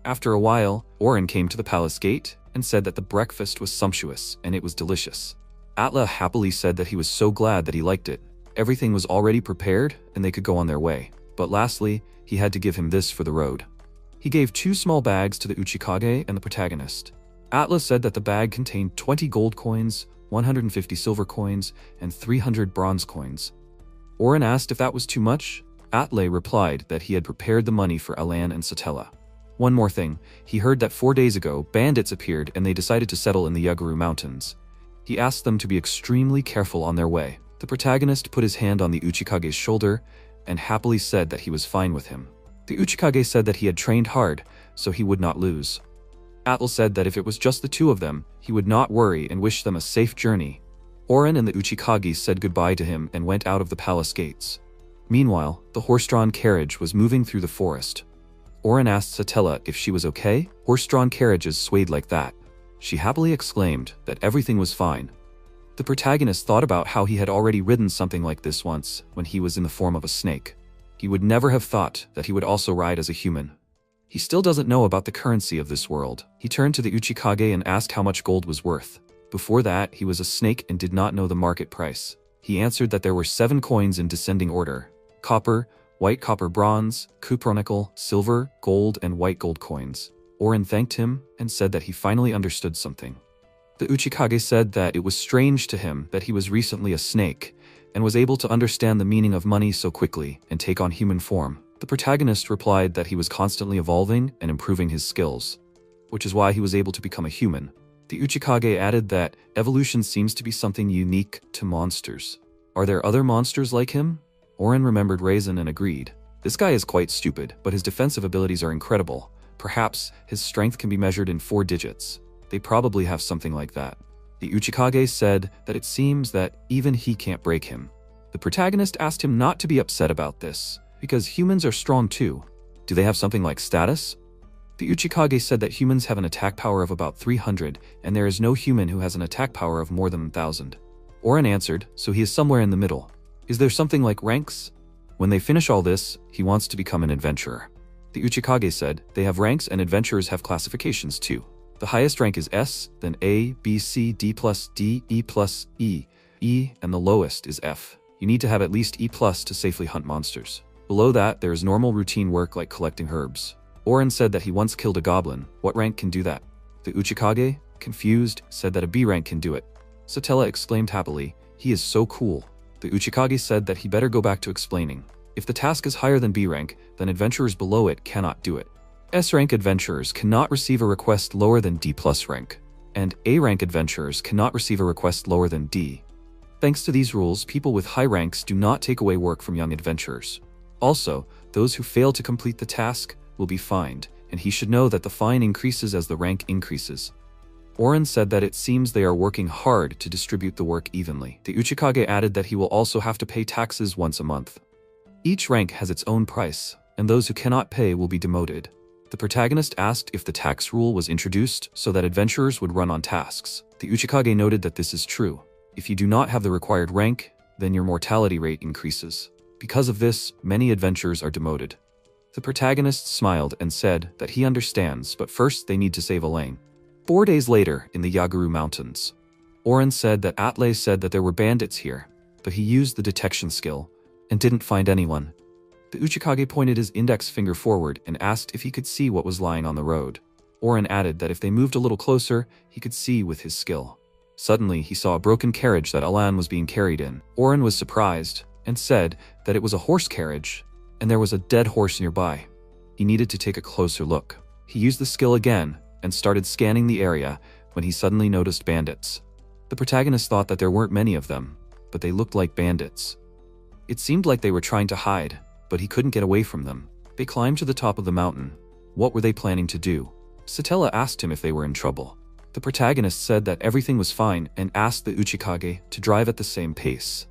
After a while, Oren came to the palace gate and said that the breakfast was sumptuous and it was delicious. Atla happily said that he was so glad that he liked it. Everything was already prepared and they could go on their way. But lastly, he had to give him this for the road. He gave 2 small bags to the Uchikage and the protagonist. Atla said that the bag contained 20 gold coins, 150 silver coins, and 300 bronze coins. Oren asked if that was too much. Atle replied that he had prepared the money for Alan and Satella. One more thing, he heard that 4 days ago, bandits appeared and they decided to settle in the Yaguru Mountains. He asked them to be extremely careful on their way. The protagonist put his hand on the Uchikage's shoulder and happily said that he was fine with him. The Uchikage said that he had trained hard, so he would not lose. Atle said that if it was just the 2 of them, he would not worry and wish them a safe journey. Oren and the Uchikage said goodbye to him and went out of the palace gates. Meanwhile, the horse-drawn carriage was moving through the forest. Oren asked Satella if she was okay. Horse-drawn carriages swayed like that. She happily exclaimed that everything was fine. The protagonist thought about how he had already ridden something like this once when he was in the form of a snake. He would never have thought that he would also ride as a human. He still doesn't know about the currency of this world. He turned to the Uchikage and asked how much gold was worth. Before that, he was a snake and did not know the market price. He answered that there were 7 coins in descending order: copper, white copper bronze, cupronickel, silver, gold, and white gold coins. Oren thanked him and said that he finally understood something. The Uchikage said that it was strange to him that he was recently a snake and was able to understand the meaning of money so quickly and take on human form. The protagonist replied that he was constantly evolving and improving his skills, which is why he was able to become a human. The Uchikage added that evolution seems to be something unique to monsters. Are there other monsters like him? Oren remembered Raisin and agreed. This guy is quite stupid, but his defensive abilities are incredible. Perhaps his strength can be measured in 4 digits. They probably have something like that. The Uchikage said that it seems that even he can't break him. The protagonist asked him not to be upset about this, because humans are strong too. Do they have something like status? The Uchikage said that humans have an attack power of about 300, and there is no human who has an attack power of more than 1,000. Oren answered, so he is somewhere in the middle. Is there something like ranks? When they finish all this, he wants to become an adventurer. The Uchikage said they have ranks and adventurers have classifications too. The highest rank is S, then A, B, C, D plus D, E plus E, and the lowest is F. You need to have at least E plus to safely hunt monsters. Below that, there is normal routine work like collecting herbs. Oren said that he once killed a goblin. What rank can do that? The Uchikage, confused, said that a B rank can do it. Satella exclaimed happily, he is so cool. The Uchikage said that he better go back to explaining. If the task is higher than B rank, then adventurers below it cannot do it. S rank adventurers cannot receive a request lower than D plus rank, and A rank adventurers cannot receive a request lower than D. Thanks to these rules, people with high ranks do not take away work from young adventurers. Also, those who fail to complete the task will be fined, and he should know that the fine increases as the rank increases. Oren said that it seems they are working hard to distribute the work evenly. The Uchikage added that he will also have to pay taxes once a month. Each rank has its own price, and those who cannot pay will be demoted. The protagonist asked if the tax rule was introduced so that adventurers would run on tasks. The Uchikage noted that this is true. If you do not have the required rank, then your mortality rate increases. Because of this, many adventurers are demoted. The protagonist smiled and said that he understands, but first they need to save Elaine. 4 days later, in the Yaguru Mountains, Oren said that Atle said that there were bandits here, but he used the detection skill and didn't find anyone. The Uchikage pointed his index finger forward and asked if he could see what was lying on the road. Oren added that if they moved a little closer, he could see with his skill. Suddenly, he saw a broken carriage that Alan was being carried in. Oren was surprised and said that it was a horse carriage, and there was a dead horse nearby. He needed to take a closer look. He used the skill again and started scanning the area when he suddenly noticed bandits. The protagonist thought that there weren't many of them, but they looked like bandits. It seemed like they were trying to hide, but he couldn't get away from them. They climbed to the top of the mountain. What were they planning to do? Satella asked him if they were in trouble. The protagonist said that everything was fine and asked the Uchikage to drive at the same pace.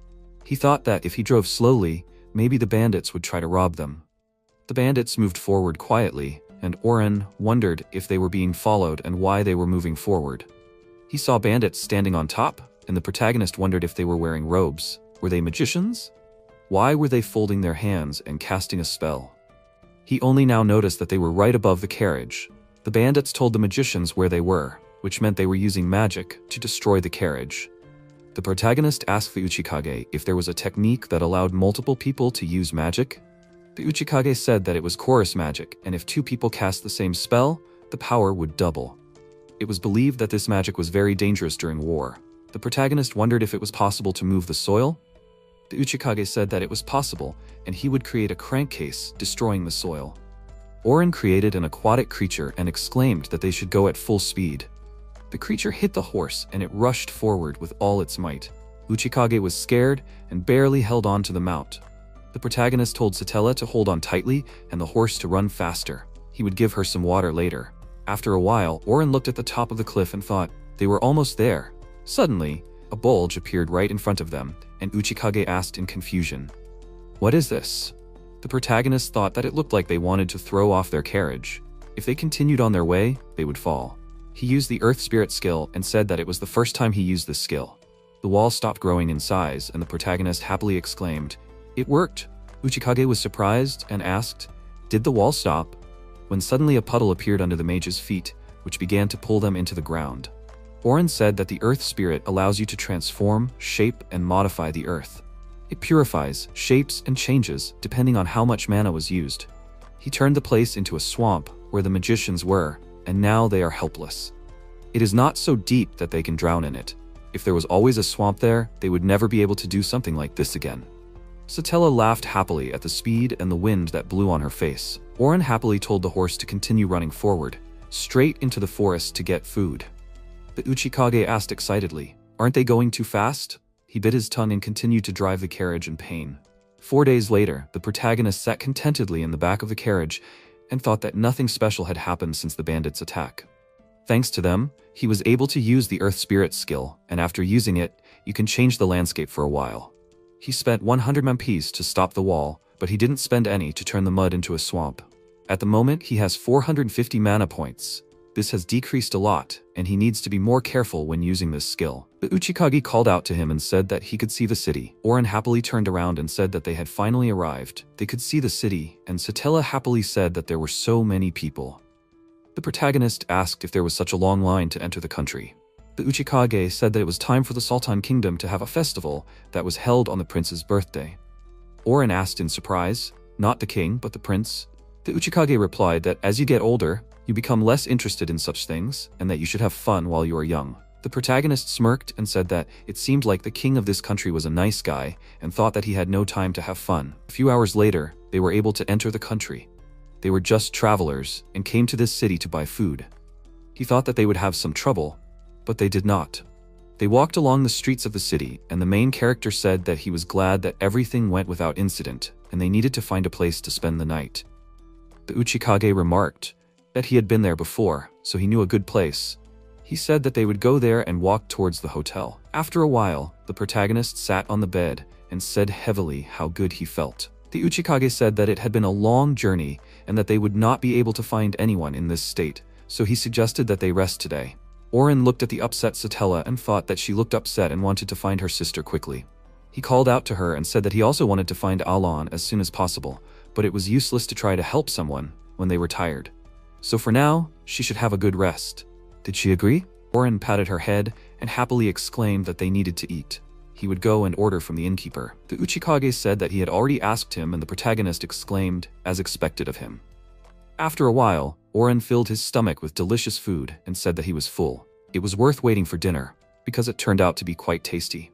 He thought that if he drove slowly, maybe the bandits would try to rob them. The bandits moved forward quietly, and Oren wondered if they were being followed and why they were moving forward. He saw bandits standing on top, and the protagonist wondered if they were wearing robes. Were they magicians? Why were they folding their hands and casting a spell? He only now noticed that they were right above the carriage. The bandits told the magicians where they were, which meant they were using magic to destroy the carriage. The protagonist asked the Uchikage if there was a technique that allowed multiple people to use magic. The Uchikage said that it was chorus magic, and if 2 people cast the same spell, the power would double. It was believed that this magic was very dangerous during war. The protagonist wondered if it was possible to move the soil. The Uchikage said that it was possible, and he would create a crankcase, destroying the soil. Oren created an aquatic creature and exclaimed that they should go at full speed. The creature hit the horse, and it rushed forward with all its might. Uchikage was scared and barely held on to the mount. The protagonist told Satella to hold on tightly and the horse to run faster. He would give her some water later. After a while, Oren looked at the top of the cliff and thought they were almost there. Suddenly, a bulge appeared right in front of them, and Uchikage asked in confusion, "What is this?" The protagonist thought that it looked like they wanted to throw off their carriage. If they continued on their way, they would fall. He used the Earth Spirit skill and said that it was the first time he used this skill. The wall stopped growing in size, and the protagonist happily exclaimed, "It worked!" Uchikage was surprised and asked, "Did the wall stop?" When suddenly a puddle appeared under the mage's feet, which began to pull them into the ground. Oren said that the Earth Spirit allows you to transform, shape, and modify the Earth. It purifies, shapes, and changes depending on how much mana was used. He turned the place into a swamp where the magicians were, and now they are helpless. It is not so deep that they can drown in it. If there was always a swamp there, they would never be able to do something like this again. Satella laughed happily at the speed and the wind that blew on her face. Oren happily told the horse to continue running forward, straight into the forest to get food. The Uchikage asked excitedly, "Aren't they going too fast?" He bit his tongue and continued to drive the carriage in pain. 4 days later, the protagonist sat contentedly in the back of the carriage and thought that nothing special had happened since the bandits' attack. Thanks to them, he was able to use the Earth Spirit skill, and after using it, you can change the landscape for a while. He spent 100 MPs to stop the wall, but he didn't spend any to turn the mud into a swamp. At the moment, he has 450 mana points. This has decreased a lot, and he needs to be more careful when using this skill. The Uchikage called out to him and said that he could see the city. Oren happily turned around and said that they had finally arrived. They could see the city, and Satella happily said that there were so many people. The protagonist asked if there was such a long line to enter the country. The Uchikage said that it was time for the Sultan Kingdom to have a festival that was held on the prince's birthday. Oren asked in surprise, "Not the king, but the prince?" The Uchikage replied that as you get older, you become less interested in such things, and that you should have fun while you are young. The protagonist smirked and said that it seemed like the king of this country was a nice guy, and thought that he had no time to have fun. A few hours later, they were able to enter the country. They were just travelers, and came to this city to buy food. He thought that they would have some trouble, but they did not. They walked along the streets of the city, and the main character said that he was glad that everything went without incident, and they needed to find a place to spend the night. The Uchikage remarked that he had been there before, so he knew a good place. He said that they would go there and walk towards the hotel. After a while, the protagonist sat on the bed and said heavily how good he felt. The Uchikage said that it had been a long journey and that they would not be able to find anyone in this state, so he suggested that they rest today. Oren looked at the upset Satella and thought that she looked upset and wanted to find her sister quickly. He called out to her and said that he also wanted to find Alon as soon as possible, but it was useless to try to help someone when they were tired. So for now, she should have a good rest. Did she agree? Oren patted her head and happily exclaimed that they needed to eat. He would go and order from the innkeeper. The Uchikage said that he had already asked him, and the protagonist exclaimed, as expected of him. After a while, Oren filled his stomach with delicious food and said that he was full. It was worth waiting for dinner, because it turned out to be quite tasty.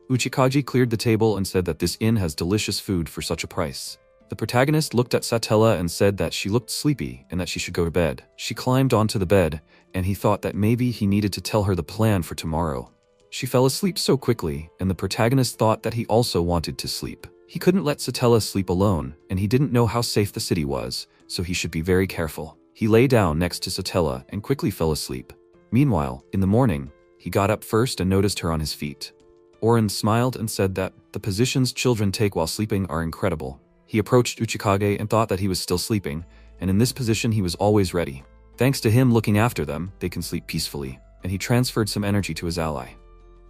Uchikage cleared the table and said that this inn has delicious food for such a price. The protagonist looked at Satella and said that she looked sleepy and that she should go to bed. She climbed onto the bed, and he thought that maybe he needed to tell her the plan for tomorrow. She fell asleep so quickly, and the protagonist thought that he also wanted to sleep. He couldn't let Satella sleep alone, and he didn't know how safe the city was, so he should be very careful. He lay down next to Satella and quickly fell asleep. Meanwhile, in the morning, he got up first and noticed her on his feet. Oren smiled and said that the positions children take while sleeping are incredible. He approached Uchikage and thought that he was still sleeping, and in this position he was always ready. Thanks to him looking after them, they can sleep peacefully, and he transferred some energy to his ally.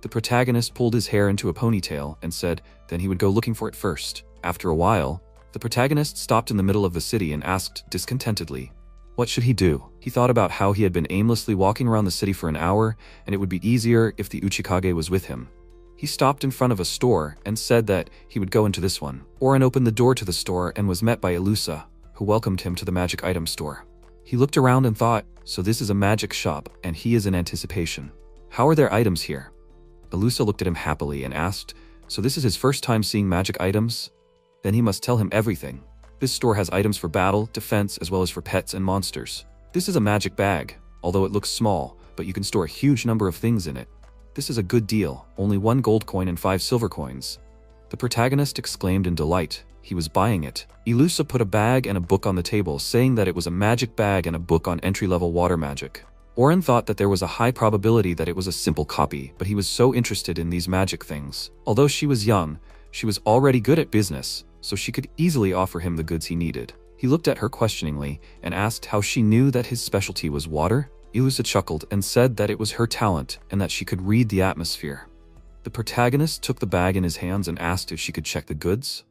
The protagonist pulled his hair into a ponytail and said then he would go looking for it first. After a while, the protagonist stopped in the middle of the city and asked discontentedly, what should he do? He thought about how he had been aimlessly walking around the city for an hour, and it would be easier if the Uchikage was with him. He stopped in front of a store and said that he would go into this one. Oren opened the door to the store and was met by Ilusa, who welcomed him to the magic item store. He looked around and thought, so this is a magic shop, and he is in anticipation. How are there items here? Ilusa looked at him happily and asked, so this is his first time seeing magic items? Then he must tell him everything. This store has items for battle, defense, as well as for pets and monsters. This is a magic bag, although it looks small, but you can store a huge number of things in it. This is a good deal, only 1 gold coin and 5 silver coins. The protagonist exclaimed in delight. He was buying it. Ilusa put a bag and a book on the table, saying that it was a magic bag and a book on entry-level water magic. Oren thought that there was a high probability that it was a simple copy, but he was so interested in these magic things. Although she was young, she was already good at business, so she could easily offer him the goods he needed. He looked at her questioningly and asked how she knew that his specialty was water. Ilusa chuckled and said that it was her talent and that she could read the atmosphere. The protagonist took the bag in his hands and asked if she could check the goods.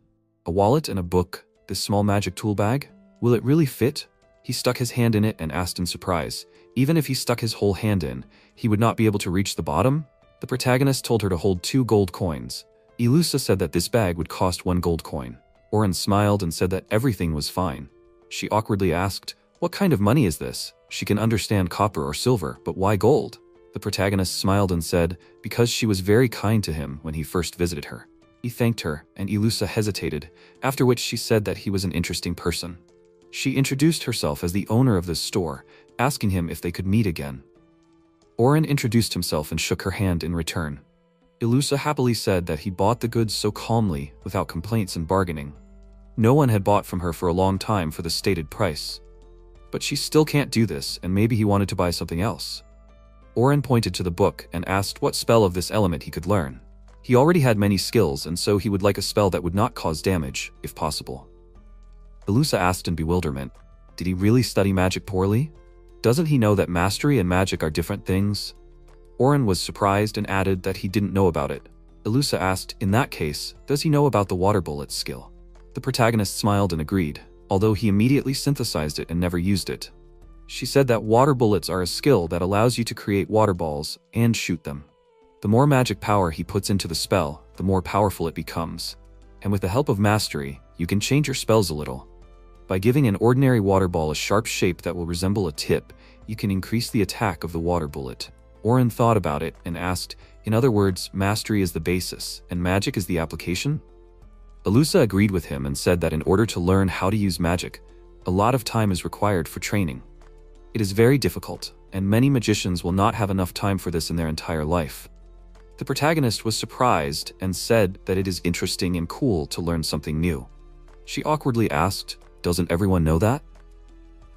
A wallet and a book, this small magic tool bag? Will it really fit? He stuck his hand in it and asked in surprise. Even if he stuck his whole hand in, he would not be able to reach the bottom? The protagonist told her to hold 2 gold coins. Ilusa said that this bag would cost 1 gold coin. Oren smiled and said that everything was fine. She awkwardly asked, what kind of money is this? She can understand copper or silver, but why gold? The protagonist smiled and said, because she was very kind to him when he first visited her. He thanked her, and Ilusa hesitated, after which she said that he was an interesting person. She introduced herself as the owner of this store, asking him if they could meet again. Oren introduced himself and shook her hand in return. Ilusa happily said that he bought the goods so calmly, without complaints and bargaining. No one had bought from her for a long time for the stated price. But she still can't do this, and maybe he wanted to buy something else. Oren pointed to the book and asked what spell of this element he could learn. He already had many skills, and so he would like a spell that would not cause damage, if possible. Ilusa asked in bewilderment, did he really study magic poorly? Doesn't he know that mastery and magic are different things? Oren was surprised and added that he didn't know about it. Ilusa asked, in that case, does he know about the water bullet skill? The protagonist smiled and agreed, although he immediately synthesized it and never used it. She said that water bullets are a skill that allows you to create water balls and shoot them. The more magic power he puts into the spell, the more powerful it becomes. And with the help of mastery, you can change your spells a little. By giving an ordinary water ball a sharp shape that will resemble a tip, you can increase the attack of the water bullet. Oren thought about it and asked, in other words, mastery is the basis, and magic is the application? Ilusa agreed with him and said that in order to learn how to use magic, a lot of time is required for training. It is very difficult, and many magicians will not have enough time for this in their entire life. The protagonist was surprised and said that it is interesting and cool to learn something new. She awkwardly asked, "Doesn't everyone know that?"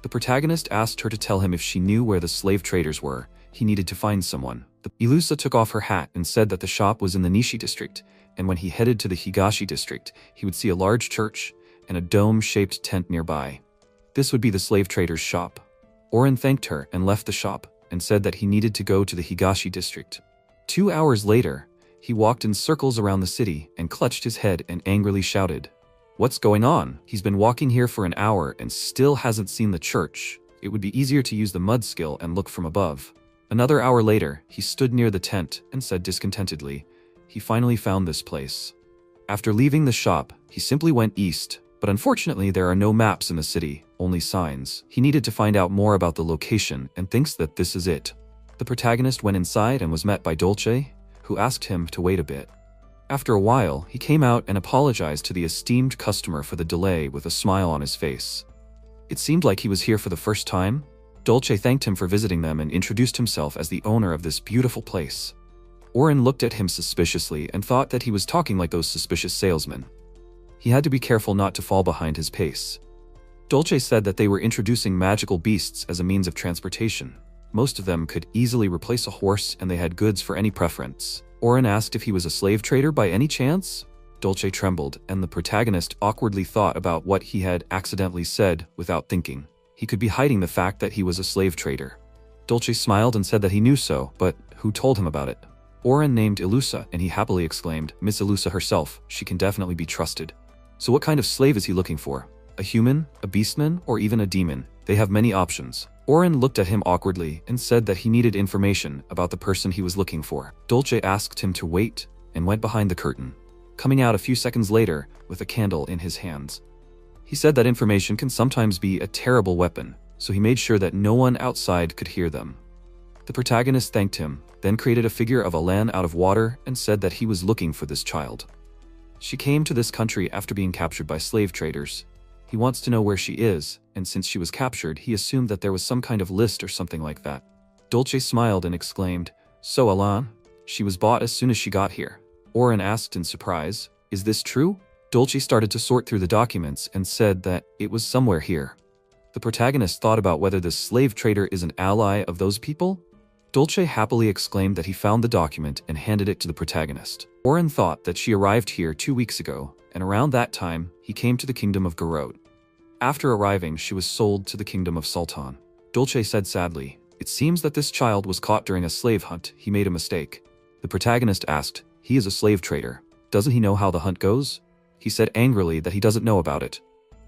The protagonist asked her to tell him if she knew where the slave traders were. He needed to find someone. Ilusa took off her hat and said that the shop was in the Nishi district, and when he headed to the Higashi district, he would see a large church and a dome-shaped tent nearby. This would be the slave trader's shop. Oren thanked her and left the shop, and said that he needed to go to the Higashi district. 2 hours later, he walked in circles around the city and clutched his head and angrily shouted, "What's going on? He's been walking here for an hour and still hasn't seen the church. It would be easier to use the mud skill and look from above." Another hour later, he stood near the tent and said discontentedly, he finally found this place. After leaving the shop, he simply went east, but unfortunately there are no maps in the city, only signs. He needed to find out more about the location and thinks that this is it. The protagonist went inside and was met by Dolce, who asked him to wait a bit. After a while, he came out and apologized to the esteemed customer for the delay with a smile on his face. It seemed like he was here for the first time. Dolce thanked him for visiting them and introduced himself as the owner of this beautiful place. Oren looked at him suspiciously and thought that he was talking like those suspicious salesmen. He had to be careful not to fall behind his pace. Dolce said that they were introducing magical beasts as a means of transportation. Most of them could easily replace a horse and they had goods for any preference. Oren asked if he was a slave trader by any chance. Dolce trembled, and the protagonist awkwardly thought about what he had accidentally said without thinking. He could be hiding the fact that he was a slave trader. Dolce smiled and said that he knew so, but who told him about it? Oren named Ilusa, and he happily exclaimed, "Miss Ilusa herself, she can definitely be trusted." So what kind of slave is he looking for? A human, a beastman, or even a demon? They have many options. Oren looked at him awkwardly and said that he needed information about the person he was looking for. Dolce asked him to wait and went behind the curtain, coming out a few seconds later with a candle in his hands. He said that information can sometimes be a terrible weapon, so he made sure that no one outside could hear them. The protagonist thanked him, then created a figure of Alan out of water and said that he was looking for this child. She came to this country after being captured by slave traders. He wants to know where she is, and since she was captured, he assumed that there was some kind of list or something like that. Dolce smiled and exclaimed, "So Alan, she was bought as soon as she got here." Oren asked in surprise, "Is this true?" Dolce started to sort through the documents and said that it was somewhere here. The protagonist thought about whether this slave trader is an ally of those people. Dolce happily exclaimed that he found the document and handed it to the protagonist. Oren thought that she arrived here 2 weeks ago, and around that time, he came to the kingdom of Garot. After arriving, she was sold to the kingdom of Sultan. Dolce said sadly, "It seems that this child was caught during a slave hunt. He made a mistake." The protagonist asked, "He is a slave trader. Doesn't he know how the hunt goes?" He said angrily that he doesn't know about it.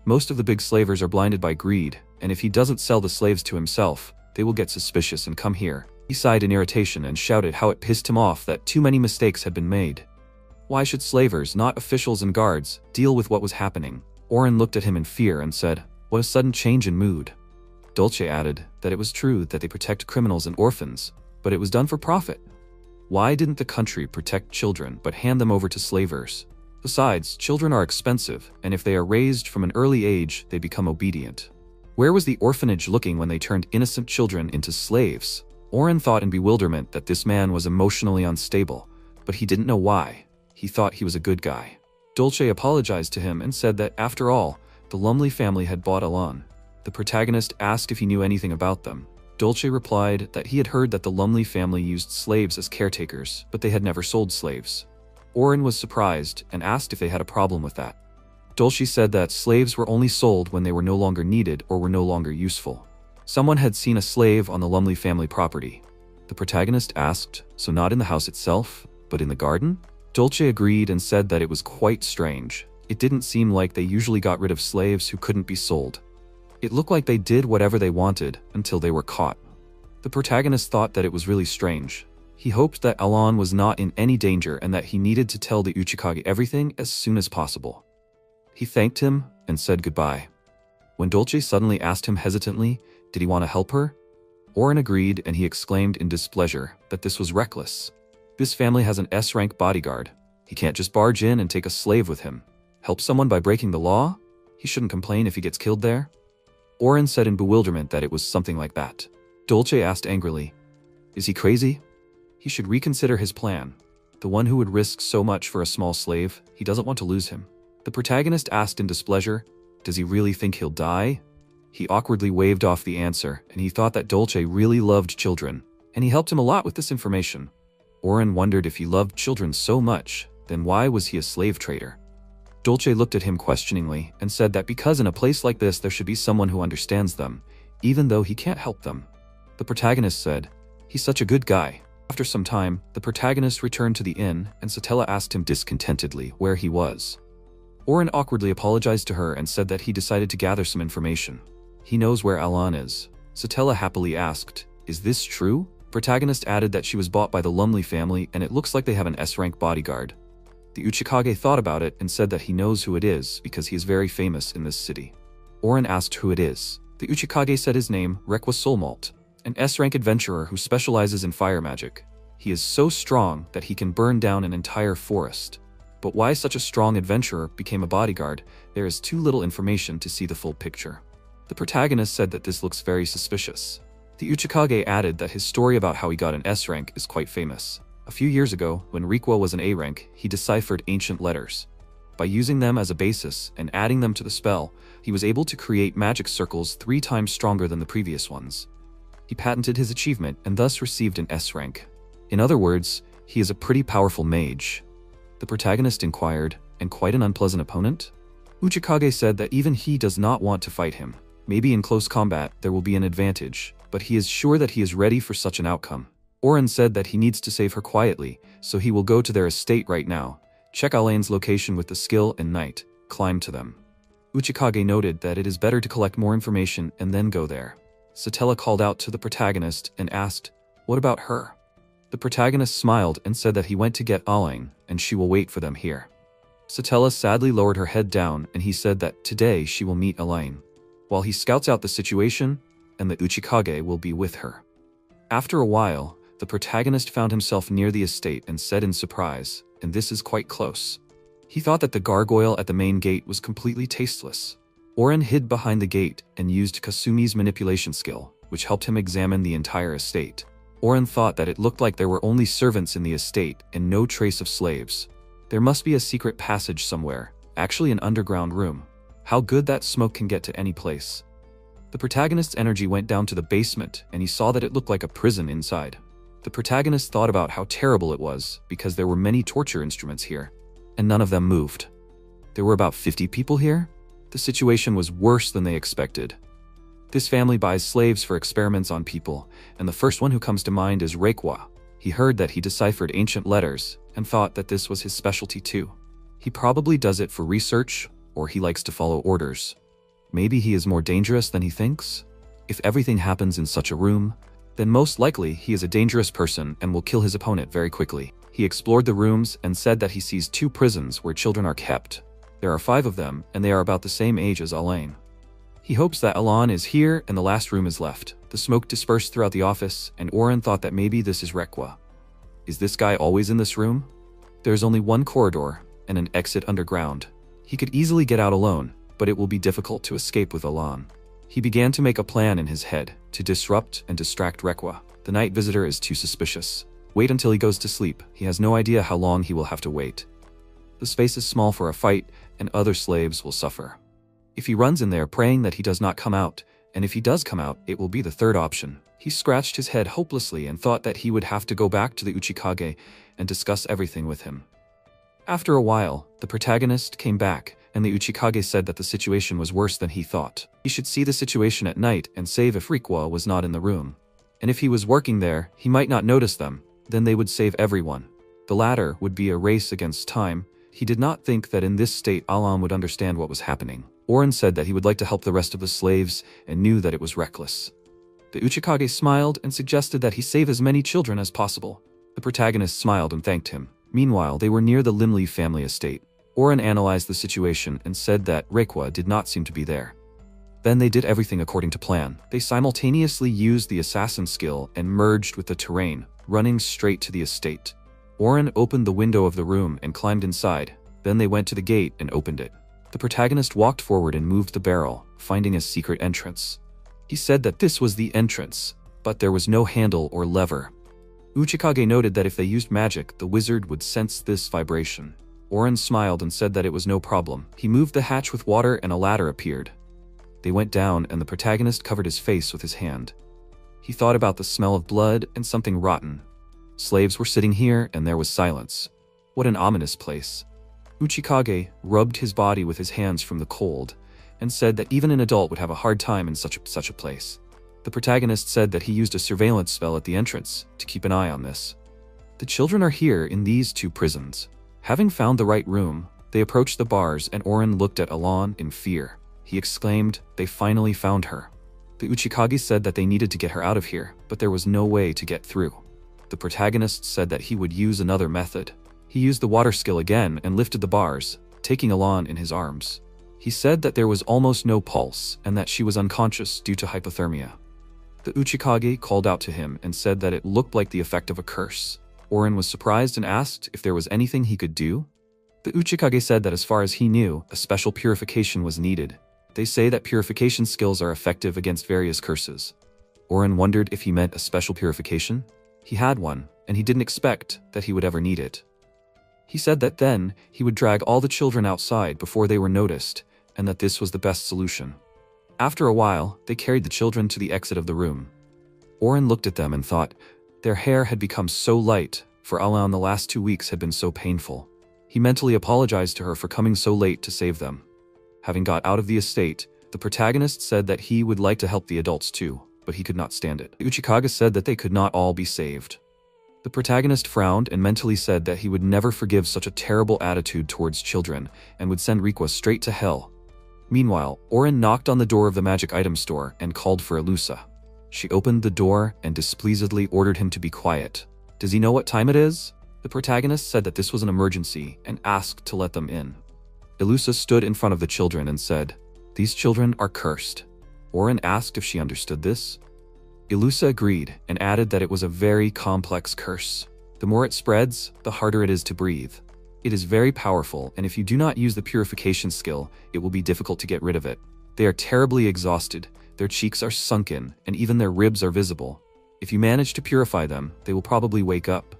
Most of the big slavers are blinded by greed, and if he doesn't sell the slaves to himself, they will get suspicious and come here. He sighed in irritation and shouted how it pissed him off that too many mistakes had been made. Why should slavers, not officials and guards, deal with what was happening? Oren looked at him in fear and said, "What a sudden change in mood." Dolce added that it was true that they protect criminals and orphans, but it was done for profit. Why didn't the country protect children but hand them over to slavers? Besides, children are expensive, and if they are raised from an early age, they become obedient. Where was the orphanage looking when they turned innocent children into slaves? Oren thought in bewilderment that this man was emotionally unstable, but he didn't know why. He thought he was a good guy. Dolce apologized to him and said that, after all, the Lumley family had bought Alan. The protagonist asked if he knew anything about them. Dolce replied that he had heard that the Lumley family used slaves as caretakers, but they had never sold slaves. Oren was surprised and asked if they had a problem with that. Dolce said that slaves were only sold when they were no longer needed or were no longer useful. Someone had seen a slave on the Lumley family property. The protagonist asked, "So not in the house itself, but in the garden?" Dolce agreed and said that it was quite strange. It didn't seem like they usually got rid of slaves who couldn't be sold. It looked like they did whatever they wanted until they were caught. The protagonist thought that it was really strange. He hoped that Alan was not in any danger and that he needed to tell the Uchikage everything as soon as possible. He thanked him and said goodbye. When Dolce suddenly asked him hesitantly, did he want to help her? Oren agreed, and he exclaimed in displeasure that this was reckless. This family has an S-rank bodyguard. He can't just barge in and take a slave with him. Help someone by breaking the law? He shouldn't complain if he gets killed there. Oren said in bewilderment that it was something like that. Dolce asked angrily, "Is he crazy? He should reconsider his plan." The one who would risk so much for a small slave, he doesn't want to lose him. The protagonist asked in displeasure, does he really think he'll die? He awkwardly waved off the answer, and he thought that Dolce really loved children, and he helped him a lot with this information. Oren wondered if he loved children so much, then why was he a slave trader? Dolce looked at him questioningly and said that because in a place like this there should be someone who understands them, even though he can't help them. The protagonist said, he's such a good guy. After some time, the protagonist returned to the inn and Satella asked him discontentedly where he was. Oren awkwardly apologized to her and said that he decided to gather some information. He knows where Alan is. Satella happily asked, is this true? Protagonist added that she was bought by the Lumley family and it looks like they have an S-rank bodyguard. The Uchikage thought about it and said that he knows who it is because he is very famous in this city. Oren asked who it is. The Uchikage said his name, Requa Soulmalt, an S-rank adventurer who specializes in fire magic. He is so strong that he can burn down an entire forest. But why such a strong adventurer became a bodyguard, there is too little information to see the full picture. The protagonist said that this looks very suspicious. The Uchikage added that his story about how he got an S-rank is quite famous. A few years ago, when Requa was an A-rank, he deciphered ancient letters. By using them as a basis and adding them to the spell, he was able to create magic circles 3 times stronger than the previous ones. He patented his achievement and thus received an S-rank. In other words, he is a pretty powerful mage. The protagonist inquired, and quite an unpleasant opponent? Uchikage said that even he does not want to fight him. Maybe in close combat there will be an advantage, but he is sure that he is ready for such an outcome. Oren said that he needs to save her quietly, so he will go to their estate right now, check Alain's location with the skill and knight, climb to them. Uchikage noted that it is better to collect more information and then go there. Satella called out to the protagonist and asked, what about her? The protagonist smiled and said that he went to get Alain, and she will wait for them here. Satella sadly lowered her head down and he said that today she will meet Alain, while he scouts out the situation, and the Uchikage will be with her. After a while, the protagonist found himself near the estate and said in surprise, and this is quite close. He thought that the gargoyle at the main gate was completely tasteless. Oren hid behind the gate and used Kasumi's manipulation skill, which helped him examine the entire estate. Oren thought that it looked like there were only servants in the estate and no trace of slaves. There must be a secret passage somewhere, actually an underground room. How good that smoke can get to any place. The protagonist's energy went down to the basement and he saw that it looked like a prison inside. The protagonist thought about how terrible it was because there were many torture instruments here, and none of them moved. There were about 50 people here? The situation was worse than they expected. This family buys slaves for experiments on people, and the first one who comes to mind is Requa. He heard that he deciphered ancient letters and thought that this was his specialty too. He probably does it for research, or he likes to follow orders. Maybe he is more dangerous than he thinks? If everything happens in such a room, then most likely he is a dangerous person and will kill his opponent very quickly. He explored the rooms and said that he sees 2 prisons where children are kept. There are 5 of them, and they are about the same age as Alain. He hopes that Alan is here and the last room is left. The smoke dispersed throughout the office, and Oren thought that maybe this is Requa. Is this guy always in this room? There is only one corridor and an exit underground. He could easily get out alone, but it will be difficult to escape with Alan. He began to make a plan in his head to disrupt and distract Requa. The night visitor is too suspicious. Wait until he goes to sleep. He has no idea how long he will have to wait. The space is small for a fight, and other slaves will suffer. If he runs in there praying that he does not come out, and if he does come out, it will be the third option. He scratched his head hopelessly and thought that he would have to go back to the Uchikage and discuss everything with him. After a while, the protagonist came back, and the Uchikage said that the situation was worse than he thought. He should see the situation at night and save if Requa was not in the room. And if he was working there, he might not notice them, then they would save everyone. The latter would be a race against time. He did not think that in this state Alan would understand what was happening. Oren said that he would like to help the rest of the slaves and knew that it was reckless. The Uchikage smiled and suggested that he save as many children as possible. The protagonist smiled and thanked him. Meanwhile, they were near the Limley family estate. Oren analyzed the situation and said that Requa did not seem to be there. Then they did everything according to plan. They simultaneously used the assassin skill and merged with the terrain, running straight to the estate. Oren opened the window of the room and climbed inside. Then they went to the gate and opened it. The protagonist walked forward and moved the barrel, finding a secret entrance. He said that this was the entrance, but there was no handle or lever. Uchikage noted that if they used magic, the wizard would sense this vibration. Oren smiled and said that it was no problem. He moved the hatch with water and a ladder appeared. They went down and the protagonist covered his face with his hand. He thought about the smell of blood and something rotten. Slaves were sitting here and there was silence. What an ominous place. Uchikage rubbed his body with his hands from the cold and said that even an adult would have a hard time in such a place. The protagonist said that he used a surveillance spell at the entrance to keep an eye on this. The children are here in these two prisons. Having found the right room, they approached the bars and Oren looked at Alon in fear. He exclaimed, "They finally found her." The Uchikage said that they needed to get her out of here, but there was no way to get through. The protagonist said that he would use another method. He used the water skill again and lifted the bars, taking Alon in his arms. He said that there was almost no pulse and that she was unconscious due to hypothermia. The Uchikage called out to him and said that it looked like the effect of a curse. Oren was surprised and asked if there was anything he could do. The Uchikage said that as far as he knew, a special purification was needed. They say that purification skills are effective against various curses. Oren wondered if he meant a special purification. He had one, and he didn't expect that he would ever need it. He said that then he would drag all the children outside before they were noticed, and that this was the best solution. After a while, they carried the children to the exit of the room. Oren looked at them and thought, their hair had become so light, for Alan the last 2 weeks had been so painful. He mentally apologized to her for coming so late to save them. Having got out of the estate, the protagonist said that he would like to help the adults too, but he could not stand it. Uchikage said that they could not all be saved. The protagonist frowned and mentally said that he would never forgive such a terrible attitude towards children and would send Rikwa straight to hell. Meanwhile, Oren knocked on the door of the magic item store and called for Ilusa. She opened the door and displeasedly ordered him to be quiet. Does he know what time it is? The protagonist said that this was an emergency and asked to let them in. Ilusa stood in front of the children and said, "These children are cursed." Oren asked if she understood this. Ilusa agreed and added that it was a very complex curse. The more it spreads, the harder it is to breathe. It is very powerful, and if you do not use the purification skill, it will be difficult to get rid of it. They are terribly exhausted, their cheeks are sunken, and even their ribs are visible. If you manage to purify them, they will probably wake up.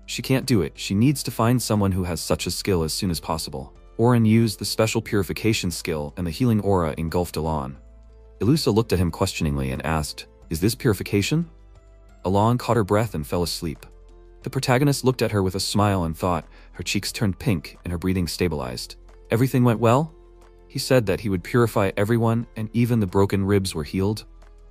She can't do it, she needs to find someone who has such a skill as soon as possible. Oren used the special purification skill and the healing aura engulfed Alon. Ilusa looked at him questioningly and asked, "Is this purification?" Alon caught her breath and fell asleep. The protagonist looked at her with a smile and thought, her cheeks turned pink and her breathing stabilized. Everything went well? He said that he would purify everyone and even the broken ribs were healed.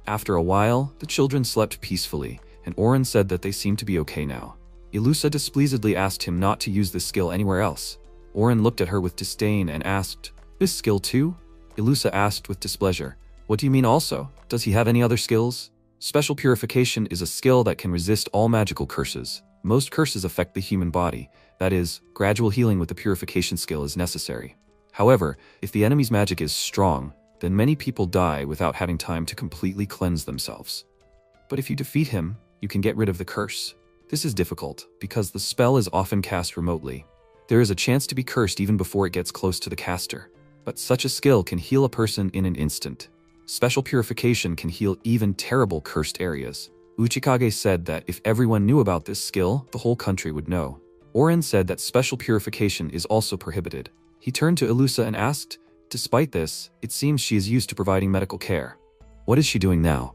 After a while, the children slept peacefully, and Oren said that they seemed to be okay now. Ilusa displeasedly asked him not to use this skill anywhere else. Oren looked at her with disdain and asked, "This skill too?" Ilusa asked with displeasure, "What do you mean also? Does he have any other skills?" Special purification is a skill that can resist all magical curses. Most curses affect the human body, that is, gradual healing with the purification skill is necessary. However, if the enemy's magic is strong, then many people die without having time to completely cleanse themselves. But if you defeat him, you can get rid of the curse. This is difficult, because the spell is often cast remotely. There is a chance to be cursed even before it gets close to the caster. But such a skill can heal a person in an instant. Special purification can heal even terrible cursed areas. Uchikage said that if everyone knew about this skill, the whole country would know. Oren said that special purification is also prohibited. He turned to Ilusa and asked, "Despite this, it seems she is used to providing medical care. What is she doing now?"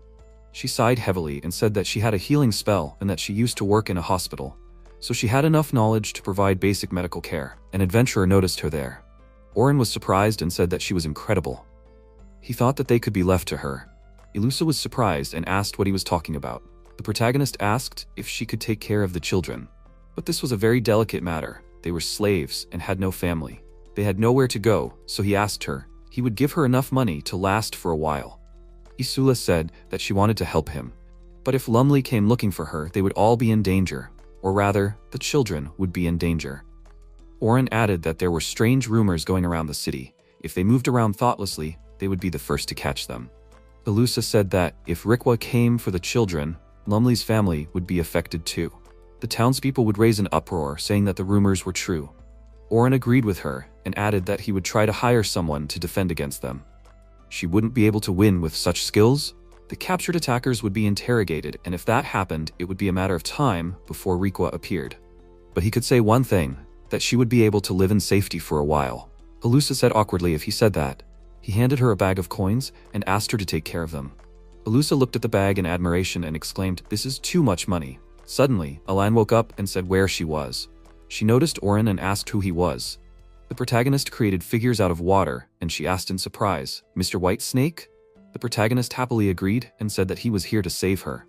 She sighed heavily and said that she had a healing spell and that she used to work in a hospital. So she had enough knowledge to provide basic medical care. An adventurer noticed her there. Oren was surprised and said that she was incredible. He thought that they could be left to her. Ilusa was surprised and asked what he was talking about. The protagonist asked if she could take care of the children. But this was a very delicate matter. They were slaves and had no family. They had nowhere to go, so he asked her. He would give her enough money to last for a while. Isula said that she wanted to help him. But if Lumley came looking for her, they would all be in danger. Or rather, the children would be in danger. Oren added that there were strange rumors going around the city. If they moved around thoughtlessly, they would be the first to catch them. Ilusa said that if Rikwa came for the children, Lumley's family would be affected too. The townspeople would raise an uproar saying that the rumors were true. Oren agreed with her and added that he would try to hire someone to defend against them. She wouldn't be able to win with such skills? The captured attackers would be interrogated, and if that happened, it would be a matter of time before Requa appeared. But he could say one thing, that she would be able to live in safety for a while. Elusa said awkwardly if he said that. He handed her a bag of coins and asked her to take care of them. Elusa looked at the bag in admiration and exclaimed, "This is too much money." Suddenly, Alan woke up and said where she was. She noticed Oren and asked who he was. The protagonist created figures out of water, and she asked in surprise, "Mr. White Snake?" The protagonist happily agreed and said that he was here to save her.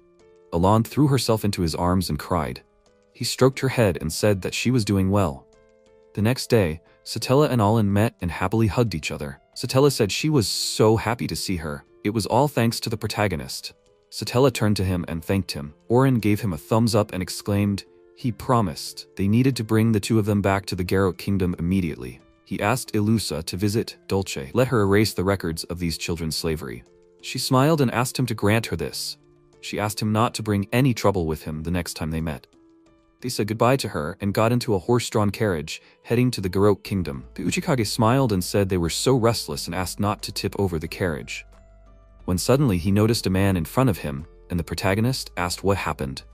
Alan threw herself into his arms and cried. He stroked her head and said that she was doing well. The next day, Satella and Alan met and happily hugged each other. Satella said she was so happy to see her. It was all thanks to the protagonist. Satella turned to him and thanked him. Oren gave him a thumbs up and exclaimed, he promised. They needed to bring the two of them back to the Garrote Kingdom immediately. He asked Elusa to visit Dulce, let her erase the records of these children's slavery. She smiled and asked him to grant her this. She asked him not to bring any trouble with him the next time they met. They said goodbye to her and got into a horse-drawn carriage, heading to the Garrote Kingdom. The Uchikage smiled and said they were so restless and asked not to tip over the carriage. When suddenly he noticed a man in front of him, and the protagonist asked what happened.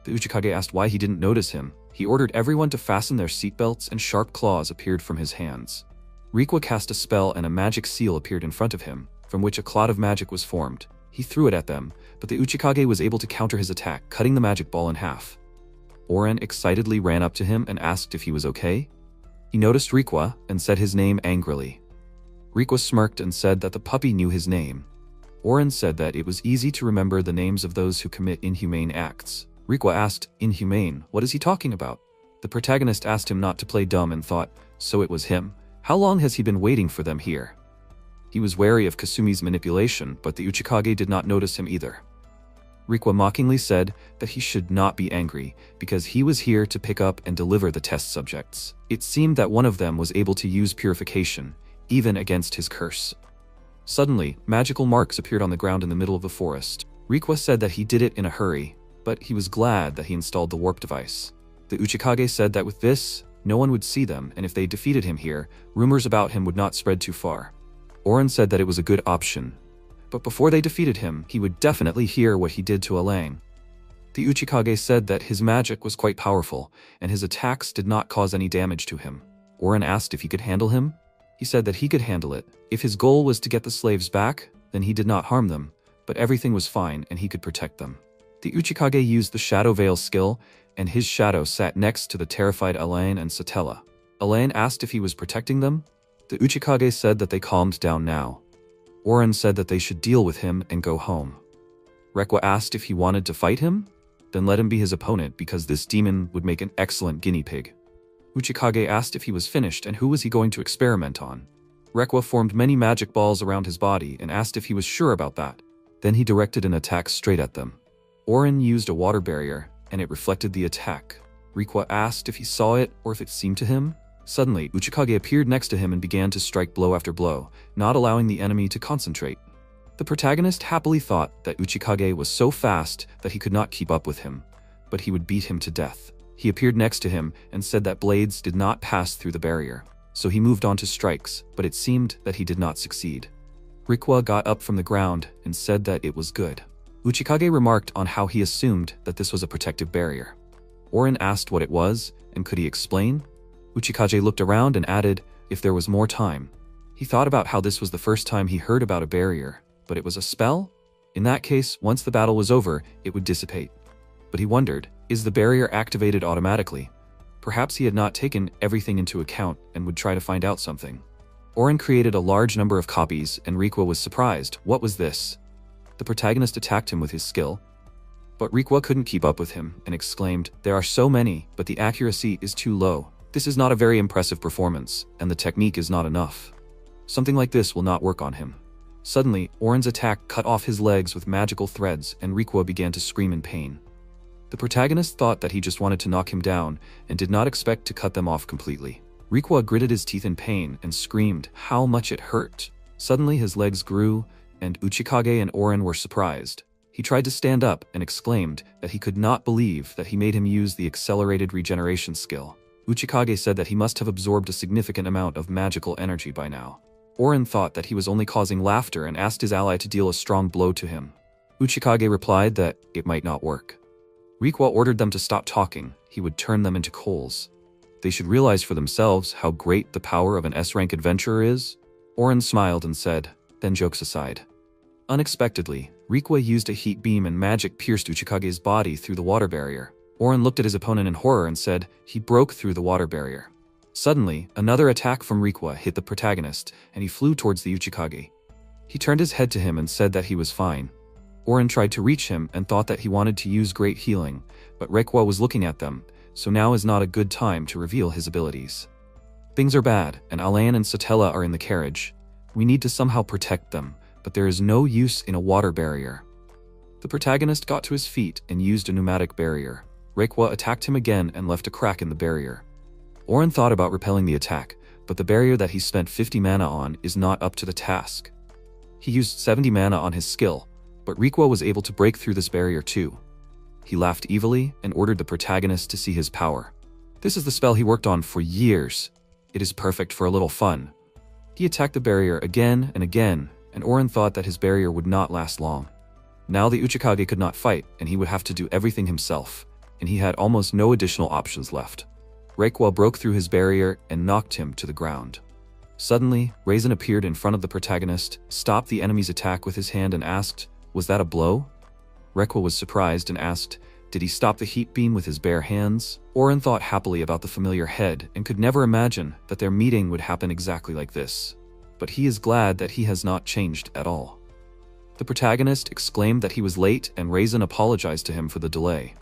The Uchikage asked why he didn't notice him. He ordered everyone to fasten their seatbelts, and sharp claws appeared from his hands. Requa cast a spell and a magic seal appeared in front of him, from which a cloud of magic was formed. He threw it at them, but the Uchikage was able to counter his attack, cutting the magic ball in half. Oren excitedly ran up to him and asked if he was okay. He noticed Requa and said his name angrily. Requa smirked and said that the puppy knew his name. Oren said that it was easy to remember the names of those who commit inhumane acts. Requa asked, "Inhumane, what is he talking about?" The protagonist asked him not to play dumb and thought, so it was him. How long has he been waiting for them here? He was wary of Kasumi's manipulation, but the Uchikage did not notice him either. Requa mockingly said that he should not be angry, because he was here to pick up and deliver the test subjects. It seemed that one of them was able to use purification, even against his curse. Suddenly, magical marks appeared on the ground in the middle of the forest. Requa said that he did it in a hurry, but he was glad that he installed the warp device. The Uchikage said that with this, no one would see them, and if they defeated him here, rumors about him would not spread too far. Oren said that it was a good option, but before they defeated him, he would definitely hear what he did to Alang. The Uchikage said that his magic was quite powerful, and his attacks did not cause any damage to him. Oren asked if he could handle him. He said that he could handle it. If his goal was to get the slaves back, then he did not harm them, but everything was fine and he could protect them. The Uchikage used the Shadow Veil skill, and his shadow sat next to the terrified Elaine and Satella. Elaine asked if he was protecting them. The Uchikage said that they calmed down now. Oren said that they should deal with him and go home. Requa asked if he wanted to fight him, then let him be his opponent because this demon would make an excellent guinea pig. Uchikage asked if he was finished and who was he going to experiment on. Requa formed many magic balls around his body and asked if he was sure about that. Then he directed an attack straight at them. Oren used a water barrier, and it reflected the attack. Requa asked if he saw it or if it seemed to him. Suddenly, Uchikage appeared next to him and began to strike blow after blow, not allowing the enemy to concentrate. The protagonist happily thought that Uchikage was so fast that he could not keep up with him, but he would beat him to death. He appeared next to him and said that blades did not pass through the barrier, so he moved on to strikes, but it seemed that he did not succeed. Requa got up from the ground and said that it was good. Uchikage remarked on how he assumed that this was a protective barrier. Oren asked what it was, and could he explain? Uchikage looked around and added, if there was more time. He thought about how this was the first time he heard about a barrier, but it was a spell? In that case, once the battle was over, it would dissipate. But he wondered, is the barrier activated automatically? Perhaps he had not taken everything into account and would try to find out something. Oren created a large number of copies, and Requa was surprised. What was this? The protagonist attacked him with his skill, but Requa couldn't keep up with him and exclaimed, there are so many, but the accuracy is too low. This is not a very impressive performance, and the technique is not enough. Something like this will not work on him. Suddenly, Oren's attack cut off his legs with magical threads, and Requa began to scream in pain. The protagonist thought that he just wanted to knock him down and did not expect to cut them off completely. Requa gritted his teeth in pain and screamed how much it hurt. Suddenly his legs grew, and Uchikage and Oren were surprised. He tried to stand up and exclaimed that he could not believe that he made him use the accelerated regeneration skill. Uchikage said that he must have absorbed a significant amount of magical energy by now. Oren thought that he was only causing laughter and asked his ally to deal a strong blow to him. Uchikage replied that it might not work. Rikwa ordered them to stop talking. He would turn them into coals. They should realize for themselves how great the power of an S-rank adventurer is. Oren smiled and said, then jokes aside. Unexpectedly, Rikwa used a heat beam and magic pierced Uchikage's body through the water barrier. Oren looked at his opponent in horror and said he broke through the water barrier. Suddenly, another attack from Rikwa hit the protagonist, and he flew towards the Uchikage. He turned his head to him and said that he was fine. Oren tried to reach him and thought that he wanted to use great healing, but Rikwa was looking at them, so now is not a good time to reveal his abilities. Things are bad, and Alain and Satella are in the carriage. We need to somehow protect them, but there is no use in a water barrier. The protagonist got to his feet and used a pneumatic barrier. Rikwa attacked him again and left a crack in the barrier. Oren thought about repelling the attack, but the barrier that he spent 50 mana on is not up to the task. He used 70 mana on his skill, but Rikwa was able to break through this barrier too. He laughed evilly and ordered the protagonist to see his power. This is the spell he worked on for years. It is perfect for a little fun. He attacked the barrier again and again, and Oren thought that his barrier would not last long. Now the Uchikage could not fight, and he would have to do everything himself, and he had almost no additional options left. Rikwa broke through his barrier and knocked him to the ground. Suddenly, Raisin appeared in front of the protagonist, stopped the enemy's attack with his hand and asked, "Was that a blow?" Rikwa was surprised and asked, "Did he stop the heat beam with his bare hands?" Oren thought happily about the familiar head and could never imagine that their meeting would happen exactly like this. But he is glad that he has not changed at all. The protagonist exclaimed that he was late and Raisin apologized to him for the delay.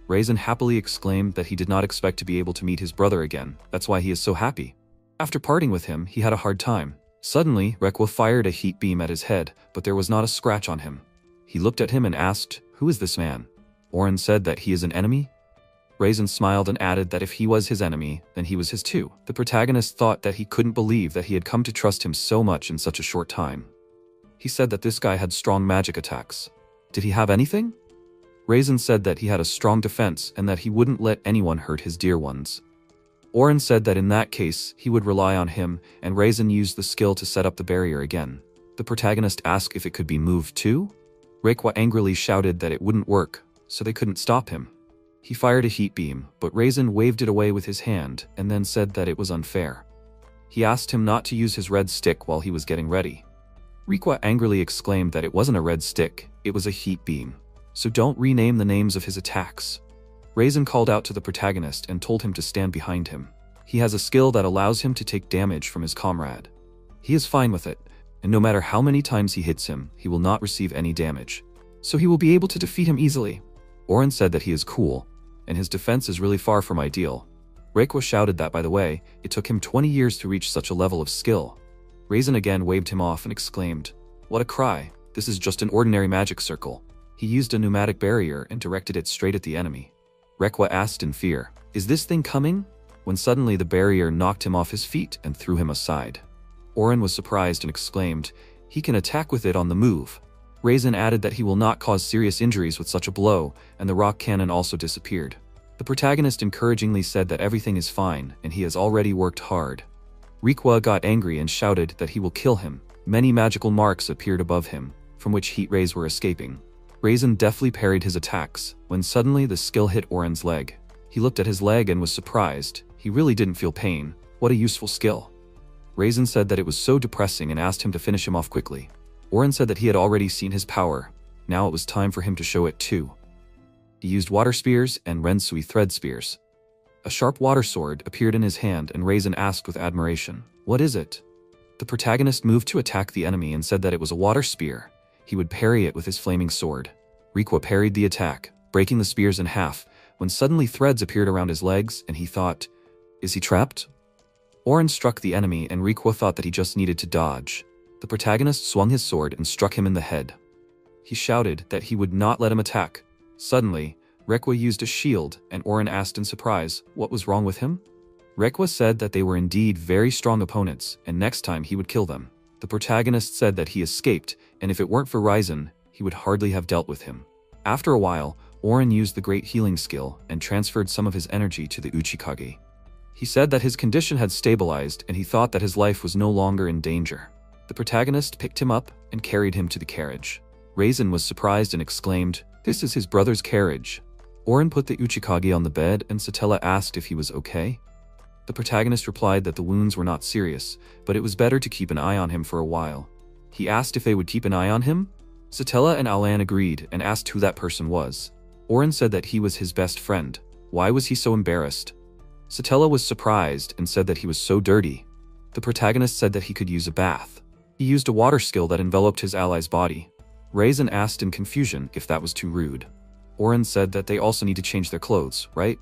Raisin happily exclaimed that he did not expect to be able to meet his brother again. That's why he is so happy. After parting with him, he had a hard time. Suddenly, Rikwa fired a heat beam at his head, but there was not a scratch on him. He looked at him and asked, "Who is this man?" Oren said that he is an enemy. Raisin smiled and added that if he was his enemy, then he was his too. The protagonist thought that he couldn't believe that he had come to trust him so much in such a short time. He said that this guy had strong magic attacks. Did he have anything? Raisin said that he had a strong defense and that he wouldn't let anyone hurt his dear ones. Oren said that in that case, he would rely on him, and Raisin used the skill to set up the barrier again. The protagonist asked if it could be moved too. Rikwa angrily shouted that it wouldn't work, so they couldn't stop him. He fired a heat beam, but Raisin waved it away with his hand and then said that it was unfair. He asked him not to use his red stick while he was getting ready. Rikwa angrily exclaimed that it wasn't a red stick, it was a heat beam. So don't rename the names of his attacks. Raisin called out to the protagonist and told him to stand behind him. He has a skill that allows him to take damage from his comrade. He is fine with it, and no matter how many times he hits him, he will not receive any damage. So he will be able to defeat him easily. Oren said that he is cool, and his defense is really far from ideal. Rikwa shouted that, by the way, it took him 20 years to reach such a level of skill. Raisin again waved him off and exclaimed, "What a cry, this is just an ordinary magic circle." He used a pneumatic barrier and directed it straight at the enemy. Rikwa asked in fear, "Is this thing coming?" When suddenly the barrier knocked him off his feet and threw him aside. Oren was surprised and exclaimed, "He can attack with it on the move." Raisin added that he will not cause serious injuries with such a blow, and the rock cannon also disappeared. The protagonist encouragingly said that everything is fine and he has already worked hard. Rikwa got angry and shouted that he will kill him. Many magical marks appeared above him, from which heat rays were escaping. Raisin deftly parried his attacks, when suddenly the skill hit Oren's leg. He looked at his leg and was surprised. He really didn't feel pain. What a useful skill. Raisin said that it was so depressing and asked him to finish him off quickly. Oren said that he had already seen his power. Now it was time for him to show it too. He used water spears and Rensui thread spears. A sharp water sword appeared in his hand and Raisin asked with admiration, "What is it?" The protagonist moved to attack the enemy and said that it was a water spear. He would parry it with his flaming sword. Rikwa parried the attack, breaking the spears in half, when suddenly threads appeared around his legs and he thought, "Is he trapped?" Oren struck the enemy and Rikwa thought that he just needed to dodge. The protagonist swung his sword and struck him in the head. He shouted that he would not let him attack. Suddenly, Rikwa used a shield and Oren asked in surprise what was wrong with him. Rikwa said that they were indeed very strong opponents and next time he would kill them. The protagonist said that he escaped, and if it weren't for Raisin, he would hardly have dealt with him. After a while, Oren used the great healing skill and transferred some of his energy to the Uchikage. He said that his condition had stabilized and he thought that his life was no longer in danger. The protagonist picked him up and carried him to the carriage. Raisin was surprised and exclaimed, "This is his brother's carriage." Oren put the Uchikage on the bed and Satella asked if he was okay. The protagonist replied that the wounds were not serious, but it was better to keep an eye on him for a while. He asked if they would keep an eye on him. Satella and Alan agreed and asked who that person was. Oren said that he was his best friend. Why was he so embarrassed? Satella was surprised and said that he was so dirty. The protagonist said that he could use a bath. He used a water skill that enveloped his ally's body. Raisin asked in confusion if that was too rude. Oren said that they also need to change their clothes, right?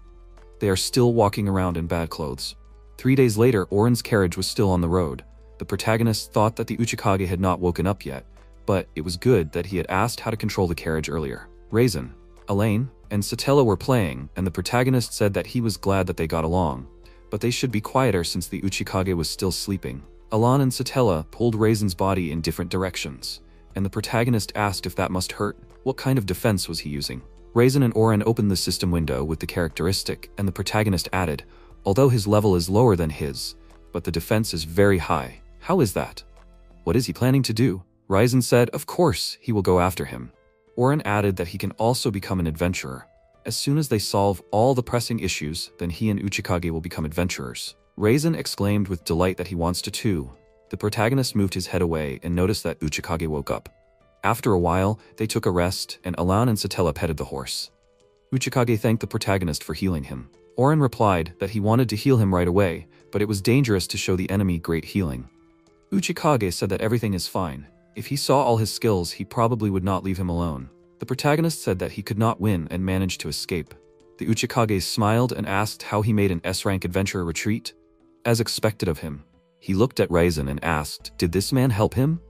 They are still walking around in bad clothes. 3 days later, Oren's carriage was still on the road. The protagonist thought that the Uchikage had not woken up yet, but it was good that he had asked how to control the carriage earlier. Raisin, Elaine, and Satella were playing, and the protagonist said that he was glad that they got along, but they should be quieter since the Uchikage was still sleeping. Alan and Satella pulled Raisin's body in different directions, and the protagonist asked if that must hurt. What kind of defense was he using? Raisin and Oren opened the system window with the characteristic, and the protagonist added, although his level is lower than his, but the defense is very high. How is that? What is he planning to do? Raisin said, of course, he will go after him. Oren added that he can also become an adventurer. As soon as they solve all the pressing issues, then he and Uchikage will become adventurers. Raisin exclaimed with delight that he wants to too. The protagonist moved his head away and noticed that Uchikage woke up. After a while, they took a rest, and Alan and Satella petted the horse. Uchikage thanked the protagonist for healing him. Oren replied that he wanted to heal him right away, but it was dangerous to show the enemy great healing. Uchikage said that everything is fine. If he saw all his skills, he probably would not leave him alone. The protagonist said that he could not win and managed to escape. The Uchikage smiled and asked how he made an S-rank adventurer retreat. As expected of him, he looked at Raisin and asked, did this man help him?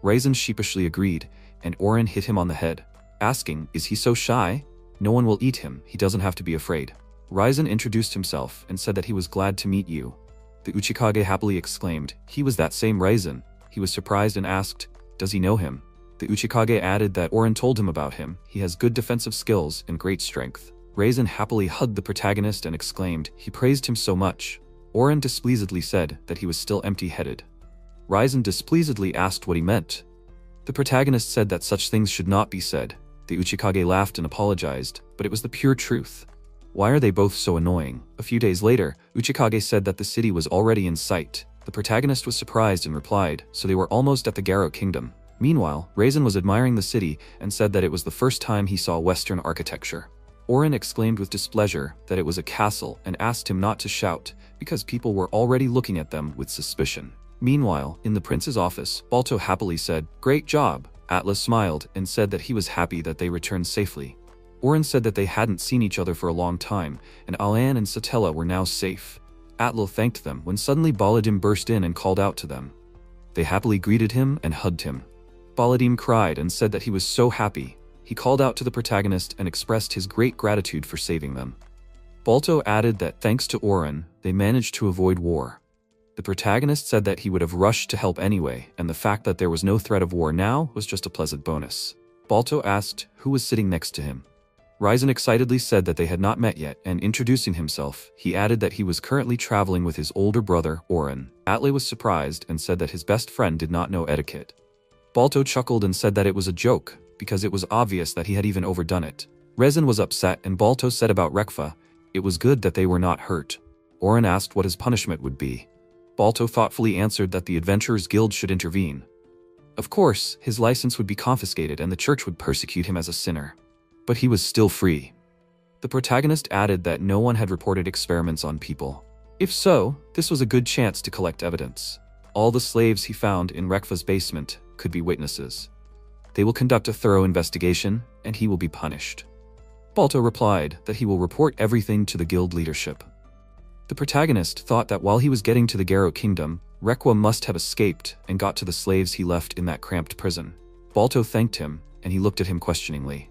Raisin sheepishly agreed, and Oren hit him on the head, asking, is he so shy? No one will eat him, he doesn't have to be afraid. Raisin introduced himself and said that he was glad to meet you. The Uchikage happily exclaimed, he was that same Raisin. He was surprised and asked, does he know him? The Uchikage added that Oren told him about him. He has good defensive skills and great strength. Raisin happily hugged the protagonist and exclaimed, he praised him so much. Oren displeasedly said that he was still empty-headed. Raisin displeasedly asked what he meant. The protagonist said that such things should not be said. The Uchikage laughed and apologized, but it was the pure truth. Why are they both so annoying? A few days later, Uchikage said that the city was already in sight. The protagonist was surprised and replied, so they were almost at the Garo Kingdom. Meanwhile, Raisin was admiring the city and said that it was the first time he saw Western architecture. Oren exclaimed with displeasure that it was a castle and asked him not to shout because people were already looking at them with suspicion. Meanwhile, in the prince's office, Balto happily said, great job. Atlas smiled and said that he was happy that they returned safely. Oren said that they hadn't seen each other for a long time, and Alan and Satella were now safe. Atlas thanked them when suddenly Baladim burst in and called out to them. They happily greeted him and hugged him. Baladim cried and said that he was so happy. He called out to the protagonist and expressed his great gratitude for saving them. Balto added that thanks to Oren, they managed to avoid war. The protagonist said that he would have rushed to help anyway, and the fact that there was no threat of war now was just a pleasant bonus. Balto asked who was sitting next to him. Raisin excitedly said that they had not met yet, and introducing himself, he added that he was currently traveling with his older brother, Oren. Atle was surprised and said that his best friend did not know etiquette. Balto chuckled and said that it was a joke, because it was obvious that he had even overdone it. Raisin was upset and Balto said about Rekfa, it was good that they were not hurt. Oren asked what his punishment would be. Balto thoughtfully answered that the Adventurers Guild should intervene. Of course, his license would be confiscated and the church would persecute him as a sinner. But he was still free. The protagonist added that no one had reported experiments on people. If so, this was a good chance to collect evidence. All the slaves he found in Rekfa's basement could be witnesses. They will conduct a thorough investigation, and he will be punished. Balto replied that he will report everything to the guild leadership. The protagonist thought that while he was getting to the Garo Kingdom, Rekwa must have escaped and got to the slaves he left in that cramped prison. Balto thanked him, and he looked at him questioningly.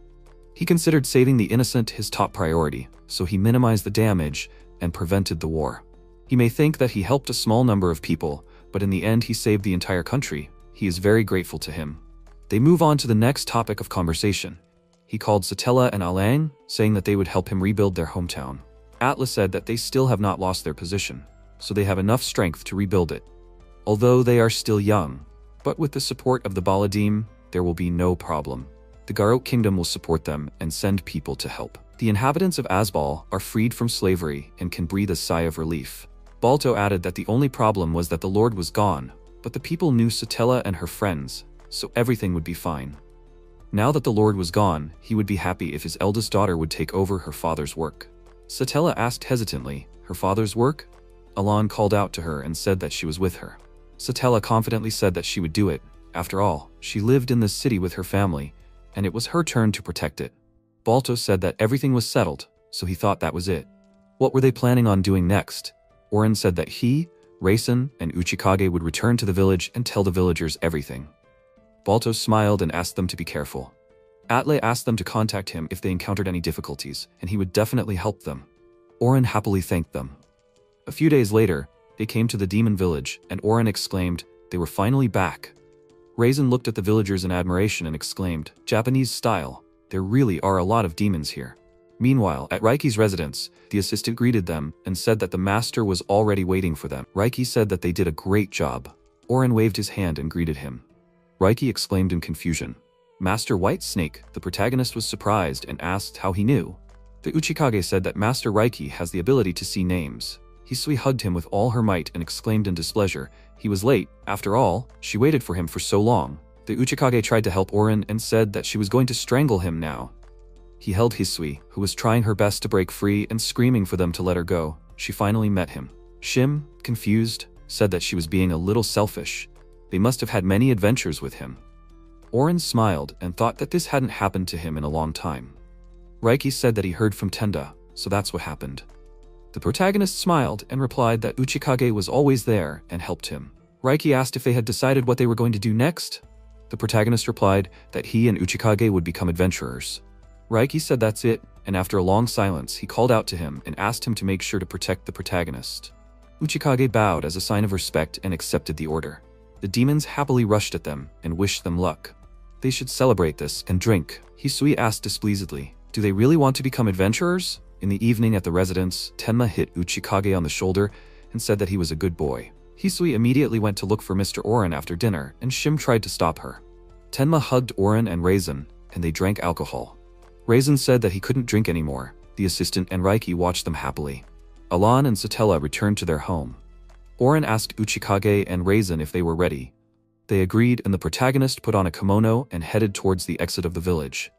He considered saving the innocent his top priority, so he minimized the damage and prevented the war. He may think that he helped a small number of people, but in the end he saved the entire country. He is very grateful to him. They move on to the next topic of conversation. He called Satella and Alang, saying that they would help him rebuild their hometown. Atlas said that they still have not lost their position, so they have enough strength to rebuild it. Although they are still young, but with the support of the Baladim, there will be no problem. The Garot Kingdom will support them and send people to help. The inhabitants of Asbal are freed from slavery and can breathe a sigh of relief. Balto added that the only problem was that the Lord was gone, but the people knew Satella and her friends, so everything would be fine. Now that the Lord was gone, he would be happy if his eldest daughter would take over her father's work. Satella asked hesitantly, "Her father's work?" Alon called out to her and said that she was with her. Satella confidently said that she would do it. After all, she lived in this city with her family, and it was her turn to protect it. Balto said that everything was settled, so he thought that was it. What were they planning on doing next? Oren said that he, Raisin, and Uchikage would return to the village and tell the villagers everything. Balto smiled and asked them to be careful. Atle asked them to contact him if they encountered any difficulties, and he would definitely help them. Oren happily thanked them. A few days later, they came to the demon village, and Oren exclaimed, they were finally back. Raisin looked at the villagers in admiration and exclaimed, Japanese style, there really are a lot of demons here. Meanwhile, at Raiki's residence, the assistant greeted them and said that the master was already waiting for them. Raiki said that they did a great job. Oren waved his hand and greeted him. Raiki exclaimed in confusion. Master White Snake, the protagonist, was surprised and asked how he knew. The Uchikage said that Master Raiki has the ability to see names. Hisui hugged him with all her might and exclaimed in displeasure, he was late, after all, she waited for him for so long. The Uchikage tried to help Oren and said that she was going to strangle him now. He held Hisui, who was trying her best to break free and screaming for them to let her go. She finally met him. Shim, confused, said that she was being a little selfish. They must have had many adventures with him. Oren smiled and thought that this hadn't happened to him in a long time. Raiki said that he heard from Tenda, so that's what happened. The protagonist smiled and replied that Uchikage was always there and helped him. Raiki asked if they had decided what they were going to do next. The protagonist replied that he and Uchikage would become adventurers. Raiki said that's it, and after a long silence, he called out to him and asked him to make sure to protect the protagonist. Uchikage bowed as a sign of respect and accepted the order. The demons happily rushed at them and wished them luck. They should celebrate this and drink. Hisui asked displeasedly, do they really want to become adventurers? In the evening at the residence, Tenma hit Uchikage on the shoulder and said that he was a good boy. Hisui immediately went to look for Mr. Oren after dinner, and Shim tried to stop her. Tenma hugged Oren and Raisin, and they drank alcohol. Raisin said that he couldn't drink anymore. The assistant and Raiki watched them happily. Alon and Satella returned to their home. Oren asked Uchikage and Raisin if they were ready. They agreed, and the protagonist put on a kimono and headed towards the exit of the village.